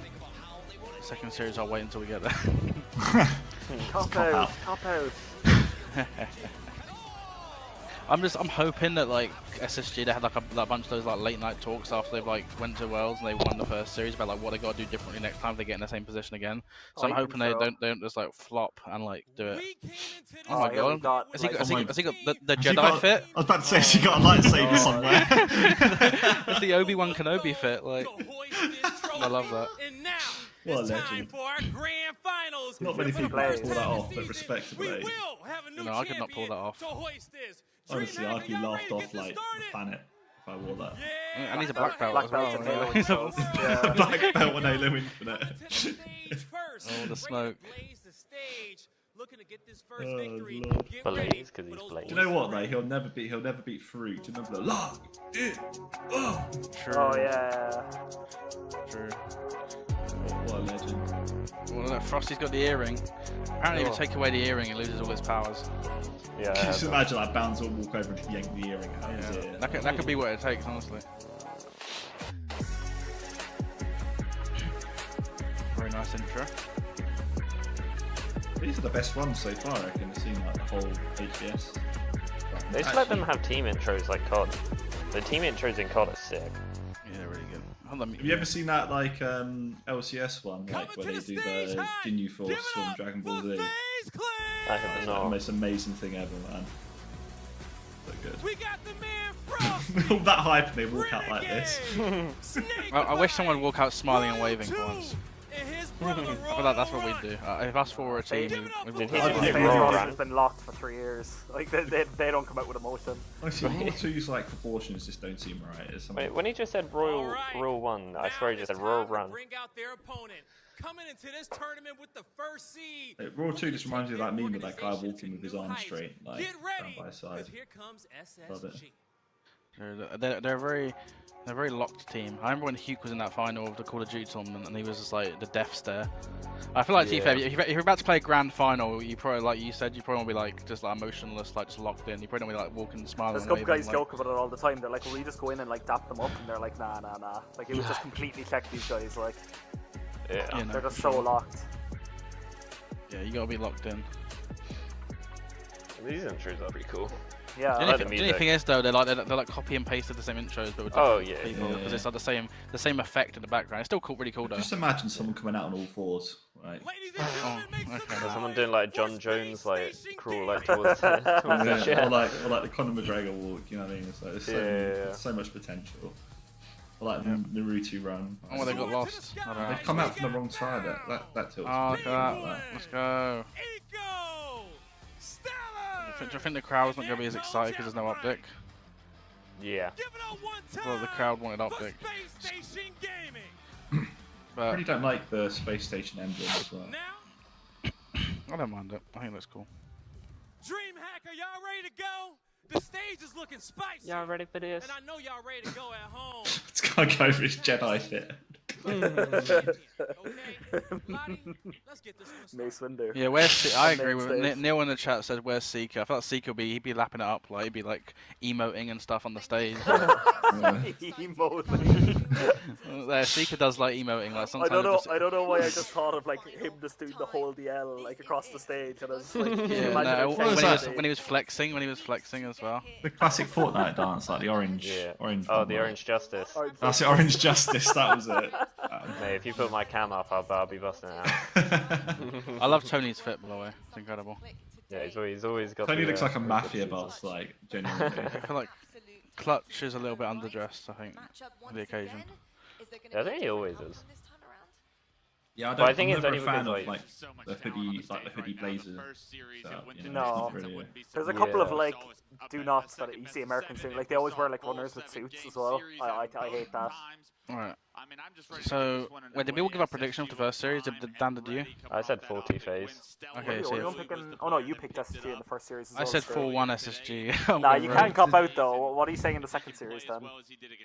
[SPEAKER 2] second series I'll wait until we get there.
[SPEAKER 15] Cop out.
[SPEAKER 2] I'm hoping that like SSG they had like a bunch of those like late night talks after they've like went to Worlds and they won the first series about like what they got to do differently next time they get in the same position again. So I'm hoping they don't just like flop and like do it. Oh my god! Has he got the Jedi fit?
[SPEAKER 18] I was about to say, has he got a lightsaber somewhere?
[SPEAKER 2] It's the Obi-Wan Kenobi fit. Like, I love that.
[SPEAKER 18] What a legend. Not many people can pull that off, but respectably.
[SPEAKER 2] No, I could not pull that off.
[SPEAKER 18] Honestly, I'd be laughed off like the planet if I wore that.
[SPEAKER 2] And he's a black belt as well.
[SPEAKER 18] Black belt on Halo Infinite.
[SPEAKER 2] Oh, the smoke.
[SPEAKER 3] Looking to get this first victory. Blaze, because he's Blaze.
[SPEAKER 18] Do you know what though? He'll never beat Fruit. Do you remember the lock?
[SPEAKER 2] True.
[SPEAKER 15] Oh yeah.
[SPEAKER 2] True.
[SPEAKER 18] What a legend.
[SPEAKER 2] Well, look, Frosty's got the earring. Apparently, if you take away the earring, it loses all its powers.
[SPEAKER 3] Yeah.
[SPEAKER 18] Just imagine like Bounce will walk over and yank the earring out of his ear.
[SPEAKER 2] That could be what it takes, honestly. Very nice intro.
[SPEAKER 18] These are the best ones so far, I reckon. I've seen like the whole HCS.
[SPEAKER 3] They just let them have team intros like COD. The team intros in COD are sick.
[SPEAKER 2] Yeah, they're really good.
[SPEAKER 18] Have you ever seen that like LCS one, like where they do the Ginyu Force from Dragon Ball Z?
[SPEAKER 3] I have not.
[SPEAKER 18] The most amazing thing ever, man. So good.
[SPEAKER 13] We got the man Frost.
[SPEAKER 18] All that hype and they walk out like this.
[SPEAKER 2] I wish someone would walk out smiling and waving for once. I feel like that's what we'd do. If us four were a team, we'd
[SPEAKER 15] has been locked for 3 years. Like they don't come out with emotion.
[SPEAKER 18] Actually, Raw 2's like proportions just don't seem right.
[SPEAKER 3] Wait, when he just said Royal 1, I swear he just said Royal Run.
[SPEAKER 13] Bring out their opponent. Coming into this tournament with the first seed.
[SPEAKER 18] Raw 2 just reminds me of that meme with that guy walking with his arms straight, like side by side.
[SPEAKER 13] Here comes
[SPEAKER 18] Love it.
[SPEAKER 2] They're a very locked team. I remember when Hugh was in that final of the Call of Duty tournament and he was just like the death stare. I feel like to be fair, if you're about to play a grand final, you probably, like you said, you probably won't be like just like emotionless, like just locked in. You probably don't be like walking, smiling.
[SPEAKER 15] There's a couple guys joke about it all the time. They're like, "Will we just go in and like dap them up?" And they're like, "Nah." Like it would just completely check these guys. Like,
[SPEAKER 3] yeah,
[SPEAKER 15] they're just so locked.
[SPEAKER 2] Yeah, you gotta be locked in.
[SPEAKER 3] These intros are pretty cool.
[SPEAKER 15] Yeah.
[SPEAKER 2] The only thing is though, they're like copy and pasted the same intros, but with different people because it's like the same effect in the background. It's still cool, really cool though.
[SPEAKER 18] Just imagine someone coming out on all fours, right?
[SPEAKER 2] Oh, okay.
[SPEAKER 3] Someone doing like John Jones, like crawl like towards the chair.
[SPEAKER 18] or like the Conor McGregor walk. You know what I mean? It's like, there's so much potential. Or like the Naruto run.
[SPEAKER 2] Oh, well, they got lost.
[SPEAKER 18] They've come out from the wrong side. That tilts.
[SPEAKER 2] Oh, look at that. Let's go. Do you think the crowd's not going to be as excited because there's no optic?
[SPEAKER 3] Yeah.
[SPEAKER 2] Well, the crowd wanted optic.
[SPEAKER 18] I really don't like the space station emblem as well.
[SPEAKER 2] I don't mind it. I think it looks cool.
[SPEAKER 13] DreamHack, are y'all ready to go? The stage is looking spicy.
[SPEAKER 3] Y'all ready for this?
[SPEAKER 13] And I know y'all ready to go at home.
[SPEAKER 18] It's gotta go for his Jedi fit.
[SPEAKER 15] Mace Windu.
[SPEAKER 2] Yeah, where's I agree with Neil in the chat said where's Seeker. I feel like Seeker he'd be lapping it up, like he'd be like emoting and stuff on the stage.
[SPEAKER 15] Emoting.
[SPEAKER 2] Seeker does like emoting, like sometimes.
[SPEAKER 15] I don't know why I just thought of like him just doing the whole DL like across the stage and I was like,
[SPEAKER 2] when he was flexing as well.
[SPEAKER 18] The classic Fortnite dance, like the orange.
[SPEAKER 3] Oh, the Orange Justice.
[SPEAKER 18] That's the Orange Justice. That was it.
[SPEAKER 3] Mate, if you put my cam up, I'll be busting it out.
[SPEAKER 2] I love Tony's fit, by the way. It's incredible.
[SPEAKER 3] Yeah, he's always got.
[SPEAKER 18] Tony looks like a mafia boss, like genuinely.
[SPEAKER 2] I feel like Clutch is a little bit underdressed, I think, for the occasion.
[SPEAKER 3] I think he always is.
[SPEAKER 18] Yeah,
[SPEAKER 3] I think
[SPEAKER 18] I'm
[SPEAKER 3] it's
[SPEAKER 18] never
[SPEAKER 3] only
[SPEAKER 18] a fan
[SPEAKER 3] because,
[SPEAKER 18] of like the hoodie blazer. So,
[SPEAKER 15] no,
[SPEAKER 18] really,
[SPEAKER 15] there's a couple of like do nots that you see Americans doing. Like they always wear like runners with suits as well. I hate that.
[SPEAKER 2] Alright. So, wait, did we all give our prediction for the first series? Dan, did you?
[SPEAKER 3] I said 40 phase.
[SPEAKER 2] Okay,
[SPEAKER 15] so oh no, you picked SSG in the first series as well.
[SPEAKER 2] I said 4-1 SSG.
[SPEAKER 15] Nah, you can't cop out though. What are you saying in the second series then?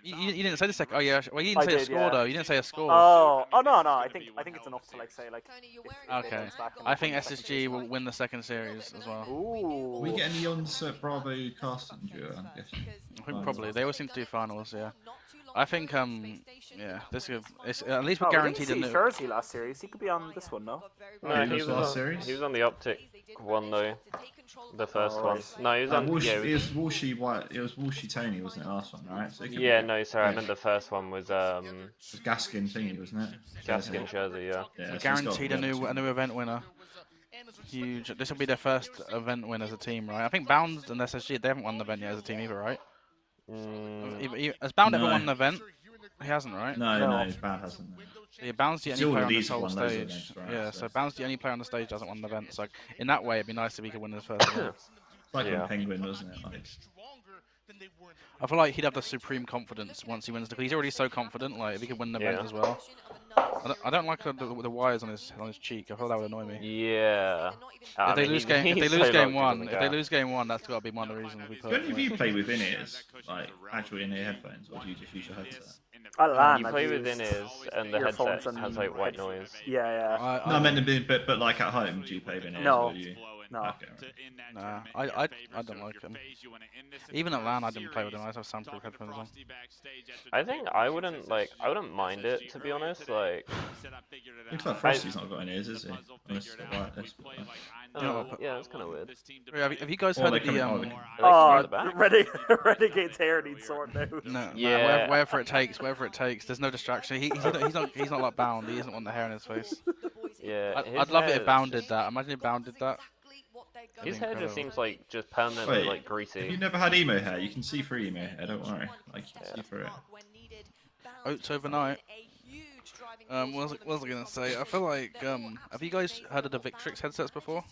[SPEAKER 2] You didn't say the second. Oh yeah, well you didn't say a score though. You didn't say a score.
[SPEAKER 15] Oh no. I think it's enough to like say like.
[SPEAKER 2] Okay. I think SSG will win the second series as well.
[SPEAKER 15] Ooh.
[SPEAKER 18] We get any on Bravo casting duo? I'm guessing.
[SPEAKER 2] I think probably they always seem to do finals. Yeah. I think yeah, this is at least we're guaranteed
[SPEAKER 15] a new. Thursday last series, he could be on this one, no?
[SPEAKER 3] No, he was
[SPEAKER 18] last series.
[SPEAKER 3] He was on the Optic one though. The first one. No, he was on.
[SPEAKER 18] It was Walshy White. It was Walshy Tony, wasn't it? Last one, right? So
[SPEAKER 3] no, sorry, I meant the first one was
[SPEAKER 18] Gaskin thingy, wasn't it?
[SPEAKER 3] Gaskin jersey, yeah.
[SPEAKER 2] We're guaranteed a new event winner. Huge. This will be their first event win as a team, right? I think Bound and SSG they haven't won the event yet as a team either, right? Has Bound ever won an event? He hasn't, right?
[SPEAKER 18] No, Bound hasn't.
[SPEAKER 2] Yeah, Bound's the only player on this whole stage. Yeah, so Bound's the only player on the stage that hasn't won the event. So in that way, it'd be nice if he could win his first event.
[SPEAKER 18] Like a Penguin, wasn't it? Like...
[SPEAKER 2] I feel like he'd have the supreme confidence once he wins the. He's already so confident. Like if he could win the event as well. I don't like the wires on his cheek. I feel that would annoy me.
[SPEAKER 3] Yeah.
[SPEAKER 2] If they lose game one, that's got to be one of the reasons we put.
[SPEAKER 18] Don't you play with in-ears, like actual in-ear headphones, or do you just use your headset?
[SPEAKER 3] You play with in-ears, and the headset has like white noise.
[SPEAKER 15] Yeah.
[SPEAKER 18] No, I meant but like at home, do you play with in-ears?
[SPEAKER 15] No.
[SPEAKER 18] Or do you...
[SPEAKER 15] No.
[SPEAKER 18] Okay, right.
[SPEAKER 2] Nah, I don't like them. Even at LAN, I didn't play with them. I just have soundproof headphones on.
[SPEAKER 3] I think I wouldn't mind it, to be honest. Like,
[SPEAKER 18] looks like Frosty's not got any ears, is he?
[SPEAKER 3] Yeah, it's kind of weird.
[SPEAKER 2] Have you guys heard of
[SPEAKER 15] the Renegade's hair needs sorting out.
[SPEAKER 2] No, yeah. Wherever it takes. There's no distraction. He's not like Bound. He doesn't want the hair in his face.
[SPEAKER 3] Yeah,
[SPEAKER 2] I'd love it if Bound did that. Imagine if Bound did that.
[SPEAKER 3] His hair just seems like just permanently like greasy.
[SPEAKER 18] Have you never had emo hair? You can see through emo hair. Don't worry. Like you can see through it.
[SPEAKER 2] Oats overnight. What was I gonna say? I feel like have you guys heard of the Victrix headsets before?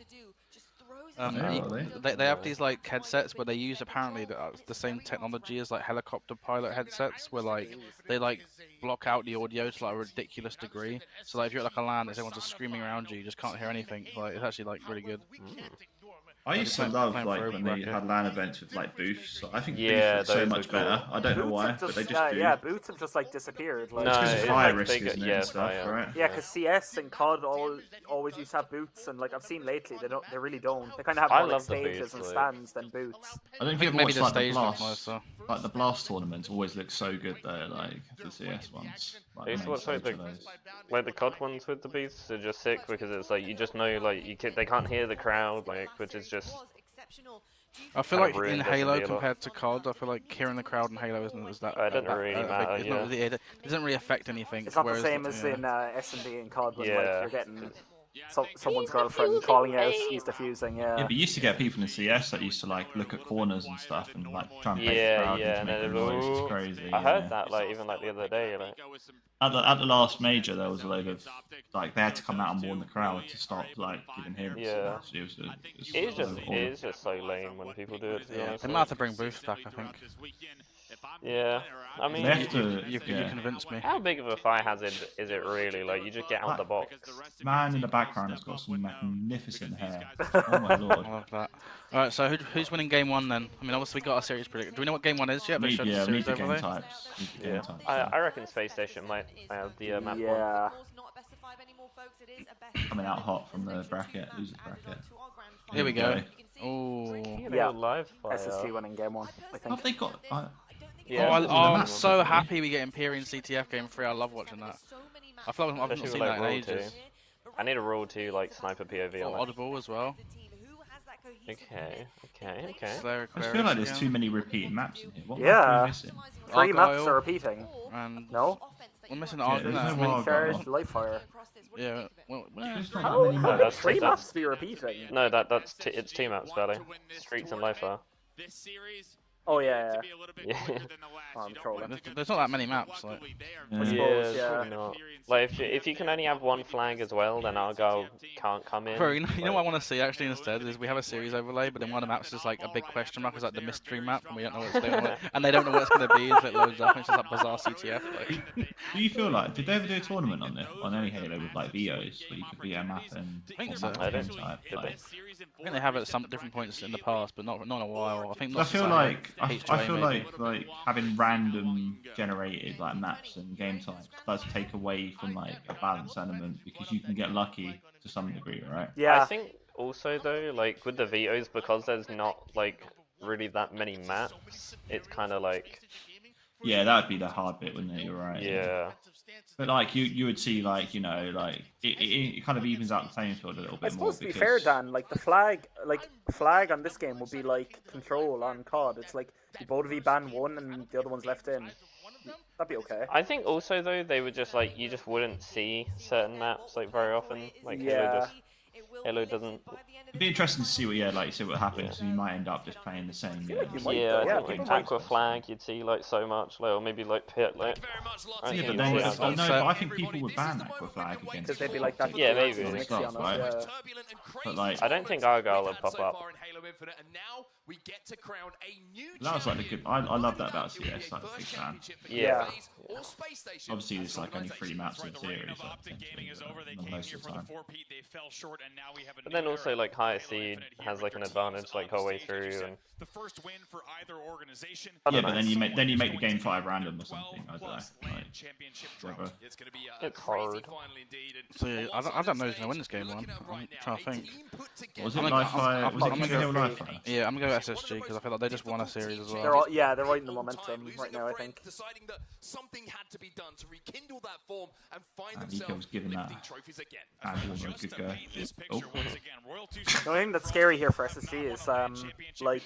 [SPEAKER 2] They have these like headsets where they use apparently the same technology as like helicopter pilot headsets, where like they like block out the audio to like a ridiculous degree. So like if you're at like a LAN and everyone's just screaming around you, you just can't hear anything. Like it's actually like really good.
[SPEAKER 18] I used to love like when they had LAN events with like booths. I think booths are so much better. I don't know why, but they just do.
[SPEAKER 15] Yeah, booths have just like disappeared. Like,
[SPEAKER 18] it's because of fire risk, isn't it?
[SPEAKER 3] Yeah,
[SPEAKER 18] and stuff, right?
[SPEAKER 15] Yeah, because CS and COD always used to have booths, and like I've seen lately, they really don't. They kind of have more like stages and stands than booths.
[SPEAKER 18] I don't think maybe the stage like the Blast tournaments always look so good though, like the CS ones.
[SPEAKER 3] Like the COD ones with the booths are just sick because it's like you just know like they can't hear the crowd, like which is just.
[SPEAKER 2] I feel like in Halo compared to COD, I feel like hearing the crowd in Halo isn't that.
[SPEAKER 3] It doesn't really matter.
[SPEAKER 2] It doesn't really affect anything.
[SPEAKER 15] It's not the same as in S&D and COD when like you're getting someone's girlfriend calling out, he's defusing. Yeah,
[SPEAKER 18] but you used to get people in CS that used to like look at corners and stuff and like try and make the crowd into making noise. It's crazy.
[SPEAKER 3] I heard that like even like the other day. Like
[SPEAKER 18] at the last major, there was a load of like they had to come out and warn the crowd to stop like giving heroes.
[SPEAKER 3] Yeah, it is just so lame when people do it.
[SPEAKER 2] They might have to bring booths back, I think.
[SPEAKER 3] Yeah, I mean,
[SPEAKER 2] you convinced me.
[SPEAKER 3] How big of a fire hazard is it really? Like, you just get out the box.
[SPEAKER 18] Man in the background has got some magnificent hair. Oh my lord.
[SPEAKER 2] I love that. Alright, so who's winning game one then? I mean, obviously we got a series prediction. Do we know what game one is yet?
[SPEAKER 18] We need the game types.
[SPEAKER 3] I reckon Space Station might have the map
[SPEAKER 15] one.
[SPEAKER 18] Coming out hot from the bracket, loser bracket.
[SPEAKER 2] Here we go. Oh.
[SPEAKER 15] Yeah,
[SPEAKER 3] live
[SPEAKER 15] SSG winning game one, I think.
[SPEAKER 18] Have they got...
[SPEAKER 2] I'm so happy we get Empyrean CTF game 3. I love watching that. I feel like I've not seen that in ages.
[SPEAKER 3] I need a rule 2 like sniper POV on it.
[SPEAKER 2] Oddball as well.
[SPEAKER 3] Okay.
[SPEAKER 18] I feel like there's too many repeating maps in here. What
[SPEAKER 15] maps
[SPEAKER 18] are we missing?
[SPEAKER 15] 3 maps are repeating.
[SPEAKER 2] And
[SPEAKER 15] no?
[SPEAKER 2] We're missing Argon.
[SPEAKER 15] Charge, light fire.
[SPEAKER 2] Yeah. Well,
[SPEAKER 15] how could 3 maps be repeating?
[SPEAKER 3] No, it's 2 maps, Valley. Streets and light fire.
[SPEAKER 20] This series,
[SPEAKER 15] Oh yeah.
[SPEAKER 3] Yeah.
[SPEAKER 15] Oh, I'm trolling.
[SPEAKER 2] There's not that many maps. Like.
[SPEAKER 15] I suppose,
[SPEAKER 3] Yeah, probably not. Like if you can only have one flag as well, then Argyle can't come in.
[SPEAKER 2] Bro, you know what I want to see actually instead is we have a series overlay, but then one of the maps is like a big question mark, is like the mystery map, and we don't know what's going on, and they don't know what it's going to be until it loads up, and it's just like bizarre CTF. Like.
[SPEAKER 18] Do you feel like did they ever do a tournament on this on any Halo with like VOs where you could be a map and
[SPEAKER 2] I think so.
[SPEAKER 18] I think
[SPEAKER 2] they have it at some different points in the past, but not in a while. I think.
[SPEAKER 18] I feel like like having random generated like maps and game types does take away from like a balance element because you can get lucky to some degree, right?
[SPEAKER 3] Yeah. I think also though, like with the vetoes, because there's not like really that many maps, it's kind of like.
[SPEAKER 18] Yeah, that would be the hard bit, wouldn't it? You're right.
[SPEAKER 3] Yeah.
[SPEAKER 18] But like you would see like like it kind of evens out the playing field a little bit more.
[SPEAKER 15] I suppose to be fair, Dan, like the flag on this game would be like control on COD. It's like you both of you ban one and the other one's left in. That'd be okay.
[SPEAKER 3] I think also though they would just like you just wouldn't see certain maps like very often. Like Halo doesn't.
[SPEAKER 18] It'd be interesting to see what happens. You might end up just playing the same.
[SPEAKER 3] Like Aqua Flag, you'd see like so much, like, or maybe like Pit, like.
[SPEAKER 18] But I think people would ban Aqua Flag against.
[SPEAKER 15] Because they'd be like that.
[SPEAKER 3] Yeah, maybe.
[SPEAKER 18] But like,
[SPEAKER 3] I don't think Argyle would pop up.
[SPEAKER 18] That was like a good. I love that about CS. Like a big fan.
[SPEAKER 3] Yeah.
[SPEAKER 18] Obviously, there's like only 3 maps in the series. Most of the time.
[SPEAKER 3] But then also like higher seed has like an advantage like whole way through and.
[SPEAKER 17] The first win for either organization.
[SPEAKER 18] Yeah, but then you make the game 5 random or something. I don't know. Like,
[SPEAKER 3] it's hard.
[SPEAKER 2] So yeah, I don't know who's gonna win this game. I'm trying to think.
[SPEAKER 18] Was it live fire? Was it Hill live fire?
[SPEAKER 2] Yeah, I'm gonna go SSG because I feel like they just won a series as well.
[SPEAKER 15] They're right in the momentum right now. I think.
[SPEAKER 9] Deciding that something had to be done to rekindle that form and find
[SPEAKER 18] Nico was giving that a good go.
[SPEAKER 15] The only thing that's scary here for SSG is like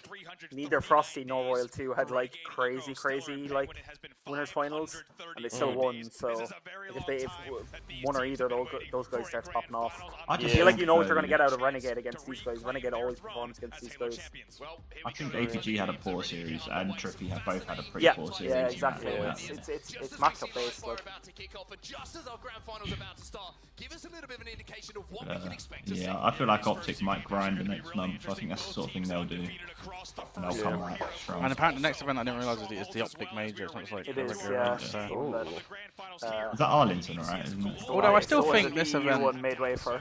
[SPEAKER 15] neither Frosty nor Royal 2 had like crazy like winners finals, and they still won. So if one or either of those guys starts popping off, I feel like you know what you're gonna get out of Renegade against these guys. Renegade always performs against these guys.
[SPEAKER 18] I think APG had a poor series and Trippy have both had a pretty poor series.
[SPEAKER 15] Yeah, exactly. It's matchup based. Like.
[SPEAKER 18] Yeah, I feel like Optic might grind the next month. I think that's the sort of thing they'll do. And they'll come back strong.
[SPEAKER 2] And apparently the next event I didn't realise is the Optic Major. It's not like
[SPEAKER 15] it is,
[SPEAKER 2] event,
[SPEAKER 15] is
[SPEAKER 18] that Arlington, alright? Isn't it?
[SPEAKER 2] Although I still think this event.
[SPEAKER 15] Made way for.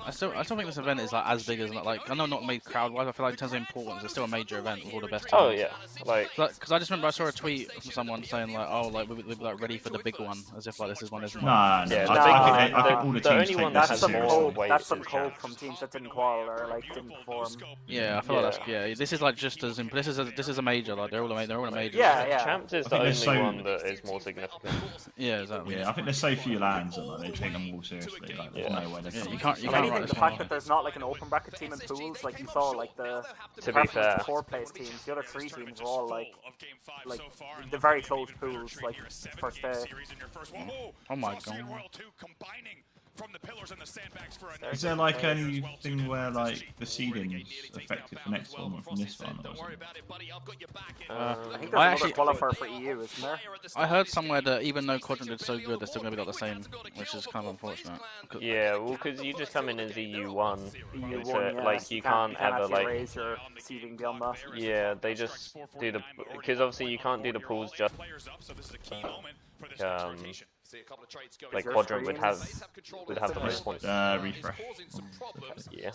[SPEAKER 2] I still think this event is like as big as like I know not made crowd wise. I feel like in terms of importance, it's still a major event with all the best teams.
[SPEAKER 3] Oh yeah, like
[SPEAKER 2] because I just remember I saw a tweet from someone saying like, oh, like we're like ready for the big one, as if like this is one isn't.
[SPEAKER 18] No,
[SPEAKER 2] I
[SPEAKER 18] think all the teams take
[SPEAKER 15] that's some cold from teams that didn't qual or like didn't perform.
[SPEAKER 2] Yeah, I feel like that's this is like just as this is a major. Like they're all a major.
[SPEAKER 15] Yeah.
[SPEAKER 3] Champs is the only one that is more significant.
[SPEAKER 2] Yeah, exactly.
[SPEAKER 18] Yeah, I think there's so few lands that they take them all seriously. Like, there's no way they can.
[SPEAKER 2] You can't
[SPEAKER 15] the fact that there's not like an open bracket team in pools, like you saw, like the 4-place teams, the other 3 teams were all like the very close pools, like first day.
[SPEAKER 2] Oh my god.
[SPEAKER 17] From the pillars and the sandbags for
[SPEAKER 18] is there like anything where like the seeding is affected for next one from this one?
[SPEAKER 15] I think there's another qualifier for EU, isn't there?
[SPEAKER 2] I heard somewhere that even though Quadrant did so good, they're still going to be got the same, which is kind of unfortunate.
[SPEAKER 3] Yeah, well, because you just come in as EU1,
[SPEAKER 15] EU1
[SPEAKER 3] like you can't ever like
[SPEAKER 15] raise your seeding beyond that.
[SPEAKER 3] Yeah, they just do the because obviously you can't do the pools just. Like Quadrant would have the most points.
[SPEAKER 18] Refresh.
[SPEAKER 3] Yeah.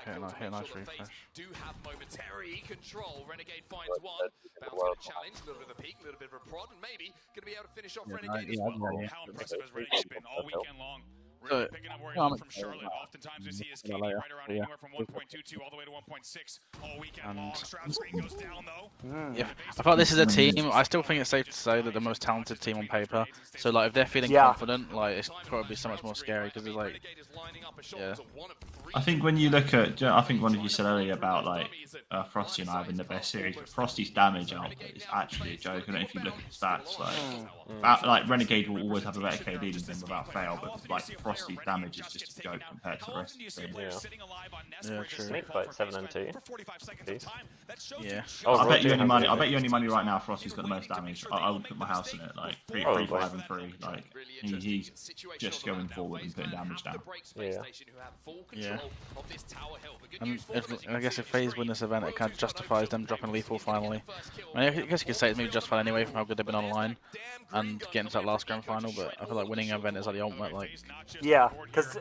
[SPEAKER 2] Okay, nice refresh.
[SPEAKER 9] Do have momentary control. Renegade finds one. Bounce challenge, a little bit of a peek, a little bit of a prod, and maybe going to be able to finish off Renegade as well.
[SPEAKER 17] How impressive has Renegade been all weekend long? Really picking up where he from Charlotte. Oftentimes we see his KD right around anywhere from 1.22 all the way to 1.6 all weekend long. Shroud screen goes down though.
[SPEAKER 2] Yeah, I thought this is a team. I still think it's safe to say that the most talented team on paper. So like if they're feeling confident, like it's probably so much more scary because it's like, yeah.
[SPEAKER 18] I think when you look at, I think one of you said earlier about like Frosty and I having the best series, but Frosty's damage output is actually a joke. I don't know if you look at the stats, like Renegade will always have a better KD than them without fail, but like Frosty's damage is just a joke compared to the rest of the team.
[SPEAKER 3] Yeah, true. Snake fight 7 and 2.
[SPEAKER 2] Yeah.
[SPEAKER 3] Oh,
[SPEAKER 18] I bet you any money. I bet you any money right now. Frosty's got the most damage. I would put my house in it. Like 3, 5, and 3. Like he's just going forward and putting damage down.
[SPEAKER 3] Yeah.
[SPEAKER 2] Yeah. And I guess if FaZe win this event, it kind of justifies them dropping lethal finally. I mean, I guess you could say it's maybe justified anyway from how good they've been online and getting to that last grand final. But I feel like winning an event is like the ultimate. Like.
[SPEAKER 15] Yeah, because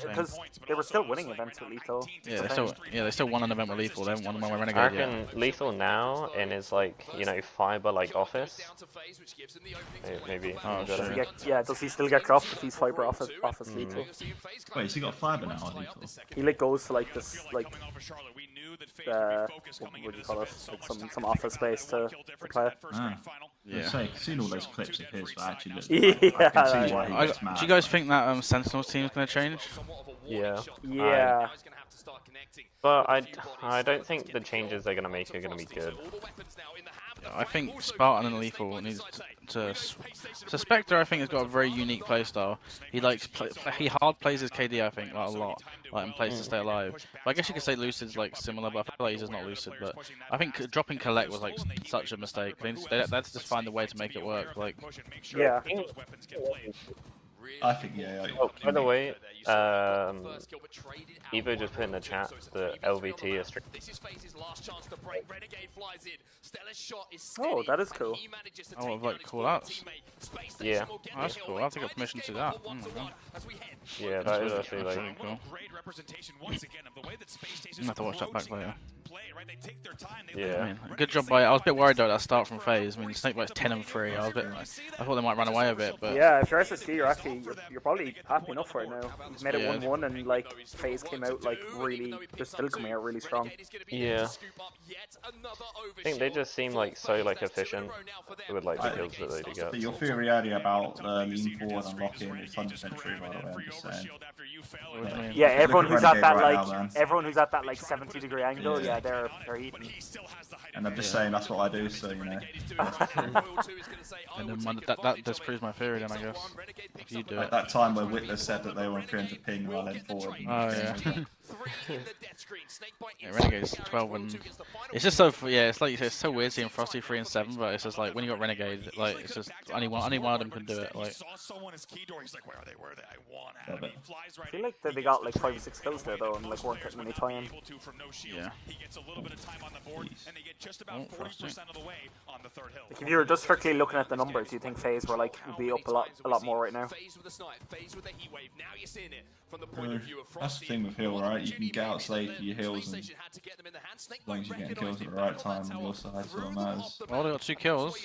[SPEAKER 15] they were still winning events with lethal.
[SPEAKER 2] Yeah, they still won an event with lethal. They haven't won one with Renegade
[SPEAKER 12] I reckon lethal now in his like fiber like office. Maybe.
[SPEAKER 2] Oh,
[SPEAKER 15] yeah, does he still get dropped if he's fiber office lethal?
[SPEAKER 18] Wait, has he got fiber now on lethal?
[SPEAKER 15] He like goes to like this like what would you call it? Like some office space to play.
[SPEAKER 18] Yeah. I've seen all those clips of his, but actually look.
[SPEAKER 15] Yeah.
[SPEAKER 18] I can see why he gets mad.
[SPEAKER 2] Do you guys think that Sentinels team is going to change?
[SPEAKER 12] Yeah.
[SPEAKER 15] Yeah.
[SPEAKER 12] But I don't think the changes they're going to make are going to be good.
[SPEAKER 2] I think Spartan and Lethal needs to. So Spectre, I think, has got a very unique playstyle. He likes he hard plays his KD, I think, like a lot, like and plays to stay alive. But I guess you could say Lucid's like similar, but I feel like he's just not Lucid. But I think dropping Collect was like such a mistake. They had to just find a way to make it work. Like.
[SPEAKER 15] Yeah.
[SPEAKER 18] I think yeah.
[SPEAKER 12] Oh, by the way, Evo just put in the chat the LVT is.
[SPEAKER 15] Oh, that is cool.
[SPEAKER 2] Oh, like cool outs.
[SPEAKER 12] Yeah.
[SPEAKER 2] Oh, that's cool. I'll have to get permission to that. Oh my god.
[SPEAKER 12] Yeah, that is actually like
[SPEAKER 2] really cool. I'm gonna have to watch that back later.
[SPEAKER 12] Yeah.
[SPEAKER 2] I mean, good job by. I was a bit worried though that start from FaZe. I mean, Snakebite's 10 and 3. I was a bit. I thought they might run away a bit, but.
[SPEAKER 15] Yeah, if you're SSG, you're probably happy enough right now. You've made it 1-1, and like FaZe came out like really. They're still coming out really strong.
[SPEAKER 12] Yeah. I think they just seem like so like efficient with like the kills that they get.
[SPEAKER 18] Your theory earlier about lean forward and locking is 100% true, by the way. I'm just saying.
[SPEAKER 15] Yeah, everyone who's at that
[SPEAKER 18] right
[SPEAKER 15] like
[SPEAKER 18] now,
[SPEAKER 15] everyone who's at that like 70-degree angle, yeah, they're eating.
[SPEAKER 18] And I'm just saying that's what I do, so you know.
[SPEAKER 2] And then that disproves my theory, then I guess. If you do
[SPEAKER 18] At
[SPEAKER 2] it.
[SPEAKER 18] that time when Whitler said that they were on 300 ping while I led forward.
[SPEAKER 2] Oh yeah. Yeah, Renegade's 12 and it's just so it's like you say, it's so weird seeing Frosty 3 and 7, but it's just like when you got Renegade, like it's just only one of them can do it. Like.
[SPEAKER 15] I feel like they got like 5 or 6 kills there though, and like weren't getting any time.
[SPEAKER 2] Yeah. Oh, Frosty.
[SPEAKER 15] Like, if you were just strictly looking at the numbers, you think FaZe were like would be up a lot more right now.
[SPEAKER 18] That's the thing with Hill, right? You can get out slave for your heals, and as long as you're getting kills at the right time on your side, that's all that matters.
[SPEAKER 2] Well, they got 2 kills.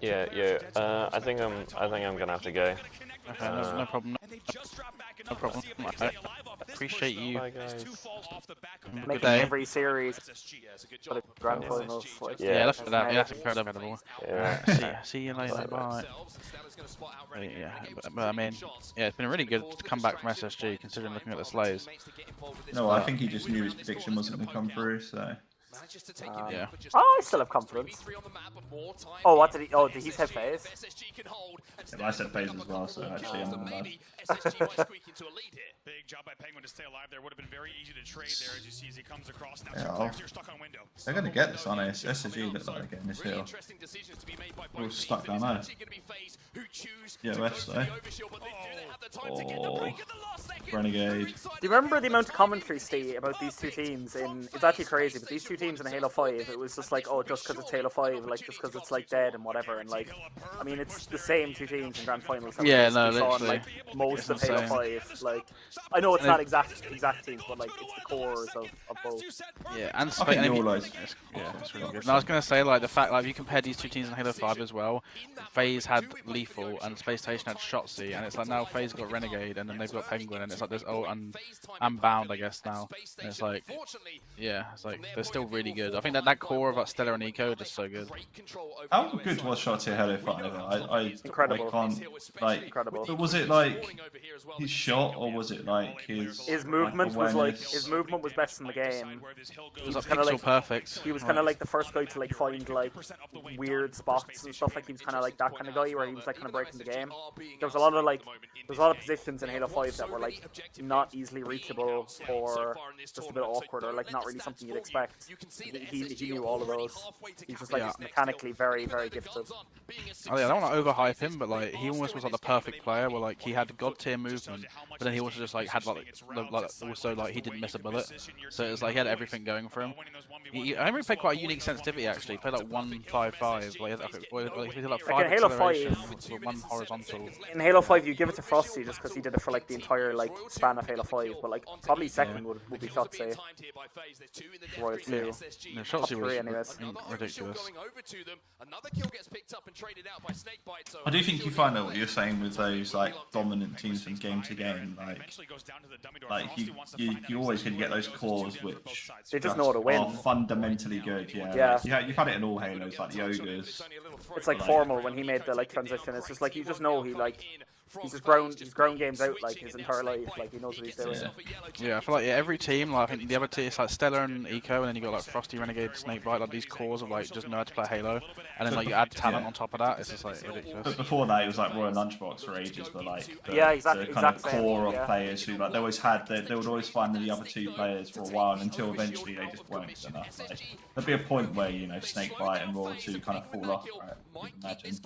[SPEAKER 12] Yeah, I think I'm gonna have to go.
[SPEAKER 2] Okay, no problem. No problem. I appreciate you.
[SPEAKER 12] Bye, guys.
[SPEAKER 2] Good
[SPEAKER 15] Making
[SPEAKER 2] day.
[SPEAKER 15] every series for the grand finals. Like,
[SPEAKER 2] Yeah, that's incredible.
[SPEAKER 12] Yeah.
[SPEAKER 2] See you later. Bye. Yeah, but I mean, yeah, it's been really good to come back from SSG considering looking at the slays.
[SPEAKER 18] No, I think he just knew his prediction wasn't going to come through, so.
[SPEAKER 2] Yeah.
[SPEAKER 15] Oh, I still have confidence. Oh, what did he? Oh, did he say FaZe?
[SPEAKER 18] Yeah, I said FaZe as well, so actually I'm on the bad.
[SPEAKER 17] Big job by Penguin to stay alive there. Would have been very easy to trade there as you see as he comes across. Now
[SPEAKER 18] Yeah,
[SPEAKER 17] you're stuck on window.
[SPEAKER 18] they're going to get this on us. SSG looks like they're getting this hill. We're all stuck down there. Yeah, West though. Oh, Renegade.
[SPEAKER 15] Do you remember the amount of commentary, Steve, about these two teams? It's actually crazy, but these two teams in Halo 5, it was just like, oh, just because it's Halo 5, like just because it's like dead and whatever, and like, I mean, it's the same two teams in Grand Finals.
[SPEAKER 2] Yeah, no,
[SPEAKER 15] we saw in,
[SPEAKER 2] literally.
[SPEAKER 15] like most of
[SPEAKER 2] It's
[SPEAKER 15] Halo
[SPEAKER 2] insane.
[SPEAKER 15] 5. Like, I know it's not exact teams, but like it's the cores of both.
[SPEAKER 2] Yeah, and
[SPEAKER 18] I think you're like,
[SPEAKER 2] yeah, it's really good. And I was gonna say like the fact like if you compare these two teams in Halo 5 as well, FaZe had Lethal and Space Station had Shotzi, and it's like now FaZe got Renegade and then they've got Penguin, and it's like there's and Bound I guess now. And it's like yeah, it's like they're still really good. I think that core of like Stellar and Eco is just so good.
[SPEAKER 18] how good was Shotzi Halo 5?
[SPEAKER 15] Incredible.
[SPEAKER 18] I can't, like,
[SPEAKER 15] Incredible.
[SPEAKER 18] but was it like his shot or was it like
[SPEAKER 15] his movement was like his movement was best in the game.
[SPEAKER 2] It was like pixel perfect.
[SPEAKER 15] He was kind of like the first guy to like find like weird spots and stuff. Like he was kind of like that kind of guy where he was like kind of breaking the game. There was a lot of positions in Halo 5 that were like not easily reachable or just a bit awkward or like not really something you'd expect. He knew all of those. He's just like mechanically very, very gifted.
[SPEAKER 2] Oh yeah, I don't want to overhype him, but like he almost was like the perfect player where like he had god tier movement, but then he also just like had also like he didn't miss a bullet, so it was like he had everything going for him. I remember he played quite a unique sensitivity actually. He played like 1-5-5, like he did like 5 acceleration with 1 horizontal.
[SPEAKER 15] In Halo 5, you give it to Frosty just because he did it for like the entire like span of Halo 5, but like probably second would be Shotzzy. Royal 2.
[SPEAKER 2] No, Shotzzy was ridiculous.
[SPEAKER 18] I do think you find out what you're saying with those like dominant teams from game to game, like you always going to get those cores which
[SPEAKER 15] they just know how to win.
[SPEAKER 18] Are fundamentally good. Yeah. Like, you've had it in all Halos, like the ogres.
[SPEAKER 15] It's like formal when he made the like transition. It's just like you just know he's grown games out like his entire life. Like he knows what he's doing.
[SPEAKER 2] Yeah, I feel like every team, like I think the other team, it's like Stellar and Eco, and then you got like Frosty, Renegade, Snakebite, like these cores of like just know how to play Halo, and then like you add talent on top of that. It's just like ridiculous.
[SPEAKER 18] But before that, it was like Royal Lunchbox for ages, but like
[SPEAKER 15] exactly,
[SPEAKER 18] the kind of core of players who like they would always find the other two players for a while until eventually they just weren't good enough. Like, there'd be a point where Snakebite and Royal 2 kind of fall off. Right? Imagine.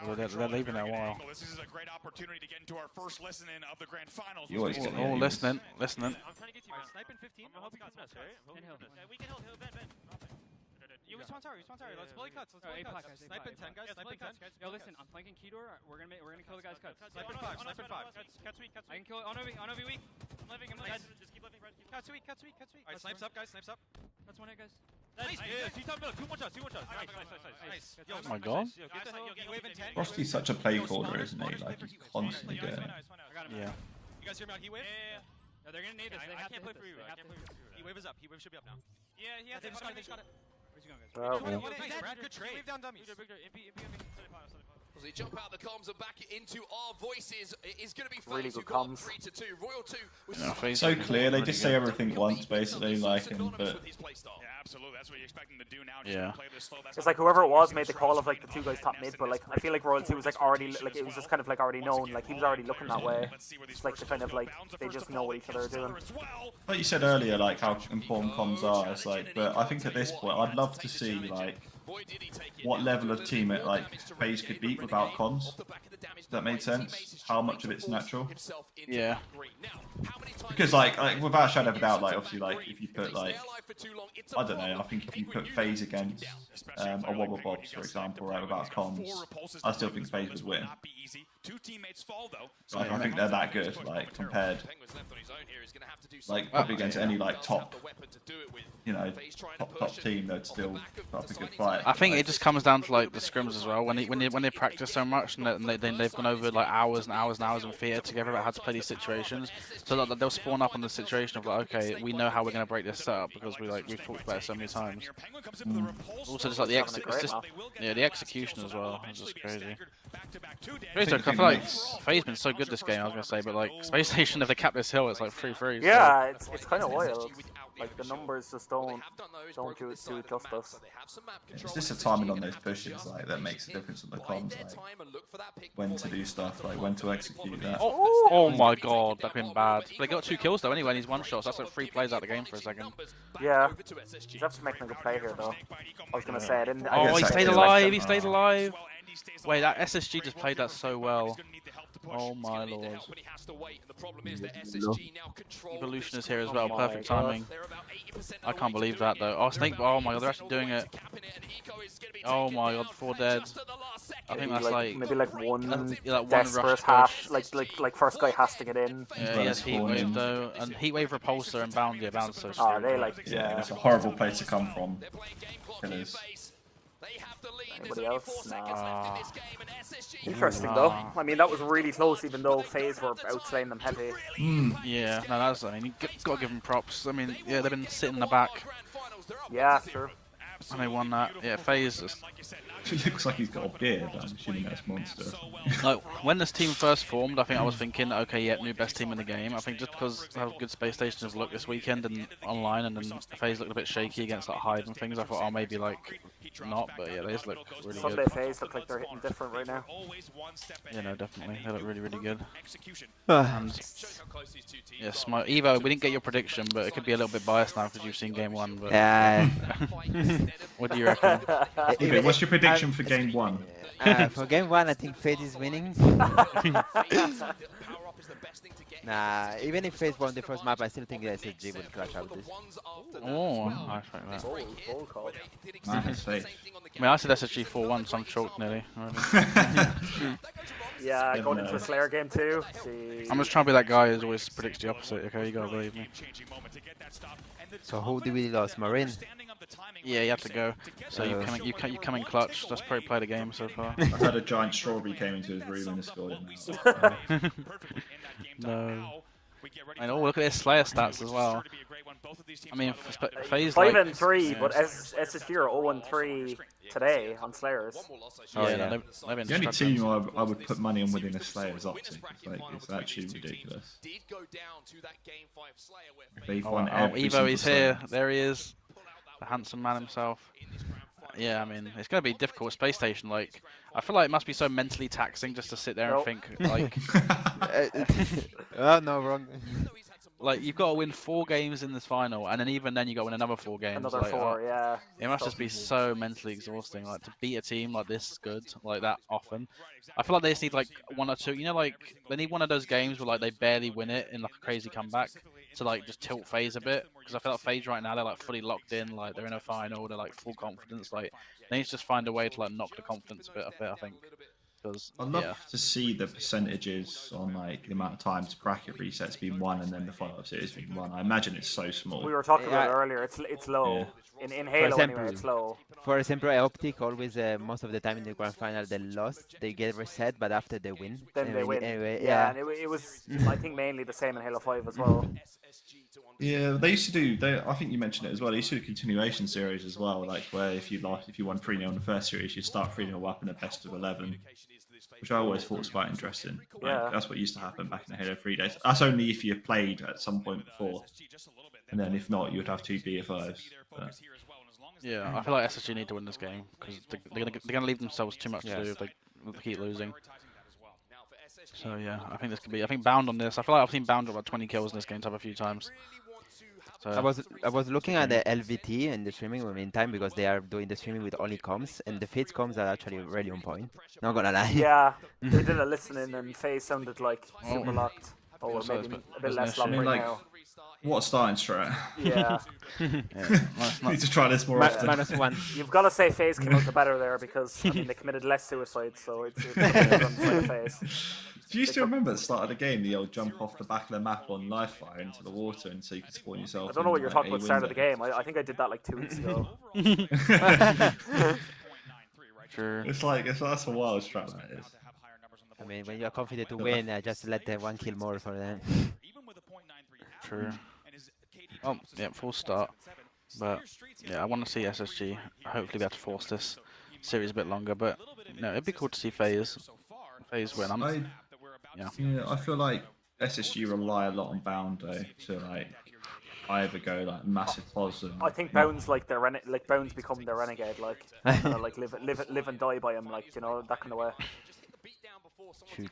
[SPEAKER 2] Well, they're leaving there a while.
[SPEAKER 17] This is a great opportunity to get into our first listening of the grand finals.
[SPEAKER 2] Listening.
[SPEAKER 6] I'm trying to get you. Sniping 15. I hope you got this, right? We can hold Ben. You respond tower. Let's play cuts. Sniping 10 guys. Sniping 10. Yo, listen. I'm flanking Keydor. We're gonna kill the guys cuts. Sniping 5. Cuts weak. I can kill it. On OV weak. I'm living. Just keep living. Cuts weak. Alright, snipes up, guys. That's one hit, guys. Nice. Two more shots. Nice.
[SPEAKER 2] Oh my god.
[SPEAKER 18] Frosty's such a play caller, isn't he? Like he's constantly doing it.
[SPEAKER 2] Yeah.
[SPEAKER 6] You guys hear me on Heatwave? Yeah. They're gonna need us. I can't play for you. Heatwave is up. Heatwave should be up now. Yeah, they just got it. Where's he going, guys? Brad, good trade. Wave down dummies.
[SPEAKER 9] As they jump out the comms and back into our voices, it is going to be
[SPEAKER 15] really good comms.
[SPEAKER 9] 3-2. Royal 2 was
[SPEAKER 18] so clear. They just say everything once, basically, like him. But
[SPEAKER 17] yeah, absolutely. That's what you expect them to do now.
[SPEAKER 2] Yeah.
[SPEAKER 15] It's like whoever it was made the call of like the 2 guys top mid, but like I feel like Royal 2 was like already like it was just kind of like already known. Like he was already looking that way. It's like the kind of like they just know what each other are doing.
[SPEAKER 18] Like you said earlier, like how important comms are. It's like, but I think at this point, I'd love to see like what level of team it like FaZe could beat without comms. Does that make sense? How much of it's natural?
[SPEAKER 2] Yeah.
[SPEAKER 18] Because like without a shadow of a doubt, like obviously like if you put like I don't know, I think if you put FaZe against a Wobble Bobs for example, right, without comms, I still think FaZe would win. Like I think they're that good, like compared, like probably against any like top, top team, they'd still put up a good fight.
[SPEAKER 2] I think it just comes down to like the scrims as well. When they practice so much and they've gone over like hours and hours in theatre together about how to play these situations, so that they'll spawn up on the situation of like, okay, we know how we're going to break this setup because we've talked about it so many times. Also, just like the execution as well. It's just crazy. I feel like FaZe's been so good this game. I was gonna say, but like Space Station, if they cap this hill, it's like 3-3.
[SPEAKER 15] Yeah, it's kind of wild. Like the numbers just don't do it justice.
[SPEAKER 18] It's just the timing on those pushes like that makes a difference in the comms, like when to do stuff, like when to execute that.
[SPEAKER 2] Oh my god, that's been bad. They got 2 kills though anyway, and he's 1 shot, so that's like 3 plays out of the game for a second.
[SPEAKER 15] Yeah, he's actually making a good play here though. I was gonna say I didn't.
[SPEAKER 2] Oh, he stayed alive. He stayed alive. Wait, that SSG just played that so well. Oh my lord. Evolution is here as well, perfect timing. I can't believe that though. Oh, Snake, oh my god, they're actually doing it. Oh my god, 4 dead. I think that's like
[SPEAKER 15] maybe like one
[SPEAKER 2] one
[SPEAKER 15] desperate half, like first guy has to get in.
[SPEAKER 2] Yeah, he has Heatwave though, and Heatwave Repulsor and Bound, yeah, Bound's so stupid.
[SPEAKER 15] Oh, they like,
[SPEAKER 18] yeah, it's a horrible place to come from. Killers.
[SPEAKER 15] Anybody else? Nah. Interesting though. I mean, that was really close, even though FaZe were outslaying them heavy.
[SPEAKER 2] Yeah, no, that's. I mean, you got to give them props. I mean, yeah, they've been sitting in the back.
[SPEAKER 15] Yeah, sure.
[SPEAKER 2] And they won that. Yeah, FaZe.
[SPEAKER 18] It looks like he's got a beard, but I'm assuming that's Monster.
[SPEAKER 2] Like, when this team first formed, I think I was thinking, okay, yeah, new best team in the game. I think just because how good Space Station has looked this weekend and online, and then FaZe looked a bit shaky against like Hive and things, I thought, oh, maybe like not, but yeah, they just look really
[SPEAKER 15] Sunday
[SPEAKER 2] good.
[SPEAKER 15] FaZe look like they're hitting different right now.
[SPEAKER 2] Yeah, no, definitely, they look really, really good.
[SPEAKER 5] Ah.
[SPEAKER 2] And yes, my Evo, we didn't get your prediction, but it could be a little bit biased now because you've seen game one. But
[SPEAKER 5] Yeah.
[SPEAKER 2] what do you reckon?
[SPEAKER 18] Okay, what's your prediction for game one?
[SPEAKER 5] For game one, I think FaZe is winning. Nah, even if FaZe won the first map, I still think the SSG would clutch out this.
[SPEAKER 2] Oh, I like that.
[SPEAKER 18] Nice, FaZe.
[SPEAKER 2] I mean, I said SSG 4-1, so I'm choked nearly.
[SPEAKER 15] Yeah, going into a Slayer game too.
[SPEAKER 2] I'm just trying to be that guy who always predicts the opposite, okay? You gotta believe me.
[SPEAKER 5] So who did we lose? Marine?
[SPEAKER 2] Yeah, you have to go. So you come in clutch. That's probably played a game so far.
[SPEAKER 18] I heard a giant strawberry came into his room and scored.
[SPEAKER 2] No. And oh, look at his Slayer stats as well. I mean, FaZe
[SPEAKER 15] 5
[SPEAKER 2] like,
[SPEAKER 15] and 3,
[SPEAKER 2] yeah.
[SPEAKER 15] but SSG are 0 and 3 today on Slayers.
[SPEAKER 2] Oh, yeah.
[SPEAKER 18] The only team I would put money on winning a Slayer is Optic. It's actually ridiculous. They've won every
[SPEAKER 2] Evo,
[SPEAKER 18] single
[SPEAKER 2] he's
[SPEAKER 18] Slayer.
[SPEAKER 2] here. There he is. The handsome man himself. Yeah, I mean, it's going to be difficult with Space Station. Like, I feel like it must be so mentally taxing just to sit there and think, like...
[SPEAKER 5] Oh, no, wrong.
[SPEAKER 2] Like, you've got to win 4 games in this final, and then even then you got to win another 4 games.
[SPEAKER 15] Another
[SPEAKER 2] like,
[SPEAKER 15] 4, yeah.
[SPEAKER 2] It must just be so mentally exhausting, like, to beat a team like this good, like that often. I feel like they just need, like, 1 or 2, you know, like, they need one of those games where, like, they barely win it in, like, a crazy comeback to, like, just tilt FaZe a bit. Because I feel like FaZe right now, they're, like, fully locked in, like, they're in a final, they're, like, full confidence, like, they need to just find a way to, like, knock the confidence a bit off it, I think.
[SPEAKER 18] I'd love to see the percentages on like the amount of times bracket resets being won and then the follow-up series being won. I imagine it's so small.
[SPEAKER 15] We were talking about it earlier. It's low.
[SPEAKER 18] Yeah.
[SPEAKER 15] In Halo anyway, it's low.
[SPEAKER 5] For example, Optic always most of the time in the grand final they lost, they get reset, but after they win.
[SPEAKER 15] Then they win.
[SPEAKER 5] Anyway,
[SPEAKER 15] yeah, and it was I think mainly the same in Halo 5 as well.
[SPEAKER 18] Yeah, they used to do. I think you mentioned it as well. They used to do a continuation series as well, like where if you won 3-0 in the first series, you start 3-0 up in a best of 11, which I always thought was quite interesting.
[SPEAKER 15] Yeah.
[SPEAKER 18] Like, that's what used to happen back in the Halo 3 days. That's only if you played at some point before, and then if not, you would have 2 BF5s. But...
[SPEAKER 2] Yeah, I feel like SSG need to win this game because they're gonna leave themselves too much to do if they keep losing. So yeah, I think this could be. I think Bound on this. I feel like I've seen Bound about 20 kills in this game a few times. So,
[SPEAKER 5] I was looking at the LVT and the streaming in the meantime because they are doing the streaming with only comms and the FaZe comms are actually really on point. Not gonna lie.
[SPEAKER 15] Yeah, they did a listening and FaZe sounded like super locked. Or maybe a bit less locked right now.
[SPEAKER 18] What a starting strat.
[SPEAKER 15] Yeah.
[SPEAKER 18] Need to try this more often.
[SPEAKER 15] -1. You've got to say FaZe came out the better there because I mean they committed less suicides, so it's FaZe.
[SPEAKER 18] Do you still remember at the start of the game, the old jump off the back of the map on live fire into the water and so you could spawn yourself?
[SPEAKER 15] I don't know what you're talking about at the start of the game. I think I did that like 2 weeks ago.
[SPEAKER 2] Sure.
[SPEAKER 18] It's that's a wild strat that is.
[SPEAKER 5] I mean, when you're confident to win, just let the 1 kill more for them.
[SPEAKER 2] True. Oh, yeah, full start. But yeah, I want to see SSG hopefully be able to force this series a bit longer. But no, it'd be cool to see FaZe win.
[SPEAKER 18] Yeah, I feel like SSG rely a lot on Bound though to like either go like massive pos.
[SPEAKER 15] I think Bound's like their Bound's become their renegade, like like live and die by him, like you know that kind of way.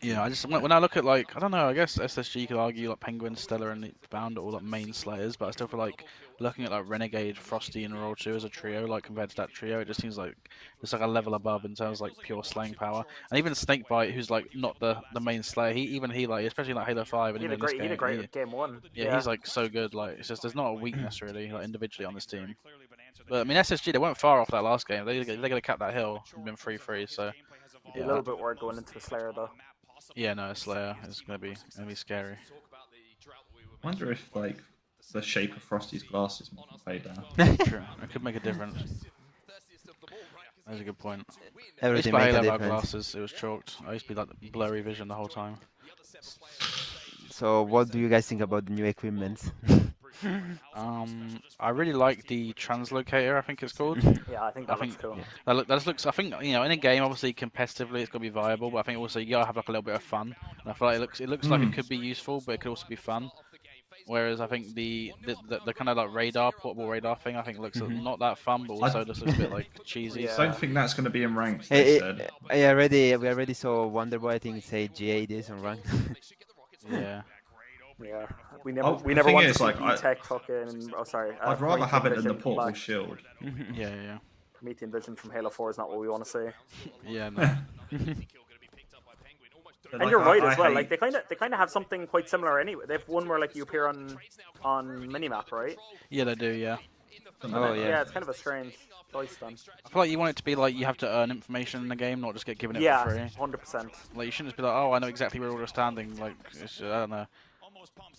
[SPEAKER 2] Yeah, I just when I look at like I don't know, I guess SSG could argue like Penguin, Stellar, and Bound are all like main slayers, but I still feel like looking at like Renegade, Frosty, and Roll 2 as a trio, like compared to that trio, it just seems like it's like a level above in terms of like pure slaying power. And even Snakebite, who's like not the main slayer, he like especially like Halo 5 and
[SPEAKER 15] he had a great game 1.
[SPEAKER 2] Yeah, he's like so good. Like it's just there's not a weakness really like individually on this team. But I mean SSG, they weren't far off that last game. They're gonna cap that hill and been 3-3. So.
[SPEAKER 15] Yeah. A little bit worried going into a Slayer though.
[SPEAKER 2] Yeah, no, a Slayer is gonna be scary.
[SPEAKER 18] I wonder if like the shape of Frosty's glasses might fade down.
[SPEAKER 2] True, it could make a difference. That's a good point.
[SPEAKER 5] Everything
[SPEAKER 2] I used to
[SPEAKER 5] makes a
[SPEAKER 2] Halo
[SPEAKER 5] difference.
[SPEAKER 2] glasses, it was chalked. I used to be like blurry vision the whole time.
[SPEAKER 5] So what do you guys think about the new equipment?
[SPEAKER 2] I really like the translocator. I think it's called.
[SPEAKER 15] Yeah, I think that looks cool.
[SPEAKER 2] That just looks. I think in a game, obviously competitively, it's gonna be viable, but I think also you gotta have like a little bit of fun. And I feel like it looks like it could be useful, but it could also be fun. Whereas I think the kind of like portable radar thing, I think looks not that fun, but also just looks a bit like cheesy.
[SPEAKER 18] I don't think that's going to be in ranked.
[SPEAKER 5] We already saw Wonderboy, I think, say GA this on ranked.
[SPEAKER 2] Yeah.
[SPEAKER 15] Yeah, we never want to see tech fucking. Oh, sorry.
[SPEAKER 18] I'd rather have it than the portable
[SPEAKER 15] back.
[SPEAKER 18] shield.
[SPEAKER 2] Yeah.
[SPEAKER 15] Promethean Vision from Halo 4 is not what we want to see.
[SPEAKER 2] Yeah, no.
[SPEAKER 15] And you're right as well. Like they kind of have something quite similar anyway. They have one where like you appear on minimap, right?
[SPEAKER 2] Yeah, they do. Yeah.
[SPEAKER 5] Oh yeah.
[SPEAKER 15] Yeah, it's kind of a strange choice then.
[SPEAKER 2] I feel like you want it to be like you have to earn information in the game, not just get given it for free.
[SPEAKER 15] 100%.
[SPEAKER 2] Like you shouldn't just be like, oh, I know exactly where all are standing. Like I don't know.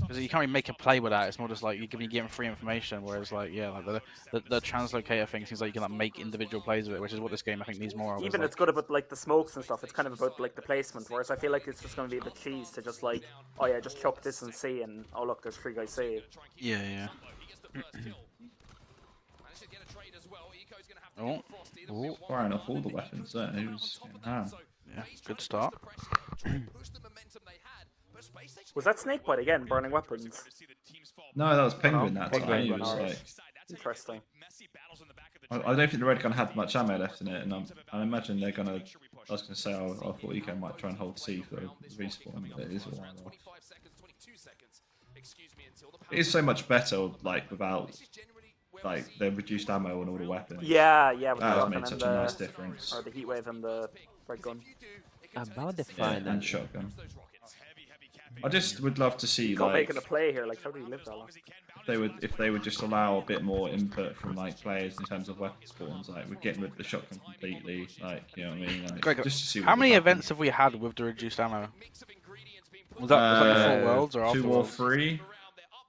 [SPEAKER 2] Because you can't really make a play with that. It's more just like you're getting free information. Whereas like the translocator thing seems like you can like make individual plays with it, which is what this game I think needs more of.
[SPEAKER 15] Even it's good about like the smokes and stuff. It's kind of about like the placement. Whereas I feel like it's just going to be a bit cheese to just like, oh yeah, just chuck this and see, and oh look, there's 3 guys saved.
[SPEAKER 2] Yeah.
[SPEAKER 18] Firing off all the weapons there.
[SPEAKER 2] Yeah, good start.
[SPEAKER 15] Was that Snakebite again, burning weapons?
[SPEAKER 18] No, that was Penguin that time.
[SPEAKER 15] Penguin,
[SPEAKER 18] Was like...
[SPEAKER 15] Interesting.
[SPEAKER 18] I don't think the red gun had much ammo left in it, and I imagine they're gonna. I was gonna say I thought Eco might try and hold C for respawn, but it is a while off. It is so much better, like without like the reduced ammo on all the weapons.
[SPEAKER 15] Yeah. With
[SPEAKER 18] that
[SPEAKER 15] the
[SPEAKER 18] has made such a nice difference.
[SPEAKER 15] Or the heat wave and the red gun.
[SPEAKER 5] About the final.
[SPEAKER 18] And shotgun. I just would love to see
[SPEAKER 15] like
[SPEAKER 18] like
[SPEAKER 15] making a play here. Like, how do you live that long?
[SPEAKER 18] If they would just allow a bit more input from like players in terms of weapon spawns, like we're getting rid of the shotgun completely, like you know what I mean. Like,
[SPEAKER 2] Greg,
[SPEAKER 18] just to see
[SPEAKER 2] how many events have we had with the reduced ammo? Was that the 4 worlds or after
[SPEAKER 18] 2 or 3?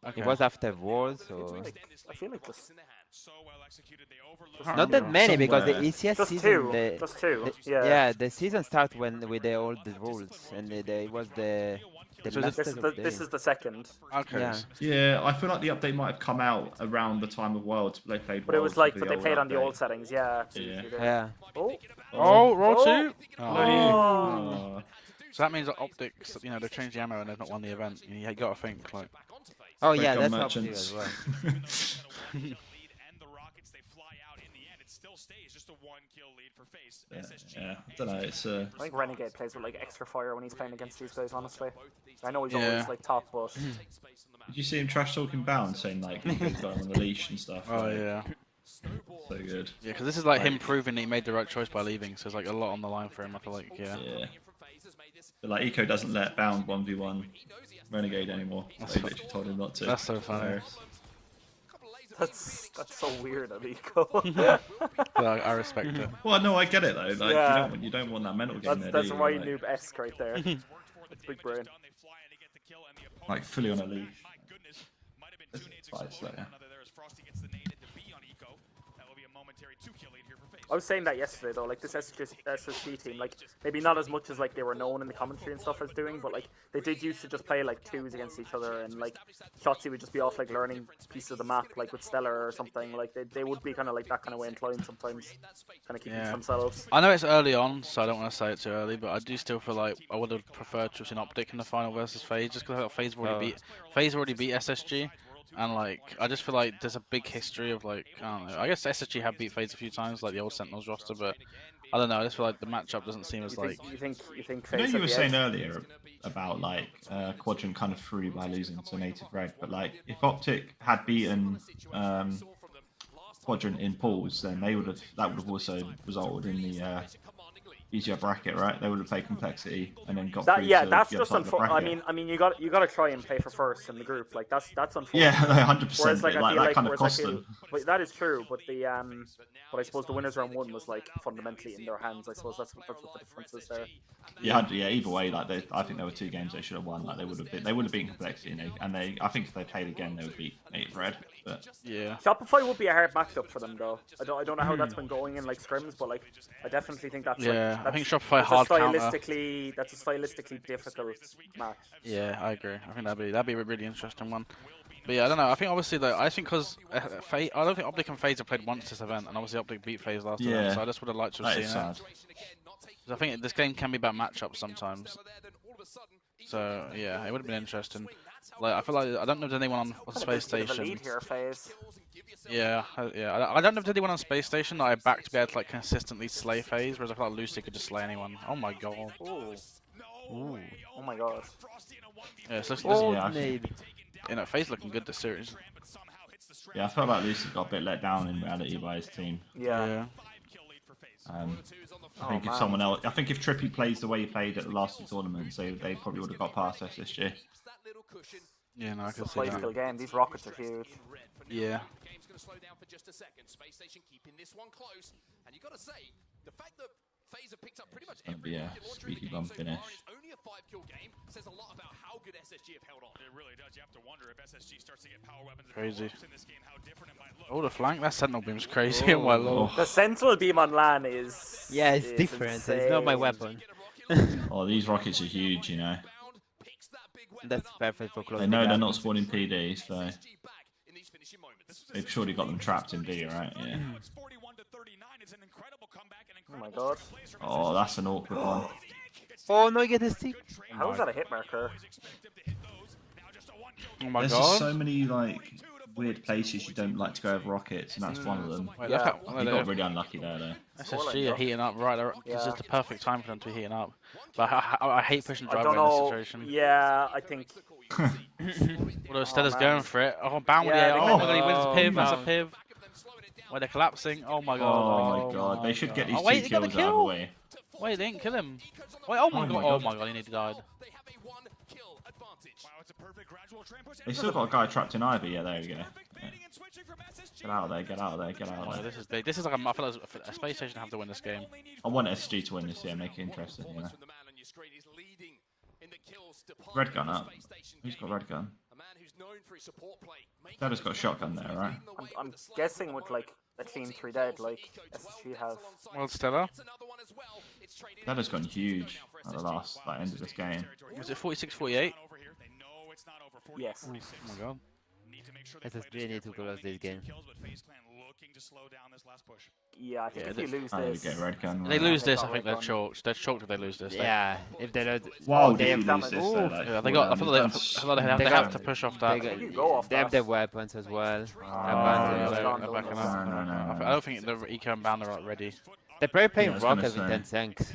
[SPEAKER 2] Okay.
[SPEAKER 5] It was after Worlds, or
[SPEAKER 15] I feel like this.
[SPEAKER 5] Not that many because the HCS
[SPEAKER 15] just
[SPEAKER 5] season.
[SPEAKER 15] Just two.
[SPEAKER 5] Yeah, the season started with all the rules, and it was the.
[SPEAKER 15] So this is the second.
[SPEAKER 2] Okay.
[SPEAKER 18] Yeah, I feel like the update might have come out around the time of Worlds. They played.
[SPEAKER 15] But it was like, but they played on the old settings. Yeah.
[SPEAKER 5] Yeah.
[SPEAKER 2] Roll 2.
[SPEAKER 18] Oh.
[SPEAKER 2] So that means that Optics, they changed the ammo and they've not won the event. You got to think like.
[SPEAKER 5] Oh yeah, that's helpful as well.
[SPEAKER 18] Yeah, I don't know. It's
[SPEAKER 15] I think Renegade plays with like extra fire when he's playing against these guys. Honestly, I know he's always like top, but.
[SPEAKER 18] Did you see him trash talking Bound, saying like he's got him on the leash and stuff?
[SPEAKER 2] Oh
[SPEAKER 18] like,
[SPEAKER 2] yeah.
[SPEAKER 18] So good.
[SPEAKER 2] Yeah, because this is like him proving that he made the right choice by leaving. So there's like a lot on the line for him. I feel like
[SPEAKER 18] Yeah. But like Eco doesn't let Bound 1v1 Renegade anymore. They literally told him not to.
[SPEAKER 2] That's so funny.
[SPEAKER 15] That's so weird of Eco.
[SPEAKER 2] I respect it.
[SPEAKER 18] Well, no, I get it though. Like you don't want that mental game there.
[SPEAKER 15] That's why noob-esque right there. It's big brain.
[SPEAKER 18] Like fully on a leash.
[SPEAKER 15] I was saying that yesterday though, like this SSG team, like maybe not as much as like they were known in the commentary and stuff as doing, but like they did used to just play like 2s against each other, and like Shotzi would just be off like learning pieces of the map, like with Stellar or something. Like they would be kind of like that kind of way inclined sometimes, kind of keeping to themselves.
[SPEAKER 2] I know it's early on, so I don't want to say it too early, but I do still feel like I would have preferred to have seen Optic in the final versus FaZe, just because I thought FaZe already beat SSG. And like, I just feel like there's a big history of like, I don't know. I guess SSG have beat FaZe a few times, like the old Sentinels roster, but I don't know. I just feel like the matchup doesn't seem as like.
[SPEAKER 15] You think
[SPEAKER 18] I know you were saying earlier about like Quadrant kind of threw by losing to Native Red, but like if Optic had beaten Quadrant in pools, then that would have also resulted in the easier bracket, right? They would have played complexity and then got through.
[SPEAKER 15] Yeah, that's just unfortunate. I mean, you got to try and play for first in the group. Like that's unfortunate.
[SPEAKER 18] Yeah, 100%.
[SPEAKER 15] Whereas, like,
[SPEAKER 18] that kind of cost them.
[SPEAKER 15] But that is true. But but I suppose the winners round 1 was like fundamentally in their hands. I suppose that's what the difference is there.
[SPEAKER 18] Yeah, either way, like I think there were 2 games they should have won. Like they would have beaten complexity, and I think if they played again, they would beat Native Red. But
[SPEAKER 2] yeah,
[SPEAKER 15] Shopify would be a hard matchup for them though. I don't know how that's been going in like scrims, but like I definitely think that's
[SPEAKER 2] I think Shopify hard counter.
[SPEAKER 15] That's a stylistically difficult match.
[SPEAKER 2] Yeah, I agree. I think that'd be a really interesting one. But yeah, I don't know. I think obviously though, I think because I don't think Optic and FaZe have played once this event, and obviously Optic beat FaZe last event, so I just would have liked to have seen it. 'Cause I think this game can be about matchups sometimes. So yeah, it would have been interesting. Like I feel like I don't know if there's anyone on Space Station. Yeah, I don't know if there's anyone on Space Station that I backed to be able to like consistently slay FaZe, whereas I feel like Lucy could just slay anyone. Oh my god.
[SPEAKER 15] Ooh. Oh my god.
[SPEAKER 2] Yeah, so you know, FaZe looking good this series.
[SPEAKER 7] Yeah, I felt like Lucy got a bit let down in reality by his team.
[SPEAKER 15] Yeah.
[SPEAKER 7] I think if someone else, I think if Trippy plays the way he played at the last two tournaments, they probably would have got past SSG.
[SPEAKER 2] Yeah, no, I can see that.
[SPEAKER 15] Game. These rockets are huge.
[SPEAKER 2] Yeah.
[SPEAKER 9] Game's going to slow down for just a second. Space Station keeping this one close, and you got to say the fact that FaZe have picked up pretty much every
[SPEAKER 7] squeaky bum finish.
[SPEAKER 9] only a 5-kill game says a lot about how good SSG have held on.
[SPEAKER 17] It really does. You have to wonder if SSG starts to get power weapons
[SPEAKER 2] Crazy.
[SPEAKER 17] in this game, how different it might look.
[SPEAKER 2] Oh, the flank, that Sentinel beam's crazy. Oh my lord.
[SPEAKER 15] The Sentinel beam on LAN is...
[SPEAKER 5] Yeah, it's different.
[SPEAKER 15] Insane.
[SPEAKER 5] It's not my weapon.
[SPEAKER 7] Oh, these rockets are huge, you know.
[SPEAKER 5] That's perfect for close.
[SPEAKER 7] They know they're not spawning PD, so they've surely got them trapped in B, right? Yeah.
[SPEAKER 15] Oh my god.
[SPEAKER 7] Oh, that's an awkward one.
[SPEAKER 5] Oh no, you get this team.
[SPEAKER 15] How is that a hit marker?
[SPEAKER 2] Oh my
[SPEAKER 7] There's
[SPEAKER 2] god.
[SPEAKER 7] just so many like weird places you don't like to go over rockets, and that's one of them.
[SPEAKER 2] Wait,
[SPEAKER 7] You got really unlucky there, though.
[SPEAKER 2] SSG are heating up right there. This is the perfect time for them to be heating up. But I hate pushing
[SPEAKER 15] I
[SPEAKER 2] driver
[SPEAKER 15] don't
[SPEAKER 2] in this
[SPEAKER 15] know.
[SPEAKER 2] situation.
[SPEAKER 15] Yeah, I think...
[SPEAKER 2] Although Stella's going for it. Oh, Bound,
[SPEAKER 15] Yeah,
[SPEAKER 2] oh my god, he wins
[SPEAKER 15] oh,
[SPEAKER 2] Piv, that's a
[SPEAKER 15] Bound.
[SPEAKER 2] Piv. Wait, they're collapsing. Oh my god.
[SPEAKER 7] Oh my god, they should get these
[SPEAKER 2] wait,
[SPEAKER 7] two
[SPEAKER 2] they got a
[SPEAKER 7] kills out of the
[SPEAKER 2] kill.
[SPEAKER 7] way.
[SPEAKER 2] Wait, they didn't kill him. Wait, oh my god. Oh my god, he nearly died.
[SPEAKER 7] They still got a guy trapped in Ivy. Yeah, there we go. Yeah. Get out of there! Get out of there! Get out of
[SPEAKER 2] Oh,
[SPEAKER 7] there!
[SPEAKER 2] this is big. This is like I feel like a Space Station have to win this game.
[SPEAKER 7] I want SG to win this. Yeah, make it interesting. You know. Red gun up. Who's got red gun? Stella's got a shotgun there, right?
[SPEAKER 15] I'm guessing with like a team 3 dead, like SSG have.
[SPEAKER 2] Well, Stella.
[SPEAKER 7] Stella's gone huge at the last end of this game.
[SPEAKER 2] Was it 46-48?
[SPEAKER 15] Yes.
[SPEAKER 2] Oh my god.
[SPEAKER 5] SSG need to close this game.
[SPEAKER 15] Yeah, I think if you lose
[SPEAKER 7] Oh,
[SPEAKER 15] this...
[SPEAKER 7] we get red gun.
[SPEAKER 2] If they lose this, I think they're
[SPEAKER 15] gun.
[SPEAKER 2] choked. They're choked if they lose this.
[SPEAKER 5] Yeah, if they don't.
[SPEAKER 7] Wow,
[SPEAKER 5] they
[SPEAKER 7] did you
[SPEAKER 5] have
[SPEAKER 7] lose this? Though, like,
[SPEAKER 2] Yeah, they got. I feel like they have to push off that.
[SPEAKER 5] They have the weapons as well.
[SPEAKER 2] They're backing up.
[SPEAKER 7] No.
[SPEAKER 2] I don't think the Eco and Bound are ready.
[SPEAKER 5] They're probably playing
[SPEAKER 7] Yeah, I was gonna
[SPEAKER 5] rockets with
[SPEAKER 7] say.
[SPEAKER 5] 10 tanks.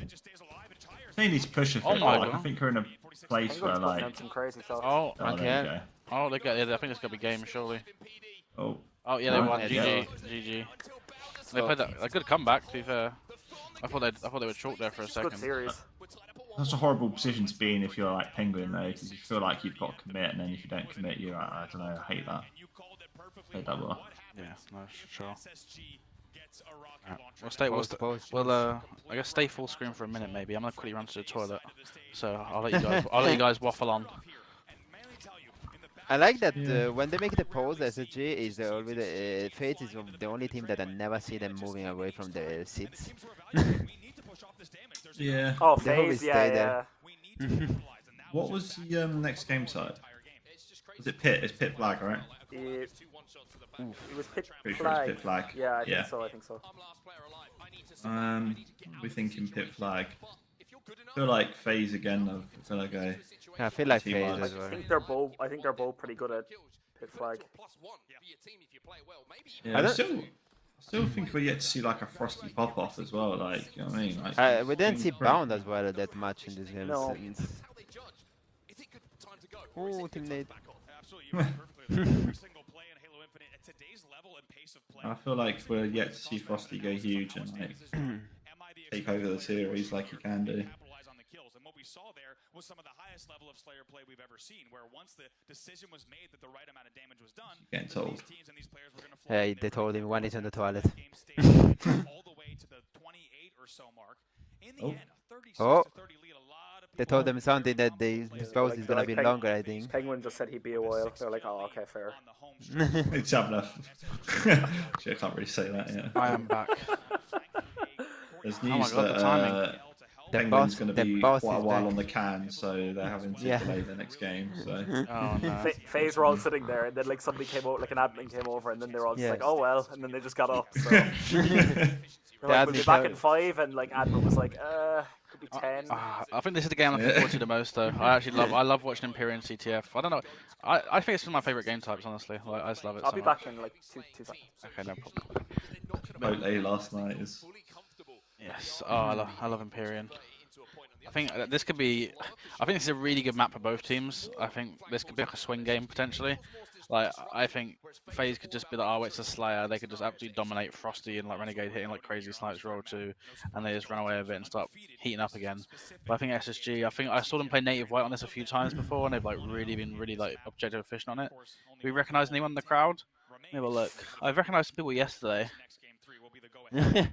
[SPEAKER 7] They need to push a
[SPEAKER 2] Oh
[SPEAKER 7] bit.
[SPEAKER 2] my
[SPEAKER 7] Like, I
[SPEAKER 2] god.
[SPEAKER 7] think we're in a place where like.
[SPEAKER 15] Some crazy stuff.
[SPEAKER 2] Oh,
[SPEAKER 7] Oh, there we go.
[SPEAKER 2] oh, they got. Yeah, I think it's gonna be game surely.
[SPEAKER 7] Oh.
[SPEAKER 2] Oh yeah, they
[SPEAKER 7] Right,
[SPEAKER 2] won.
[SPEAKER 7] yeah.
[SPEAKER 2] GG. They played a good comeback. To be fair, I thought they were chalked there for a second.
[SPEAKER 15] Good series.
[SPEAKER 7] That's a horrible position to be in if you're like Penguin though, because you feel like you've got to commit, and then if you don't commit, you're like, I don't know, I hate that. Hate that well.
[SPEAKER 2] Yeah, no, sure. Right. We'll I guess stay full screen for a minute maybe. I'm gonna quickly run to the toilet, so I'll let you guys waffle on.
[SPEAKER 5] I like that when they make the pause, SSG is already Fate is the only team that I never see them moving away from the seats.
[SPEAKER 7] Yeah.
[SPEAKER 15] Oh,
[SPEAKER 5] They always
[SPEAKER 15] FaZe,
[SPEAKER 5] stay
[SPEAKER 15] yeah.
[SPEAKER 7] What was the next game side? Was it Pit? It's Pit Flag, right?
[SPEAKER 15] It was Pit
[SPEAKER 7] Pretty sure
[SPEAKER 15] Flag.
[SPEAKER 7] it's Pit Flag.
[SPEAKER 15] Yeah, I think so.
[SPEAKER 7] We're thinking Pit Flag. I feel like FaZe again.
[SPEAKER 5] I feel like
[SPEAKER 7] team
[SPEAKER 5] FaZe
[SPEAKER 7] wise.
[SPEAKER 5] as well.
[SPEAKER 15] I think they're both pretty good at Pit Flag.
[SPEAKER 7] Yeah, I still think we're yet to see like a Frosty pop off as well. Like, you know what I mean? Like,
[SPEAKER 5] We didn't see Bound as well that much in this game.
[SPEAKER 15] No.
[SPEAKER 5] Oh, teammate.
[SPEAKER 7] I feel like we're yet to see Frosty go huge and like take over the series like he can do.
[SPEAKER 17] And what we saw there was some of the highest level of Slayer play we've ever seen, where once the decision was made that the right amount of damage was done,
[SPEAKER 7] Getting told.
[SPEAKER 17] these teams and these players were going to fly
[SPEAKER 5] Hey, they told him one is on the toilet.
[SPEAKER 17] all the way to the 28 or so mark. In the end, a 36
[SPEAKER 5] Oh.
[SPEAKER 17] to 30 lead. A lot of
[SPEAKER 5] They told them something that the pause is gonna be longer, I think.
[SPEAKER 15] Penguin just said he'd be a while. They're like, oh, okay, fair.
[SPEAKER 7] It's having a. Actually, I can't really say that yet.
[SPEAKER 2] I am back.
[SPEAKER 7] There's
[SPEAKER 2] Oh my
[SPEAKER 7] news
[SPEAKER 2] god, the timing.
[SPEAKER 18] Penguin's going to
[SPEAKER 5] the
[SPEAKER 18] be
[SPEAKER 5] boss
[SPEAKER 18] quite a
[SPEAKER 5] is
[SPEAKER 18] while
[SPEAKER 5] back.
[SPEAKER 18] on the can, so they're having to delay the next game. So.
[SPEAKER 2] Oh no.
[SPEAKER 15] FaZe were all sitting there, and then like somebody came out, like an admin came over, and then they were all just like,
[SPEAKER 5] Yes.
[SPEAKER 15] "Oh well," and then they just got up. So they're like, we'll be back in 5, and like admin was like, could be 10.
[SPEAKER 2] I think this is the game I'm looking forward to the most, though. I love watching Imperial CTF. I don't know. I think it's one of my favorite game types, honestly. Like, I just love it.
[SPEAKER 15] I'll
[SPEAKER 2] so
[SPEAKER 15] be
[SPEAKER 2] much.
[SPEAKER 15] back in like two seconds.
[SPEAKER 2] Okay, no problem.
[SPEAKER 18] Vote last night is.
[SPEAKER 2] Yes. Oh, I love Imperial. I think this could be. I think this is a really good map for both teams. I think this could be like a swing game potentially. Like I think FaZe could just be like, oh, it's a Slayer. They could just absolutely dominate Frosty and like Renegade hitting like crazy snipes roll 2, and they just run away with it and start heating up again. But I think SSG. I think I saw them play native white on this a few times before, and they've like really been like objective efficient on it. Do we recognise anyone in the crowd? Let me have a look. I've recognised some people yesterday.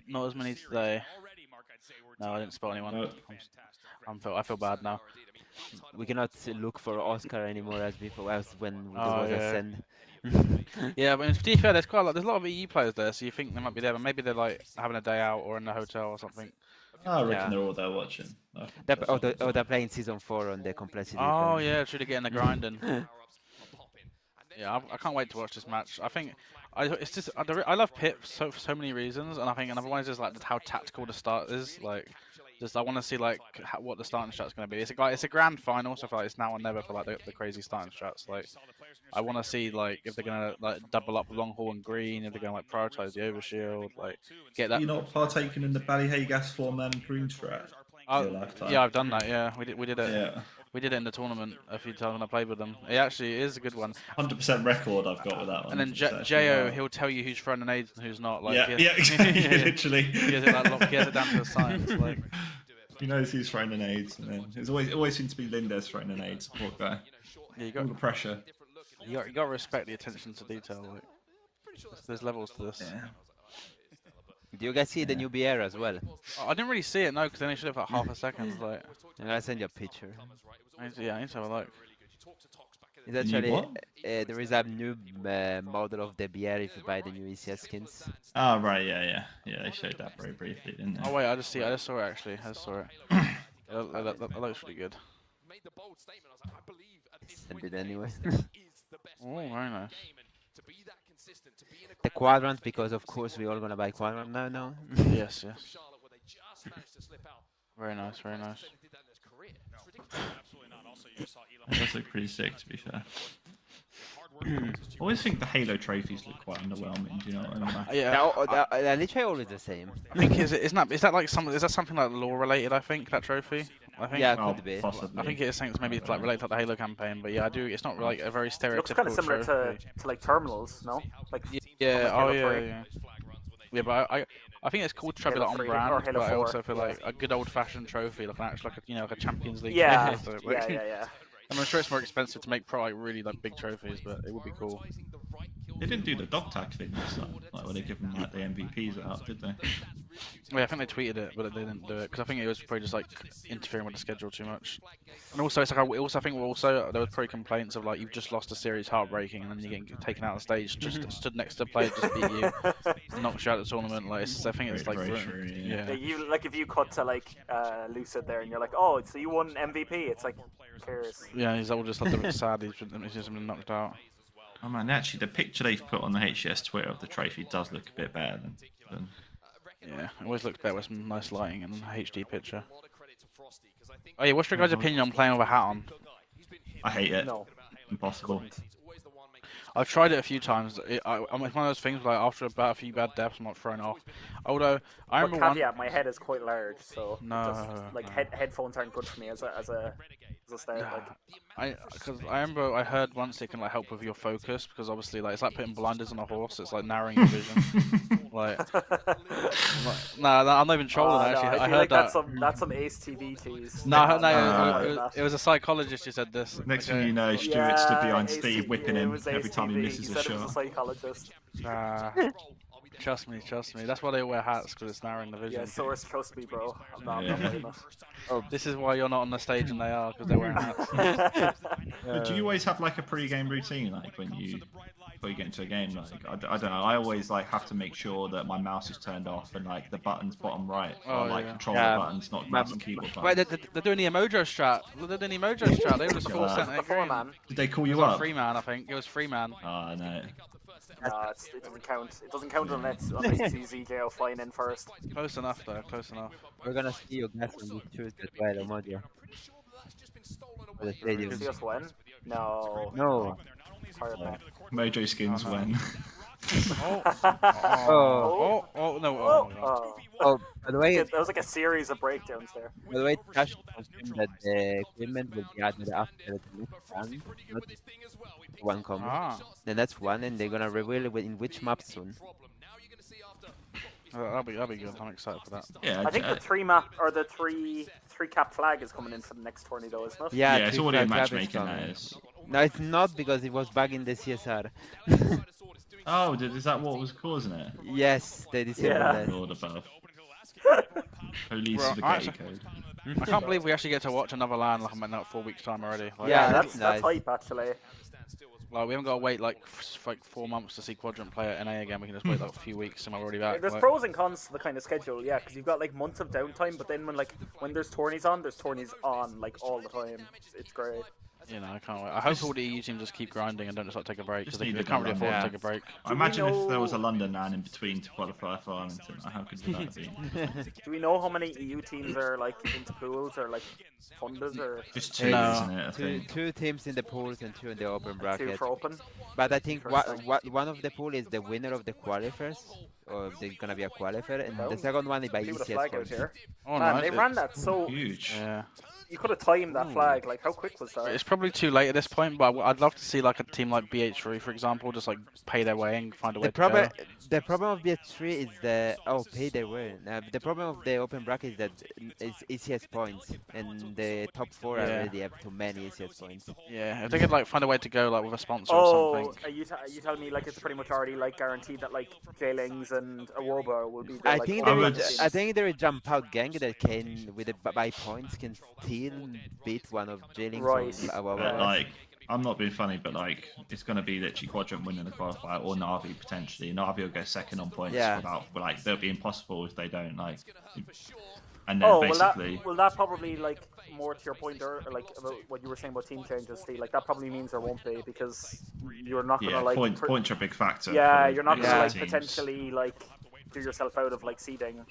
[SPEAKER 2] Not as many today. No, I didn't spot anyone. I feel bad now.
[SPEAKER 5] We cannot look for Oscar anymore as before, as when there was a send.
[SPEAKER 2] Yeah, but to be fair, there's a lot of EU players there, so you think they might be there, but maybe they're like having a day out or in the hotel or something.
[SPEAKER 18] I reckon they're all there watching.
[SPEAKER 5] They're playing season 4 on the complexity.
[SPEAKER 2] Oh yeah, truly getting the grinding. Yeah, I can't wait to watch this match. I think it's just I love Pip for so many reasons, and I think another one is just like how tactical the start is. Like, just I want to see like what the starting strat's going to be. It's a grand final, so I feel like it's now or never for like the crazy starting strats. Like, I want to see like if they're going to like double up long haul and green, if they're going to like prioritize the overshield, like get that.
[SPEAKER 18] You're not partaking in the Ballyhay Form and green strat.
[SPEAKER 2] Yeah, I've done that. Yeah, we did it.
[SPEAKER 18] Yeah.
[SPEAKER 2] We did it in the tournament a few times when I played with them. It actually is a good one.
[SPEAKER 18] 100% record I've got with that one.
[SPEAKER 2] And then Jo, he'll tell you who's throwing the nades and who's not. Like,
[SPEAKER 18] yeah, literally.
[SPEAKER 2] He has it down to a science. Like.
[SPEAKER 18] He knows who's throwing the nades, and then it always seems to be Linda's throwing the nades. Poor guy.
[SPEAKER 2] Yeah, you got
[SPEAKER 18] all the pressure.
[SPEAKER 2] You got to respect the attention to detail. Like, there's levels to this.
[SPEAKER 5] Yeah. Do you guys see the new BR as well?
[SPEAKER 2] Oh, I didn't really see it, no, because then it should have like half a second. Like,
[SPEAKER 5] I'll send you a picture.
[SPEAKER 2] I need to have a look.
[SPEAKER 5] It's actually there is a new model of the BR if you buy the new ECS skins.
[SPEAKER 18] Oh right, yeah. They showed that very briefly, didn't they?
[SPEAKER 2] Oh wait, I just saw it actually. I saw it. That looks really good.
[SPEAKER 5] Send it anyway.
[SPEAKER 2] Oh, very nice.
[SPEAKER 5] The quadrant, because of course we're all gonna buy quadrant now. No.
[SPEAKER 2] Yes. Very nice.
[SPEAKER 18] It does look pretty sick, to be fair. I always think the Halo trophies look quite underwhelming. Do you know what I mean?
[SPEAKER 5] Yeah. They're literally always the same.
[SPEAKER 2] I think is that something like lore related? I think that trophy. I think.
[SPEAKER 5] Yeah, it could be.
[SPEAKER 2] Possibly. I think it is something maybe like related to the Halo campaign, but yeah, I do. It's not like a very stereotypical.
[SPEAKER 15] It looks kind of similar
[SPEAKER 2] trophy.
[SPEAKER 15] to like terminals, no? Like
[SPEAKER 2] Yeah. Yeah, but I think it's called trophy like on brand, but I also feel like a good old fashioned trophy, like a Champions League.
[SPEAKER 15] Yeah.
[SPEAKER 2] So,
[SPEAKER 15] Yeah.
[SPEAKER 2] I'm sure it's more expensive to make really like big trophies, but it would be cool.
[SPEAKER 18] They didn't do the dog tag thing this time, like when they give them like the MVPs out, did they?
[SPEAKER 2] Yeah, I think they tweeted it, but they didn't do it because I think it was probably just like interfering with the schedule too much. And also, it's like I also think there was probably complaints of like you've just lost a series, heartbreaking, and then you're getting taken out of the stage, just stood next to a player just beat you, and knocks you out of the tournament. Like I think it's like
[SPEAKER 15] Yeah, you like if you cut to like Lucid there and you're like, oh, so you won MVP. It's like, who cares?
[SPEAKER 2] Yeah, he's all just like a bit sad. He's just been knocked out.
[SPEAKER 18] Oh man, actually, the picture they've put on the HCS Twitter of the trophy does look a bit better than...
[SPEAKER 2] Yeah, it always looks better with some nice lighting and an HD picture. Oh yeah, what's your guys' opinion on playing with a hat on?
[SPEAKER 18] I hate it. No. Impossible.
[SPEAKER 2] I've tried it a few times. It's one of those things like after about a few bad deaths, I'm not thrown off. Although I remember
[SPEAKER 15] caveat, my head is quite large, so headphones aren't good for me as a start.
[SPEAKER 2] Because I remember I heard once it can like help with your focus because obviously like it's like putting blinders on a horse. It's like narrowing your vision. I'm not even trolling. Actually, I heard
[SPEAKER 15] that's some Ace TV tease.
[SPEAKER 2] It was a psychologist who said this.
[SPEAKER 18] Next thing you know, Stuart stood behind Steve, whipping him every time he misses a shot.
[SPEAKER 15] It was a psychologist.
[SPEAKER 2] Trust me. That's why they wear hats, because it's narrowing the vision.
[SPEAKER 15] Yeah, source, trust me, bro. I'm not wearing that.
[SPEAKER 2] Oh, this is why you're not on the stage and they are, because they're wearing hats.
[SPEAKER 18] Do you always have like a pre-game routine, like when you before you get into a game. Like I don't know. I always like have to make sure that my mouse is turned off and like the buttons bottom right are like controller buttons, not mouse and keyboard buttons.
[SPEAKER 2] Wait, they're doing the Emojo strat. They're doing the Emojo strat. They were just full center green.
[SPEAKER 18] Did they call you
[SPEAKER 2] It was
[SPEAKER 18] up?
[SPEAKER 2] 3-man, I think. It was 3-man.
[SPEAKER 18] Oh no.
[SPEAKER 15] It doesn't count. It doesn't count unless you see ZJO flying in first.
[SPEAKER 2] Close enough though. Close enough.
[SPEAKER 5] We're gonna see you guys when you choose that well, Emojo. For the stadium.
[SPEAKER 15] See us when? No.
[SPEAKER 5] No.
[SPEAKER 15] Sorry, man.
[SPEAKER 18] Mojo skins when.
[SPEAKER 5] Oh, by the way,
[SPEAKER 15] there was like a series of breakdowns there.
[SPEAKER 5] By the way, Tash confirmed that the equipment will be added after the next run, not one combo. Then that's one, and they're gonna reveal it in which map soon.
[SPEAKER 2] That'll be good. I'm excited for that.
[SPEAKER 18] Yeah,
[SPEAKER 15] I think the 3-map or the three cap flag is coming in for the next tourney though, isn't it?
[SPEAKER 5] Yeah,
[SPEAKER 18] it's already a matchmaking. That is.
[SPEAKER 5] No, it's not because it was back in the CSR.
[SPEAKER 18] Oh, is that what was causing it?
[SPEAKER 5] Yes, they disabled that.
[SPEAKER 18] Lord above. Police
[SPEAKER 2] Well,
[SPEAKER 18] the gay code.
[SPEAKER 2] I can't believe we actually get to watch another LAN like in 4 weeks time already. Like,
[SPEAKER 15] Yeah, that's hype actually.
[SPEAKER 2] Like we haven't got to wait like 4 months to see Quadrant play at NA again. We can just wait like a few weeks and we're already back.
[SPEAKER 15] There's pros and cons to the kind of schedule, yeah, because you've got like months of downtime, but then when there's tourneys on like all the time. It's great.
[SPEAKER 2] You know, I can't wait. I hope all the EU teams just keep grinding and don't just like take a break because they can't really afford to take a break.
[SPEAKER 18] I imagine if there was a London LAN in between to qualify for Arlington, how good would that be?
[SPEAKER 15] Do we know how many EU teams are like into pools or like funded or?
[SPEAKER 18] Just 2, isn't it? I think.
[SPEAKER 5] Two teams in the pools and 2 in the open bracket.
[SPEAKER 15] 2 for open.
[SPEAKER 5] But I think one of the pool is the winner of the qualifiers, or if they're gonna be a qualifier, and the second one is by ECS points.
[SPEAKER 2] Oh,
[SPEAKER 15] man,
[SPEAKER 2] nice.
[SPEAKER 15] they ran that so
[SPEAKER 18] huge.
[SPEAKER 2] Yeah.
[SPEAKER 15] You could have timed that flag. Like, how quick was that?
[SPEAKER 2] It's probably too late at this point, but I'd love to see like a team like BH3, for example, just like pay their way and find a way to go.
[SPEAKER 5] The problem of BH3 is pay their way. The problem of the open bracket is that it's ECS points, and the top 4 already have too many ECS points.
[SPEAKER 2] Yeah, if they could like find a way to go like with a sponsor or something.
[SPEAKER 15] Are you telling me like it's pretty much already like guaranteed that like JLingz and Awoba will be the,
[SPEAKER 5] I think there is jump out gang that can with by points can still beat one of JLingz or Awoba.
[SPEAKER 18] Like, I'm not being funny, but like it's going to be literally Quadrant winning the qualifier or Na'Vi potentially. Na'Vi will go second on points without, like, they'll be impossible if they don't, like. And then basically,
[SPEAKER 15] will that probably, like, more to your point or like about what you were saying about team changes, Steve, like that probably means there won't be because you're not gonna like
[SPEAKER 18] points are a big factor.
[SPEAKER 15] Yeah, you're not gonna like potentially like do yourself out of like seeding.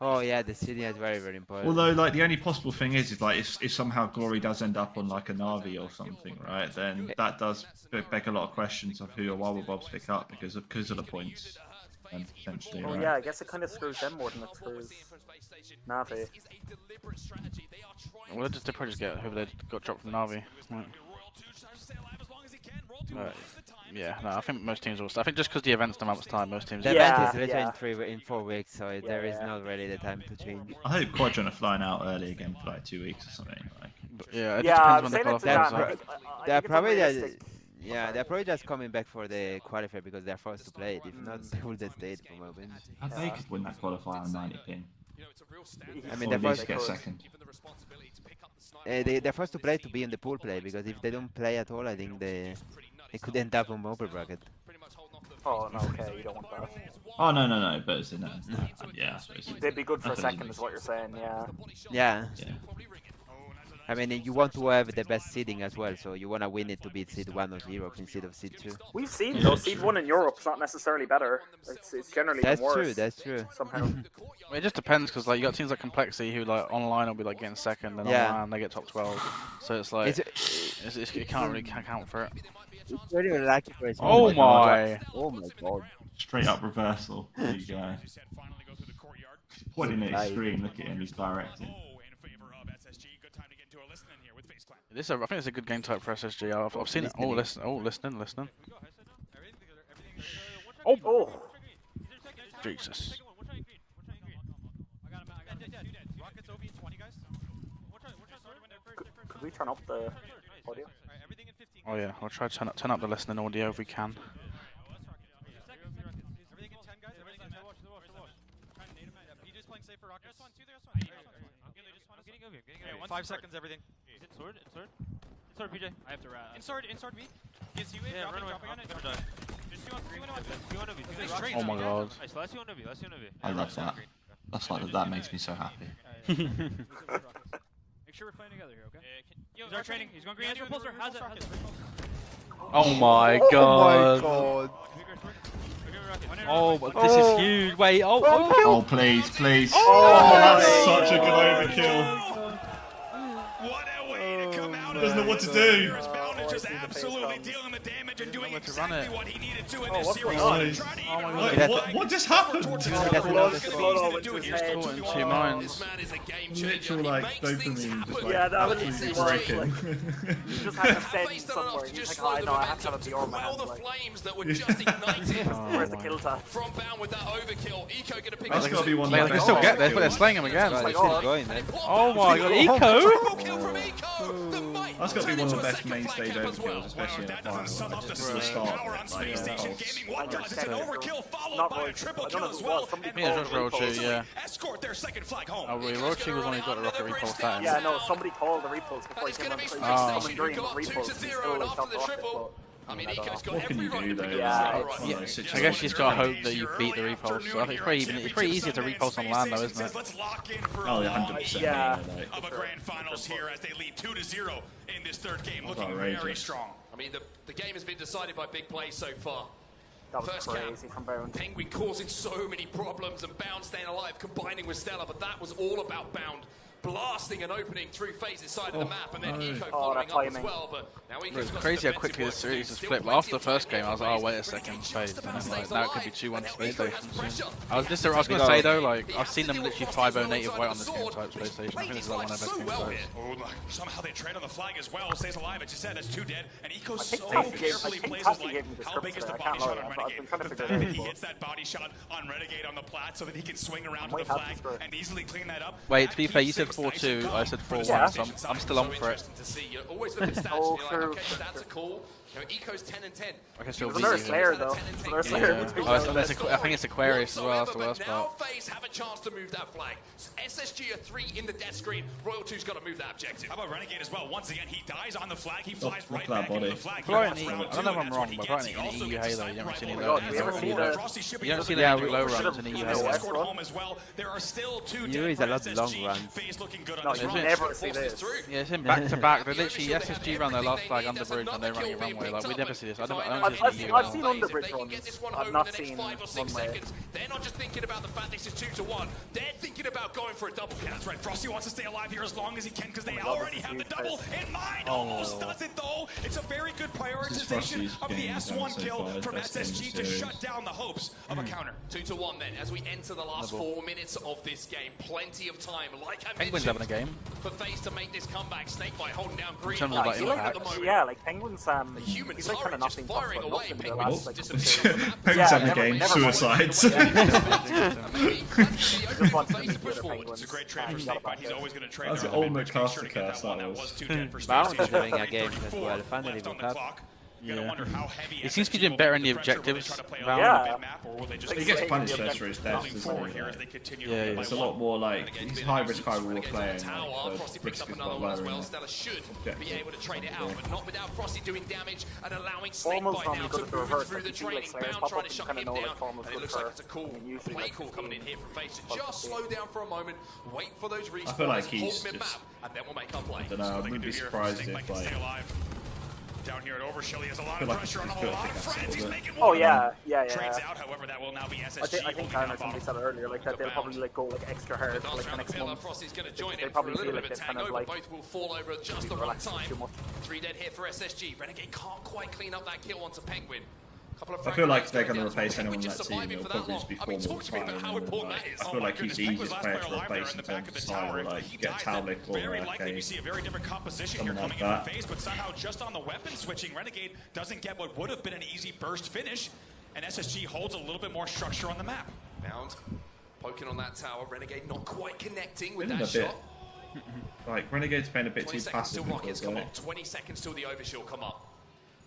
[SPEAKER 5] Oh yeah, the seeding is very, very important.
[SPEAKER 18] Although, like, the only possible thing is like if somehow Glory does end up on like a Na'Vi or something, right? Then that does beg a lot of questions of who Oddball Bobs pick up because of the points. And potentially,
[SPEAKER 15] well, yeah, I guess it kind of screws them more than it screws Na'Vi.
[SPEAKER 2] Well, they probably just get whoever they got dropped from Na'Vi. Right. Yeah, no, I think most teams will. I think just because the event's the month's time, most teams.
[SPEAKER 5] The event is later in 4 weeks, so there is not really the time to change.
[SPEAKER 18] I hope Quadrant are flying out early again for like 2 weeks or something. Like,
[SPEAKER 2] it depends when they qualify.
[SPEAKER 5] They're probably they're probably just coming back for the qualifier because they're forced to play it. If not, they would have stayed for a win.
[SPEAKER 18] And they could win that qualifier on 90 ping.
[SPEAKER 5] I mean,
[SPEAKER 18] they're forced to get second.
[SPEAKER 5] They're forced to play to be in the pool play because if they don't play at all, I think they could end up on open bracket.
[SPEAKER 15] Oh no, okay, you don't want that.
[SPEAKER 18] Oh no, but it's yeah, I suppose.
[SPEAKER 15] They'd be good for a second, is what you're saying,
[SPEAKER 5] Yeah. I mean, you want to have the best seeding as well, so you want to win it to beat seed 1 of Europe instead of seed 2.
[SPEAKER 15] We've seen though, seed 1 in Europe is not necessarily better. It's generally worse.
[SPEAKER 5] That's true.
[SPEAKER 15] Somehow.
[SPEAKER 2] Well, it just depends because like you got teams like Complexity who like online will be like getting second, and online they get top 12. So it's like it can't really count for it.
[SPEAKER 5] It's very lucky for
[SPEAKER 2] Oh my
[SPEAKER 5] god!
[SPEAKER 18] Straight up reversal. There you go. Pointing at his screen, look at him, he's directing.
[SPEAKER 2] I think it's a good game type for SSG. I've seen it. Listening.
[SPEAKER 15] Oh!
[SPEAKER 2] Jesus.
[SPEAKER 15] Could we turn up the audio?
[SPEAKER 2] Oh yeah, I'll try to turn up the listening audio if we can.
[SPEAKER 4] Okay, 5 seconds, everything.
[SPEAKER 6] Sword, PJ. I have to
[SPEAKER 4] Insword B. He's
[SPEAKER 2] Oh my god.
[SPEAKER 18] I love that. That's like that makes me so happy.
[SPEAKER 6] Make sure we're playing together here, okay? He's our training. He's going green. Repulsor. How's it?
[SPEAKER 2] Oh my god.
[SPEAKER 5] Oh my god.
[SPEAKER 2] Oh, but this is huge. Wait,
[SPEAKER 18] Oh, please, please.
[SPEAKER 2] Oh,
[SPEAKER 18] that's such a good overkill.
[SPEAKER 17] What a way to come out of
[SPEAKER 18] Doesn't know what to do.
[SPEAKER 17] Just absolutely dealing the damage and doing exactly what he needed to in
[SPEAKER 5] Oh,
[SPEAKER 17] this
[SPEAKER 5] what's
[SPEAKER 17] series.
[SPEAKER 5] going on?
[SPEAKER 18] Wait, what just happened?
[SPEAKER 2] In 2 minds.
[SPEAKER 18] Literal like dopamine just like
[SPEAKER 15] Yeah, that was
[SPEAKER 18] absolutely breaking.
[SPEAKER 15] You just had to send somewhere. He's like, oh, I know, I have to have a BR man.
[SPEAKER 13] The flames that were just ignited.
[SPEAKER 15] Where's the kill tap?
[SPEAKER 13] From bound with that overkill, Eco gonna pick
[SPEAKER 18] That's
[SPEAKER 13] up.
[SPEAKER 18] gotta be one
[SPEAKER 2] They
[SPEAKER 18] of the
[SPEAKER 2] can
[SPEAKER 18] best.
[SPEAKER 2] still get there, but they're slaying him again.
[SPEAKER 5] Right, it's still going, man.
[SPEAKER 2] Oh my god, Eco!
[SPEAKER 18] That's got to be one of the best main stage overkills, especially in the final. Like, just at the start. Like,
[SPEAKER 17] Overkill followed by a triple kill as well.
[SPEAKER 2] Yeah, just Rochi, yeah.
[SPEAKER 17] Escort their second flag home.
[SPEAKER 2] Oh, wait, Rochi was one who got the rocket repulse that.
[SPEAKER 15] Yeah, no, somebody called the repulse before he came on. So coming green, repulse, he's still like top rocket, but...
[SPEAKER 13] I mean, Eco's got
[SPEAKER 18] what can you do though?
[SPEAKER 15] Yeah,
[SPEAKER 2] I guess you just gotta hope that you beat the repulse. So I think it's pretty easy to repulse on land though, isn't it?
[SPEAKER 18] Oh, yeah, 100%.
[SPEAKER 15] Yeah.
[SPEAKER 17] Of a grand finals here as they lead 2-0 in this third game, looking very strong.
[SPEAKER 13] I mean, the game has been decided by big plays so far.
[SPEAKER 15] That was
[SPEAKER 13] First
[SPEAKER 15] crazy from Bound.
[SPEAKER 13] Penguin causing so many problems and Bound staying alive, combining with Stella, but that was all about Bound blasting and opening through phase inside of the map, and then Eco following up as well. But now
[SPEAKER 2] it's crazy how quickly this series has flipped. After the first game, I was like, oh wait a second, phase, and then like now it could be 2-1 space station. I was gonna say though, like I've seen them literally 5-0 native white on this game type space station. I think this is like one of the best games types.
[SPEAKER 17] Oh, look, somehow they trade on the flag as well. Stays alive, as you said, that's 2 dead, and Eco so
[SPEAKER 15] Taffy
[SPEAKER 17] carefully plays his life. How big is the body shot on Renegade? The fact that he hits that body shot on Renegade on the plat so that he can swing around to the flag and easily clean that up.
[SPEAKER 2] Wait, to be fair, you said 4-2, I said 4-1, so I'm still on for it.
[SPEAKER 13] You always look at stats and you're like, okay, stats are cool. You know, Eco's 10 and 10.
[SPEAKER 2] I can still beat
[SPEAKER 15] Another
[SPEAKER 2] you.
[SPEAKER 15] Slayer though. Another Slayer.
[SPEAKER 2] I think it's Aquarius as well, that's the worst part.
[SPEAKER 13] Now FaZe have a chance to move that flag. SSG are 3 in the death screen. Royal 2's got to move that objective.
[SPEAKER 17] How about Renegade as well? Once again, he dies on the flag. He flies right
[SPEAKER 18] that
[SPEAKER 17] back into
[SPEAKER 18] body.
[SPEAKER 17] the flag.
[SPEAKER 2] I don't know if I'm wrong, but right in EU Halo, you don't see any low runs. You don't see the low runs in EU Halo.
[SPEAKER 17] There are still 2
[SPEAKER 5] EU is a lot of long runs.
[SPEAKER 15] No, you never see this.
[SPEAKER 2] Yeah, it's in back to back. They literally SSG ran their last flag under bridge and they're running a runway. Like we never see this. I don't see EU.
[SPEAKER 15] I've seen underbridge runs. I've not seen one way.
[SPEAKER 13] They're not just thinking about the fact this is 2-1. They're thinking about going for a double kill.
[SPEAKER 17] That's right. Frosty wants to stay alive here as long as he can because they already have the double in mind. Almost does it though. It's a very good prioritization of the S1 kill from SSG to shut down the hopes of a counter.
[SPEAKER 13] 2-1 then as we enter the last 4 minutes of this game. Plenty of time, like I
[SPEAKER 2] Penguin's having a game.
[SPEAKER 13] for FaZe to make this comeback. Snakebite holding down green.
[SPEAKER 2] Terms of, like,
[SPEAKER 13] at the moment.
[SPEAKER 15] Yeah, like Penguin's he's like kind of not being
[SPEAKER 13] firing away.
[SPEAKER 15] in the last like
[SPEAKER 18] Penguins having a game, suicides.
[SPEAKER 17] It's a great trade for Snakebite. He's always going to trade.
[SPEAKER 18] That's the ultimate caster curse, that was.
[SPEAKER 5] Bound is having a game as well, finally woke up.
[SPEAKER 2] Yeah. He seems to be doing better in the objectives.
[SPEAKER 15] Yeah.
[SPEAKER 18] He gets punished first for his death, isn't he?
[SPEAKER 2] Yeah,
[SPEAKER 18] it's a lot more like he's high risk, high reward player. The risk is a lot lower.
[SPEAKER 13] Stella should be able to trade it out, but not without Frosty doing damage and allowing Snakebite now to move through the training. Bound trying to shut him down, and it looks like it's a cool play call coming in here from FaZe to just slow down for a moment, wait for those respawns,
[SPEAKER 18] I feel like he's
[SPEAKER 13] hold mid-map, and then we'll make our play.
[SPEAKER 18] I don't know, I wouldn't be surprised if like...
[SPEAKER 17] Down here at Overshill, he has a lot of pressure on a lot of friends. He's making
[SPEAKER 15] Oh yeah.
[SPEAKER 17] Trades out, however, that will now be SSG.
[SPEAKER 15] I think somebody said it earlier, like that they'll probably like go like extra hard for like the next month.
[SPEAKER 13] Frosty's going to join
[SPEAKER 15] They
[SPEAKER 13] in for
[SPEAKER 15] probably
[SPEAKER 13] a little
[SPEAKER 15] feel
[SPEAKER 13] bit
[SPEAKER 15] like
[SPEAKER 13] of
[SPEAKER 15] they're
[SPEAKER 13] a
[SPEAKER 15] kind of
[SPEAKER 13] tango,
[SPEAKER 15] like
[SPEAKER 13] but both will fall over at just the right time. 3 dead here for SSG. Renegade can't quite clean up that kill onto Penguin.
[SPEAKER 18] I feel like if they're going to replace anyone on that team, it'll probably just be Formal Time. I feel like he's the easiest player to replace in terms of style, like you get Taulik or
[SPEAKER 17] Very likely we see a very different composition here coming in from FaZe, but somehow just on the weapon switching, Renegade doesn't get what would have been an easy burst finish, and SSG holds a little bit more structure on the map.
[SPEAKER 13] Bound, poking on that tower. Renegade not quite connecting with that shot.
[SPEAKER 18] Like Renegade's playing a bit too passive.
[SPEAKER 13] 20 seconds till rockets come up. 20 seconds till the overshield come up.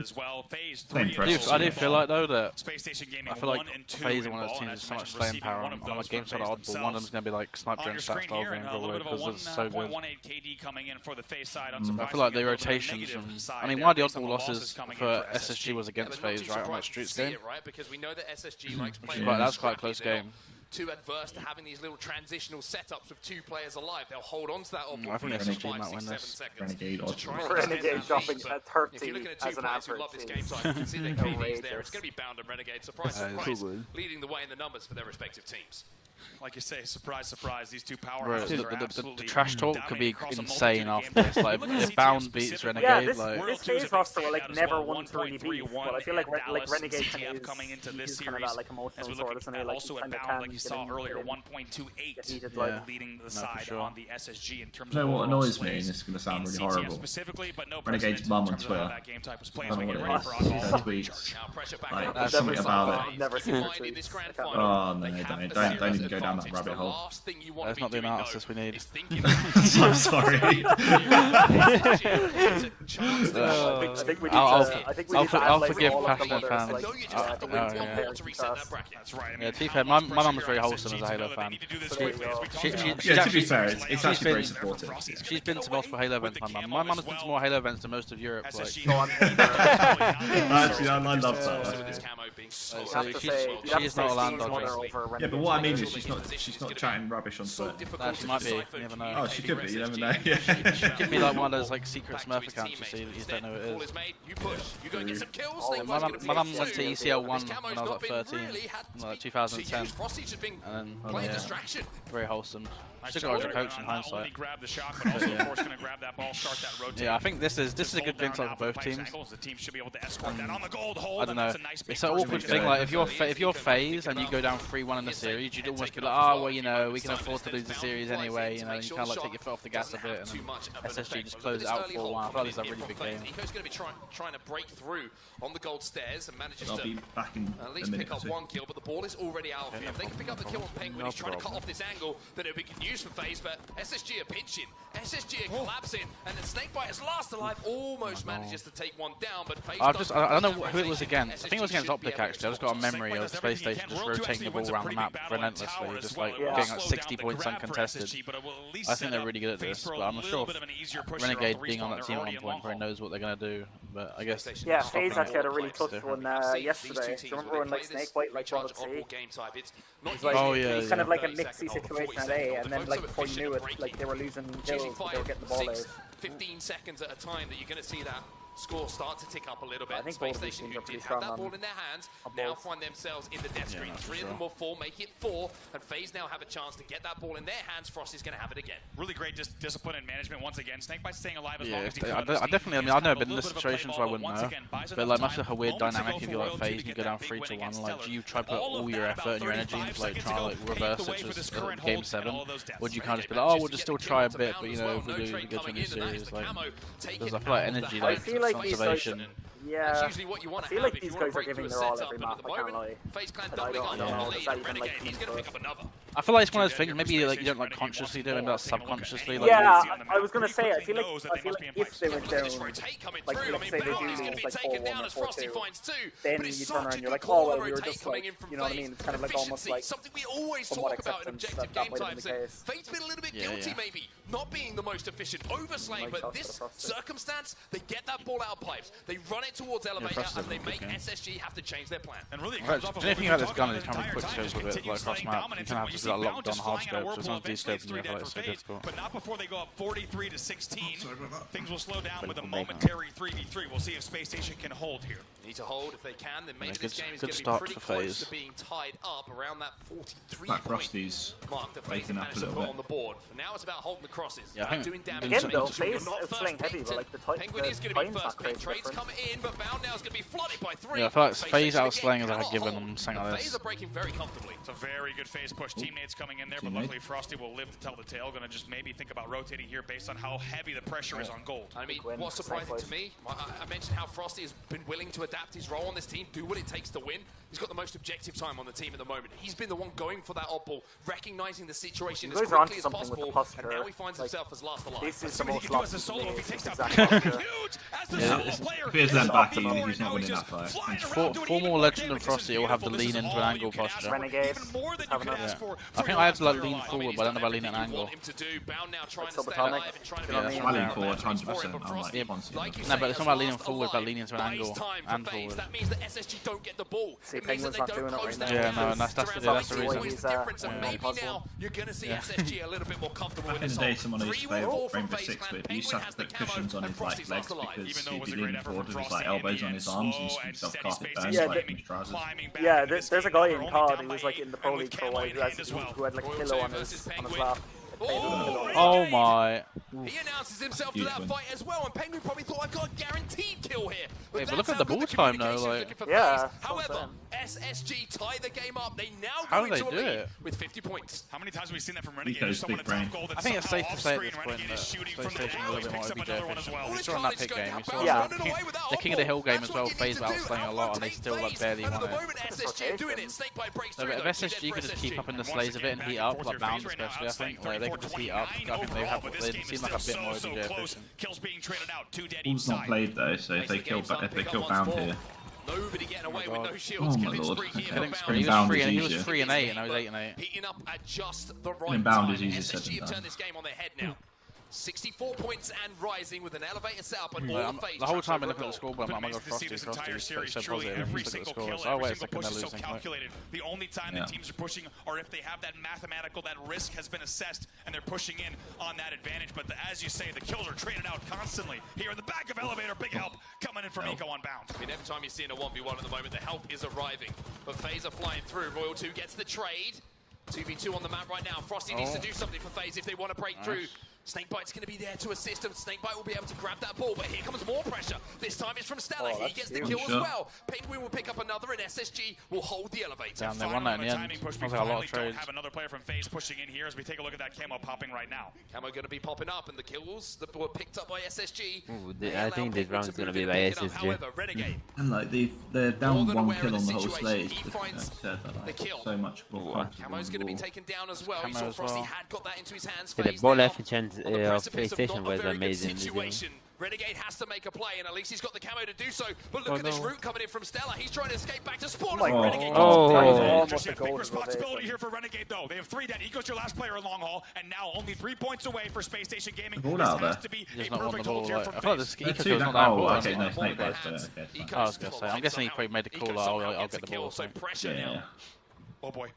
[SPEAKER 17] Lingard as well. FaZe
[SPEAKER 2] I do feel like though that
[SPEAKER 17] Space Station Gaming
[SPEAKER 2] I feel like
[SPEAKER 17] 1 and 2
[SPEAKER 2] FaZe are one of those
[SPEAKER 17] involved,
[SPEAKER 2] teams
[SPEAKER 17] and
[SPEAKER 2] with
[SPEAKER 17] as
[SPEAKER 2] so much
[SPEAKER 17] mentioned,
[SPEAKER 2] staying power
[SPEAKER 17] receiving
[SPEAKER 2] on
[SPEAKER 17] one
[SPEAKER 2] a
[SPEAKER 17] of
[SPEAKER 2] game
[SPEAKER 17] those
[SPEAKER 2] sort of
[SPEAKER 17] from
[SPEAKER 2] Oddball. One of them's going to be like sniper
[SPEAKER 17] on
[SPEAKER 2] and
[SPEAKER 17] your
[SPEAKER 2] stat
[SPEAKER 17] screen
[SPEAKER 2] style
[SPEAKER 17] here,
[SPEAKER 2] game
[SPEAKER 17] and a little
[SPEAKER 2] probably
[SPEAKER 17] bit of a
[SPEAKER 2] because it's so good.
[SPEAKER 17] 1.18 KD coming in for the FaZe side.
[SPEAKER 2] I feel like the rotations from, I mean, one of the Oddball losses for SSG was against FaZe, right, on that Streets game.
[SPEAKER 11] Right, because we know that SSG likes
[SPEAKER 2] That's quite a close game.
[SPEAKER 11] too adverse to having these little transitional setups with 2 players alive. They'll hold on to that Oddball
[SPEAKER 2] I
[SPEAKER 11] for
[SPEAKER 2] think
[SPEAKER 11] the next
[SPEAKER 2] Renegade
[SPEAKER 11] 5,
[SPEAKER 2] might
[SPEAKER 11] 6,
[SPEAKER 2] win
[SPEAKER 11] 7
[SPEAKER 2] this.
[SPEAKER 11] seconds.
[SPEAKER 18] Renegade
[SPEAKER 11] to try and
[SPEAKER 15] Renegade
[SPEAKER 11] extend
[SPEAKER 15] dropping
[SPEAKER 11] that lead,
[SPEAKER 15] at
[SPEAKER 11] but
[SPEAKER 15] 30
[SPEAKER 11] if you're looking at 2
[SPEAKER 15] as an
[SPEAKER 11] players who
[SPEAKER 15] average
[SPEAKER 11] love this
[SPEAKER 15] is
[SPEAKER 11] game type, you can see their KDs there. It's
[SPEAKER 15] outrageous.
[SPEAKER 11] going to be Bound and Renegade, surprise,
[SPEAKER 2] That is
[SPEAKER 11] surprise,
[SPEAKER 2] good.
[SPEAKER 11] leading the way in the numbers for their respective teams.
[SPEAKER 17] Like you say, surprise, surprise, these two
[SPEAKER 2] Bro,
[SPEAKER 17] powerhouses are
[SPEAKER 2] the
[SPEAKER 17] absolutely
[SPEAKER 2] trash talk could be
[SPEAKER 17] dominating across a
[SPEAKER 2] insane
[SPEAKER 17] multitude
[SPEAKER 2] after
[SPEAKER 17] of
[SPEAKER 2] this.
[SPEAKER 17] games.
[SPEAKER 2] Like,
[SPEAKER 17] Look at
[SPEAKER 2] if
[SPEAKER 17] CTF
[SPEAKER 2] Bound beats
[SPEAKER 17] specifically.
[SPEAKER 15] Yeah,
[SPEAKER 2] Renegade, like...
[SPEAKER 15] this FaZe roster will like never won to really beat, but I feel like Renegade
[SPEAKER 17] CTF
[SPEAKER 15] is
[SPEAKER 17] coming into this
[SPEAKER 15] kind of
[SPEAKER 17] series,
[SPEAKER 15] that like
[SPEAKER 17] as
[SPEAKER 15] emotional
[SPEAKER 17] we're
[SPEAKER 15] sort,
[SPEAKER 17] looking
[SPEAKER 15] isn't
[SPEAKER 17] at
[SPEAKER 15] he? Like
[SPEAKER 17] also
[SPEAKER 15] he
[SPEAKER 17] at
[SPEAKER 15] kind of
[SPEAKER 17] Bound,
[SPEAKER 15] can
[SPEAKER 17] like you
[SPEAKER 15] get
[SPEAKER 17] saw
[SPEAKER 15] in,
[SPEAKER 17] earlier,
[SPEAKER 15] get
[SPEAKER 17] 1.28
[SPEAKER 15] heated, like.
[SPEAKER 17] leading the
[SPEAKER 2] No, for
[SPEAKER 17] side
[SPEAKER 2] sure.
[SPEAKER 17] on the SSG in terms
[SPEAKER 18] You
[SPEAKER 17] of
[SPEAKER 18] know what
[SPEAKER 17] overall
[SPEAKER 18] annoys me, and
[SPEAKER 17] slays
[SPEAKER 18] this is going to sound
[SPEAKER 17] in
[SPEAKER 18] really
[SPEAKER 17] CTF
[SPEAKER 18] horrible.
[SPEAKER 17] specifically, but no
[SPEAKER 18] Renegade's
[SPEAKER 17] precedent
[SPEAKER 18] mum
[SPEAKER 17] in
[SPEAKER 18] on
[SPEAKER 17] terms of how
[SPEAKER 18] Twitter.
[SPEAKER 17] that game type was
[SPEAKER 18] I
[SPEAKER 17] played.
[SPEAKER 18] don't
[SPEAKER 17] So
[SPEAKER 18] know
[SPEAKER 17] get
[SPEAKER 18] what
[SPEAKER 17] ready
[SPEAKER 18] it
[SPEAKER 17] for
[SPEAKER 18] is.
[SPEAKER 17] Oddball.
[SPEAKER 18] Her tweets. Like, there's something about it.
[SPEAKER 15] Never seen her
[SPEAKER 11] In this
[SPEAKER 15] tweets.
[SPEAKER 11] grand
[SPEAKER 15] I can't
[SPEAKER 11] final,
[SPEAKER 18] Oh, no,
[SPEAKER 11] they have the
[SPEAKER 18] don't
[SPEAKER 11] serious
[SPEAKER 18] even go down that
[SPEAKER 11] advantage.
[SPEAKER 18] rabbit
[SPEAKER 11] The
[SPEAKER 18] hole.
[SPEAKER 11] last thing you want
[SPEAKER 2] That's
[SPEAKER 11] to
[SPEAKER 2] not
[SPEAKER 11] be
[SPEAKER 2] the
[SPEAKER 11] doing,
[SPEAKER 2] analysis we need.
[SPEAKER 11] is thinking
[SPEAKER 18] I'm sorry.
[SPEAKER 15] I think we need
[SPEAKER 2] I'll
[SPEAKER 15] to add like
[SPEAKER 2] forgive
[SPEAKER 15] all of the
[SPEAKER 2] passionate
[SPEAKER 15] mothers,
[SPEAKER 2] fans.
[SPEAKER 15] like,
[SPEAKER 11] No, you just
[SPEAKER 15] yeah,
[SPEAKER 11] have to
[SPEAKER 15] we
[SPEAKER 11] win
[SPEAKER 15] need to
[SPEAKER 11] one
[SPEAKER 15] compare
[SPEAKER 11] more to reset that
[SPEAKER 15] contrast.
[SPEAKER 11] bracket.
[SPEAKER 17] That's right. I mean,
[SPEAKER 2] Yeah, to be
[SPEAKER 17] how
[SPEAKER 2] fair,
[SPEAKER 17] much
[SPEAKER 2] my
[SPEAKER 17] pressure
[SPEAKER 2] mum's
[SPEAKER 17] you're
[SPEAKER 2] very
[SPEAKER 17] on
[SPEAKER 2] wholesome as a
[SPEAKER 17] SSG to
[SPEAKER 2] Halo
[SPEAKER 17] know that they
[SPEAKER 2] fan.
[SPEAKER 17] need to do this
[SPEAKER 15] There you
[SPEAKER 17] quickly.
[SPEAKER 15] go.
[SPEAKER 17] As we talked about,
[SPEAKER 18] Yeah, to be
[SPEAKER 17] she's
[SPEAKER 18] fair,
[SPEAKER 17] laying
[SPEAKER 18] it's
[SPEAKER 17] out
[SPEAKER 18] actually
[SPEAKER 17] the
[SPEAKER 18] very
[SPEAKER 17] there for
[SPEAKER 18] supportive.
[SPEAKER 17] Frosty. It's
[SPEAKER 2] She's
[SPEAKER 17] gonna
[SPEAKER 2] been
[SPEAKER 17] get
[SPEAKER 2] to multiple
[SPEAKER 17] away
[SPEAKER 2] Halo
[SPEAKER 17] with
[SPEAKER 2] events.
[SPEAKER 17] the
[SPEAKER 2] My
[SPEAKER 17] camo
[SPEAKER 2] mum's
[SPEAKER 17] as
[SPEAKER 2] been to
[SPEAKER 17] well.
[SPEAKER 2] more Halo events than most of Europe. Like,
[SPEAKER 17] SSG
[SPEAKER 18] Actually, I love that.
[SPEAKER 11] With this camo being so
[SPEAKER 15] You have to
[SPEAKER 2] she's-
[SPEAKER 15] say, you have
[SPEAKER 2] she's
[SPEAKER 15] to
[SPEAKER 2] not
[SPEAKER 15] say
[SPEAKER 2] a land
[SPEAKER 15] Steve's
[SPEAKER 2] dodger.
[SPEAKER 15] winner over
[SPEAKER 18] Yeah,
[SPEAKER 15] Renegade.
[SPEAKER 18] but what I mean is she's not chatting rubbish on Twitter.
[SPEAKER 2] Nah, she might be. You never know.
[SPEAKER 18] Oh, she could be. You never know. Yeah.
[SPEAKER 2] Give me like one of those like secret Smurf accounts you see that you don't know who it is.
[SPEAKER 11] You push, you go and get some kills.
[SPEAKER 2] Oh, my mum went to ECL 1 when I was like 13, like 2010.
[SPEAKER 11] Frosty's just been
[SPEAKER 2] And then,
[SPEAKER 11] playing
[SPEAKER 2] yeah,
[SPEAKER 11] distraction.
[SPEAKER 2] very wholesome.
[SPEAKER 17] Nice
[SPEAKER 2] Should
[SPEAKER 17] job
[SPEAKER 2] go as a
[SPEAKER 17] there.
[SPEAKER 2] coach in
[SPEAKER 17] Not only
[SPEAKER 2] hindsight.
[SPEAKER 17] grab the shot, but also, of course, going to grab that ball, start that rotate.
[SPEAKER 2] Yeah, I think this is
[SPEAKER 17] Just
[SPEAKER 2] a good
[SPEAKER 17] hold down
[SPEAKER 2] thing
[SPEAKER 17] now
[SPEAKER 2] for both
[SPEAKER 17] Pipes
[SPEAKER 2] teams.
[SPEAKER 17] angles. The team should be able to escort that on the gold hold.
[SPEAKER 2] I don't know.
[SPEAKER 17] That's a nice big
[SPEAKER 2] It's an
[SPEAKER 17] first
[SPEAKER 2] awkward
[SPEAKER 17] win.
[SPEAKER 2] thing. Like if you're FaZe and you go down 3-1 in the series, you'd almost be like, oh well, you know, we can afford to lose the series anyway. You know, and you kind of like take your foot off the gas a bit, and then SSG just close it out 4-1. I feel like this is a really big game.
[SPEAKER 11] Eco's going to be trying to break through on the gold stairs and manages
[SPEAKER 18] I'll
[SPEAKER 11] to
[SPEAKER 18] be back in
[SPEAKER 11] at
[SPEAKER 18] a
[SPEAKER 11] least
[SPEAKER 18] minute
[SPEAKER 11] pick
[SPEAKER 18] or
[SPEAKER 11] up
[SPEAKER 18] two.
[SPEAKER 11] one kill, but the ball is already out of here. If they can pick up the kill on Penguin, he's trying to cut off this angle, then it'll be good news for FaZe, but SSG are pinching, SSG are collapsing, and then Snakebite is last alive, almost manages to take one down, but FaZe
[SPEAKER 2] I don't know who it was against. I think it was against Optic actually. I just got a memory of Space Station just rotating the ball around the map relentlessly, just like getting like 60 points uncontested. I think they're really good at this, but I'm not sure if Renegade being on that team at one point probably knows what they're going to do. But I guess
[SPEAKER 15] yeah, FaZe actually had a really close one yesterday. Do you remember when like Snakebite like brought up C? He's like,
[SPEAKER 2] oh yeah,
[SPEAKER 15] he's kind of like a mixy situation at A, and then like before you knew it, like they were losing kills, but they were getting the ball out.
[SPEAKER 11] 15 seconds at a time that you're going to see that score start to tick up a little bit.
[SPEAKER 15] I think
[SPEAKER 11] Space
[SPEAKER 15] both of these
[SPEAKER 11] Station,
[SPEAKER 15] teams
[SPEAKER 11] who
[SPEAKER 15] are pretty
[SPEAKER 11] did have
[SPEAKER 15] strong
[SPEAKER 11] that ball
[SPEAKER 15] on
[SPEAKER 11] in their hands,
[SPEAKER 15] both.
[SPEAKER 11] now find themselves in the death screen.
[SPEAKER 2] Yeah, no,
[SPEAKER 11] 3 of them will fall, make it 4, and FaZe now have a chance to get that ball in their hands. Frosty's going to have it again.
[SPEAKER 17] Really great discipline and management once again. Snakebite staying alive as
[SPEAKER 2] yeah,
[SPEAKER 17] long as he
[SPEAKER 2] I
[SPEAKER 17] could.
[SPEAKER 2] definitely. I mean, I've never been in this situation, so I wouldn't know. But like, must have a weird dynamic if you're like FaZe, you go down 3-1. Like, do you try to put all your effort and your energy into like trying to like reverse it to game 7? Or do you kind of just be like, oh, we'll just still try a bit, but you know, if we lose, we get to the series. Like, because I feel like energy, like conservation.
[SPEAKER 15] Yeah,
[SPEAKER 11] that's usually what you want
[SPEAKER 15] I
[SPEAKER 11] to
[SPEAKER 15] feel
[SPEAKER 11] have
[SPEAKER 15] like
[SPEAKER 11] if you
[SPEAKER 15] these
[SPEAKER 11] want to
[SPEAKER 15] guys are
[SPEAKER 11] break through
[SPEAKER 15] giving
[SPEAKER 11] a
[SPEAKER 15] their all
[SPEAKER 11] setup,
[SPEAKER 15] every
[SPEAKER 11] but
[SPEAKER 15] map,
[SPEAKER 11] at the
[SPEAKER 15] I can't
[SPEAKER 11] moment,
[SPEAKER 15] lie.
[SPEAKER 11] FaZe kind of
[SPEAKER 15] But I
[SPEAKER 11] doubling
[SPEAKER 15] don't
[SPEAKER 11] up
[SPEAKER 15] know
[SPEAKER 11] on the
[SPEAKER 15] if
[SPEAKER 11] lead.
[SPEAKER 15] that even like
[SPEAKER 11] Renegade, he's going to pick up another.
[SPEAKER 2] I feel like it's one of those things. Maybe like you don't like consciously do, and not subconsciously. Like,
[SPEAKER 15] yeah, I was gonna say. I feel like if they went down, like let's say they do lose like 4-1 or 4-2, then you turn around and you're like, oh well, we were just like, you know what I mean? It's kind of like almost like
[SPEAKER 11] something we always
[SPEAKER 15] somewhat
[SPEAKER 11] talk about in
[SPEAKER 15] acceptance
[SPEAKER 11] objective
[SPEAKER 15] that
[SPEAKER 11] game
[SPEAKER 15] might have
[SPEAKER 11] types.
[SPEAKER 15] been the case.
[SPEAKER 11] FaZe's been a little bit guilty, maybe not being the most efficient overslaying, but this circumstance, they get that ball out of pipes, they run it towards elevator, and they make SSG have to change their plan.
[SPEAKER 17] And really,
[SPEAKER 2] the only thing about this gun is how many quick scopes with it, like across map. You can have just like locked on hard scopes, so sometimes these scopes and you feel like it's so difficult.
[SPEAKER 17] But not before they go up 43-16. Things will slow down with a momentary 3v3. We'll see if Space Station can hold here.
[SPEAKER 11] Need to hold if they can, then maybe
[SPEAKER 2] Yeah,
[SPEAKER 11] this game is
[SPEAKER 2] good
[SPEAKER 11] going to be
[SPEAKER 2] start
[SPEAKER 11] pretty
[SPEAKER 2] for
[SPEAKER 11] close
[SPEAKER 2] FaZe.
[SPEAKER 11] to being tied up around that 43
[SPEAKER 18] Black
[SPEAKER 11] point
[SPEAKER 18] Frosty's
[SPEAKER 11] mark that FaZe
[SPEAKER 18] waking up a
[SPEAKER 11] managed to
[SPEAKER 18] little
[SPEAKER 11] put
[SPEAKER 18] bit.
[SPEAKER 11] on the board. For now it's about holding the crosses,
[SPEAKER 2] Yeah, I think
[SPEAKER 11] doing damage.
[SPEAKER 15] Again though,
[SPEAKER 11] You're
[SPEAKER 15] FaZe
[SPEAKER 11] not
[SPEAKER 15] is
[SPEAKER 11] first
[SPEAKER 15] playing heavy,
[SPEAKER 11] picked,
[SPEAKER 15] but like the
[SPEAKER 11] Penguin is going to be
[SPEAKER 15] time's
[SPEAKER 11] first
[SPEAKER 15] not
[SPEAKER 11] pick.
[SPEAKER 15] crazy
[SPEAKER 11] Trades
[SPEAKER 15] different.
[SPEAKER 11] come in, but Bound now is going to be flooded by 3.
[SPEAKER 2] Yeah, I feel like FaZe
[SPEAKER 11] Station
[SPEAKER 2] outslaying
[SPEAKER 11] again
[SPEAKER 2] is like a
[SPEAKER 11] cannot
[SPEAKER 2] given
[SPEAKER 11] hold.
[SPEAKER 2] on something like
[SPEAKER 11] FaZe
[SPEAKER 2] this.
[SPEAKER 11] are breaking very comfortably.
[SPEAKER 17] It's a very good FaZe push. Teammates coming in there, but luckily Frosty will live to tell the tale. Going to just maybe think about rotating here based on how heavy the pressure is on gold.
[SPEAKER 11] I mean, what's surprising to me, I mentioned how Frosty has been willing to adapt his role on this team, do what it takes to win. He's got the most objective time on the team at the moment. He's been the one going for that oddball, recognizing the situation as quickly as possible, and now he finds himself as last alive.
[SPEAKER 15] This is
[SPEAKER 17] Let's
[SPEAKER 15] the
[SPEAKER 17] see what he
[SPEAKER 15] most
[SPEAKER 17] can do as
[SPEAKER 15] lost
[SPEAKER 17] a solo if he takes that
[SPEAKER 15] exactly.
[SPEAKER 17] huge as
[SPEAKER 18] If he has them back, he's not winning that fight.
[SPEAKER 2] Four more Legend and Frosty all have the lean into an angle posture.
[SPEAKER 15] Renegade.
[SPEAKER 2] Yeah. I think I had to like lean forward, but I don't know about lean at an angle.
[SPEAKER 18] I lean forward 100%. I'm like,
[SPEAKER 2] No, but it's not about leaning forward, but leaning into an angle and forward.
[SPEAKER 9] That means that SSG don't get the ball.
[SPEAKER 15] See, Penguin's not doing it right now.
[SPEAKER 2] Yeah, no, and that's the reason.
[SPEAKER 9] So maybe now you're going to see SSG a little bit more comfortable
[SPEAKER 18] back
[SPEAKER 9] with
[SPEAKER 18] in
[SPEAKER 9] this.
[SPEAKER 18] the day, someone used to play Rainbow Six with, he used to have to put cushions on his like legs because he'd be leaning forward with his like elbows on his arms and just himself casted down like in his trousers.
[SPEAKER 15] Yeah, there's a guy in COD who was like in the Pro League for a while who had like a pillow on his lap.
[SPEAKER 2] Oh my.
[SPEAKER 9] He announces himself to that fight as well, and Penguin probably thought, I've got a guaranteed kill here.
[SPEAKER 2] Wait, but look at the ball time though, like.
[SPEAKER 15] Yeah.
[SPEAKER 9] However, SSG tie the game up. They now
[SPEAKER 2] How
[SPEAKER 9] go
[SPEAKER 2] do they
[SPEAKER 9] into
[SPEAKER 2] do
[SPEAKER 9] a lead
[SPEAKER 2] it?
[SPEAKER 9] with 50 points.
[SPEAKER 17] How many times have we seen that from Renegade?
[SPEAKER 18] Nico's big brain.
[SPEAKER 2] I think it's safe to say at this point that PlayStation a little bit more OBJ efficient. We saw in that pick game, we saw in the King of the Hill game as well, FaZe were outslaying a lot and they still like barely won it. No, but if SSG could just keep up in the slays of it and heat up, like Bound especially, I think, like they could just heat up, I think they seem like a bit more OBJ efficient.
[SPEAKER 18] Ball's not played though, so if they kill Bound here.
[SPEAKER 9] Nobody getting away with no shields.
[SPEAKER 18] Oh my lord.
[SPEAKER 2] He was 3 and 8 and I was 8 and 8.
[SPEAKER 9] Heating up at just the right
[SPEAKER 18] Inbound
[SPEAKER 9] time.
[SPEAKER 18] is easier said than
[SPEAKER 9] SSG have
[SPEAKER 18] done.
[SPEAKER 9] turned this game on their head now. 64 points and rising with an elevator setup and all the
[SPEAKER 2] The whole time I look at the scoreboard, I'm like, oh, Frosty, so positive.
[SPEAKER 17] Every
[SPEAKER 2] Look at the
[SPEAKER 17] single
[SPEAKER 2] scores.
[SPEAKER 17] kill,
[SPEAKER 2] Oh,
[SPEAKER 17] every
[SPEAKER 2] wait a
[SPEAKER 17] single
[SPEAKER 2] second,
[SPEAKER 17] push
[SPEAKER 2] they're
[SPEAKER 17] is so
[SPEAKER 2] losing.
[SPEAKER 17] calculated. The only time that teams are pushing are if they have that mathematical, that risk has been assessed, and they're pushing in on that advantage. But as you say, the kills are traded out constantly. Here in the back of elevator, big help coming in from Eco on Bound.
[SPEAKER 9] I mean, every time you see in a 1v1 at the moment, the help is arriving. But FaZe are flying through. Royal 2 gets the trade. 2v2 on the map right now. Frosty needs to do something for FaZe if they want to break through. Snakebite's going to be there to assist him. Snakebite will be able to grab that ball, but here comes more pressure. This time it's from Stella. He gets the kill as well. Penguin will pick up another, and SSG will hold the elevator.
[SPEAKER 2] Damn, they won that in the end.
[SPEAKER 17] Push, we
[SPEAKER 2] Sounds like a lot
[SPEAKER 17] finally
[SPEAKER 2] of
[SPEAKER 17] don't
[SPEAKER 2] trades.
[SPEAKER 17] have another player from FaZe pushing in here as we take a look at that camo popping right now.
[SPEAKER 9] Camo going to be popping up, and the kills that were picked up by SSG.
[SPEAKER 5] Ooh, I think this round is going to be by SSG.
[SPEAKER 9] However, Renegade.
[SPEAKER 18] And like they're down one kill on the whole slate. So much ball.
[SPEAKER 9] Camo's going to be taken down as well. You saw Frosty had got that into his hands.
[SPEAKER 5] The ball efficiency of PlayStation was amazing.
[SPEAKER 9] Renegade has to make a play, and at least he's got the camo to do so. But look at this route coming in from Stella. He's trying to escape back to spawn. Renegade
[SPEAKER 17] Big responsibility here for Renegade, though. They have 3 dead. Eco's your last player in long haul, and now only 3 points away for Space Station Gaming.
[SPEAKER 18] Ball
[SPEAKER 17] This
[SPEAKER 18] out
[SPEAKER 17] has
[SPEAKER 18] there.
[SPEAKER 17] to be
[SPEAKER 2] He's
[SPEAKER 17] a
[SPEAKER 2] not on the
[SPEAKER 17] perfect
[SPEAKER 2] ball.
[SPEAKER 17] hold here
[SPEAKER 2] Like,
[SPEAKER 17] from
[SPEAKER 2] I thought
[SPEAKER 17] FaZe.
[SPEAKER 2] this Eco's not that important.
[SPEAKER 18] Okay, Snakebite's there. Okay,
[SPEAKER 2] I was going to say, I'm guessing he probably made the call, I'll get the ball. So.
[SPEAKER 18] Yeah.
[SPEAKER 17] Oh boy.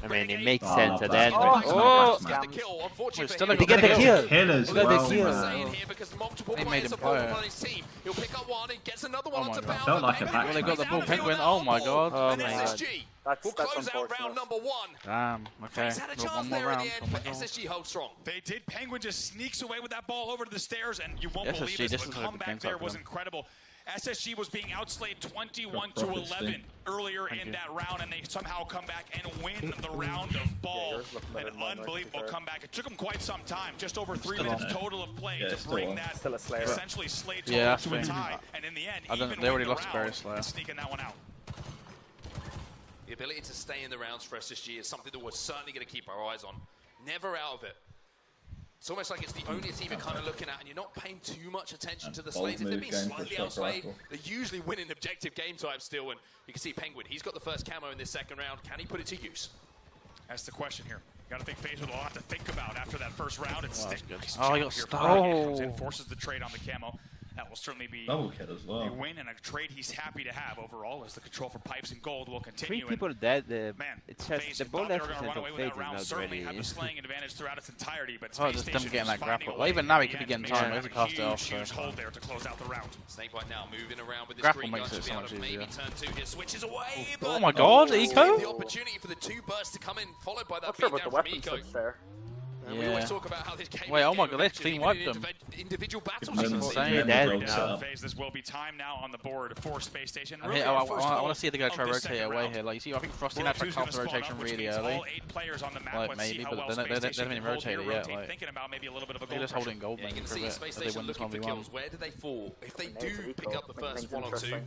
[SPEAKER 5] I mean, it makes sense at that.
[SPEAKER 9] The kill, unfortunately.
[SPEAKER 5] They get the kill.
[SPEAKER 18] Kill as
[SPEAKER 5] They got
[SPEAKER 18] well,
[SPEAKER 5] the kill.
[SPEAKER 18] man.
[SPEAKER 9] Because multiple
[SPEAKER 2] They made
[SPEAKER 9] players
[SPEAKER 2] him
[SPEAKER 9] are
[SPEAKER 2] play.
[SPEAKER 9] on his team. He'll pick up one and gets another one onto Bound.
[SPEAKER 18] Felt like a back.
[SPEAKER 2] Well, they got the ball, Penguin. Oh my god.
[SPEAKER 5] Oh my god.
[SPEAKER 9] We'll close out round number 1.
[SPEAKER 2] Damn, okay.
[SPEAKER 9] He's had a
[SPEAKER 2] Got
[SPEAKER 9] chance
[SPEAKER 2] one more
[SPEAKER 9] there in
[SPEAKER 2] round.
[SPEAKER 9] the end, but SSG holds strong.
[SPEAKER 17] They did. Penguin just sneaks away with that ball over to the stairs, and you won't
[SPEAKER 2] SSG,
[SPEAKER 17] believe this,
[SPEAKER 2] this
[SPEAKER 17] but
[SPEAKER 2] is like a
[SPEAKER 17] comeback
[SPEAKER 2] game
[SPEAKER 17] there
[SPEAKER 2] type
[SPEAKER 17] was
[SPEAKER 2] for them.
[SPEAKER 17] incredible. SSG was being outslayed 21-11 earlier in that round, and they somehow come back and win the round of ball. An unbelievable comeback. It took them quite some time, just over 3 minutes total of play to bring that essentially Slay total to a tie, and in the end,
[SPEAKER 2] They already lost
[SPEAKER 17] the
[SPEAKER 2] to Barry
[SPEAKER 17] round
[SPEAKER 2] Slayer.
[SPEAKER 17] and sneaking that one out.
[SPEAKER 9] The ability to stay in the rounds for SSG is something that we're certainly going to keep our eyes on. Never out of it. It's almost like it's the only team you're kind of looking at, and you're not paying too much attention to the slays. If they're being slightly outslayed, they're usually winning objective game types still. And you can see Penguin, he's got the first camo in this second round. Can he put it to use?
[SPEAKER 17] That's the question here. Got to think FaZe with a lot to think about after that first round. It's
[SPEAKER 2] that's good.
[SPEAKER 17] nice
[SPEAKER 2] Oh, he
[SPEAKER 17] job
[SPEAKER 2] got
[SPEAKER 17] here
[SPEAKER 2] stuck.
[SPEAKER 17] for Renegade. Comes in, forces the trade on the camo. That will certainly be
[SPEAKER 18] Double kill as well.
[SPEAKER 17] a win and a trade he's happy to have overall, as the control for pipes and gold will
[SPEAKER 5] 3
[SPEAKER 17] continue.
[SPEAKER 5] people dead.
[SPEAKER 17] Man,
[SPEAKER 5] it's
[SPEAKER 17] FaZe
[SPEAKER 5] just the ball
[SPEAKER 17] thought they were going
[SPEAKER 5] efficiency
[SPEAKER 17] to run
[SPEAKER 5] of
[SPEAKER 17] away with
[SPEAKER 5] FaZe
[SPEAKER 17] that round.
[SPEAKER 5] is
[SPEAKER 17] Certainly
[SPEAKER 5] not
[SPEAKER 17] had the
[SPEAKER 5] really.
[SPEAKER 17] slaying advantage throughout its entirety, but
[SPEAKER 2] Oh,
[SPEAKER 17] Space
[SPEAKER 2] just them
[SPEAKER 17] Station
[SPEAKER 2] getting
[SPEAKER 17] was
[SPEAKER 2] that
[SPEAKER 17] finding
[SPEAKER 2] grapple.
[SPEAKER 17] a
[SPEAKER 2] Well,
[SPEAKER 17] way
[SPEAKER 2] even now he
[SPEAKER 17] in
[SPEAKER 2] could
[SPEAKER 17] the
[SPEAKER 2] be getting
[SPEAKER 17] end to
[SPEAKER 2] time.
[SPEAKER 17] make
[SPEAKER 2] He
[SPEAKER 17] a
[SPEAKER 2] cast it off.
[SPEAKER 17] huge
[SPEAKER 2] So.
[SPEAKER 17] hold there to close out the round.
[SPEAKER 9] Snakebite now moving around with this
[SPEAKER 2] Grapple
[SPEAKER 9] green
[SPEAKER 2] makes
[SPEAKER 9] gun
[SPEAKER 2] it
[SPEAKER 9] to be
[SPEAKER 2] so
[SPEAKER 9] able
[SPEAKER 2] much
[SPEAKER 9] to maybe
[SPEAKER 2] easier.
[SPEAKER 9] turn 2 here. Switches away,
[SPEAKER 2] Oh my god,
[SPEAKER 9] the
[SPEAKER 2] Eco?
[SPEAKER 9] opportunity for the 2 bursts to come in, followed by that
[SPEAKER 15] Not sure
[SPEAKER 9] beat
[SPEAKER 15] about the
[SPEAKER 9] down from
[SPEAKER 15] weapon
[SPEAKER 9] Eco.
[SPEAKER 15] switch there.
[SPEAKER 9] And we always talk about how this game
[SPEAKER 2] Wait,
[SPEAKER 9] is
[SPEAKER 2] oh my
[SPEAKER 9] game
[SPEAKER 2] god, they
[SPEAKER 9] of
[SPEAKER 2] clean
[SPEAKER 9] action,
[SPEAKER 2] wiped them.
[SPEAKER 9] individual battles.
[SPEAKER 2] That's
[SPEAKER 9] you can see.
[SPEAKER 2] insane.
[SPEAKER 17] FaZe, this will be time now on the board for Space Station.
[SPEAKER 2] I
[SPEAKER 17] Really,
[SPEAKER 2] want to see if they're going to try to rotate away here. Like, you see, I think Frosty now tried to
[SPEAKER 17] Royal
[SPEAKER 2] cast the
[SPEAKER 17] 2's gonna
[SPEAKER 2] rotation
[SPEAKER 17] spawn up, which
[SPEAKER 2] really
[SPEAKER 17] means
[SPEAKER 2] early.
[SPEAKER 17] all 8 players on the map.
[SPEAKER 2] Like,
[SPEAKER 17] Let's see
[SPEAKER 2] maybe,
[SPEAKER 17] how
[SPEAKER 2] but
[SPEAKER 17] well
[SPEAKER 2] they
[SPEAKER 17] Space
[SPEAKER 2] haven't
[SPEAKER 17] Station
[SPEAKER 2] even
[SPEAKER 17] can hold here,
[SPEAKER 2] rotated yet.
[SPEAKER 17] rotate,
[SPEAKER 2] Like,
[SPEAKER 17] thinking about maybe a little bit of a
[SPEAKER 2] they're
[SPEAKER 17] goal
[SPEAKER 2] just
[SPEAKER 17] pressure.
[SPEAKER 2] holding gold
[SPEAKER 9] Yeah, you
[SPEAKER 2] maybe
[SPEAKER 9] can
[SPEAKER 2] for a
[SPEAKER 9] see
[SPEAKER 2] bit.
[SPEAKER 9] Space
[SPEAKER 2] If they
[SPEAKER 9] Station
[SPEAKER 2] win this
[SPEAKER 9] looking for
[SPEAKER 2] 1v1.
[SPEAKER 9] kills. Where do they fall? If they do
[SPEAKER 15] Eco.
[SPEAKER 9] pick up the first
[SPEAKER 15] Makes
[SPEAKER 9] 1 or 2,
[SPEAKER 15] interesting.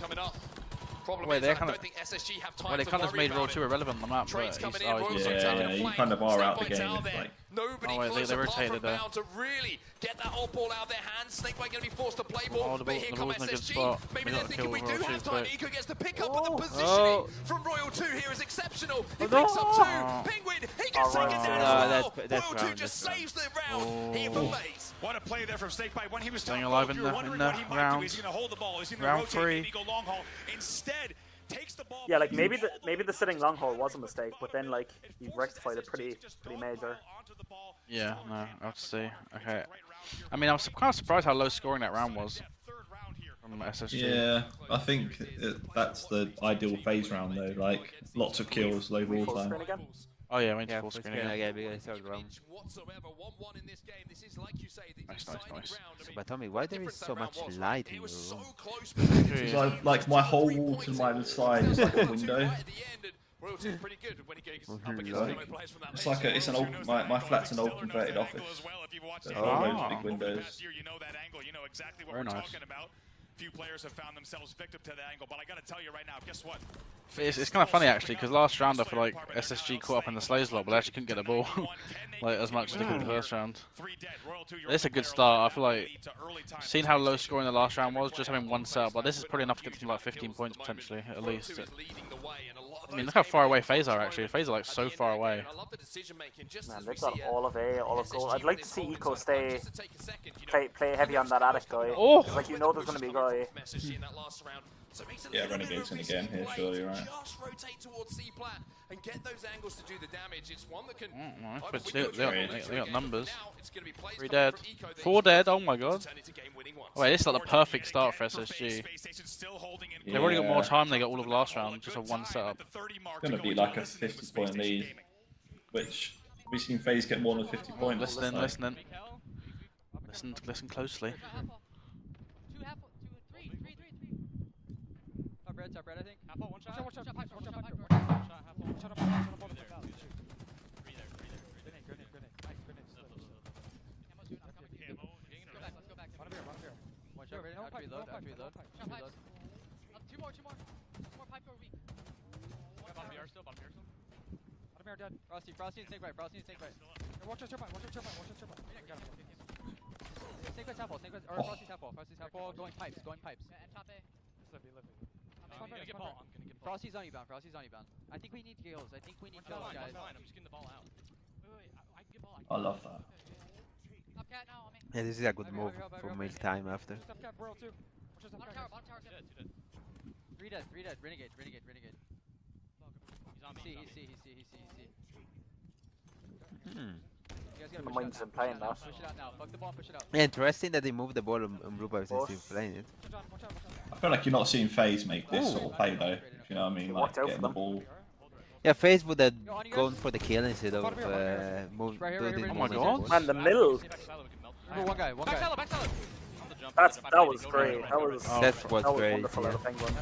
[SPEAKER 11] coming up. Problem
[SPEAKER 2] Wait,
[SPEAKER 11] is,
[SPEAKER 2] they
[SPEAKER 11] I
[SPEAKER 2] kind
[SPEAKER 11] don't
[SPEAKER 2] of.
[SPEAKER 11] think SSG have time
[SPEAKER 2] Well, they
[SPEAKER 11] to
[SPEAKER 2] kind of
[SPEAKER 11] worry
[SPEAKER 2] made Roll
[SPEAKER 11] about
[SPEAKER 2] 2
[SPEAKER 11] it.
[SPEAKER 2] irrelevant on the map.
[SPEAKER 11] Trades
[SPEAKER 2] But
[SPEAKER 11] coming in, Royals
[SPEAKER 18] Yeah,
[SPEAKER 11] taking a
[SPEAKER 18] you
[SPEAKER 11] flank.
[SPEAKER 18] kind of are out the
[SPEAKER 11] Snakebites
[SPEAKER 18] game.
[SPEAKER 11] out there.
[SPEAKER 18] Like,
[SPEAKER 11] Nobody
[SPEAKER 2] wait,
[SPEAKER 11] close
[SPEAKER 2] they
[SPEAKER 11] apart
[SPEAKER 2] rotated
[SPEAKER 11] from
[SPEAKER 2] there.
[SPEAKER 11] Bound to really get that oddball out of their hands. Snakebite going to be forced to play ball,
[SPEAKER 2] Oh, the
[SPEAKER 11] but
[SPEAKER 2] ball-
[SPEAKER 11] here
[SPEAKER 2] the
[SPEAKER 11] come
[SPEAKER 2] ball's in a good
[SPEAKER 11] SSG.
[SPEAKER 2] spot.
[SPEAKER 11] Maybe
[SPEAKER 2] They
[SPEAKER 11] they're
[SPEAKER 2] got
[SPEAKER 11] thinking
[SPEAKER 2] killed
[SPEAKER 11] we
[SPEAKER 2] with
[SPEAKER 11] do
[SPEAKER 2] Royal
[SPEAKER 11] have
[SPEAKER 2] 2
[SPEAKER 11] time.
[SPEAKER 2] quick.
[SPEAKER 11] Eco gets the pick up, but the
[SPEAKER 2] Oh.
[SPEAKER 11] positioning from Royal 2 here is exceptional. He picks up two. Penguin, he gets taken down as well. Royal 2 just saves the round here for FaZe.
[SPEAKER 17] What a play there from Snakebite when he was
[SPEAKER 2] Staying
[SPEAKER 17] top
[SPEAKER 2] alive
[SPEAKER 17] goal.
[SPEAKER 2] in
[SPEAKER 17] You were
[SPEAKER 2] the
[SPEAKER 17] wondering what he might do.
[SPEAKER 2] round.
[SPEAKER 17] Is he going to hold the ball? Is he going to
[SPEAKER 2] Round
[SPEAKER 17] rotate?
[SPEAKER 2] 3.
[SPEAKER 17] Maybe go long haul? Instead, takes the ball.
[SPEAKER 15] Yeah, like maybe the sitting long haul was a mistake, but then like he rectified it pretty major.
[SPEAKER 2] Yeah, no, I have to see. Okay. I mean, I was kind of surprised how low scoring that round was from SSG.
[SPEAKER 18] Yeah, I think that's the ideal phase round though. Like lots of kills, low ball time.
[SPEAKER 2] Oh yeah, we need full screen again. Nice.
[SPEAKER 5] So, but Tommy, why there is so much light in your room?
[SPEAKER 18] So, like my whole wall to my side is like a window. It's like it's an old my flat's an old converted office. There's all those big windows.
[SPEAKER 2] Very nice.
[SPEAKER 17] Few players have found themselves victim to that angle, but I gotta tell you right now, guess what?
[SPEAKER 2] It's kind of funny actually, because last round I feel like SSG caught up in the slays a lot, but they actually couldn't get the ball like as much as they could in the first round. It's a good start. I feel like, seeing how low scoring the last round was, just having one setup, but this is probably enough to get to like 15 points potentially, at least. I mean, look how far away FaZe are actually. FaZe are like so far away.
[SPEAKER 15] Man, they've got all of A, all of gold. I'd like to see Eco play heavy on that Attic guy.
[SPEAKER 2] Oh!
[SPEAKER 15] Like, you know there's going to be a guy.
[SPEAKER 18] Yeah, Renegade's gonna get him here, surely, right?
[SPEAKER 11] And get those angles to do the damage. It's one that can.
[SPEAKER 2] But they got numbers. 3 dead. 4 dead. Oh my god. Oh, wait, this is like the perfect start for SSG. They've already got more time. They got all of last round, just a one setup.
[SPEAKER 18] It's gonna be like a 50-point lead, which we've seen FaZe get more than 50 points.
[SPEAKER 2] Listen closely.
[SPEAKER 8] Top red, I think. One shot, pipe. Grenade. Let's go back. Bottom here. One shot, ready? After reload. Two more. More pipe over weak. Bottom here still. Bottom here dead. Frosty and snake right. Watch out, turbine. Got him. Snake right, tap wall. Or Frosty's tap wall. Going pipes. And top A. I'm gonna get ball. Frosty's on you bound. I think we need kills. guys.
[SPEAKER 4] I'm just getting the ball out.
[SPEAKER 8] Wait, I can get ball.
[SPEAKER 18] I love that.
[SPEAKER 8] Top cat now on me.
[SPEAKER 5] Yeah, this is a good move for make time after.
[SPEAKER 8] Top cat, Burrow too. Bottom tower. 3 dead. Renegade. He's on me. He see.
[SPEAKER 15] The mind's in playing that.
[SPEAKER 8] Push it out now. Fuck the ball, push it out.
[SPEAKER 5] Yeah, interesting that they moved the ball on Blue Pipe since they're playing it.
[SPEAKER 18] I feel like you're not seeing FaZe make this sort of play though. If you know what I mean, like getting the ball.
[SPEAKER 5] Yeah, FaZe would have gone for the kill instead of moving.
[SPEAKER 2] Oh my god!
[SPEAKER 15] Man, the middle.
[SPEAKER 8] One guy.
[SPEAKER 15] That was great. That was
[SPEAKER 5] great.
[SPEAKER 15] Wonderful out of Penguin.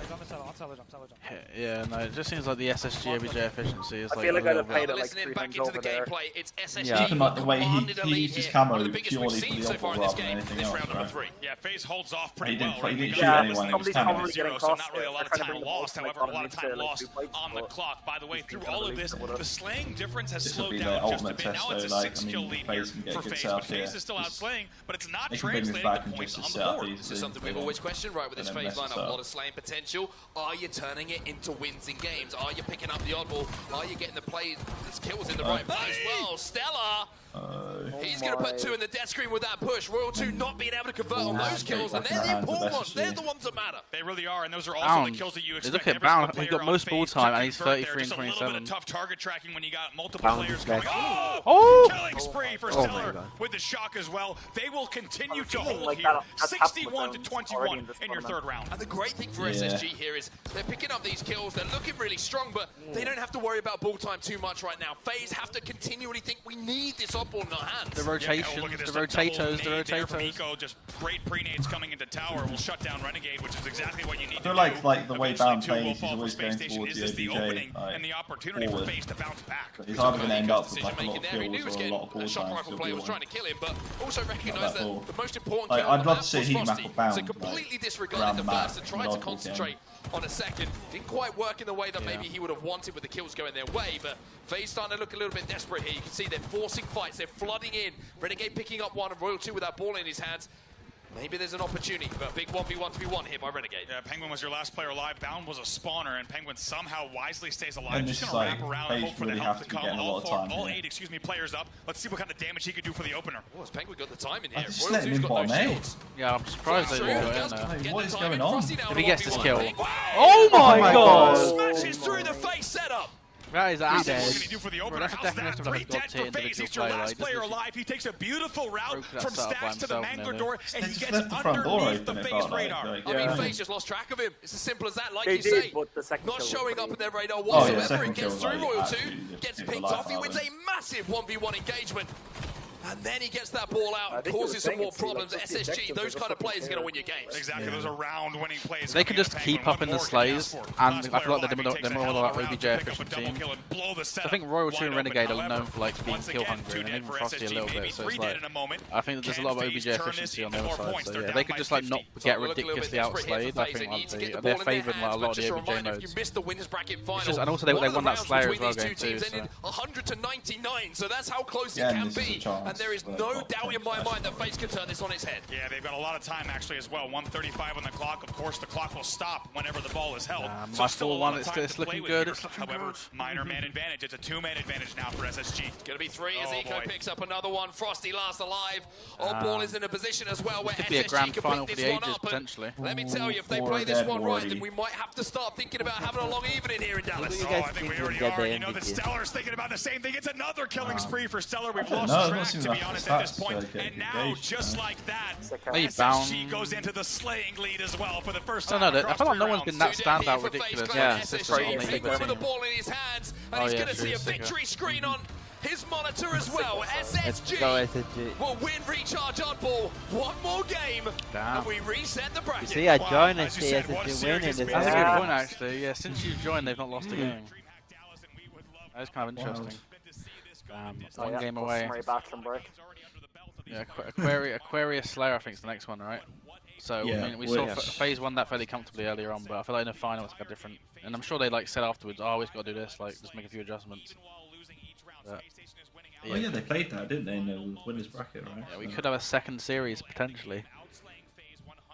[SPEAKER 2] Yeah, no, it just seems like the SSG OBJ efficiency is like.
[SPEAKER 15] I feel like I'd have played it like
[SPEAKER 11] Listening
[SPEAKER 15] 3
[SPEAKER 11] back
[SPEAKER 15] times
[SPEAKER 11] into
[SPEAKER 15] over
[SPEAKER 11] the
[SPEAKER 15] there.
[SPEAKER 11] gameplay, it's SSG.
[SPEAKER 18] Yeah, even like the way he uses camo
[SPEAKER 11] One of the biggest we've
[SPEAKER 18] purely for
[SPEAKER 11] seen
[SPEAKER 18] the
[SPEAKER 11] so far in
[SPEAKER 18] off-ball
[SPEAKER 11] this
[SPEAKER 18] rather than
[SPEAKER 11] game,
[SPEAKER 18] anything
[SPEAKER 11] this
[SPEAKER 18] else,
[SPEAKER 11] round number
[SPEAKER 18] right?
[SPEAKER 11] 3.
[SPEAKER 17] Yeah, FaZe holds off pretty
[SPEAKER 18] He
[SPEAKER 17] well.
[SPEAKER 18] didn't shoot
[SPEAKER 15] Yeah,
[SPEAKER 18] anyone. It was
[SPEAKER 15] somebody's
[SPEAKER 18] camo.
[SPEAKER 15] probably getting
[SPEAKER 17] So
[SPEAKER 15] crossed
[SPEAKER 17] not really a lot of
[SPEAKER 15] there. They're
[SPEAKER 17] time
[SPEAKER 15] trying to bring the
[SPEAKER 17] lost.
[SPEAKER 15] ball
[SPEAKER 17] However, a lot of
[SPEAKER 15] to
[SPEAKER 17] time
[SPEAKER 15] like
[SPEAKER 17] lost
[SPEAKER 15] 2 pipes,
[SPEAKER 17] on the
[SPEAKER 15] but
[SPEAKER 17] clock. By the way, through all of this, the slaying difference has
[SPEAKER 18] This will
[SPEAKER 17] slowed
[SPEAKER 18] be
[SPEAKER 17] down
[SPEAKER 18] their
[SPEAKER 17] just a
[SPEAKER 18] ultimate
[SPEAKER 17] bit.
[SPEAKER 18] test
[SPEAKER 17] Now it's a
[SPEAKER 18] though. Like,
[SPEAKER 17] 6-kill lead here
[SPEAKER 18] FaZe can get
[SPEAKER 17] for
[SPEAKER 18] a good
[SPEAKER 17] FaZe,
[SPEAKER 18] setup
[SPEAKER 17] but
[SPEAKER 18] here.
[SPEAKER 17] FaZe is still outslaying, but it's not
[SPEAKER 18] They can bring this
[SPEAKER 17] translating
[SPEAKER 18] back
[SPEAKER 17] to
[SPEAKER 18] and
[SPEAKER 17] points
[SPEAKER 18] just
[SPEAKER 17] on
[SPEAKER 18] set
[SPEAKER 17] the
[SPEAKER 18] up
[SPEAKER 17] board.
[SPEAKER 18] easily.
[SPEAKER 11] This is something we've always questioned, right, with this FaZe lineup. A lot of slaying potential. Are you turning it into wins in games? Are you picking up the oddball? Are you getting the plays, the kills in the right place? Well, Stella, he's going to put 2 in the death screen with that push. Royal 2 not being able to convert on those kills, and they're the important ones. They're the ones that matter.
[SPEAKER 17] They really are, and those are also the kills that you expect.
[SPEAKER 2] Look at
[SPEAKER 17] every single
[SPEAKER 2] Bound. He's
[SPEAKER 17] player
[SPEAKER 2] got
[SPEAKER 17] on
[SPEAKER 2] most ball
[SPEAKER 17] FaZe
[SPEAKER 2] time,
[SPEAKER 17] to
[SPEAKER 2] and he's
[SPEAKER 17] convert
[SPEAKER 2] 33 and
[SPEAKER 17] there. Just a little bit
[SPEAKER 2] 27.
[SPEAKER 17] of tough target tracking when you got multiple players
[SPEAKER 5] back.
[SPEAKER 17] going.
[SPEAKER 2] Oh!
[SPEAKER 17] Killing spree for
[SPEAKER 5] Oh my
[SPEAKER 17] Stellar
[SPEAKER 5] God.
[SPEAKER 17] with the shock as well. They will continue to
[SPEAKER 15] feeling
[SPEAKER 17] hold
[SPEAKER 15] like
[SPEAKER 17] here.
[SPEAKER 15] that's happened
[SPEAKER 17] 61
[SPEAKER 15] with
[SPEAKER 17] to
[SPEAKER 15] them
[SPEAKER 17] 21
[SPEAKER 15] already in this
[SPEAKER 17] in your
[SPEAKER 15] tournament.
[SPEAKER 17] 3rd round.
[SPEAKER 11] And the great thing for SSG here is they're picking up these kills. They're looking really strong, but they don't have to worry about ball time too much right now. FaZe have to continually think we need this oddball in our hands.
[SPEAKER 2] The rotations, the rotators.
[SPEAKER 17] Eco, just great pre-nades coming into tower will shut down Renegade, which is exactly what you need
[SPEAKER 18] I feel
[SPEAKER 17] to do.
[SPEAKER 18] like the way
[SPEAKER 17] Eventually,
[SPEAKER 18] Bound
[SPEAKER 17] two will
[SPEAKER 18] plays, he's
[SPEAKER 17] fall for
[SPEAKER 18] always
[SPEAKER 17] Space
[SPEAKER 18] going
[SPEAKER 17] Station.
[SPEAKER 18] towards
[SPEAKER 17] Is this the
[SPEAKER 18] the
[SPEAKER 17] opening
[SPEAKER 18] OBJ
[SPEAKER 17] and the opportunity for
[SPEAKER 18] forward.
[SPEAKER 17] FaZe to bounce back?
[SPEAKER 18] He's either going to end up with like a
[SPEAKER 11] Decision
[SPEAKER 18] lot of
[SPEAKER 11] making there. He knew he was
[SPEAKER 18] kills or a
[SPEAKER 11] getting
[SPEAKER 18] lot of ball
[SPEAKER 11] a shot
[SPEAKER 18] time.
[SPEAKER 11] rifle player was trying to kill him, but also recognised that
[SPEAKER 18] ball.
[SPEAKER 11] the most important
[SPEAKER 18] Like,
[SPEAKER 11] kill
[SPEAKER 18] I'd
[SPEAKER 11] on the
[SPEAKER 18] love
[SPEAKER 11] map
[SPEAKER 18] to see
[SPEAKER 11] was
[SPEAKER 18] a heat map
[SPEAKER 11] Frosty.
[SPEAKER 18] of Bound,
[SPEAKER 11] So
[SPEAKER 18] like,
[SPEAKER 11] completely
[SPEAKER 18] around
[SPEAKER 11] disregarded
[SPEAKER 18] the
[SPEAKER 11] the
[SPEAKER 18] map
[SPEAKER 11] first and tried
[SPEAKER 18] in
[SPEAKER 11] to
[SPEAKER 18] oddball
[SPEAKER 11] concentrate on a second. Didn't quite work in the way that maybe he would have wanted with the kills going their way, but FaZe starting to look a little bit desperate here. You can see they're forcing fights, they're flooding in. Renegade picking up 1 and Royal 2 with that ball in his hands. Maybe there's an opportunity, but big 1v1 to be won here by Renegade.
[SPEAKER 17] Yeah, Penguin was your last player alive. Bound was a spawner, and Penguin somehow wisely stays alive.
[SPEAKER 18] And
[SPEAKER 17] Just
[SPEAKER 18] this
[SPEAKER 17] gonna
[SPEAKER 18] is
[SPEAKER 17] wrap
[SPEAKER 18] like,
[SPEAKER 17] around and
[SPEAKER 18] FaZe
[SPEAKER 17] hope for the
[SPEAKER 18] really
[SPEAKER 17] help
[SPEAKER 18] have
[SPEAKER 17] to
[SPEAKER 18] to be
[SPEAKER 17] come.
[SPEAKER 18] getting a lot of time
[SPEAKER 17] All
[SPEAKER 18] here.
[SPEAKER 17] 8 players up. Let's see what kind of damage he could do for the opener.
[SPEAKER 11] Oh, has Penguin got the time in here?
[SPEAKER 18] just
[SPEAKER 11] Royal
[SPEAKER 18] let him
[SPEAKER 11] 2's
[SPEAKER 18] in
[SPEAKER 11] got no
[SPEAKER 18] bottom, eh?
[SPEAKER 11] shields.
[SPEAKER 2] Yeah, I'm surprised they didn't go in there.
[SPEAKER 18] What is going on?
[SPEAKER 2] If he gets this kill.
[SPEAKER 11] Wow.
[SPEAKER 2] Oh my god!
[SPEAKER 11] Smashes through the face setup.
[SPEAKER 2] That is
[SPEAKER 17] What
[SPEAKER 2] absolutely.
[SPEAKER 17] can he do for the opener? How's that? 3 dead for FaZe. He's your last player alive. He takes a beautiful route from stacks to the Mangler door, and he gets underneath the FaZe radar.
[SPEAKER 11] I mean, FaZe just lost track of him. It's as simple as that, like
[SPEAKER 15] They
[SPEAKER 11] you
[SPEAKER 15] did,
[SPEAKER 11] say.
[SPEAKER 15] but the second
[SPEAKER 11] Not
[SPEAKER 15] kill was
[SPEAKER 11] showing up
[SPEAKER 15] pretty-
[SPEAKER 11] in their radar
[SPEAKER 18] Oh, yeah,
[SPEAKER 11] whatsoever.
[SPEAKER 18] second
[SPEAKER 11] It gets
[SPEAKER 18] kill,
[SPEAKER 11] through
[SPEAKER 18] like,
[SPEAKER 11] Royal 2,
[SPEAKER 18] absolutely just
[SPEAKER 11] gets
[SPEAKER 18] took the
[SPEAKER 11] picked
[SPEAKER 18] life
[SPEAKER 11] off. He
[SPEAKER 18] out of
[SPEAKER 11] wins
[SPEAKER 18] him.
[SPEAKER 11] a massive 1v1 engagement. And then he gets that ball out
[SPEAKER 15] I
[SPEAKER 11] and
[SPEAKER 15] think he was
[SPEAKER 11] causes some
[SPEAKER 15] saying
[SPEAKER 11] more
[SPEAKER 15] it's like
[SPEAKER 11] problems.
[SPEAKER 15] just the
[SPEAKER 11] SSG,
[SPEAKER 15] objective
[SPEAKER 11] those
[SPEAKER 15] of
[SPEAKER 11] kind of
[SPEAKER 15] the
[SPEAKER 11] players are going to
[SPEAKER 15] fucking
[SPEAKER 11] win your games.
[SPEAKER 17] Exactly, those are round-winning plays.
[SPEAKER 2] They could just keep up in the slays, and I feel like they're more like OBJ efficient team. I think Royal 2 and Renegade are known for like being kill hungry, and even Frosty a little bit. So it's like, I think that there's a lot of OBJ efficiency on the other side. So yeah, they could just like not get ridiculously outslayed. I think like, they're favoured like a lot of the OBJ modes. It's just, and also they won that Slayer as well game too. So.
[SPEAKER 11] 100 to 99, so that's how close it
[SPEAKER 18] Yeah,
[SPEAKER 11] can
[SPEAKER 18] and this is a
[SPEAKER 11] be.
[SPEAKER 18] chance
[SPEAKER 11] And there is
[SPEAKER 18] for
[SPEAKER 11] no
[SPEAKER 18] top
[SPEAKER 11] doubt
[SPEAKER 18] 10
[SPEAKER 11] in my mind that FaZe can turn this on its head.
[SPEAKER 17] Yeah, they've got a lot of time actually as well. 1:35 on the clock. Of course, the clock will stop whenever the ball is held.
[SPEAKER 2] My
[SPEAKER 17] still a
[SPEAKER 2] 4-1,
[SPEAKER 17] lot of
[SPEAKER 2] it's
[SPEAKER 17] time to
[SPEAKER 2] looking
[SPEAKER 17] play
[SPEAKER 2] good.
[SPEAKER 17] with here. However, minor man advantage. It's a 2-man advantage now for SSG.
[SPEAKER 11] Gonna be 3 as
[SPEAKER 17] Oh,
[SPEAKER 11] Eco
[SPEAKER 17] boy.
[SPEAKER 11] picks up another one. Frosty last alive. Oddball is in a position as well where
[SPEAKER 2] Could be a
[SPEAKER 11] SSG
[SPEAKER 2] grand
[SPEAKER 11] can
[SPEAKER 2] final
[SPEAKER 11] pick
[SPEAKER 2] for
[SPEAKER 11] this
[SPEAKER 2] the
[SPEAKER 11] one
[SPEAKER 2] ages
[SPEAKER 11] up. And
[SPEAKER 2] potentially.
[SPEAKER 11] let me tell you, if they
[SPEAKER 18] Or
[SPEAKER 11] play this
[SPEAKER 18] dead
[SPEAKER 11] one right,
[SPEAKER 18] already.
[SPEAKER 11] then we might have to start thinking about having a long evening here in Dallas.
[SPEAKER 5] you
[SPEAKER 17] Oh,
[SPEAKER 5] guys
[SPEAKER 17] I think
[SPEAKER 5] think
[SPEAKER 17] we
[SPEAKER 5] we'll
[SPEAKER 17] already
[SPEAKER 5] get
[SPEAKER 17] are.
[SPEAKER 5] the
[SPEAKER 17] You know, the
[SPEAKER 5] MVP?
[SPEAKER 17] Stellar's thinking about the same thing. It's another killing spree for Stellar. We've
[SPEAKER 18] I don't
[SPEAKER 17] lost
[SPEAKER 18] know, it
[SPEAKER 17] track,
[SPEAKER 18] doesn't
[SPEAKER 17] to
[SPEAKER 18] seem
[SPEAKER 17] be
[SPEAKER 18] like
[SPEAKER 17] honest,
[SPEAKER 18] the
[SPEAKER 17] at this
[SPEAKER 18] stats
[SPEAKER 17] point.
[SPEAKER 18] are getting
[SPEAKER 17] And now,
[SPEAKER 18] engaged,
[SPEAKER 17] just
[SPEAKER 18] man.
[SPEAKER 17] like that,
[SPEAKER 2] Maybe
[SPEAKER 17] SSG
[SPEAKER 2] Bound.
[SPEAKER 17] goes into the slaying lead as well for the first
[SPEAKER 2] I
[SPEAKER 17] time.
[SPEAKER 2] don't know. I
[SPEAKER 17] across
[SPEAKER 2] feel like
[SPEAKER 17] 3
[SPEAKER 2] no one's
[SPEAKER 17] rounds.
[SPEAKER 2] been that
[SPEAKER 11] Two down here
[SPEAKER 2] standout
[SPEAKER 11] for FaZe
[SPEAKER 2] ridiculous.
[SPEAKER 11] Clan.
[SPEAKER 2] Yeah,
[SPEAKER 11] SSG picking with the ball in his hands, and
[SPEAKER 2] Oh,
[SPEAKER 11] he's
[SPEAKER 2] yeah,
[SPEAKER 11] going to see
[SPEAKER 2] true,
[SPEAKER 11] a
[SPEAKER 2] Sicko.
[SPEAKER 11] victory screen on his monitor as well.
[SPEAKER 5] Let's go
[SPEAKER 11] SSG
[SPEAKER 5] SSG.
[SPEAKER 11] will win recharge Oddball. One more game,
[SPEAKER 2] Damn.
[SPEAKER 11] and we reset the
[SPEAKER 5] You
[SPEAKER 11] bracket.
[SPEAKER 5] see, I joined and
[SPEAKER 17] as you
[SPEAKER 5] see
[SPEAKER 17] said, what a
[SPEAKER 5] SSG
[SPEAKER 17] series
[SPEAKER 5] win in
[SPEAKER 17] it's
[SPEAKER 5] this
[SPEAKER 17] been.
[SPEAKER 2] That's a good
[SPEAKER 5] game.
[SPEAKER 2] point actually. Yeah, since you've joined, they've not lost a game. That is kind of interesting. One game away.
[SPEAKER 15] Customary bathroom break.
[SPEAKER 2] Yeah, Aquarius Slayer I think is the next one, right? So
[SPEAKER 18] Yeah,
[SPEAKER 2] I mean, we saw
[SPEAKER 18] yes.
[SPEAKER 2] FaZe won that fairly comfortably earlier on, but I feel like in the final it's got different. And I'm sure they like said afterwards, "Oh, we've got to do this, like just make a few adjustments." But,
[SPEAKER 18] Oh yeah, they played that, didn't they, in the winners bracket, right?
[SPEAKER 2] yeah, we could have a second series potentially.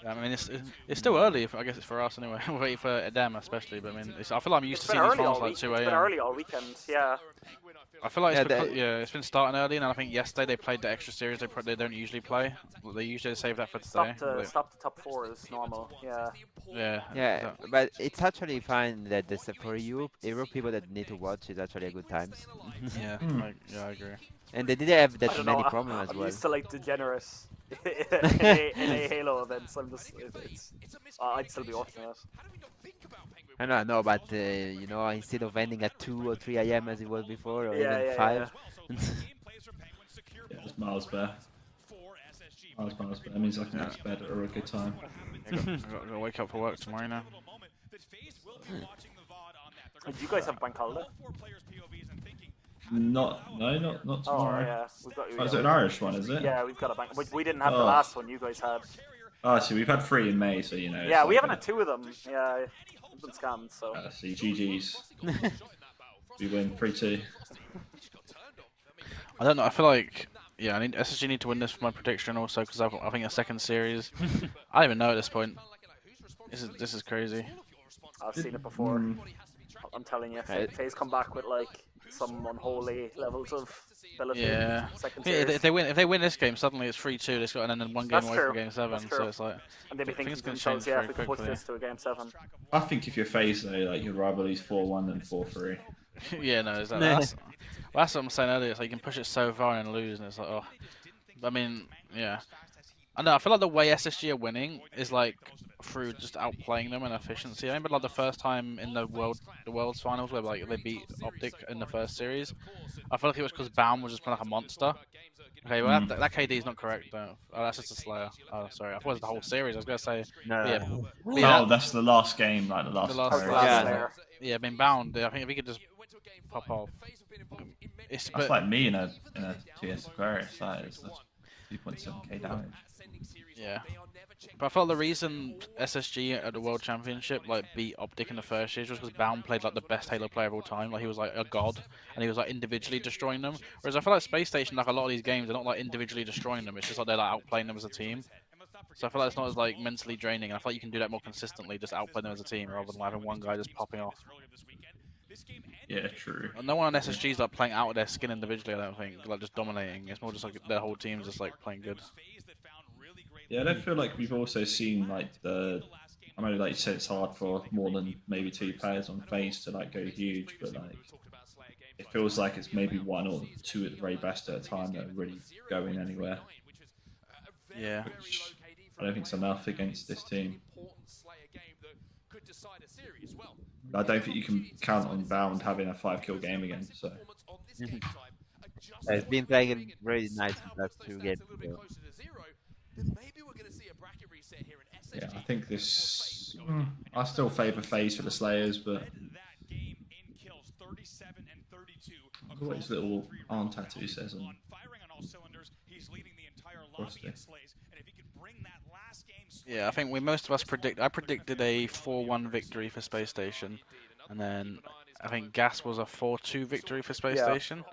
[SPEAKER 2] I mean, it's still early. I guess it's for us anyway. We're waiting for them especially, but I mean, I feel like I'm used
[SPEAKER 15] It's
[SPEAKER 2] to
[SPEAKER 15] been
[SPEAKER 2] seeing these
[SPEAKER 15] early all
[SPEAKER 2] finals like
[SPEAKER 15] week.
[SPEAKER 2] 2
[SPEAKER 15] It's been
[SPEAKER 2] a.m.
[SPEAKER 15] early all weekend. Yeah.
[SPEAKER 2] I feel like
[SPEAKER 5] Yeah,
[SPEAKER 2] it's because, it's been starting early, and I think yesterday they played the extra series they don't usually play. They usually save that for today.
[SPEAKER 15] Stop the top 4 is normal. Yeah.
[SPEAKER 2] Yeah.
[SPEAKER 5] Yeah, but it's actually fine that this for Europe people that need to watch is actually a good times.
[SPEAKER 2] Yeah, I agree.
[SPEAKER 5] And they didn't have
[SPEAKER 15] I
[SPEAKER 5] that
[SPEAKER 15] don't
[SPEAKER 5] many
[SPEAKER 15] know.
[SPEAKER 5] problems as
[SPEAKER 15] I'm
[SPEAKER 5] well.
[SPEAKER 15] used to like degenerous in a Halo events. I'm just I'd still be watching it.
[SPEAKER 5] I know, but you know, instead of ending at 2 or 3 a.m. as it was before, or
[SPEAKER 15] Yeah,
[SPEAKER 5] even
[SPEAKER 15] yeah,
[SPEAKER 5] 5.
[SPEAKER 18] Yeah, it's miles better. Miles better. That means I can go to bed at a good time.
[SPEAKER 2] I gotta wake up for work tomorrow now.
[SPEAKER 15] Do you guys have bank holiday?
[SPEAKER 18] Not tomorrow.
[SPEAKER 15] Oh yeah, we've got.
[SPEAKER 18] Oh, is it an Irish one, is it?
[SPEAKER 15] Yeah, we've got a bank. We didn't have the
[SPEAKER 18] Oh.
[SPEAKER 15] last one. You guys had.
[SPEAKER 18] Oh, see, we've had 3 in May, so you know.
[SPEAKER 15] Yeah,
[SPEAKER 18] it's
[SPEAKER 15] we
[SPEAKER 18] like
[SPEAKER 15] haven't had 2 of them. Yeah, we've been scammed. So.
[SPEAKER 18] See, GG's. We win 3-2.
[SPEAKER 2] I don't know. I feel like SSG need to win this for my prediction also because I think a second series. I don't even know at this point. This is crazy.
[SPEAKER 15] I've seen it before. I'm telling you, FaZe come back with like some unholy levels of ability.
[SPEAKER 2] Yeah.
[SPEAKER 15] Second
[SPEAKER 2] Yeah,
[SPEAKER 15] series.
[SPEAKER 2] if they win this game, suddenly it's 3-2. It's got and then 1 game
[SPEAKER 15] That's
[SPEAKER 2] away
[SPEAKER 15] true.
[SPEAKER 2] from game 7.
[SPEAKER 15] That's
[SPEAKER 2] So
[SPEAKER 15] true.
[SPEAKER 2] it's like.
[SPEAKER 15] And they'd be
[SPEAKER 2] I think
[SPEAKER 15] thinking
[SPEAKER 2] it's
[SPEAKER 15] to
[SPEAKER 2] gonna
[SPEAKER 15] themselves,
[SPEAKER 2] change
[SPEAKER 15] yeah,
[SPEAKER 2] very
[SPEAKER 15] if we could push
[SPEAKER 2] quickly.
[SPEAKER 15] this to a game 7.
[SPEAKER 18] I think if you're FaZe though, like you'd rather lose 4-1 than 4-3.
[SPEAKER 2] Yeah, no, that's what I'm saying earlier. It's like you can push it so far and lose, and it's like, oh. I mean, yeah. I know. I feel like the way SSG are winning is like through just outplaying them in efficiency. I remember like the first time in the world's finals where like they beat Optic in the first series. I feel like it was because Baum was just playing like a monster. Okay, well that KD is not correct though. Oh, that's just a Slayer. Oh, sorry. I thought it was the whole series. I was gonna say.
[SPEAKER 5] No.
[SPEAKER 2] Yeah.
[SPEAKER 18] Oh, that's the last game, like the last.
[SPEAKER 2] Yeah, been bound. I think if he could just pop off.
[SPEAKER 18] That's like me in a TS Aquarius. That is 2.7k damage.
[SPEAKER 2] Yeah. But I felt the reason SSG at the World Championship like beat Optic in the first series was because Baum played like the best Halo player of all time. Like he was like a god, and he was like individually destroying them. Whereas I feel like Space Station, like a lot of these games, they're not like individually destroying them. It's just like they're like outplaying them as a team. So I feel like it's not as like mentally draining, and I feel like you can do that more consistently, just outplay them as a team rather than having one guy just popping off.
[SPEAKER 18] Yeah, true.
[SPEAKER 2] No one on SSG is like playing out of their skin individually. I don't think like just dominating. It's more just like their whole team's just like playing good.
[SPEAKER 18] Yeah, I don't feel like we've also seen like I know, like you said, it's hard for more than maybe 2 players on FaZe to like go huge, but like it feels like it's maybe one or two at the very best at a time that are really going anywhere.
[SPEAKER 2] Yeah.
[SPEAKER 18] Which I don't think it's enough against this team. I don't think you can count on Bound having a 5-kill game again. So
[SPEAKER 5] It's been playing really nice in the last 2 games.
[SPEAKER 18] yeah, I think this. I still favour FaZe for the Slayers, but look what his little arm tattoo says on.
[SPEAKER 2] Yeah, I think most of us I predicted a 4-1 victory for Space Station, and then I think Gas was a 4-2 victory for Space Station,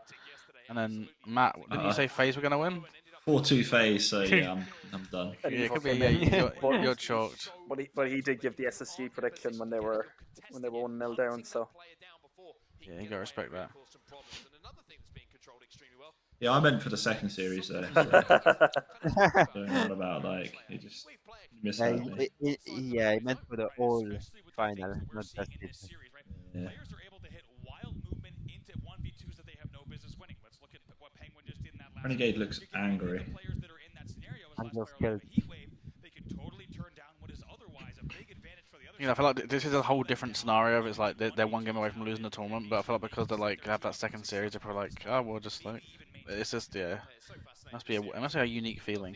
[SPEAKER 2] and then Matt, didn't you say FaZe were gonna win?
[SPEAKER 18] 4-2 FaZe, so yeah, I'm done.
[SPEAKER 2] Yeah, it could be. Yeah, you're chalked.
[SPEAKER 15] But he did give the SSG prediction when they were 1-0 down. So
[SPEAKER 2] yeah, you gotta respect that.
[SPEAKER 18] Yeah, I meant for the second series though. So don't know about like he just misheard me.
[SPEAKER 5] Yeah, he meant for the whole final, not just this.
[SPEAKER 18] Yeah. Renegade looks angry.
[SPEAKER 2] You know, I feel like this is a whole different scenario. It's like they're 1 game away from losing the tournament, but I feel like because they like have that second series, they're probably like, oh, we'll just like, it's just it must be a unique feeling.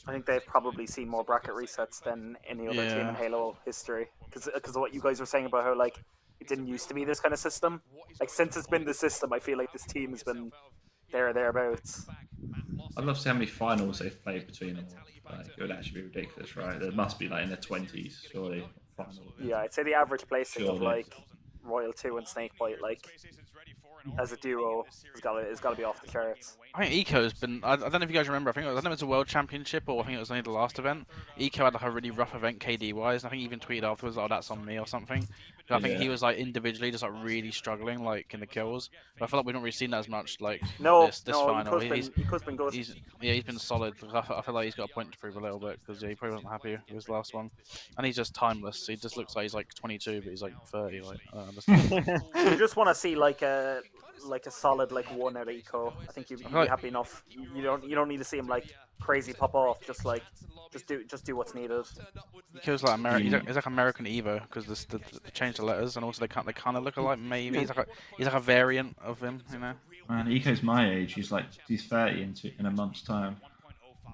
[SPEAKER 15] I think they've probably seen more bracket resets than any other team in Halo history. Because of what you guys were saying about how like it didn't used to be this kind of system. Like since it's been the system, I feel like this team has been thereabouts.
[SPEAKER 18] I'd love to see how many finals they've played between them. Like, it would actually be ridiculous, right? There must be like in the 20s, surely.
[SPEAKER 15] Yeah, I'd say the average placing of like Royal 2 and Snakebite, like as a duo, it's got to be off the charts.
[SPEAKER 2] I think Eco's been. I don't know if you guys remember. I don't know if it was a World Championship or I think it was only the last event. Eco had like a really rough event KD wise. And I think he even tweeted afterwards, "Oh, that's on me" or something. But I think he was like individually just like really struggling like in the kills. But I feel like we've not really seen that as much like this final.
[SPEAKER 15] He's been good.
[SPEAKER 2] He's been solid. I feel like he's got a point to prove a little bit because he probably wasn't happy with his last one. And he's just timeless. He just looks like he's like 22, but he's like 30. Like I don't understand.
[SPEAKER 15] You just want to see like a solid like 1 out of Eco. I think you'd be happy enough. You don't need to see him like crazy pop off. Just do what's needed.
[SPEAKER 2] Eco's like American. He's like American Evo because they changed the letters and also they kind of look alike. Maybe he's like a variant of him. You know.
[SPEAKER 18] Man, Eco's my age. He's 30 in a month's time.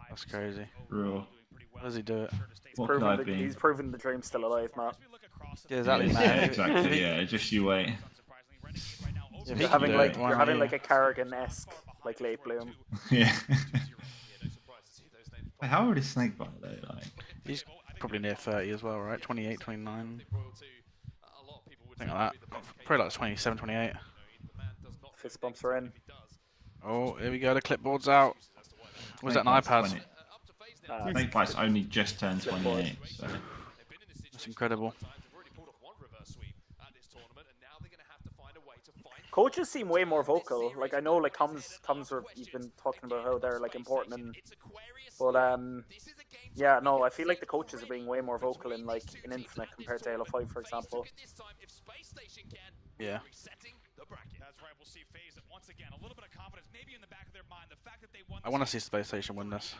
[SPEAKER 2] That's crazy.
[SPEAKER 18] Real.
[SPEAKER 2] How does he do it?
[SPEAKER 15] He's proven the dream's still alive, Matt.
[SPEAKER 2] Yeah, exactly.
[SPEAKER 18] Yeah, exactly. Yeah, just you wait.
[SPEAKER 15] You're having like a Carrigan-esque like late bloom.
[SPEAKER 18] Yeah. Wait, how old is Snakebite though? Like
[SPEAKER 2] he's probably near 30 as well, right? 28, 29. Something like that. Probably like 27, 28.
[SPEAKER 15] Fist bumps are in.
[SPEAKER 2] Oh, here we go. The clipboard's out. Was that an iPad?
[SPEAKER 18] Snakebite's only just turned 28. So.
[SPEAKER 2] That's incredible.
[SPEAKER 15] Coaches seem way more vocal. Like I know, like comms are you've been talking about how they're like important, but yeah, no, I feel like the coaches are being way more vocal in Infinite compared to Halo 5, for example.
[SPEAKER 2] Yeah. I want to see Space Station win this.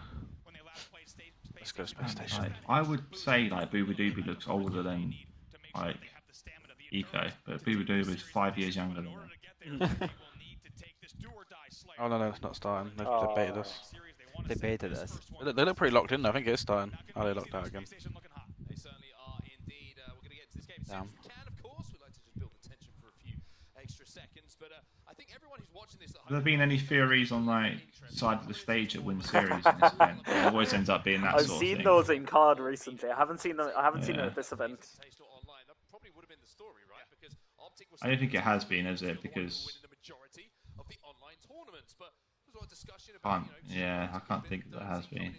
[SPEAKER 2] Let's go Space Station.
[SPEAKER 18] I would say like Booba Doobie looks older than like Eco, but Booba Doobie is 5 years younger than him.
[SPEAKER 2] Oh no, it's not starting. They baited us.
[SPEAKER 5] They baited us.
[SPEAKER 2] They look pretty locked in. I think it is starting. Oh, they locked out again. Damn.
[SPEAKER 18] Have there been any theories on like side of the stage that win the series in this event? It always ends up being that
[SPEAKER 15] I've
[SPEAKER 18] sort of
[SPEAKER 15] seen
[SPEAKER 18] thing.
[SPEAKER 15] those in COD recently. I haven't seen it at this event.
[SPEAKER 18] I don't think it has been, is it? Because I can't think that has been.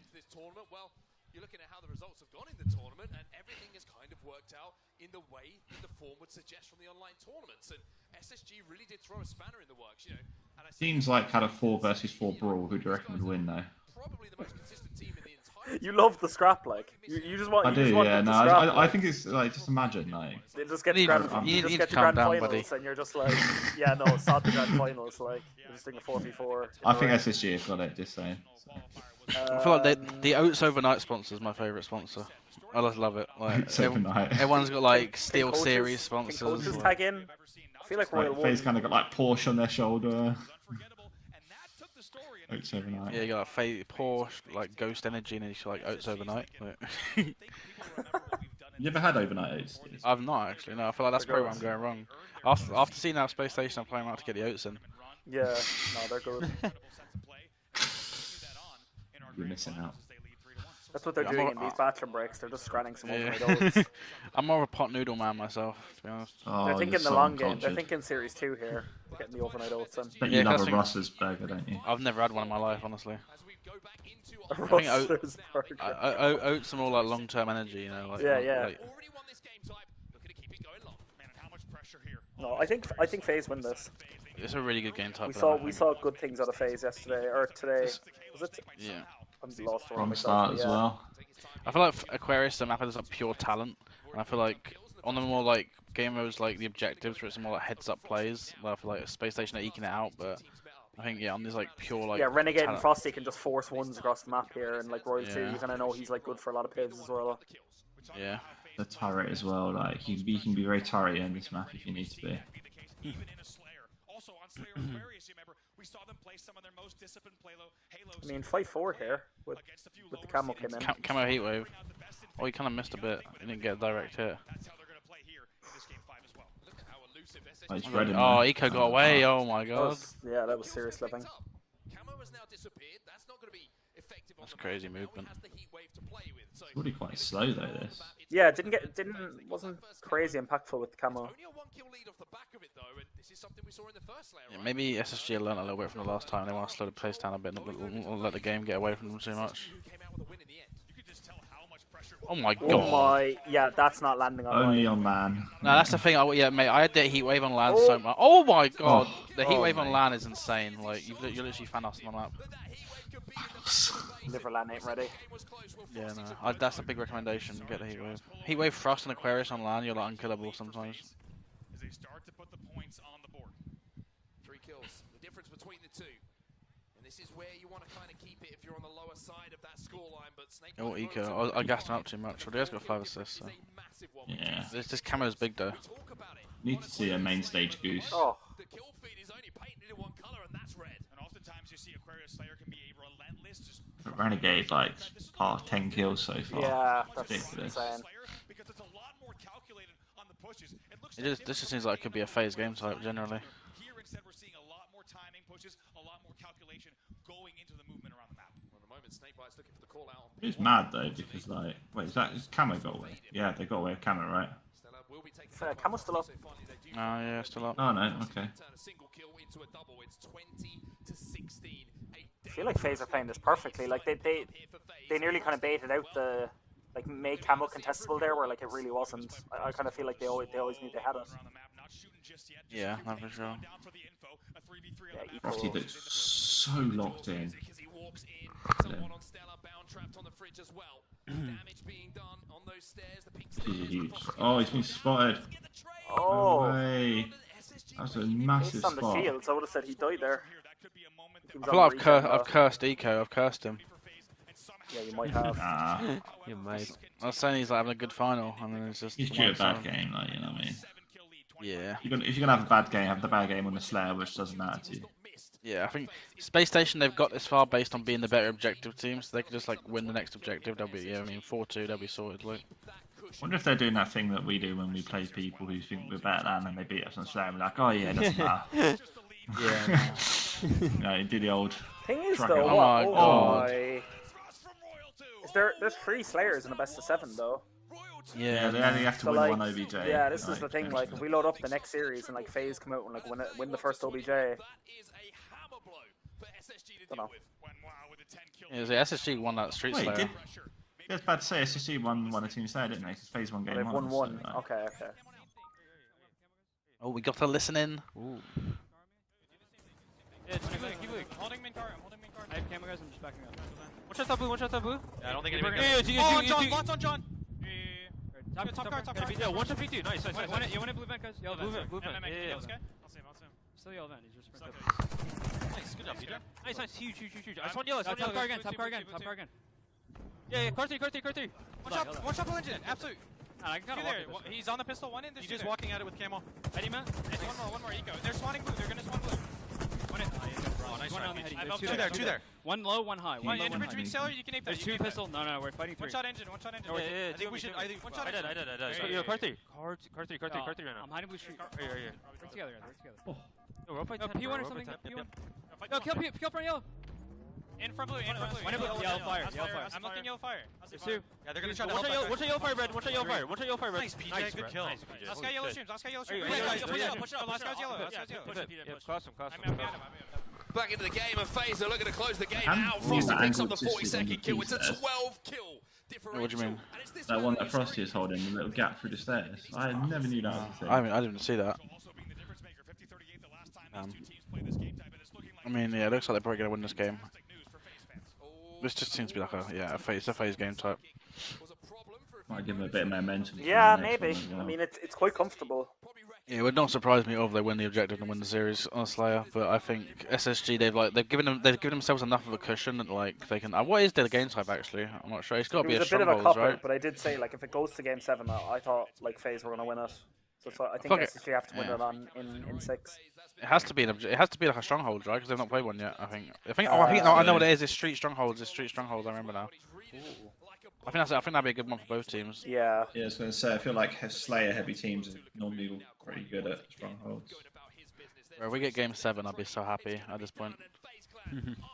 [SPEAKER 11] You're looking at how the results have gone in the tournament, and everything has kind of worked out in the way that the form would suggest from the online tournaments. And SSG really did throw a spanner in the works, you know. And
[SPEAKER 18] Seems like kind of 4 versus 4 brawl. Who do you reckon would win though?
[SPEAKER 11] Probably the most consistent team in the entire
[SPEAKER 15] You love the scrap, like you just want.
[SPEAKER 18] I
[SPEAKER 15] You
[SPEAKER 18] do,
[SPEAKER 15] just want
[SPEAKER 18] yeah.
[SPEAKER 15] them to
[SPEAKER 18] No,
[SPEAKER 15] scrap,
[SPEAKER 18] I think it's like just imagine like
[SPEAKER 15] they just get to
[SPEAKER 2] You
[SPEAKER 15] grand,
[SPEAKER 2] need-
[SPEAKER 15] you just
[SPEAKER 2] you
[SPEAKER 15] get
[SPEAKER 2] need to
[SPEAKER 15] to grand
[SPEAKER 2] calm down,
[SPEAKER 15] finals,
[SPEAKER 2] buddy.
[SPEAKER 15] and you're just like, yeah, no, it's not the grand finals. Like you're just doing a 4v4.
[SPEAKER 18] I think SSG have got it. Just saying.
[SPEAKER 2] I feel like the Oats Overnight sponsor is my favourite sponsor. I just love it. Like
[SPEAKER 18] Oats Overnight.
[SPEAKER 2] everyone's got like
[SPEAKER 15] Can
[SPEAKER 2] Steel
[SPEAKER 15] coaches-
[SPEAKER 2] Series
[SPEAKER 15] Can
[SPEAKER 2] sponsors.
[SPEAKER 15] coaches
[SPEAKER 2] like-
[SPEAKER 15] tag in? I feel like Royal
[SPEAKER 18] Like, Faye's
[SPEAKER 15] One.
[SPEAKER 18] kind of got like Porsche on their shoulder. Oats Overnight.
[SPEAKER 2] Yeah, you got like Porsche, like Ghost Energy, and then you got like Oats Overnight. Like-
[SPEAKER 18] You ever had overnight oats?
[SPEAKER 2] I've not actually. No, I feel like that's probably where I'm going wrong. After seeing that Space Station, I'm planning out to get the oats in.
[SPEAKER 15] Yeah, no, they're good.
[SPEAKER 18] You're missing out.
[SPEAKER 15] That's what they're
[SPEAKER 2] Yeah,
[SPEAKER 15] doing in these bathroom breaks. They're just scranning some overnight oats.
[SPEAKER 2] I'm more of a pot noodle man myself, to be honest.
[SPEAKER 18] Oh,
[SPEAKER 15] They're
[SPEAKER 18] you're
[SPEAKER 15] thinking the
[SPEAKER 18] so
[SPEAKER 15] long game. They're
[SPEAKER 18] unconscious.
[SPEAKER 15] thinking Series 2 here. Getting the overnight oats in.
[SPEAKER 18] But
[SPEAKER 2] Yeah,
[SPEAKER 18] you love
[SPEAKER 2] that's
[SPEAKER 18] a
[SPEAKER 2] thing-
[SPEAKER 18] Russ's burger, don't you?
[SPEAKER 2] I've never had one in my life, honestly.
[SPEAKER 15] A
[SPEAKER 2] I think
[SPEAKER 15] Russ's burger.
[SPEAKER 2] oats are more like long-term energy, you know. Like,
[SPEAKER 15] Yeah, yeah.
[SPEAKER 2] Like,
[SPEAKER 15] No, I think FaZe win this.
[SPEAKER 2] it's a really good game type.
[SPEAKER 15] We
[SPEAKER 2] for them, I
[SPEAKER 15] saw we
[SPEAKER 2] think.
[SPEAKER 15] saw good things out of FaZe yesterday or today. Was it?
[SPEAKER 2] Yeah.
[SPEAKER 15] I'm lost for
[SPEAKER 18] From
[SPEAKER 15] myself,
[SPEAKER 18] start
[SPEAKER 15] but
[SPEAKER 18] as
[SPEAKER 15] yeah.
[SPEAKER 18] well.
[SPEAKER 2] I feel like Aquarius, the map is like pure talent, and I feel like on the more like game modes like the objectives, where it's more like heads-up plays. Where I feel like Space Station are eking it out, but I think on these like pure like
[SPEAKER 15] Yeah, Renegade and
[SPEAKER 2] talent-
[SPEAKER 15] Frosty can just force ones across the map here, and like Royal 2,
[SPEAKER 2] Yeah.
[SPEAKER 15] you kind of know he's like good for a lot of pivots as well.
[SPEAKER 2] Yeah.
[SPEAKER 18] The turret as well. Like you can be very turret in this map if you need to be.
[SPEAKER 15] I mean, 5-4 here with the camo came in.
[SPEAKER 2] Camo Heatwave. Oh, he kind of missed a bit. He didn't get a direct hit.
[SPEAKER 18] Oh, he's red in
[SPEAKER 2] Oh,
[SPEAKER 18] there.
[SPEAKER 2] Eco got away. Oh my god.
[SPEAKER 15] Yeah, that was serious living.
[SPEAKER 2] That's crazy movement.
[SPEAKER 18] It's really quite slow though. This.
[SPEAKER 15] Yeah, it wasn't crazy impactful with the camo.
[SPEAKER 2] Yeah, maybe SSG learned a little bit from the last time. They want to slow the pace down a bit and let the game get away from them too much. Oh my god.
[SPEAKER 15] Oh my, yeah, that's not landing on
[SPEAKER 18] Only
[SPEAKER 15] line.
[SPEAKER 18] on man.
[SPEAKER 2] No, that's the thing. Yeah, mate, I had the heat wave on land so much. Oh my god, the heat
[SPEAKER 15] Oh,
[SPEAKER 2] wave on
[SPEAKER 15] mate.
[SPEAKER 2] land is insane. Like you're literally fan us on the map.
[SPEAKER 15] Liverland ain't ready.
[SPEAKER 2] Yeah, no, that's a big recommendation. Get the heat wave. Heat wave, Frost, and Aquarius on land. You're like unkillable sometimes.
[SPEAKER 11] 3 kills, the difference between the two. And this is where you want to kind of keep it if you're on the lower side of that scoreline. But Snake
[SPEAKER 2] Oh, Eco, I gassed him up too much. Well, he has got 5 assists. So.
[SPEAKER 18] Yeah.
[SPEAKER 2] This camo's big though.
[SPEAKER 18] Need to see a main stage goose.
[SPEAKER 15] Oh.
[SPEAKER 11] the kill feed is only painted in one color, and that's red.
[SPEAKER 17] And oftentimes you see Aquarius Slayer can be a relentless, just
[SPEAKER 18] But Renegade like past 10 kills so far.
[SPEAKER 15] Yeah, that's
[SPEAKER 18] ridiculous.
[SPEAKER 15] insane.
[SPEAKER 17] because it's a lot more calculated on the pushes. It looks
[SPEAKER 2] This just seems like it could be a phase game type generally.
[SPEAKER 17] here instead we're seeing a lot more timing pushes, a lot more calculation going into the movement around the map.
[SPEAKER 11] At the moment, Snakebite's looking for the call out.
[SPEAKER 18] It's mad though because like, wait, is Camo got away? Yeah, they got away with Camo, right?
[SPEAKER 15] Camo's still up.
[SPEAKER 2] Oh yeah, still up.
[SPEAKER 18] Oh no, okay.
[SPEAKER 11] Turn a single kill into a double. It's 20 to 16.
[SPEAKER 15] I feel like FaZe are playing this perfectly. Like they nearly kind of baited out the like made camo contestable there, where like it really wasn't. I kind of feel like they always knew they had it.
[SPEAKER 2] Yeah, not for sure.
[SPEAKER 15] Yeah,
[SPEAKER 18] Frosty looks so locked in.
[SPEAKER 11] Someone on Stella bound trapped on the fridge as well. Damage being done on those stairs. The pink
[SPEAKER 18] This is
[SPEAKER 11] stairs.
[SPEAKER 18] huge. Oh, he's been spotted.
[SPEAKER 15] Oh.
[SPEAKER 18] No way. That's a massive
[SPEAKER 15] Based on the
[SPEAKER 18] spot.
[SPEAKER 15] shields, I would have said he died there. He was
[SPEAKER 2] I feel
[SPEAKER 15] on
[SPEAKER 2] like
[SPEAKER 15] regen,
[SPEAKER 2] I've cursed Eco. I've cursed him.
[SPEAKER 15] Yeah, you might have.
[SPEAKER 18] Nah.
[SPEAKER 5] You might.
[SPEAKER 2] I was saying he's like having a good final, and then it's just.
[SPEAKER 18] He's due a bad game, like, you know what I mean?
[SPEAKER 2] Yeah.
[SPEAKER 18] If you're gonna have a bad game, have the bad game on the Slayer, which doesn't matter to you.
[SPEAKER 2] Yeah, I think Space Station, they've got this far based on being the better objective team, so they could just like win the next objective. They'll be, yeah, I mean 4-2, they'll be sorted. Like,
[SPEAKER 18] Wonder if they're doing that thing that we do when we play people who think we're better than, and they beat us on Slayer. And we're like, oh yeah, it doesn't matter.
[SPEAKER 2] yeah.
[SPEAKER 18] No, do the old.
[SPEAKER 15] Thing is
[SPEAKER 18] truck
[SPEAKER 15] though,
[SPEAKER 18] it.
[SPEAKER 2] Oh my God.
[SPEAKER 15] Is there's 3 Slayers in a best of 7 though.
[SPEAKER 18] Yeah, they only have to
[SPEAKER 15] So,
[SPEAKER 18] win
[SPEAKER 15] like,
[SPEAKER 18] one OBJ.
[SPEAKER 15] yeah, this is
[SPEAKER 18] like,
[SPEAKER 15] the thing. Like, if we load up the next series and like FaZe come out and like win the first OBJ, don't know.
[SPEAKER 2] Yeah, the SSG won that Street
[SPEAKER 18] Wait,
[SPEAKER 2] Slayer.
[SPEAKER 18] I was about to say SSG won a team Slayer, didn't they? Because phase 1 game
[SPEAKER 15] They've won 1.
[SPEAKER 18] so, like,
[SPEAKER 15] Okay.
[SPEAKER 2] Oh, we got to listen in. Ooh.
[SPEAKER 6] Yeah, keep moving.
[SPEAKER 8] I'm holding main car.
[SPEAKER 6] I have camera guys. I'm just backing up.
[SPEAKER 8] One shot top blue.
[SPEAKER 4] Yeah, I don't think
[SPEAKER 8] Yeah,
[SPEAKER 4] anybody
[SPEAKER 8] oh, John, lots on John.
[SPEAKER 6] Top car.
[SPEAKER 8] Yeah,
[SPEAKER 6] one shot P2. Nice. You want it blue vent, guys? Yellow vent.
[SPEAKER 8] Blue vent.
[SPEAKER 6] Yeah.
[SPEAKER 8] I'll see him.
[SPEAKER 6] Still yellow vent. He's just sprinting.
[SPEAKER 8] Nice, good job, Peter.
[SPEAKER 6] Nice. Huge. I just want yellow. Top car again. Yeah. Car 3.
[SPEAKER 8] One shot blue engine. Absolute.
[SPEAKER 6] I can
[SPEAKER 8] Two there. He's on the pistol. One in. He's just walking at it with camo.
[SPEAKER 6] Eddie man.
[SPEAKER 8] One more eco. They're spawning blue. They're gonna spawn blue.
[SPEAKER 6] One in.
[SPEAKER 8] Oh, nice
[SPEAKER 6] One
[SPEAKER 8] try.
[SPEAKER 6] on the heady.
[SPEAKER 8] Two
[SPEAKER 6] There's
[SPEAKER 8] there.
[SPEAKER 6] One low, one high.
[SPEAKER 8] One engine bridge sailor. You can ape that.
[SPEAKER 6] There's 2 pistol. No. We're fighting 3.
[SPEAKER 8] One shot engine.
[SPEAKER 6] Yeah.
[SPEAKER 8] I think we should. One shot engine.
[SPEAKER 6] I did. Yo, car 3 right now. I'm hiding blue street. Right here. We're together, guys. Yo, we'll fight P1 or something. P1. Yo, kill front yellow.
[SPEAKER 8] In front blue.
[SPEAKER 6] One in blue. Yellow fire.
[SPEAKER 8] I'm looking yellow fire.
[SPEAKER 6] There's 2.
[SPEAKER 8] Yeah, they're gonna try to
[SPEAKER 6] One shot yellow fire, red. One shot yellow fire, red.
[SPEAKER 8] Nice, PJ. Good kill. Last guy yellow streams. Last guy yellow streams. Push up. Last guy's yellow.
[SPEAKER 6] Yeah, cross him.
[SPEAKER 8] I'm behind him.
[SPEAKER 11] Back into the game, and FaZe are looking to close the game
[SPEAKER 18] And
[SPEAKER 11] out.
[SPEAKER 18] use
[SPEAKER 11] Frosty
[SPEAKER 18] that
[SPEAKER 11] picks up
[SPEAKER 18] angle
[SPEAKER 11] the
[SPEAKER 18] to see
[SPEAKER 11] 40-second kill.
[SPEAKER 18] on
[SPEAKER 11] It's a
[SPEAKER 18] the
[SPEAKER 11] 12 kill differential.
[SPEAKER 2] What do you mean?
[SPEAKER 18] That one that Frosty is holding, the little gap through the stairs. I never knew that was a thing.
[SPEAKER 2] I didn't see that. I mean, yeah, it looks like they're probably gonna win this game. This just seems to be like a FaZe game type.
[SPEAKER 18] Might give them a bit of momentum.
[SPEAKER 15] Yeah, maybe. I mean, it's quite comfortable.
[SPEAKER 2] Yeah, it would not surprise me if they win the objective and win the series on Slayer. But I think SSG they've given themselves enough of a cushion that like they can. What is their game type actually? I'm not sure. It's got to be a strongholds, right?
[SPEAKER 15] But I did say like if it goes to game 7, I thought like FaZe were gonna win it. So I think
[SPEAKER 2] Okay.
[SPEAKER 15] SSG have to win it in 6.
[SPEAKER 2] It has to be it has to be like a stronghold, right? Because they've not played one yet. I think. I know what it is. It's street strongholds. It's street strongholds. I remember now. I think that'd be a good one for both teams.
[SPEAKER 15] Yeah.
[SPEAKER 18] Yeah, I was going to say, I feel like Slayer heavy teams are normally pretty good at strongholds.
[SPEAKER 2] Bro, if we get game 7, I'll be so happy at this point.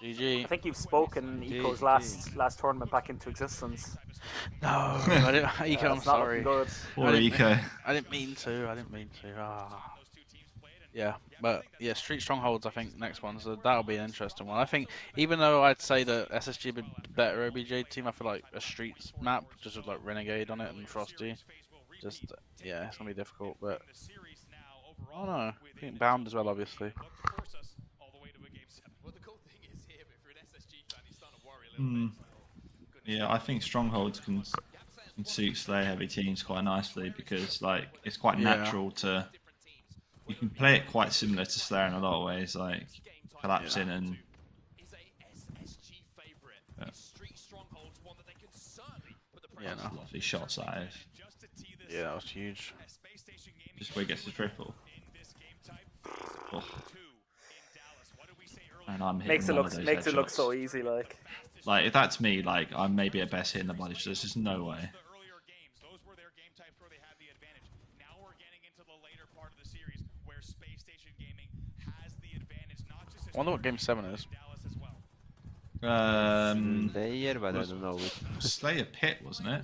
[SPEAKER 2] GG.
[SPEAKER 15] I think you've spoken Eco's last tournament back into existence.
[SPEAKER 2] No, I didn't. Eco, I'm sorry.
[SPEAKER 15] Good.
[SPEAKER 18] Or Eco.
[SPEAKER 2] I didn't mean to. Yeah, but yeah, Street Strongholds I think next one, so that'll be an interesting one. I think even though I'd say that SSG would be better OBJ team, I feel like a Streets map just with like Renegade on it and Frosty, just yeah, it's gonna be difficult. But I don't know. I think Bound as well, obviously.
[SPEAKER 18] Yeah, I think strongholds can suit Slayer heavy teams quite nicely because like it's quite natural to. You can play it quite similar to Slayer in a lot of ways, like collapsing and.
[SPEAKER 2] Yeah, no.
[SPEAKER 18] Lovely shots that is.
[SPEAKER 2] Yeah, that was huge.
[SPEAKER 18] Just where he gets the triple. Oh. And I'm hitting
[SPEAKER 15] makes it look so easy, like.
[SPEAKER 18] Like if that's me, like I'm maybe at best hitting the body. So there's just no way.
[SPEAKER 2] I wonder what game 7 is.
[SPEAKER 5] Slayer, but I don't know.
[SPEAKER 18] Slayer Pit, wasn't it?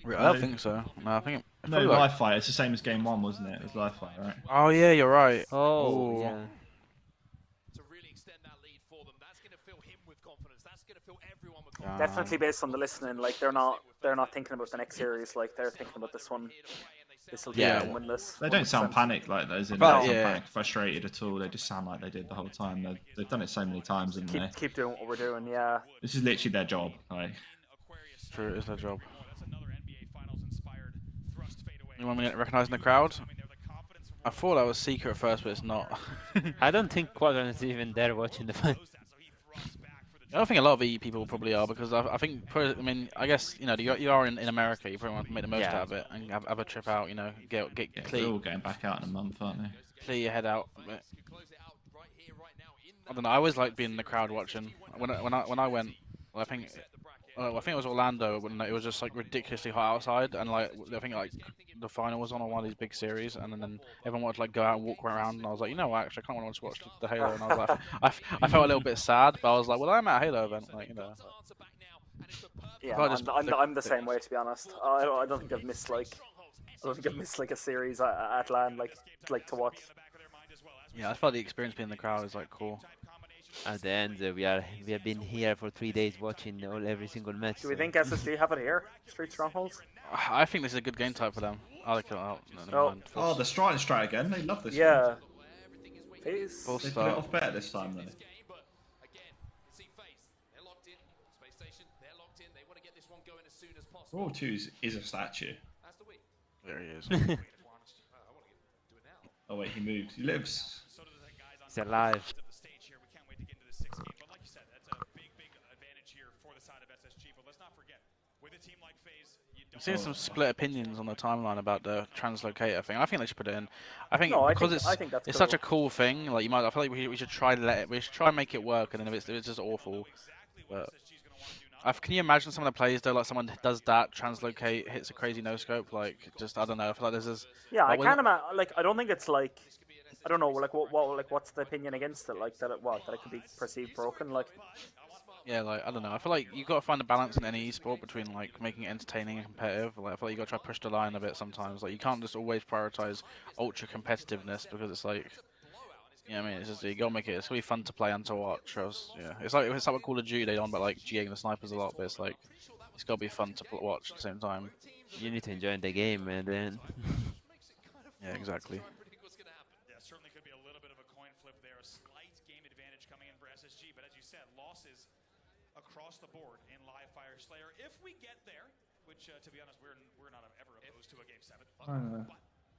[SPEAKER 2] I don't think so. No, I think.
[SPEAKER 18] No, live fire. It's the same as game 1, wasn't it? It was live fire, right?
[SPEAKER 2] Oh yeah, you're right.
[SPEAKER 5] Oh, yeah.
[SPEAKER 15] Definitely based on the listening, like they're not thinking about the next series, like they're thinking about this one. This will win this.
[SPEAKER 18] They don't sound panicked like those. They don't sound panicked, frustrated at all. They just sound like they did the whole time. They've done it so many times, and
[SPEAKER 15] keep doing what we're doing. Yeah.
[SPEAKER 18] This is literally their job. Like.
[SPEAKER 2] True, it is their job. You want me to recognise in the crowd? I thought that was Seeker at first, but it's not.
[SPEAKER 5] I don't think Quadrant is even there watching the fight.
[SPEAKER 2] I don't think a lot of EU people probably are because I think, I mean, I guess, you know, you are in America, you probably want to make the most out of it and have a trip out, you know, get clear.
[SPEAKER 18] They're all going back out in a month, aren't they?
[SPEAKER 2] Clear your head out. I don't know, I always like being in the crowd watching. When I went, well, I think it was Orlando when it was just like ridiculously hot outside, and like I think like the final was on one of these big series, and then everyone wanted to like go out and walk around, and I was like, you know what, actually I kind of want to watch the Halo, and I was like, I felt a little bit sad, but I was like, well, I'm at a Halo event, like, you know.
[SPEAKER 15] Yeah, I'm the same way, to be honest. I don't think I've missed like a series at LAN like to watch.
[SPEAKER 2] Yeah, I felt the experience being in the crowd is like cool.
[SPEAKER 5] At the end, we have been here for 3 days watching every single match.
[SPEAKER 15] Do we think SSG have it here? Street Strongholds?
[SPEAKER 2] I think this is a good game type for them. I like it out.
[SPEAKER 18] Oh, the strat again. They love this.
[SPEAKER 15] Yeah. FaZe.
[SPEAKER 2] Full
[SPEAKER 18] They put it
[SPEAKER 2] start.
[SPEAKER 18] off better this time, though. Raw 2 is a statue.
[SPEAKER 2] There he is.
[SPEAKER 18] Oh wait, he moved. He lives.
[SPEAKER 5] He's alive.
[SPEAKER 2] I've seen some split opinions on the timeline about the translocator thing. I think they should put it in. I think
[SPEAKER 15] No,
[SPEAKER 2] because
[SPEAKER 15] I think that's
[SPEAKER 2] it's
[SPEAKER 15] cool.
[SPEAKER 2] such a cool thing. Like I feel like we should try we should try and make it work. And then if it's just awful, but can you imagine some of the plays though? Like someone does that, translocate, hits a crazy no scope. Like just I don't know. I feel like this is.
[SPEAKER 15] Yeah,
[SPEAKER 2] like,
[SPEAKER 15] I can't imagine. Like, I don't think it's like, I don't know. Like, what's the opinion against it? Like that it could be perceived broken. Like,
[SPEAKER 2] yeah, like I don't know. I feel like you've got to find a balance in any esport between like making it entertaining and competitive. Like I feel like you got to try to push the line a bit sometimes. Like you can't just always prioritize ultra competitiveness because it's like, you know what I mean? It's just you got to make it. It's gonna be fun to play and to watch. Or else, yeah, it's like with Call of Duty. They don't, but like GAing the snipers a lot. But it's like it's got to be fun to watch at the same time.
[SPEAKER 5] You need to enjoy the game, and then.
[SPEAKER 2] Yeah, exactly.
[SPEAKER 17] Yeah, certainly could be a little bit of a coin flip there. A slight game advantage coming in for SSG, but as you said, losses across the board in Live Fire Slayer. If we get there, which to be honest, we're not ever opposed to a Game 7, but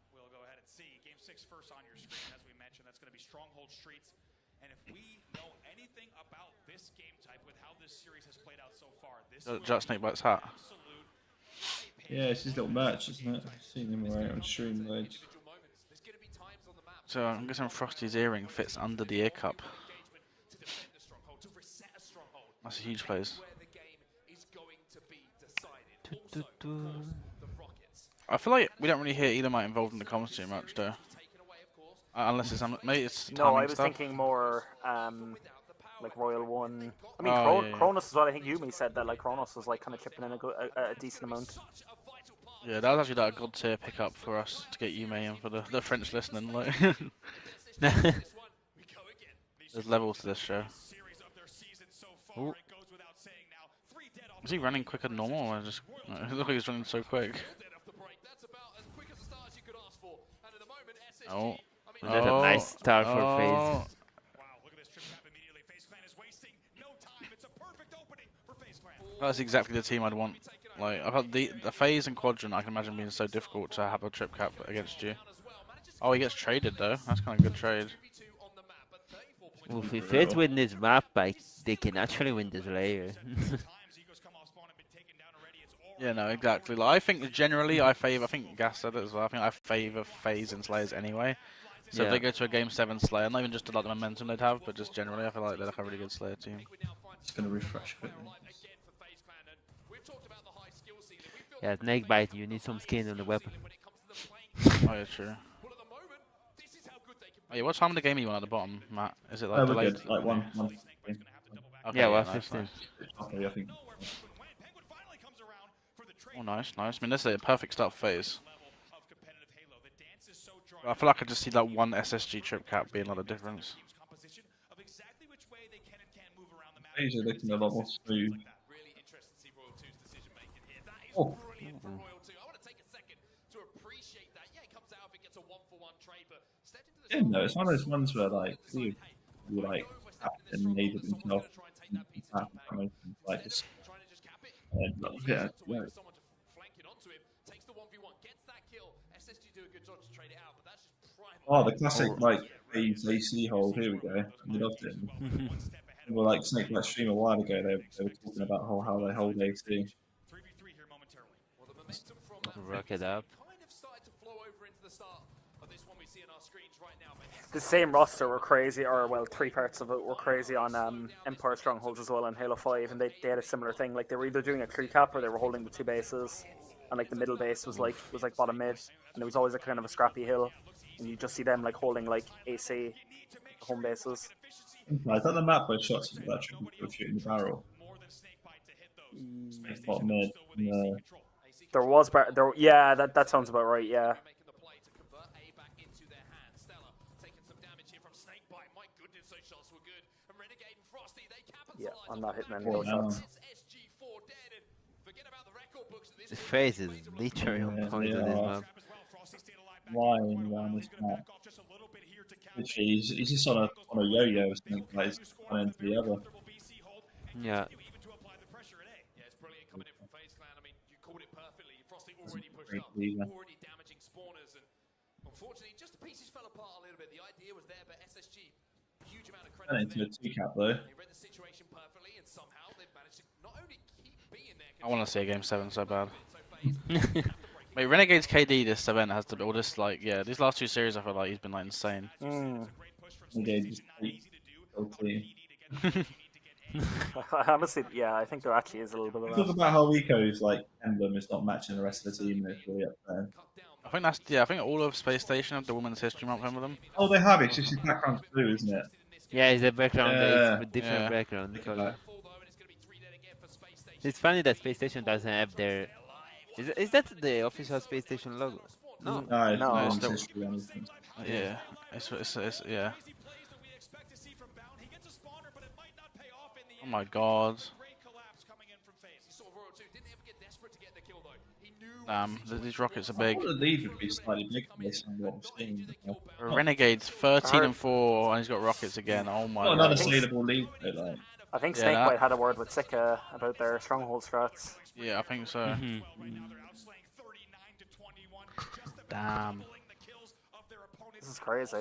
[SPEAKER 17] we'll go ahead and see. Game 6 first on your screen, as we mentioned, that's going to be Stronghold Streets. And if we know anything about this game type with how this series has played out so far, this is
[SPEAKER 2] Jack Snakebite's hat.
[SPEAKER 18] Yeah, it's his little merch, isn't it? I've seen him right on stream loads.
[SPEAKER 2] So I'm guessing Frosty's earring fits under the ear cup. That's a huge place. I feel like we don't really hear Edomite involved in the comms too much, though. Unless it's maybe it's
[SPEAKER 15] no, I was
[SPEAKER 2] stuff.
[SPEAKER 15] thinking more like Royal One. I mean,
[SPEAKER 2] yeah.
[SPEAKER 15] Kronos is what I think Yumi said that like Kronos was like kind of chipping in a decent amount.
[SPEAKER 2] Yeah, that was actually like a good tier pickup for us to get Yume in for the French listening. Like, there's levels to this show. Ooh. Is he running quicker than normal? Or just it looks like he's running so quick. Oh,
[SPEAKER 5] That's a nice start for FaZe.
[SPEAKER 2] That's exactly the team I'd want. Like I've had the FaZe and Quadrant. I can imagine being so difficult to have a trip cap against you. Oh, he gets traded though. That's kind of a good trade.
[SPEAKER 5] Well, if FaZe win this map, they can actually win this layer.
[SPEAKER 2] Yeah, no, exactly. Like I think generally, I think Gas said it as well. I think I favour FaZe and Slayers anyway. So if they go to a Game 7 Slayer, not even just to like the momentum they'd have, but just generally, I feel like they're like a really good Slayer team.
[SPEAKER 18] It's gonna refresh quickly.
[SPEAKER 5] Yeah, Snakebite, you need some skin on the weapon.
[SPEAKER 2] Oh yeah, true. Oh yeah, what time of the game are you on at the bottom, Matt? Is it like delayed?
[SPEAKER 18] Good. Like one.
[SPEAKER 2] Okay,
[SPEAKER 5] yeah, well,
[SPEAKER 2] nice,
[SPEAKER 5] 15.
[SPEAKER 2] nice.
[SPEAKER 18] Okay, I think.
[SPEAKER 2] Oh, nice. I mean, this is a perfect start for FaZe. I feel like I just see that one SSG trip cap being like the difference.
[SPEAKER 18] FaZe are looking a lot more smooth. Oh. Yeah, no, it's one of those ones where like you like and needed himself like just yeah. Oh, the classic like FaZe AC hold. Here we go. We loved it. We were like Snakebite stream a while ago. They were talking about how they hold AC.
[SPEAKER 5] Rock it up.
[SPEAKER 15] The same roster were crazy, or well, 3 parts of it were crazy on Empire Strongholds as well in Halo 5, and they had a similar thing. Like they were either doing a 3 cap or they were holding the 2 bases, and like the middle base was like bottom mid, and it was always a kind of a scrappy hill, and you just see them like holding like AC home bases.
[SPEAKER 18] I thought the map where shots was actually shooting the barrel. Bottom mid. No.
[SPEAKER 15] There was yeah, that sounds about right. Yeah. Yeah, I'm not hitting any of those shots.
[SPEAKER 5] This FaZe is literally on point on this map.
[SPEAKER 18] Lying around this map. Literally, he's just on a yo-yo or something, like he's one end to the other.
[SPEAKER 5] Yeah.
[SPEAKER 9] Already damaging spawners, and unfortunately, just the pieces fell apart a little bit. The idea was there, but SSG, huge amount of credit.
[SPEAKER 18] Into a 2-cap though.
[SPEAKER 9] They read the situation perfectly, and somehow they've managed to not only keep being there.
[SPEAKER 2] I want to see a game 7 so bad. Mate, Renegade's KD this event has to be, or this like, yeah, these last 2 series I feel like he's been like insane.
[SPEAKER 15] Honestly, yeah, I think there actually is a little bit of that.
[SPEAKER 18] Talk about how Rico's like emblem is not matching the rest of the team, and it's really upsetting.
[SPEAKER 2] I think that's, yeah, I think all of Space Station have the Women's History Month with them.
[SPEAKER 18] Oh, they have. It's just his background's blue, isn't it?
[SPEAKER 5] Yeah, it's a background.
[SPEAKER 18] Yeah.
[SPEAKER 5] It's a different
[SPEAKER 2] Yeah.
[SPEAKER 5] background color. It's funny that Space Station doesn't have their. Is that the official Space Station logo? No.
[SPEAKER 18] No, it's
[SPEAKER 2] No,
[SPEAKER 18] not
[SPEAKER 2] it's
[SPEAKER 18] on
[SPEAKER 2] the-
[SPEAKER 18] history or anything.
[SPEAKER 2] Yeah, it's yeah. Oh my god. These rockets are big.
[SPEAKER 18] I thought the lead would be slightly bigger based on what we've seen.
[SPEAKER 2] Renegade's 13-4, and he's got rockets again. Oh my
[SPEAKER 18] Not another
[SPEAKER 2] god.
[SPEAKER 18] saleable lead, though, like.
[SPEAKER 15] I think
[SPEAKER 2] Yeah,
[SPEAKER 15] Snakebite
[SPEAKER 2] that-
[SPEAKER 15] had a word with Sika about their stronghold strats.
[SPEAKER 2] Yeah, I think so. Damn.
[SPEAKER 15] This is crazy.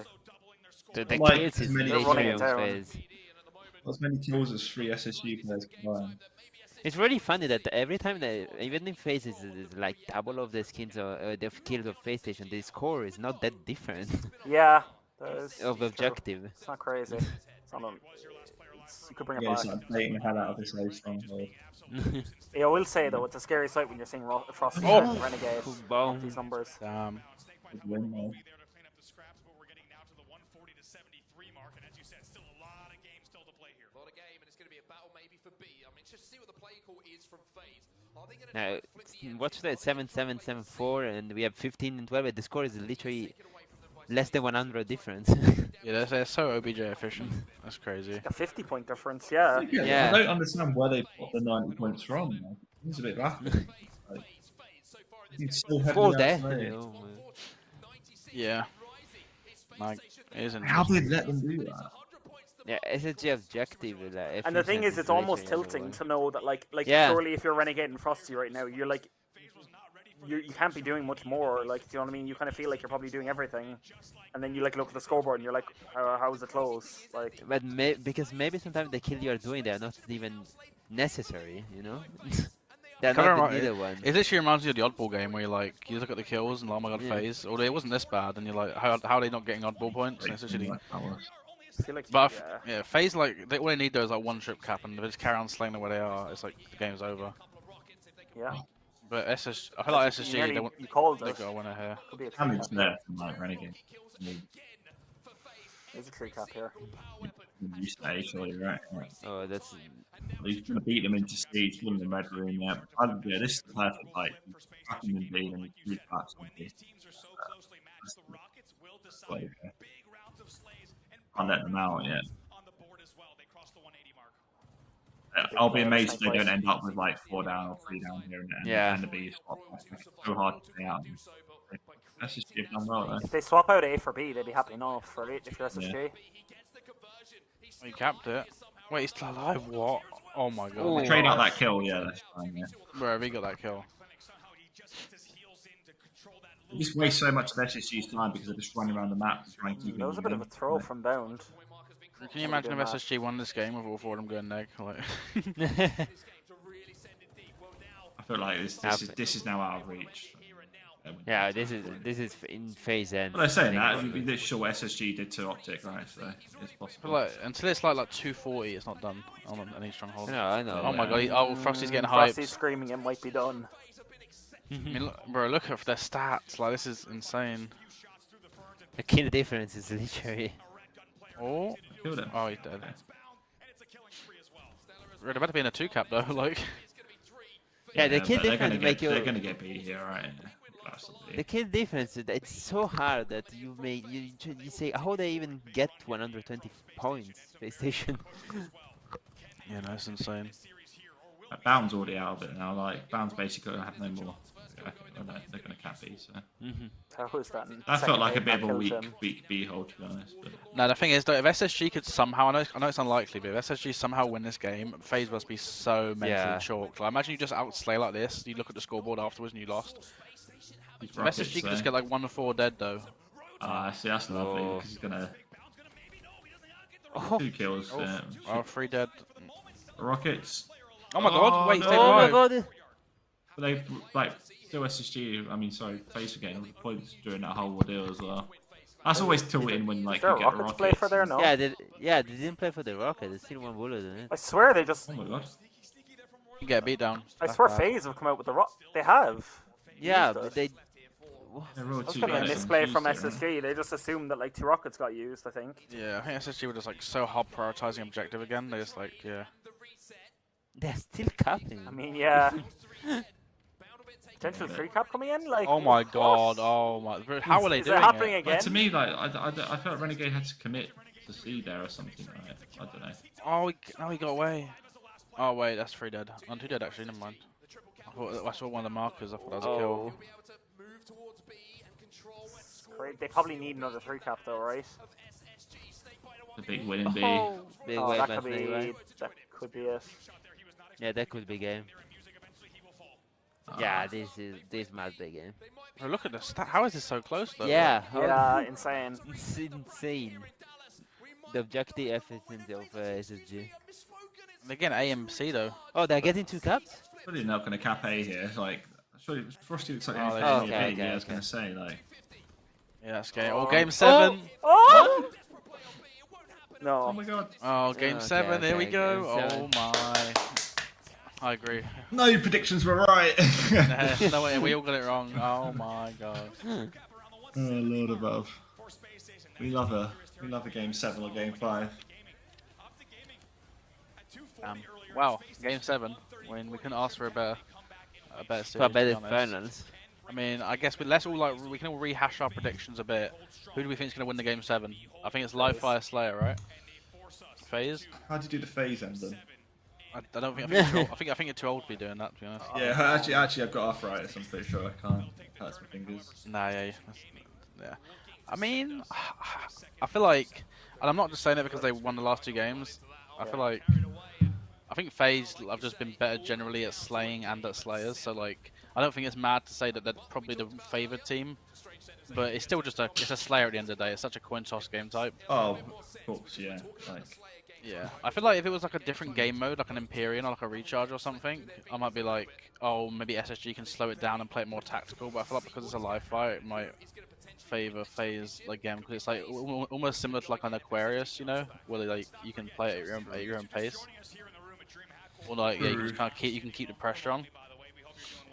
[SPEAKER 5] The
[SPEAKER 18] Like,
[SPEAKER 5] kills is
[SPEAKER 18] many-
[SPEAKER 5] literally
[SPEAKER 15] it
[SPEAKER 5] on
[SPEAKER 15] down.
[SPEAKER 5] phase.
[SPEAKER 18] As many kills as 3 SSG players combined.
[SPEAKER 5] It's really funny that every time they, even in phases, is like double of the skins or the kills of Space Station, the score is not that different.
[SPEAKER 15] Yeah, that is
[SPEAKER 5] of
[SPEAKER 15] true.
[SPEAKER 5] objective.
[SPEAKER 15] It's not crazy. It's not you could bring it
[SPEAKER 18] Yeah, it's
[SPEAKER 15] back.
[SPEAKER 18] like baiting the hell out of this A stronghold.
[SPEAKER 15] Yeah, I will say though, it's a scary sight when you're seeing Frosty
[SPEAKER 2] Oh!
[SPEAKER 15] and Renegade
[SPEAKER 5] Boom.
[SPEAKER 15] these numbers.
[SPEAKER 2] Damn.
[SPEAKER 18] Good win, though.
[SPEAKER 9] A lot of game, and it's going to be a battle maybe for B. I mean, just see what the play call is from FaZe. Are they going to
[SPEAKER 5] Now, watch that 7-7, 7-4, and we have 15 and 12. The score is literally less than 100 difference.
[SPEAKER 2] Yeah, they're so OBJ efficient. That's crazy.
[SPEAKER 15] A 50-point difference, yeah.
[SPEAKER 5] Yeah.
[SPEAKER 18] I don't understand where they got the 90 points from. Like, it's a bit baffling. Like, it's so heavily
[SPEAKER 5] Full death.
[SPEAKER 18] outplayed.
[SPEAKER 5] Oh, man.
[SPEAKER 2] Yeah. Like, it is
[SPEAKER 18] How
[SPEAKER 2] interesting.
[SPEAKER 18] did they let them do that?
[SPEAKER 5] Yeah, SSG objective. Like,
[SPEAKER 15] And the thing
[SPEAKER 5] efficiency
[SPEAKER 15] is, it's almost
[SPEAKER 5] literally
[SPEAKER 15] tilting
[SPEAKER 5] everywhere.
[SPEAKER 15] to know that, like
[SPEAKER 5] Yeah.
[SPEAKER 15] surely if you're Renegade and Frosty right now, you're like, you can't be doing much more. Like, do you know what I mean? You kind of feel like you're probably doing everything, and then you like look at the scoreboard and you're like, how is it close? Like,
[SPEAKER 5] But because maybe sometimes the kill you are doing, they are not even necessary, you know? They're
[SPEAKER 2] Kinda
[SPEAKER 5] not the
[SPEAKER 2] remi-
[SPEAKER 5] middle one.
[SPEAKER 2] It literally reminds you of the Oddball game where you like you look at the kills and like, oh my god,
[SPEAKER 5] Yeah.
[SPEAKER 2] FaZe, or it wasn't this bad, and you're like, how are they not getting Oddball points? And it's literally,
[SPEAKER 15] I feel like,
[SPEAKER 2] but
[SPEAKER 15] yeah.
[SPEAKER 2] yeah, FaZe like all they need though is like one trip cap, and if they just carry on slaying them where they are, it's like the game's over.
[SPEAKER 15] Yeah.
[SPEAKER 2] But SSG, I feel like SSG,
[SPEAKER 15] nearly-
[SPEAKER 2] they want,
[SPEAKER 15] you called
[SPEAKER 2] they
[SPEAKER 15] it.
[SPEAKER 2] got a winner here.
[SPEAKER 15] Could be a
[SPEAKER 18] Damage
[SPEAKER 15] tree cap.
[SPEAKER 18] there from like Renegade. I mean,
[SPEAKER 15] There's a tree cap here.
[SPEAKER 18] you say, surely, right?
[SPEAKER 5] Oh, that's...
[SPEAKER 18] He's going to beat them into siege, put them in the red room, yeah. Yeah, this is the perfect fight. Back them in B and three parts on B. Can't let them out yet. I'll be amazed if they don't end up with like 4 down or 3 down here and
[SPEAKER 5] Yeah.
[SPEAKER 18] and the B spot. It's so hard to stay out. That's just give them well,
[SPEAKER 15] If they swap out A for B, they'd be happy enough for it if you're SSG.
[SPEAKER 2] He capped it. Wait, he's still alive? What? Oh my god.
[SPEAKER 18] Ooh. Trade out that kill, yeah, that's fine, yeah.
[SPEAKER 2] Where have he got that kill?
[SPEAKER 18] They just waste so much of SSG's time because they're just running around the map and trying to keep
[SPEAKER 15] That was a bit of a throw from Bound.
[SPEAKER 2] Can you imagine if SSG won this game with all 4 of them going neg? Like...
[SPEAKER 18] I feel like this is now out of reach.
[SPEAKER 5] Yeah, this is in phase end.
[SPEAKER 18] Well, they're saying that. This is what SSG did to Optic, right? So it's possible.
[SPEAKER 2] But like, until it's like 240, it's not done on any stronghold.
[SPEAKER 5] I know.
[SPEAKER 2] Oh my god, Frosty's getting hyped.
[SPEAKER 15] Frosty's screaming it might be done.
[SPEAKER 2] I mean, bro, look at their stats. Like, this is insane.
[SPEAKER 5] The kill difference is literally...
[SPEAKER 2] Oh,
[SPEAKER 18] killed him.
[SPEAKER 2] Oh, he's dead. They're about to be in a 2-cap though, like.
[SPEAKER 5] Yeah, the kill
[SPEAKER 18] but they're
[SPEAKER 5] difference make you...
[SPEAKER 18] They're gonna get B here, right?
[SPEAKER 5] The kill difference, it's so hard that you say, how they even get 120 points, PlayStation?
[SPEAKER 2] Yeah, no, it's insane.
[SPEAKER 18] Bound's already out of it now, like, Bound's basically gonna have no more.
[SPEAKER 7] they're going to cap B. So.
[SPEAKER 15] Who's that?
[SPEAKER 7] That felt like a bit of a weak B hold, to be honest. But...
[SPEAKER 2] No, the thing is, though, if SSG could somehow, I know it's unlikely, but if SSG somehow win this game, FaZe must be so mentally chalked. Like, imagine you just outslay like this, you look at the scoreboard afterwards and you lost. If SSG could just get like 1-4 dead, though.
[SPEAKER 7] See, that's lovely, because he's going to... 2 kills.
[SPEAKER 2] 3 dead.
[SPEAKER 7] Rockets.
[SPEAKER 2] Oh my god, wait,
[SPEAKER 5] no. Oh my god.
[SPEAKER 7] But they, like, still SSG, I mean, sorry, FaZe were getting all the points during that whole ordeal as well. That's always tilting when, like, you get Rockets.
[SPEAKER 15] Play for there, no?
[SPEAKER 5] Yeah, they didn't play for the Rocket. They still won bullet, didn't it?
[SPEAKER 15] I swear they just...
[SPEAKER 7] Oh my god.
[SPEAKER 2] You get beat down.
[SPEAKER 15] I swear FaZe have come out with the Rock. They have.
[SPEAKER 5] Yeah, but they...
[SPEAKER 15] That's kind of a misplay from SSG. They just assumed that, like, 2 rockets got used, I think.
[SPEAKER 2] Yeah, I think SSG were just, like, so hard prioritizing objective again. They just, like, yeah.
[SPEAKER 5] They're still capping.
[SPEAKER 15] I mean, yeah. Potential 3 cap coming in? Like,
[SPEAKER 2] oh my god, oh my... How are they doing
[SPEAKER 15] it happening
[SPEAKER 2] it?
[SPEAKER 15] again?
[SPEAKER 7] But to me, like, I felt Renegade had to commit to C there or something, right? I don't know.
[SPEAKER 2] Oh, he got away. Oh, wait, that's 3 dead. I'm 2 dead, actually, never mind. I saw one of the markers, I thought that was a kill.
[SPEAKER 15] Great. They probably need another 3 cap though, right?
[SPEAKER 7] The big win in B.
[SPEAKER 5] Big
[SPEAKER 15] that could be it.
[SPEAKER 5] Yeah, that could be game. Yeah, this must be game.
[SPEAKER 2] Oh, look at the stat. How is this so close though?
[SPEAKER 15] Yeah, insane.
[SPEAKER 5] It's insane. The objective efficiency of SSG.
[SPEAKER 2] They're getting A and C though.
[SPEAKER 5] Oh, they're getting 2 caps?
[SPEAKER 7] Surely they're not going to cap A here. Like, surely Frosty looks like
[SPEAKER 2] okay,
[SPEAKER 7] I was going to say, like.
[SPEAKER 2] Yeah, that's game. Oh, game 7.
[SPEAKER 15] Oh! No.
[SPEAKER 7] Oh my god.
[SPEAKER 2] Oh, game 7. Here we go. Oh my. I agree.
[SPEAKER 7] No, your predictions were right.
[SPEAKER 2] No way, we all got it wrong. Oh my god.
[SPEAKER 7] Oh Lord above. We love a game 7 or game 5.
[SPEAKER 2] Wow, game 7. When we couldn't ask for a better series.
[SPEAKER 5] For a better finals.
[SPEAKER 2] I mean, I guess we can all rehash our predictions a bit. Who do we think is going to win the game 7? I think it's Live Fire Slayer, right? FaZe.
[SPEAKER 7] How do you do the FaZe end then?
[SPEAKER 2] I don't think. I think you're too old to be doing that, to be honest.
[SPEAKER 7] Yeah, actually, I've got arthritis. I'm pretty sure I can't. Hurts my fingers.
[SPEAKER 2] Nah, yeah. I mean, I feel like, and I'm not just saying it because they won the last 2 games. I feel like, I think FaZe have just been better generally at slaying and at slayers. So like, I don't think it's mad to say that they're probably the favoured team, but it's still just it's a slayer at the end of the day. It's such a coin toss game type.
[SPEAKER 7] Oh, of course, yeah.
[SPEAKER 2] Yeah, I feel like if it was like a different game mode, like an Empyrean or like a Recharge or something, I might be like, oh, maybe SSG can slow it down and play it more tactical. But I feel like because it's a live fire, it might favour FaZe again because it's like almost similar to like an Aquarius, you know, where like you can play it at your own pace. Or like yeah, you can just kind of keep the pressure on.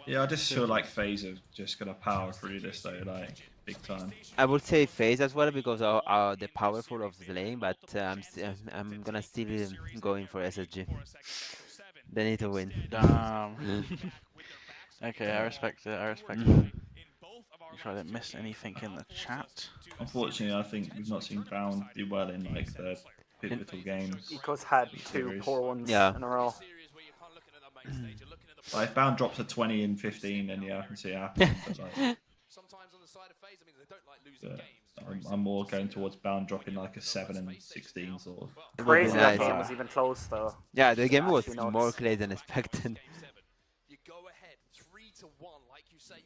[SPEAKER 7] Yeah, I just feel like FaZe are just gonna power through this though, like big time.
[SPEAKER 5] I would say FaZe as well because of the powerful of the lane, but I'm gonna still going for SSG. They need to win.
[SPEAKER 2] Damn. Okay, I respect it. Make sure I didn't miss anything in the chat.
[SPEAKER 7] Unfortunately, I think we've not seen Brown do well in like the pivotal games.
[SPEAKER 15] Ecos had 2 poor ones in a row.
[SPEAKER 7] Like if Bound drops a 20 and 15, then yeah, I can see it happening. But, like, I'm more going towards Bound dropping like a 7 and 16 sort of.
[SPEAKER 15] Crazy that game was even close though.
[SPEAKER 5] Yeah, the game was more close than expected.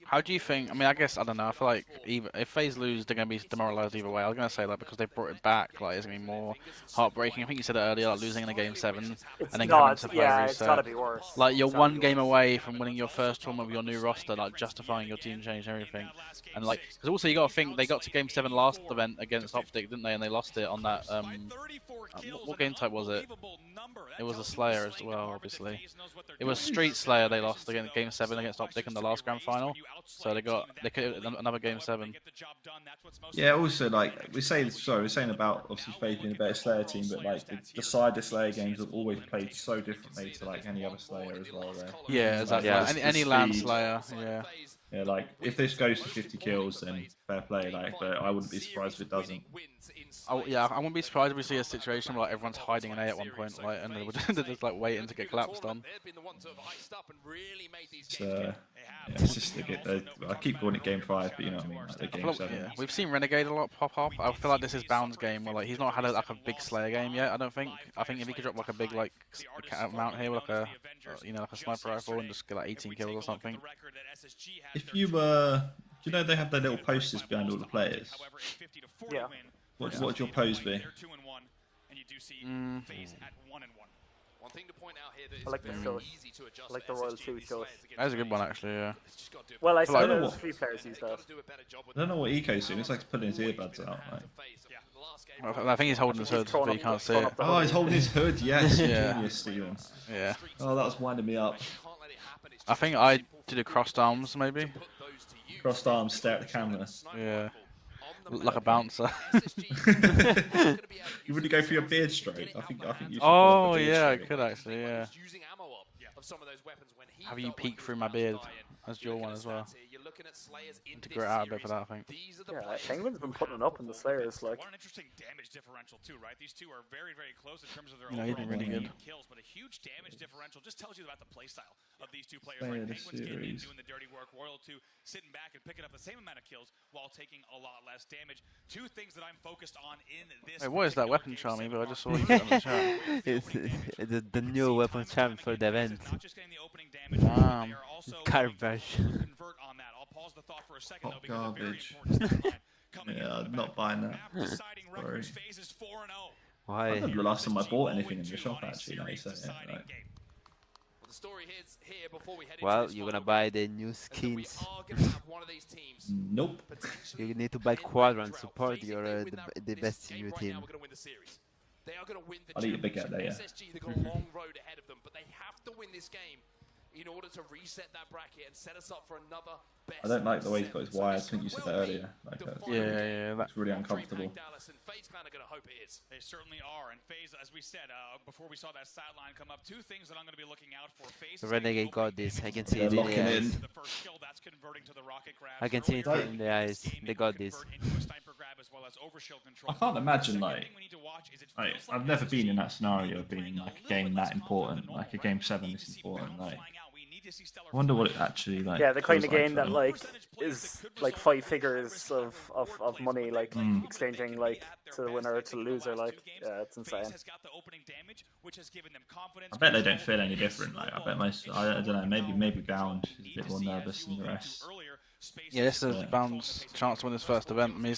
[SPEAKER 2] How do you think? I mean, I guess I don't know. I feel like if FaZe lose, they're gonna be demoralized either way. I was gonna say that because they brought it back, like it's gonna be more heartbreaking. I think you said it earlier, like losing in a game 7 and then having to play reset.
[SPEAKER 15] It's gotta be worse.
[SPEAKER 2] Like you're 1 game away from winning your first tournament with your new roster, like justifying your team change and everything. And like, because also you gotta think they got to game 7 last event against Optic, didn't they? And they lost it on that. What game type was it? It was a Slayer as well, obviously. It was Street Slayer they lost against game 7 against Optic in the last grand final. So they could another game 7.
[SPEAKER 7] Yeah, also like we're saying about obviously FaZe being a better Slayer team, but like the side of Slayer games have always played so differently to like any other Slayer as well. There.
[SPEAKER 2] Yeah, exactly. Any LAN Slayer, yeah.
[SPEAKER 18] Yeah, like if this goes to 50 kills, then fair play. Like, but I wouldn't be surprised if it doesn't.
[SPEAKER 2] Oh yeah, I wouldn't be surprised if we see a situation where like everyone's hiding an A at one point, like, and they're just like waiting to get collapsed on.
[SPEAKER 18] Yeah, it's just I keep calling it game 5, but you know what I mean, like the game 7.
[SPEAKER 2] Yeah, we've seen Renegade a lot pop up. I feel like this is Bound's game, where like he's not had like a big Slayer game yet. I don't think. I think if he could drop like a big like mount here with like a like a sniper rifle and just get like 18 kills or something.
[SPEAKER 18] If you do you know they have their little posters behind all the players?
[SPEAKER 15] Yeah.
[SPEAKER 18] What would your pose be?
[SPEAKER 15] I like the shows. I like the Royal 2 shows.
[SPEAKER 2] That's a good one actually, yeah.
[SPEAKER 15] Well, I
[SPEAKER 18] Well, I
[SPEAKER 15] saw
[SPEAKER 18] don't know
[SPEAKER 15] there's
[SPEAKER 18] what-
[SPEAKER 15] a few players use that.
[SPEAKER 18] I don't know what Eco's doing. It's like putting his earbuds out. Like.
[SPEAKER 2] Well, I think he's holding his hood, but you can't see it.
[SPEAKER 18] Oh, he's holding his hood. Yes,
[SPEAKER 2] Yeah.
[SPEAKER 18] genius, Steven.
[SPEAKER 2] Yeah.
[SPEAKER 18] Oh, that was winding me up.
[SPEAKER 2] I think I did a crossed arms maybe.
[SPEAKER 18] Crossed arms, stare at the camera.
[SPEAKER 2] Yeah. Like a bouncer.
[SPEAKER 18] You wouldn't go for your beard stroke. I think you should
[SPEAKER 2] Oh
[SPEAKER 18] go for beard
[SPEAKER 2] yeah, I
[SPEAKER 18] stroke.
[SPEAKER 2] could actually, yeah. Have you peek through my beard as your one as well? Need to grow it out a bit for that, I think.
[SPEAKER 15] Yeah, Penguin's been putting it up in the Slayers, like.
[SPEAKER 17] An interesting damage differential too, right? These two are very, very close in terms of their
[SPEAKER 2] You know, he's been
[SPEAKER 17] overall
[SPEAKER 2] really good.
[SPEAKER 17] kills, but a huge damage differential just tells you about the playstyle of these two players.
[SPEAKER 18] Player
[SPEAKER 17] Right?
[SPEAKER 18] of the
[SPEAKER 17] Penguins getting in,
[SPEAKER 18] series.
[SPEAKER 17] doing the dirty work. Royal 2 sitting back and picking up the same amount of kills while taking a lot less damage. Two things that I'm focused on in this.
[SPEAKER 2] Wait, what is that weapon charming? But I just saw you put it in the chat.
[SPEAKER 5] It's the new weapon charm for the event. Garbage.
[SPEAKER 18] Hot garbage. Yeah, I'm not buying that. Sorry.
[SPEAKER 5] Why?
[SPEAKER 18] I don't know the last time I bought anything in the shop actually. Now you say it, like.
[SPEAKER 5] Well, you're gonna buy the new skins.
[SPEAKER 18] Nope.
[SPEAKER 5] You need to buy Quadrant, support your the best in your team.
[SPEAKER 18] I'll eat a big out there, yeah.
[SPEAKER 11] SSG, they've got a long road ahead of them, but they have to win this game in order to reset that bracket and set us up for another best.
[SPEAKER 18] I don't like the way he's got his wires. I think you said that earlier. Like,
[SPEAKER 2] Yeah,
[SPEAKER 18] that's really uncomfortable.
[SPEAKER 17] They certainly are. And FaZe, as we said before we saw that sideline come up, two things that I'm going to be looking out for. FaZe
[SPEAKER 5] The Renegade got this. I can see
[SPEAKER 18] They're
[SPEAKER 5] it in
[SPEAKER 18] locking
[SPEAKER 5] the
[SPEAKER 18] in.
[SPEAKER 5] eyes. I can see it in the eyes. They got this.
[SPEAKER 18] I can't imagine like I've never been in that scenario of being in like a game that important, like a game 7 this important. Like, I wonder what it actually like.
[SPEAKER 15] Yeah, the kind of
[SPEAKER 18] feels
[SPEAKER 15] game
[SPEAKER 18] for
[SPEAKER 15] that
[SPEAKER 18] them.
[SPEAKER 15] like is like 5 figures of money, like exchanging like to the winner or to the loser. Like, yeah, it's insane.
[SPEAKER 18] I bet they don't feel any different. Like, I bet most. I don't know. Maybe Bound is a bit more nervous than the rest.
[SPEAKER 2] Yeah, this is Bound's chance to win his first event. I mean,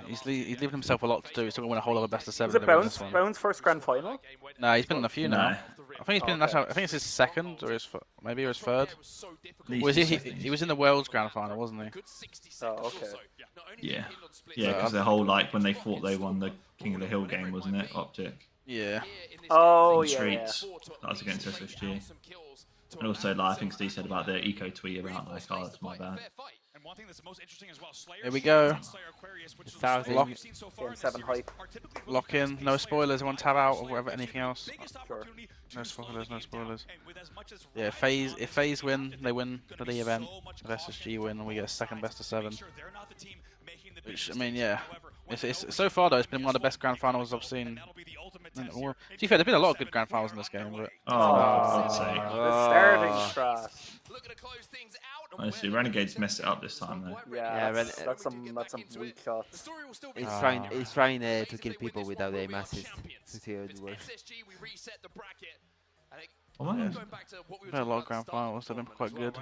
[SPEAKER 2] he's leaving himself a lot to do. He's still going to win a whole other best of 7.
[SPEAKER 15] Was it Bound's first grand final?
[SPEAKER 2] No, he's been in a few now.
[SPEAKER 18] No.
[SPEAKER 2] I think he's been in national. I think it's his second or maybe his third.
[SPEAKER 18] Least
[SPEAKER 2] He was in the World's Grand Final, wasn't he?
[SPEAKER 15] Oh, okay.
[SPEAKER 18] Yeah, yeah, because the whole like when they thought they won the King of the Hill game, wasn't it? Optic.
[SPEAKER 2] Yeah.
[SPEAKER 15] Oh,
[SPEAKER 18] In
[SPEAKER 15] yeah.
[SPEAKER 18] Streets. That was against SSG. And also, like, I think Steve said about the eco tweet about like, oh, that's my bad.
[SPEAKER 17] And one thing that's most interesting as well,
[SPEAKER 2] Here we go.
[SPEAKER 15] Lock. Game 7 hype.
[SPEAKER 2] Lock in. No spoilers. Everyone tab out or whatever. Anything else? No spoilers. No spoilers. Yeah, FaZe. If FaZe win, they win the event. If SSG win, we get a second best of 7. Which, I mean, yeah. It's so far though, it's been one of the best grand finals I've seen. To be fair, there's been a lot of good grand finals in this game, but
[SPEAKER 18] Oh, for God's sake.
[SPEAKER 15] The starting trash.
[SPEAKER 18] Honestly, Renegade's messed it up this time though.
[SPEAKER 15] Yeah, that's some weak shots.
[SPEAKER 5] He's trying to kill people without aim assist. To see how it works.
[SPEAKER 18] Oh, man.
[SPEAKER 2] we've had a lot of grand finals. They've been quite good.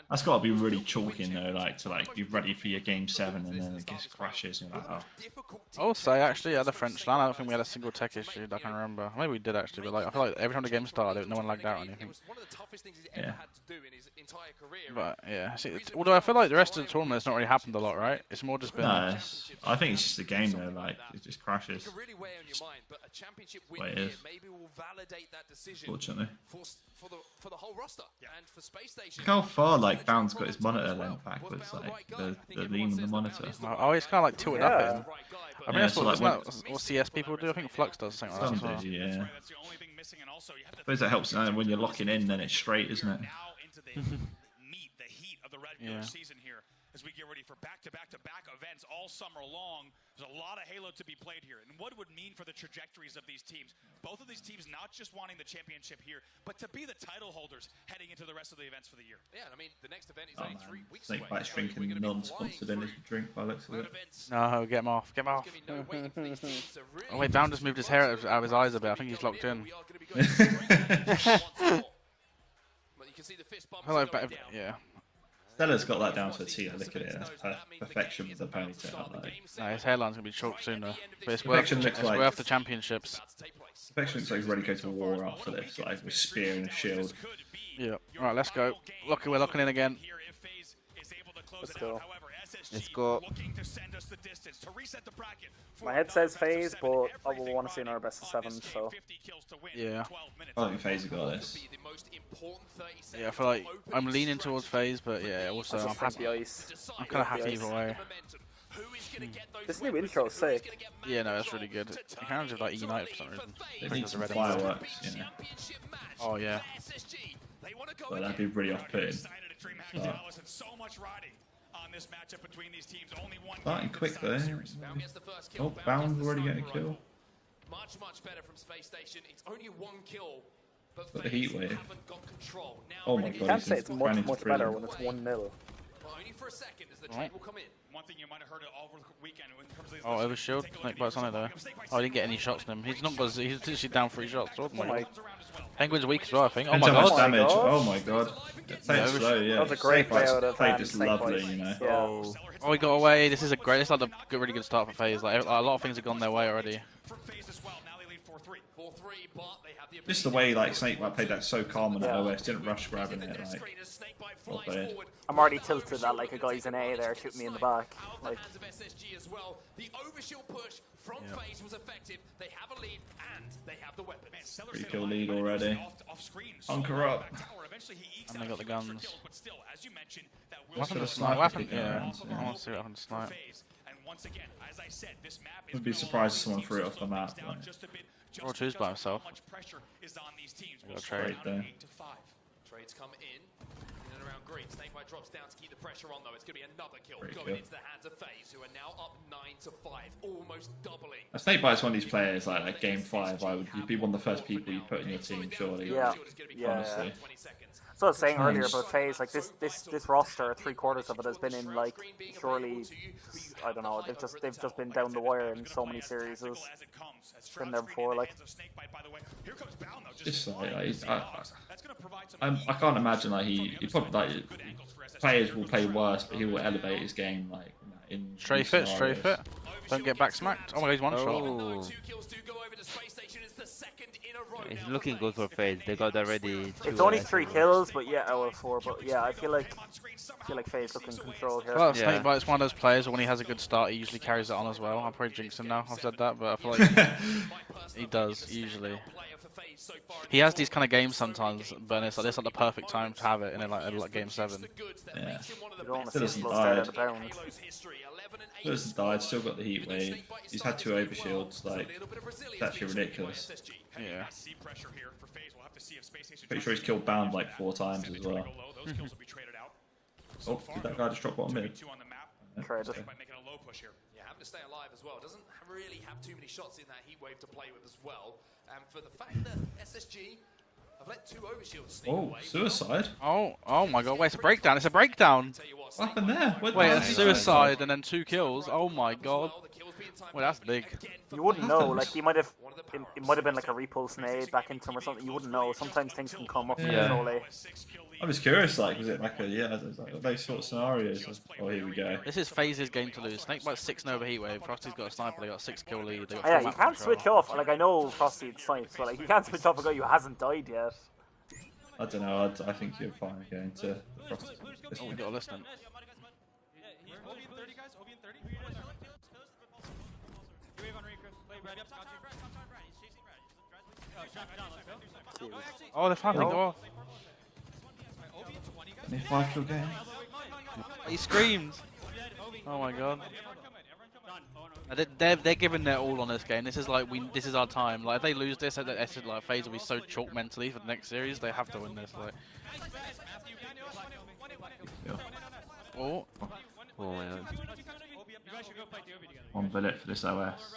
[SPEAKER 18] That's got to be really chalking though, like to like be ready for your game 7 and then it just crashes and you're like, oh.
[SPEAKER 2] I will say actually at the French LAN, I don't think we had a single tech issue that I can remember. Maybe we did actually, but like I feel like every time the game started, no one lagged out or anything.
[SPEAKER 18] Yeah.
[SPEAKER 2] But yeah, although I feel like the rest of the tournament has not really happened a lot, right? It's more just been.
[SPEAKER 18] No, I think it's just a game though, like it just crashes. What it is. Fortunately.
[SPEAKER 11] For the whole roster.
[SPEAKER 18] Look how far like Bound's got his monitor length backwards, like the lean on the monitor.
[SPEAKER 2] Oh, it's kind of like tilted up at him. I mean,
[SPEAKER 18] Yeah,
[SPEAKER 2] that's
[SPEAKER 18] so
[SPEAKER 2] what,
[SPEAKER 18] like
[SPEAKER 2] isn't that what CS people do. I think Flux does something like that.
[SPEAKER 18] Some
[SPEAKER 2] as
[SPEAKER 18] do,
[SPEAKER 2] well.
[SPEAKER 18] yeah. I suppose that helps when you're locking in, then it's straight, isn't it?
[SPEAKER 2] Yeah.
[SPEAKER 17] As we get ready for back-to-back events all summer long. There's a lot of Halo to be played here. And what it would mean for the trajectories of these teams. Both of these teams not just wanting the championship here, but to be the title holders heading into the rest of the events for the year.
[SPEAKER 11] Yeah, and I mean, the next event is only 3 weeks
[SPEAKER 18] Snake Bite's drinking non-sponsored energy drink by the looks of it.
[SPEAKER 2] No, get him off. Get him off. Oh wait, Bound just moved his hair out of his eyes a bit. I think he's locked in. Hello, yeah.
[SPEAKER 18] Stella's got that down to a T. Look at it. That's perfection with the ponytail. Like.
[SPEAKER 2] No, his hairline's gonna be short soon though. But it's
[SPEAKER 18] Perfection looks like
[SPEAKER 2] worth the championships.
[SPEAKER 18] Perfection looks like he's ready to go to war after this, like with spear and a shield.
[SPEAKER 2] Yeah. Right, let's go. We're locking in again.
[SPEAKER 15] Let's go.
[SPEAKER 5] Let's go.
[SPEAKER 15] My head says FaZe, but I will want to see another best of 7, so.
[SPEAKER 2] Yeah.
[SPEAKER 18] I think FaZe have got this.
[SPEAKER 2] Yeah, I feel like I'm leaning towards FaZe, but yeah, also I'm happy. I'm kind of happy either way.
[SPEAKER 15] This new intro is sick.
[SPEAKER 2] Yeah, no, that's really good. It kind of like United for some reason.
[SPEAKER 18] They need some fireworks, you know.
[SPEAKER 2] Oh yeah.
[SPEAKER 18] Well, that'd be really off-putting. Starting quick though. Oh, Bound already getting a kill.
[SPEAKER 11] Much better from Space Station. It's only 1 kill, but
[SPEAKER 18] the heat wave.
[SPEAKER 11] haven't got control. Now,
[SPEAKER 18] Oh my god.
[SPEAKER 15] You can't say it's much better when it's 1-0.
[SPEAKER 11] only for a second as the trade will come in.
[SPEAKER 17] One thing you might have heard over the weekend in terms of these
[SPEAKER 2] Oh, overshield. Snake Bite's on it though. Oh, I didn't get any shots on him. He's not got. He's literally down 3 shots. Oh my god. Penguin's weak as well, I think. Oh my
[SPEAKER 18] Depends how
[SPEAKER 2] god.
[SPEAKER 18] much damage. Oh my god. Played slow, yeah.
[SPEAKER 15] That was a great play out of
[SPEAKER 18] played just
[SPEAKER 15] Snake
[SPEAKER 18] lovely,
[SPEAKER 15] Bite.
[SPEAKER 18] you know.
[SPEAKER 15] Yeah.
[SPEAKER 2] Oh, he got away. This is a great. It's like a really good start for FaZe. Like a lot of things have gone their way already.
[SPEAKER 18] Just the way like Snake Bite played that so calm on the OS, didn't rush grabbing it. Like, well played.
[SPEAKER 15] I'm already tilted that like a guy's in A there shooting me in the back. Like,
[SPEAKER 11] The overshield push from FaZe was effective. They have a lead and they have the weapons.
[SPEAKER 18] 3 kill lead already. Hunker up.
[SPEAKER 2] And they got the guns.
[SPEAKER 18] What happened to
[SPEAKER 2] Snipe? What happened?
[SPEAKER 18] Snipe?
[SPEAKER 2] Yeah. I want to see what happened to Snipe.
[SPEAKER 18] I'd be surprised if someone threw it off the map. Like.
[SPEAKER 2] Or 2's by himself. I got a trade.
[SPEAKER 18] Right there.
[SPEAKER 11] Trades come in and around green. Snake Bite drops down to keep the pressure on though. It's going to be another kill
[SPEAKER 18] Great
[SPEAKER 11] going
[SPEAKER 18] kill.
[SPEAKER 11] into the hands of FaZe, who are now up 9-5, almost doubling.
[SPEAKER 18] Snake Bite's one of these players like game 5. You'd be one of the first people you put in your team, surely.
[SPEAKER 15] yeah.
[SPEAKER 18] Honestly.
[SPEAKER 15] So I was saying earlier about FaZe, like this roster, 3/4 of it has been in like surely, I don't know, they've just been down the wire in so many series. Been there before, like.
[SPEAKER 18] Just like I can't imagine like he probably like players will play worse, but he will elevate his game like in
[SPEAKER 2] Straight fit. Don't get back smacked. Oh my god, he's one shot.
[SPEAKER 5] It's looking good for FaZe. They got already 2.
[SPEAKER 15] It's only 3 kills, but yeah, well 4. But yeah, I feel like FaZe looking in control here.
[SPEAKER 2] Well, Snake Bite's one of those players where when he has a good start, he usually carries it on as well. I'll probably jinx him now. I've said that, but I feel like he does usually. He has these kind of games sometimes, but it's like the perfect time to have it in like game 7.
[SPEAKER 18] Yeah.
[SPEAKER 15] Still
[SPEAKER 18] Still hasn't died. Still hasn't died. Still got the heat wave. He's had 2 overshields. Like, it's actually ridiculous.
[SPEAKER 2] Yeah.
[SPEAKER 18] Pretty sure he's killed Bound like 4 times as well. Oh, did that guy just drop bottom mid?
[SPEAKER 15] Tried it.
[SPEAKER 11] Yeah, having to stay alive as well. Doesn't really have too many shots in that heat wave to play with as well. And for the fact that SSG have let 2 overshields sneak
[SPEAKER 18] Oh,
[SPEAKER 11] away.
[SPEAKER 18] suicide.
[SPEAKER 2] Oh my god, wait, it's a breakdown. It's a breakdown.
[SPEAKER 18] What happened there?
[SPEAKER 2] Wait, a suicide and then 2 kills. Oh my god. Well, that's big.
[SPEAKER 15] You wouldn't know, like he might have, it might have been like a repulse nade back into him or something. You wouldn't know. Sometimes things can come up slowly.
[SPEAKER 18] I'm just curious, like, was it like those sort of scenarios? Oh, here we go.
[SPEAKER 2] This is FaZe's game to lose. Snake Bite's 6-0 heat wave. Frosty's got a sniper. They got a 6 kill lead. They got
[SPEAKER 15] Yeah,
[SPEAKER 2] 4
[SPEAKER 15] you
[SPEAKER 2] map
[SPEAKER 15] can't
[SPEAKER 2] control.
[SPEAKER 15] switch off. Like I know Frosty snipes, but like you can't switch off a guy who hasn't died yet.
[SPEAKER 18] I don't know. I think you're fine going to.
[SPEAKER 2] Oh, we got a listening. Oh, they're finally go off.
[SPEAKER 7] Any 5-kill game?
[SPEAKER 2] He screamed. Oh my god. They're giving their all on this game. This is like this is our time. Like if they lose this, like FaZe will be so chalk mentally for the next series. They have to win this. Like. Oh.
[SPEAKER 5] Oh my god.
[SPEAKER 7] 1 bullet for this OS.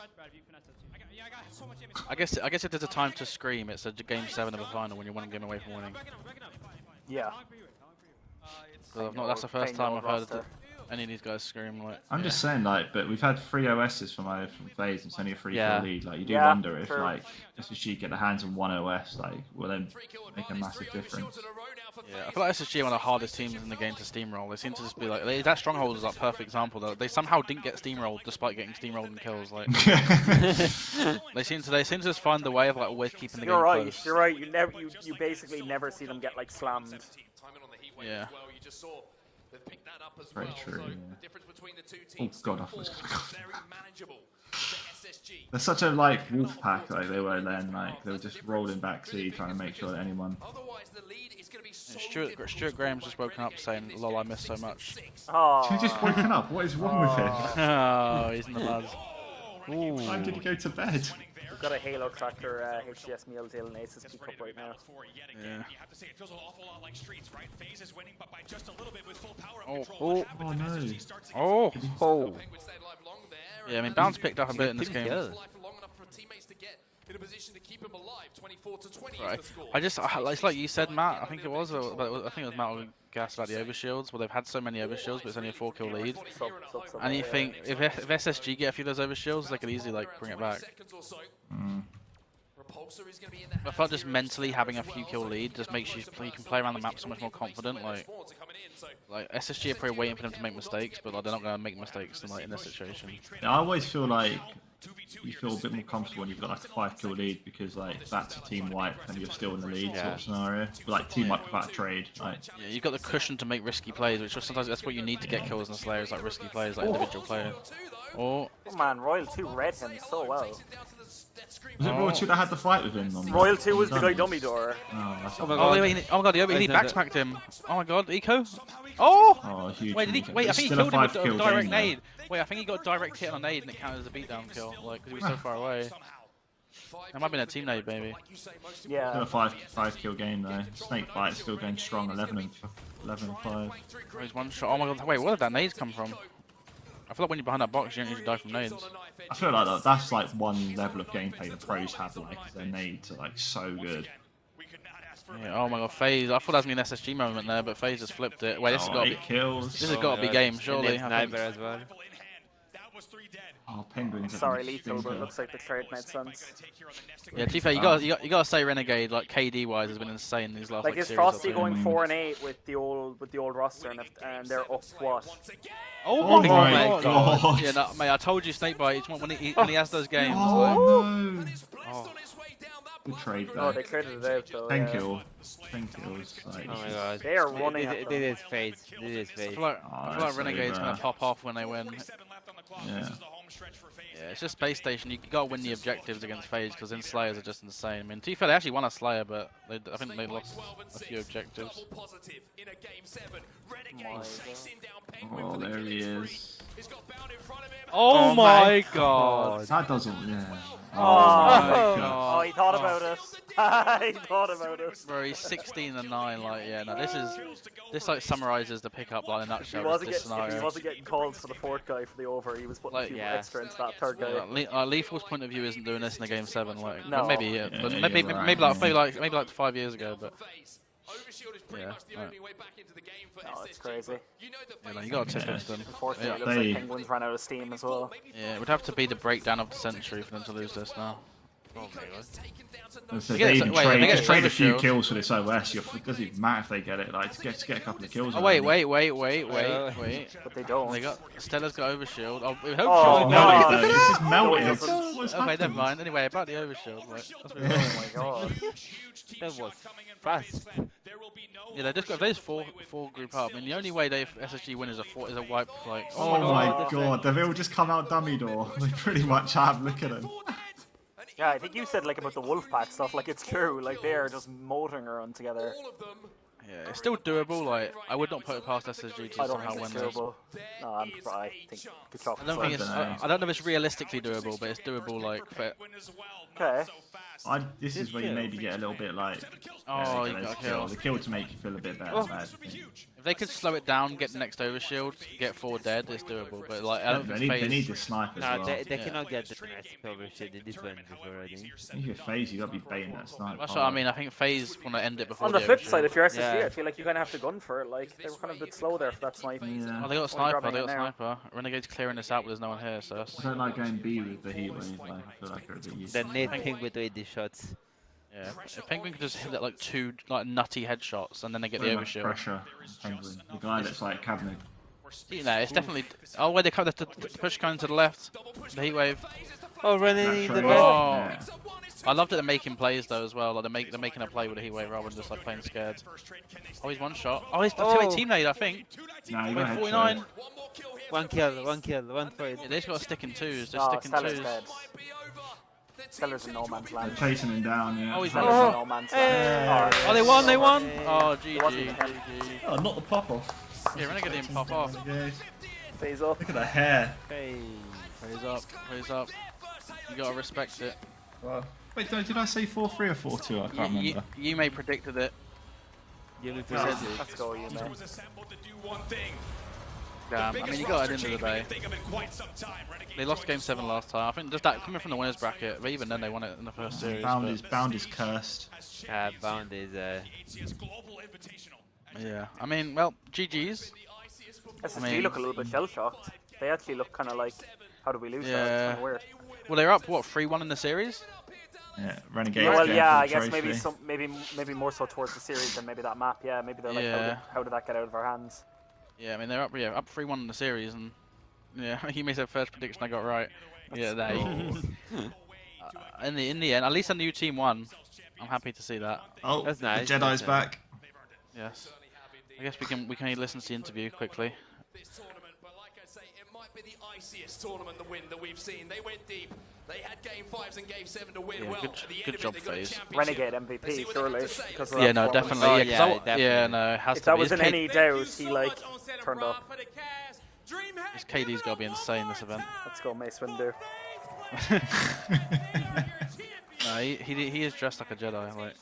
[SPEAKER 2] I guess if there's a time to scream, it's a game 7 of a final when you're 1 game away from winning.
[SPEAKER 15] Yeah.
[SPEAKER 2] That's the first time I've heard any of these guys scream. Like.
[SPEAKER 7] I'm just saying, like, but we've had 3 OSs from FaZe, and it's only a 3-kill lead. Like, you do
[SPEAKER 15] Yeah,
[SPEAKER 7] wonder if
[SPEAKER 15] true.
[SPEAKER 7] like SSG get their hands on 1 OS, like, will then make a massive difference.
[SPEAKER 2] Yeah, I feel like SSG are one of the hardest teams in the game to steamroll. They seem to just be like that Stronghold is like perfect example. Though they somehow didn't get steamrolled despite getting steamrolled in kills. Like they seem to just find the way of like always keeping the game close.
[SPEAKER 15] You're right. You basically never see them get like slammed.
[SPEAKER 2] Yeah.
[SPEAKER 7] Very true. Yeah. Oh god, I thought it was gonna go. They're such a like wolf pack, like they were then. Like they were just rolling back C, trying to make sure that anyone.
[SPEAKER 2] Stuart Graham's just woken up saying, "Lol, I miss so much."
[SPEAKER 15] Oh.
[SPEAKER 7] He's just woken up. What is wrong with him?
[SPEAKER 2] Oh, he's in the buzz.
[SPEAKER 7] What time did he go to bed?
[SPEAKER 15] We've got a Halo Tracker HCS meal deal in Aces Peak up right now.
[SPEAKER 2] Yeah.
[SPEAKER 7] Oh no.
[SPEAKER 2] Oh. Yeah, I mean, Bounce picked up a bit in this game. Right. It's like you said, Matt. I think it was. I think it was Matt or Gas about the overshields. Well, they've had so many overshields, but it's only a 4-kill lead. And you think if SSG get a few of those overshields, they could easily like bring it back. I felt just mentally having a few kill lead just makes you can play around the map so much more confident. Like SSG are probably waiting for them to make mistakes, but like, they're not going to make mistakes in this situation.
[SPEAKER 7] Yeah, I always feel like you feel a bit more comfortable when you've got like a 5-kill lead because like that's a team wipe and you're still in the lead sort of scenario. But, like team wipe without a trade. Like.
[SPEAKER 2] Yeah, you've got the cushion to make risky plays, which sometimes that's what you need to get kills in Slayer is like risky plays, like individual players. Oh
[SPEAKER 15] man, Royal 2 read him so well.
[SPEAKER 7] Was it Royal 2 that had the fight with him?
[SPEAKER 15] Royal 2 was the guy dummy door.
[SPEAKER 2] Oh my god, he backsmacked him. Oh my god, Eco. Oh!
[SPEAKER 7] Huge.
[SPEAKER 2] Wait, I think he killed him with a direct nade. Wait, I think he got a direct hit on a nade and it counted as a beatdown kill, like, because he was so far away. That might have been a team nade, maybe.
[SPEAKER 15] Yeah.
[SPEAKER 7] Still a 5-kill game though. Snakebite still going strong, 11 and 5.
[SPEAKER 2] He's one shot. Oh my god, wait, where did that nade come from? I feel like when you're behind that box, you don't usually die from nades.
[SPEAKER 7] I feel like that's like one level of gameplay the pros have, like, their nades are like so good.
[SPEAKER 2] Yeah, oh my god, FaZe. I thought that was going to be an SSG moment there, but FaZe just flipped it. Wait, this has got to be
[SPEAKER 7] kills.
[SPEAKER 2] This has got to be game, surely.
[SPEAKER 5] Sniper as well.
[SPEAKER 7] Oh, Penguins.
[SPEAKER 15] Sorry, Lethal, but it looks like the trade made sense.
[SPEAKER 2] Yeah, to be fair, you got to say Renegade, like KD wise, has been insane these last.
[SPEAKER 15] Like is Frosty going 4-8 with the old roster, and they're up what?
[SPEAKER 2] Oh my god! Yeah, no, mate, I told you Snakebite. When he has those games.
[SPEAKER 7] Oh no! Good trade though.
[SPEAKER 15] Oh, they traded it out though.
[SPEAKER 7] 10 kills. 10 kills. Like,
[SPEAKER 5] oh my god.
[SPEAKER 15] They are running.
[SPEAKER 5] This is FaZe. This is FaZe.
[SPEAKER 2] I feel like Renegade's gonna pop off when they win.
[SPEAKER 7] Yeah.
[SPEAKER 2] Yeah, it's just Space Station. You gotta win the objectives against FaZe because then Slayers are just insane. I mean, to be fair, they actually won a Slayer, but I think they lost a few objectives.
[SPEAKER 7] Oh, there he is.
[SPEAKER 2] Oh my god!
[SPEAKER 7] That doesn't. Yeah.
[SPEAKER 15] Oh my god! Oh, he thought about it. He thought about it.
[SPEAKER 2] Bro, he's 16 and 9. Like, yeah, no, this like summarizes the pickup line in a nutshell.
[SPEAKER 15] If he wasn't getting calls for the 4th guy for the over, he was putting a few extra into that 3rd guy.
[SPEAKER 2] Lethal's point of view isn't doing this in a game 7. Like,
[SPEAKER 15] no.
[SPEAKER 2] maybe but maybe like 5 years ago, but. Yeah. Right.
[SPEAKER 15] Oh, it's crazy.
[SPEAKER 2] Yeah, no, you got to tip into them.
[SPEAKER 15] Unfortunately, it looks like Penguins ran out of steam as well.
[SPEAKER 2] Yeah, it would have to be the breakdown of the century for them to lose this now.
[SPEAKER 7] They even trade a few kills for this OS. It doesn't even matter if they get it. Like, to get a couple of kills.
[SPEAKER 2] Oh wait.
[SPEAKER 15] But they don't.
[SPEAKER 2] They got Stella's got overshield. Oh,
[SPEAKER 7] no, it's just melted.
[SPEAKER 2] Okay, never mind. Anyway, about the overshield. Like,
[SPEAKER 15] oh my god,
[SPEAKER 5] that was fast.
[SPEAKER 2] Yeah, they just got those four group up. I mean, the only way they SSG win is a wipe. Like,
[SPEAKER 7] oh my god, they've all just come out dummy door. They pretty much have. Look at them.
[SPEAKER 15] Yeah, I think you said like about the Wolfpack stuff. Like it's true. Like they are just motoring around together.
[SPEAKER 2] Yeah, it's still doable. Like, I would not put it past SSG to
[SPEAKER 15] I don't
[SPEAKER 2] somehow
[SPEAKER 15] think
[SPEAKER 2] win
[SPEAKER 15] it's
[SPEAKER 2] this.
[SPEAKER 15] doable. No, I think good job.
[SPEAKER 2] I don't know if it's realistically doable, but it's doable. Like, for...
[SPEAKER 15] Okay.
[SPEAKER 7] This is where you maybe get a little bit like,
[SPEAKER 2] oh, you got
[SPEAKER 7] kill. The kill to make you feel a bit better.
[SPEAKER 2] If they could slow it down, get the next overshield, get 4 dead, it's doable. But like, I don't think
[SPEAKER 7] they need the snipe as well.
[SPEAKER 5] They cannot get the next overshield. They did one already.
[SPEAKER 7] If you're FaZe, you gotta be baiting that snipe.
[SPEAKER 2] That's what I mean. I think FaZe want to end it before.
[SPEAKER 15] On the flip
[SPEAKER 2] overshield.
[SPEAKER 15] side, if you're SSG, I feel like you kind of have to gun for it. Like they were kind of a bit slow there for that snipe.
[SPEAKER 2] Oh, they got a sniper. They got a sniper. Renegade's clearing this out, but there's no one here. So
[SPEAKER 7] I don't like going B with the heat wave. Like, I feel like they're a bit used.
[SPEAKER 5] They need Penguin to hit these shots.
[SPEAKER 2] Yeah, if Penguin could just hit that, like 2 like nutty headshots and then they get the overshield.
[SPEAKER 7] Pressure, Penguin. The guy that's like cabinet.
[SPEAKER 2] You know, it's definitely. Oh, where they come, the push coming to the left. The heat wave.
[SPEAKER 5] Oh, running the
[SPEAKER 2] oh. I loved that they're making plays though as well. Like they're making a play with a heat wave rather than just like playing scared. Oh, he's one shot. Oh, he's the teammate, I think.
[SPEAKER 7] No, you
[SPEAKER 2] got 49.
[SPEAKER 5] One kill, one fight.
[SPEAKER 2] Yeah, they just got to stick in 2s. Just stick in 2s.
[SPEAKER 15] Stellar's in no man's land.
[SPEAKER 7] They're chasing him down, yeah.
[SPEAKER 2] Oh, he's
[SPEAKER 15] in no man's land.
[SPEAKER 2] Oh, they won, they won. Oh, GG.
[SPEAKER 7] Oh, not the pop off.
[SPEAKER 2] Yeah, Renegade didn't pop off.
[SPEAKER 15] Phase up.
[SPEAKER 7] Look at the hair.
[SPEAKER 2] Hey, phase up, phase up. You gotta respect it.
[SPEAKER 7] Well, wait, did I say 4-3 or 4-2? I can't remember.
[SPEAKER 2] You may predicted it.
[SPEAKER 15] Let's go, you man.
[SPEAKER 2] Damn, I mean, you got it at the end of the day. They lost Game 7 last time. I think just that coming from the winners bracket, but even then they won it in the first series.
[SPEAKER 7] Bound is cursed.
[SPEAKER 5] Yeah, Bound is.
[SPEAKER 2] Yeah, I mean, well, GG's.
[SPEAKER 15] SSG look a little bit shell shocked. They actually look kind of like, how do we lose that? It's kind of weird.
[SPEAKER 2] Well, they're up what 3-1 in the series.
[SPEAKER 7] Yeah, Renegade.
[SPEAKER 15] Well, yeah, I guess maybe more so towards the series than maybe that map. Yeah, maybe they're like, how did that get out of our hands?
[SPEAKER 2] Yeah, I mean they're up 3-1 in the series, and yeah, he made that first prediction I got right. Yeah, they. In the end, at least a new team won. I'm happy to see that.
[SPEAKER 7] Oh, that's nice. The Jedi's back.
[SPEAKER 2] Yes. I guess we can listen to the interview quickly.
[SPEAKER 11] Be the iciest tournament that we've seen. They went deep. They had game 5s and game 7 to win.
[SPEAKER 2] Yeah,
[SPEAKER 11] well,
[SPEAKER 2] good job, FaZe.
[SPEAKER 15] Renegade MVP, surely.
[SPEAKER 2] Yeah, no, definitely. Yeah, no, it has
[SPEAKER 15] if
[SPEAKER 2] to
[SPEAKER 15] that
[SPEAKER 2] be.
[SPEAKER 15] was in any doubt, he like turned up.
[SPEAKER 2] This KD's got to be insane this event.
[SPEAKER 15] Let's go, Mace Windu.
[SPEAKER 2] No, he is dressed like a Jedi. Like.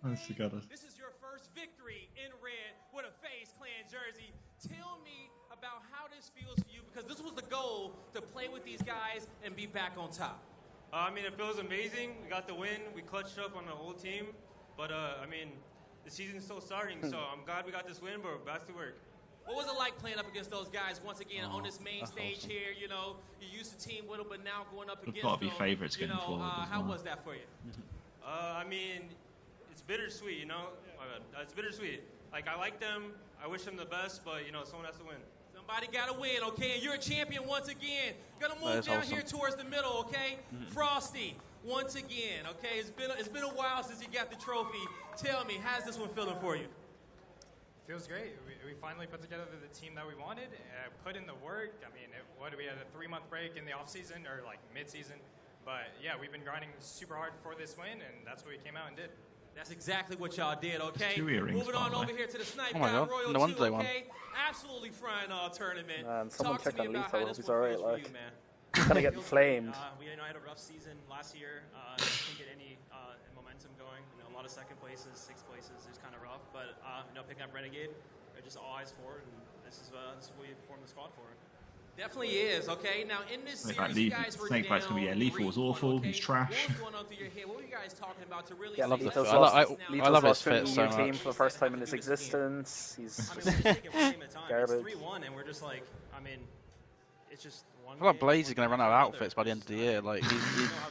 [SPEAKER 7] Honestly, God.
[SPEAKER 13] This is your first victory in red with a FaZe Clan jersey. Tell me about how this feels for you, because this was the goal, to play with these guys and be back on top.
[SPEAKER 16] I mean, it feels amazing. We got the win. We clutched up on the whole team. But, I mean, the season's still starting, so I'm glad we got this win, but back to work.
[SPEAKER 13] What was it like playing up against those guys once again on this main stage here? You know, you used to team with them, but now going up against them.
[SPEAKER 7] Got to be favourites getting forward as well.
[SPEAKER 13] How was that for you?
[SPEAKER 16] I mean, it's bittersweet, you know? It's bittersweet. Like, I like them. I wish them the best, but, you know, someone has to win.
[SPEAKER 13] Somebody got to win, okay? And you're a champion once again. Gonna move down here towards the middle, okay? Frosty, once again, okay? It's been a while since you got the trophy. Tell me, how's this one feeling for you?
[SPEAKER 16] Feels great. We finally put together the team that we wanted, put in the work. I mean, we had a 3-month break in the off-season, or like mid-season. But, yeah, we've been grinding super hard for this win, and that's what we came out and did.
[SPEAKER 13] That's exactly what y'all did, okay?
[SPEAKER 7] Moving
[SPEAKER 13] on over here to the Snipe Royal
[SPEAKER 2] no
[SPEAKER 13] 2, okay? Absolutely frying all tournament.
[SPEAKER 15] Man, someone check on Lethal. He's alright, like.
[SPEAKER 13] Man.
[SPEAKER 15] He's kind of getting flamed.
[SPEAKER 16] We had a rough season last year. Didn't get any momentum going. You know, a lot of second places, 6th places. It was kind of rough. But, you know, picking up Renegade, they're just all eyes forward, and this is what we formed the squad for.
[SPEAKER 13] Definitely is, okay? Now, in this series,
[SPEAKER 7] like
[SPEAKER 13] you guys were
[SPEAKER 7] Snake Bite's going to be, Lethal was awful, he's trash.
[SPEAKER 13] What was going on through your head? What were you guys talking about to really...
[SPEAKER 15] Yeah,
[SPEAKER 2] Lethal's
[SPEAKER 15] I love
[SPEAKER 2] his fit so much.
[SPEAKER 15] team for the first time in his existence. He's just
[SPEAKER 16] garbage. It's 3-1, and we're just like, I mean, it's just one.
[SPEAKER 2] I feel like Blaze is going to run out of outfits by the end of the year. Like,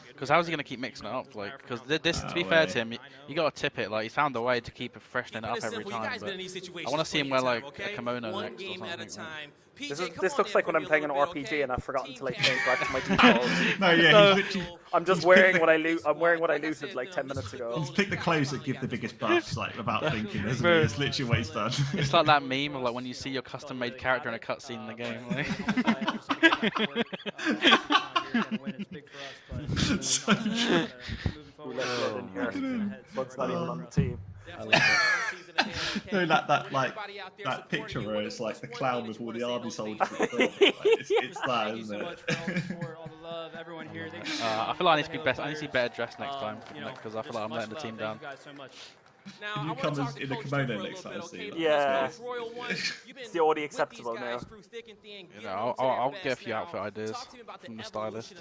[SPEAKER 2] because how's he going to keep mixing it up? Like, because this, to be fair to him, you got to tip it. Like, he found a way to keep freshening it up every time. But I want to see him wear like a kimono next or something.
[SPEAKER 15] This looks like when I'm playing an RPG and I've forgotten to like change back to my default.
[SPEAKER 7] No, yeah, he's literally.
[SPEAKER 15] I'm just wearing what I I'm wearing what I looted like 10 minutes ago.
[SPEAKER 7] He's picked the clothes that give the biggest buffs, like without thinking, isn't it? It's literally what he's done.
[SPEAKER 2] It's like that meme of like when you see your custom-made character in a cutscene in the game. Like.
[SPEAKER 15] Blood in here. Blood's not even on the team.
[SPEAKER 18] No, that picture where it's like the clown with all the army soldiers. It's that, isn't it?
[SPEAKER 2] I feel like I need to be better. I need to be better dressed next time because I feel like I'm letting the team down.
[SPEAKER 18] Can you come in the kimono next time?
[SPEAKER 15] Yeah, it's the only acceptable now.
[SPEAKER 2] You know, I'll get a few outfit ideas from the stylist.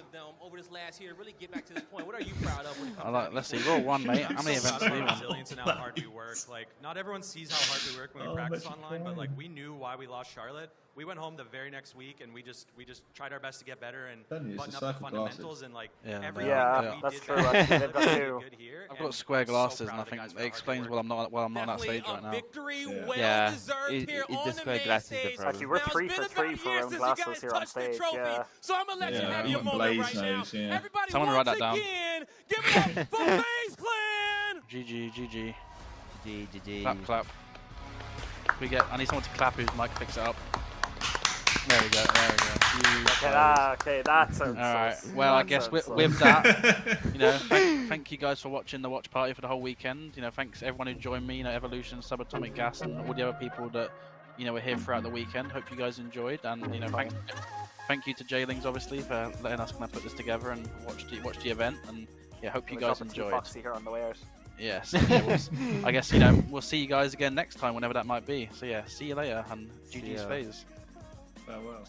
[SPEAKER 2] Let's see, Raw 1, mate. How many events do we want?
[SPEAKER 10] Resilience and how hard we work. Like, not everyone sees how hard we work when we practice online, but like, we knew why we lost Charlotte. We went home the very next week and we just tried our best to get better and button up the fundamentals and like everything.
[SPEAKER 15] Yeah, that's true. Actually, they've got two.
[SPEAKER 2] I've got square glasses, and I think it explains why I'm not on that stage right now.
[SPEAKER 5] Yeah, it's the square glasses the problem.
[SPEAKER 15] Actually, we're 3 for 3 for round glasses here on stage. Yeah.
[SPEAKER 9] So I'm gonna let you have your moment right now. Everybody,
[SPEAKER 2] someone write that down.
[SPEAKER 9] Again, give it up for FaZe Clan.
[SPEAKER 2] GG.
[SPEAKER 5] GG.
[SPEAKER 2] Clap. I need someone to clap whose mic picks it up. There we go.
[SPEAKER 15] Okay, that's
[SPEAKER 2] all right. Well, I guess with that, thank you guys for watching the watch party for the whole weekend. Thanks everyone who joined me. Evolution, Subatomic Gas, and all the other people that were here throughout the weekend. Hope you guys enjoyed, and thank you to JLingz obviously for letting us kind of put this together and watch the event. And yeah, hope you guys enjoyed.
[SPEAKER 15] Foxy here on the way out.
[SPEAKER 2] Yes. I guess we'll see you guys again next time, whenever that might be. So yeah, see you later, and GG's FaZe.
[SPEAKER 18] Farewell.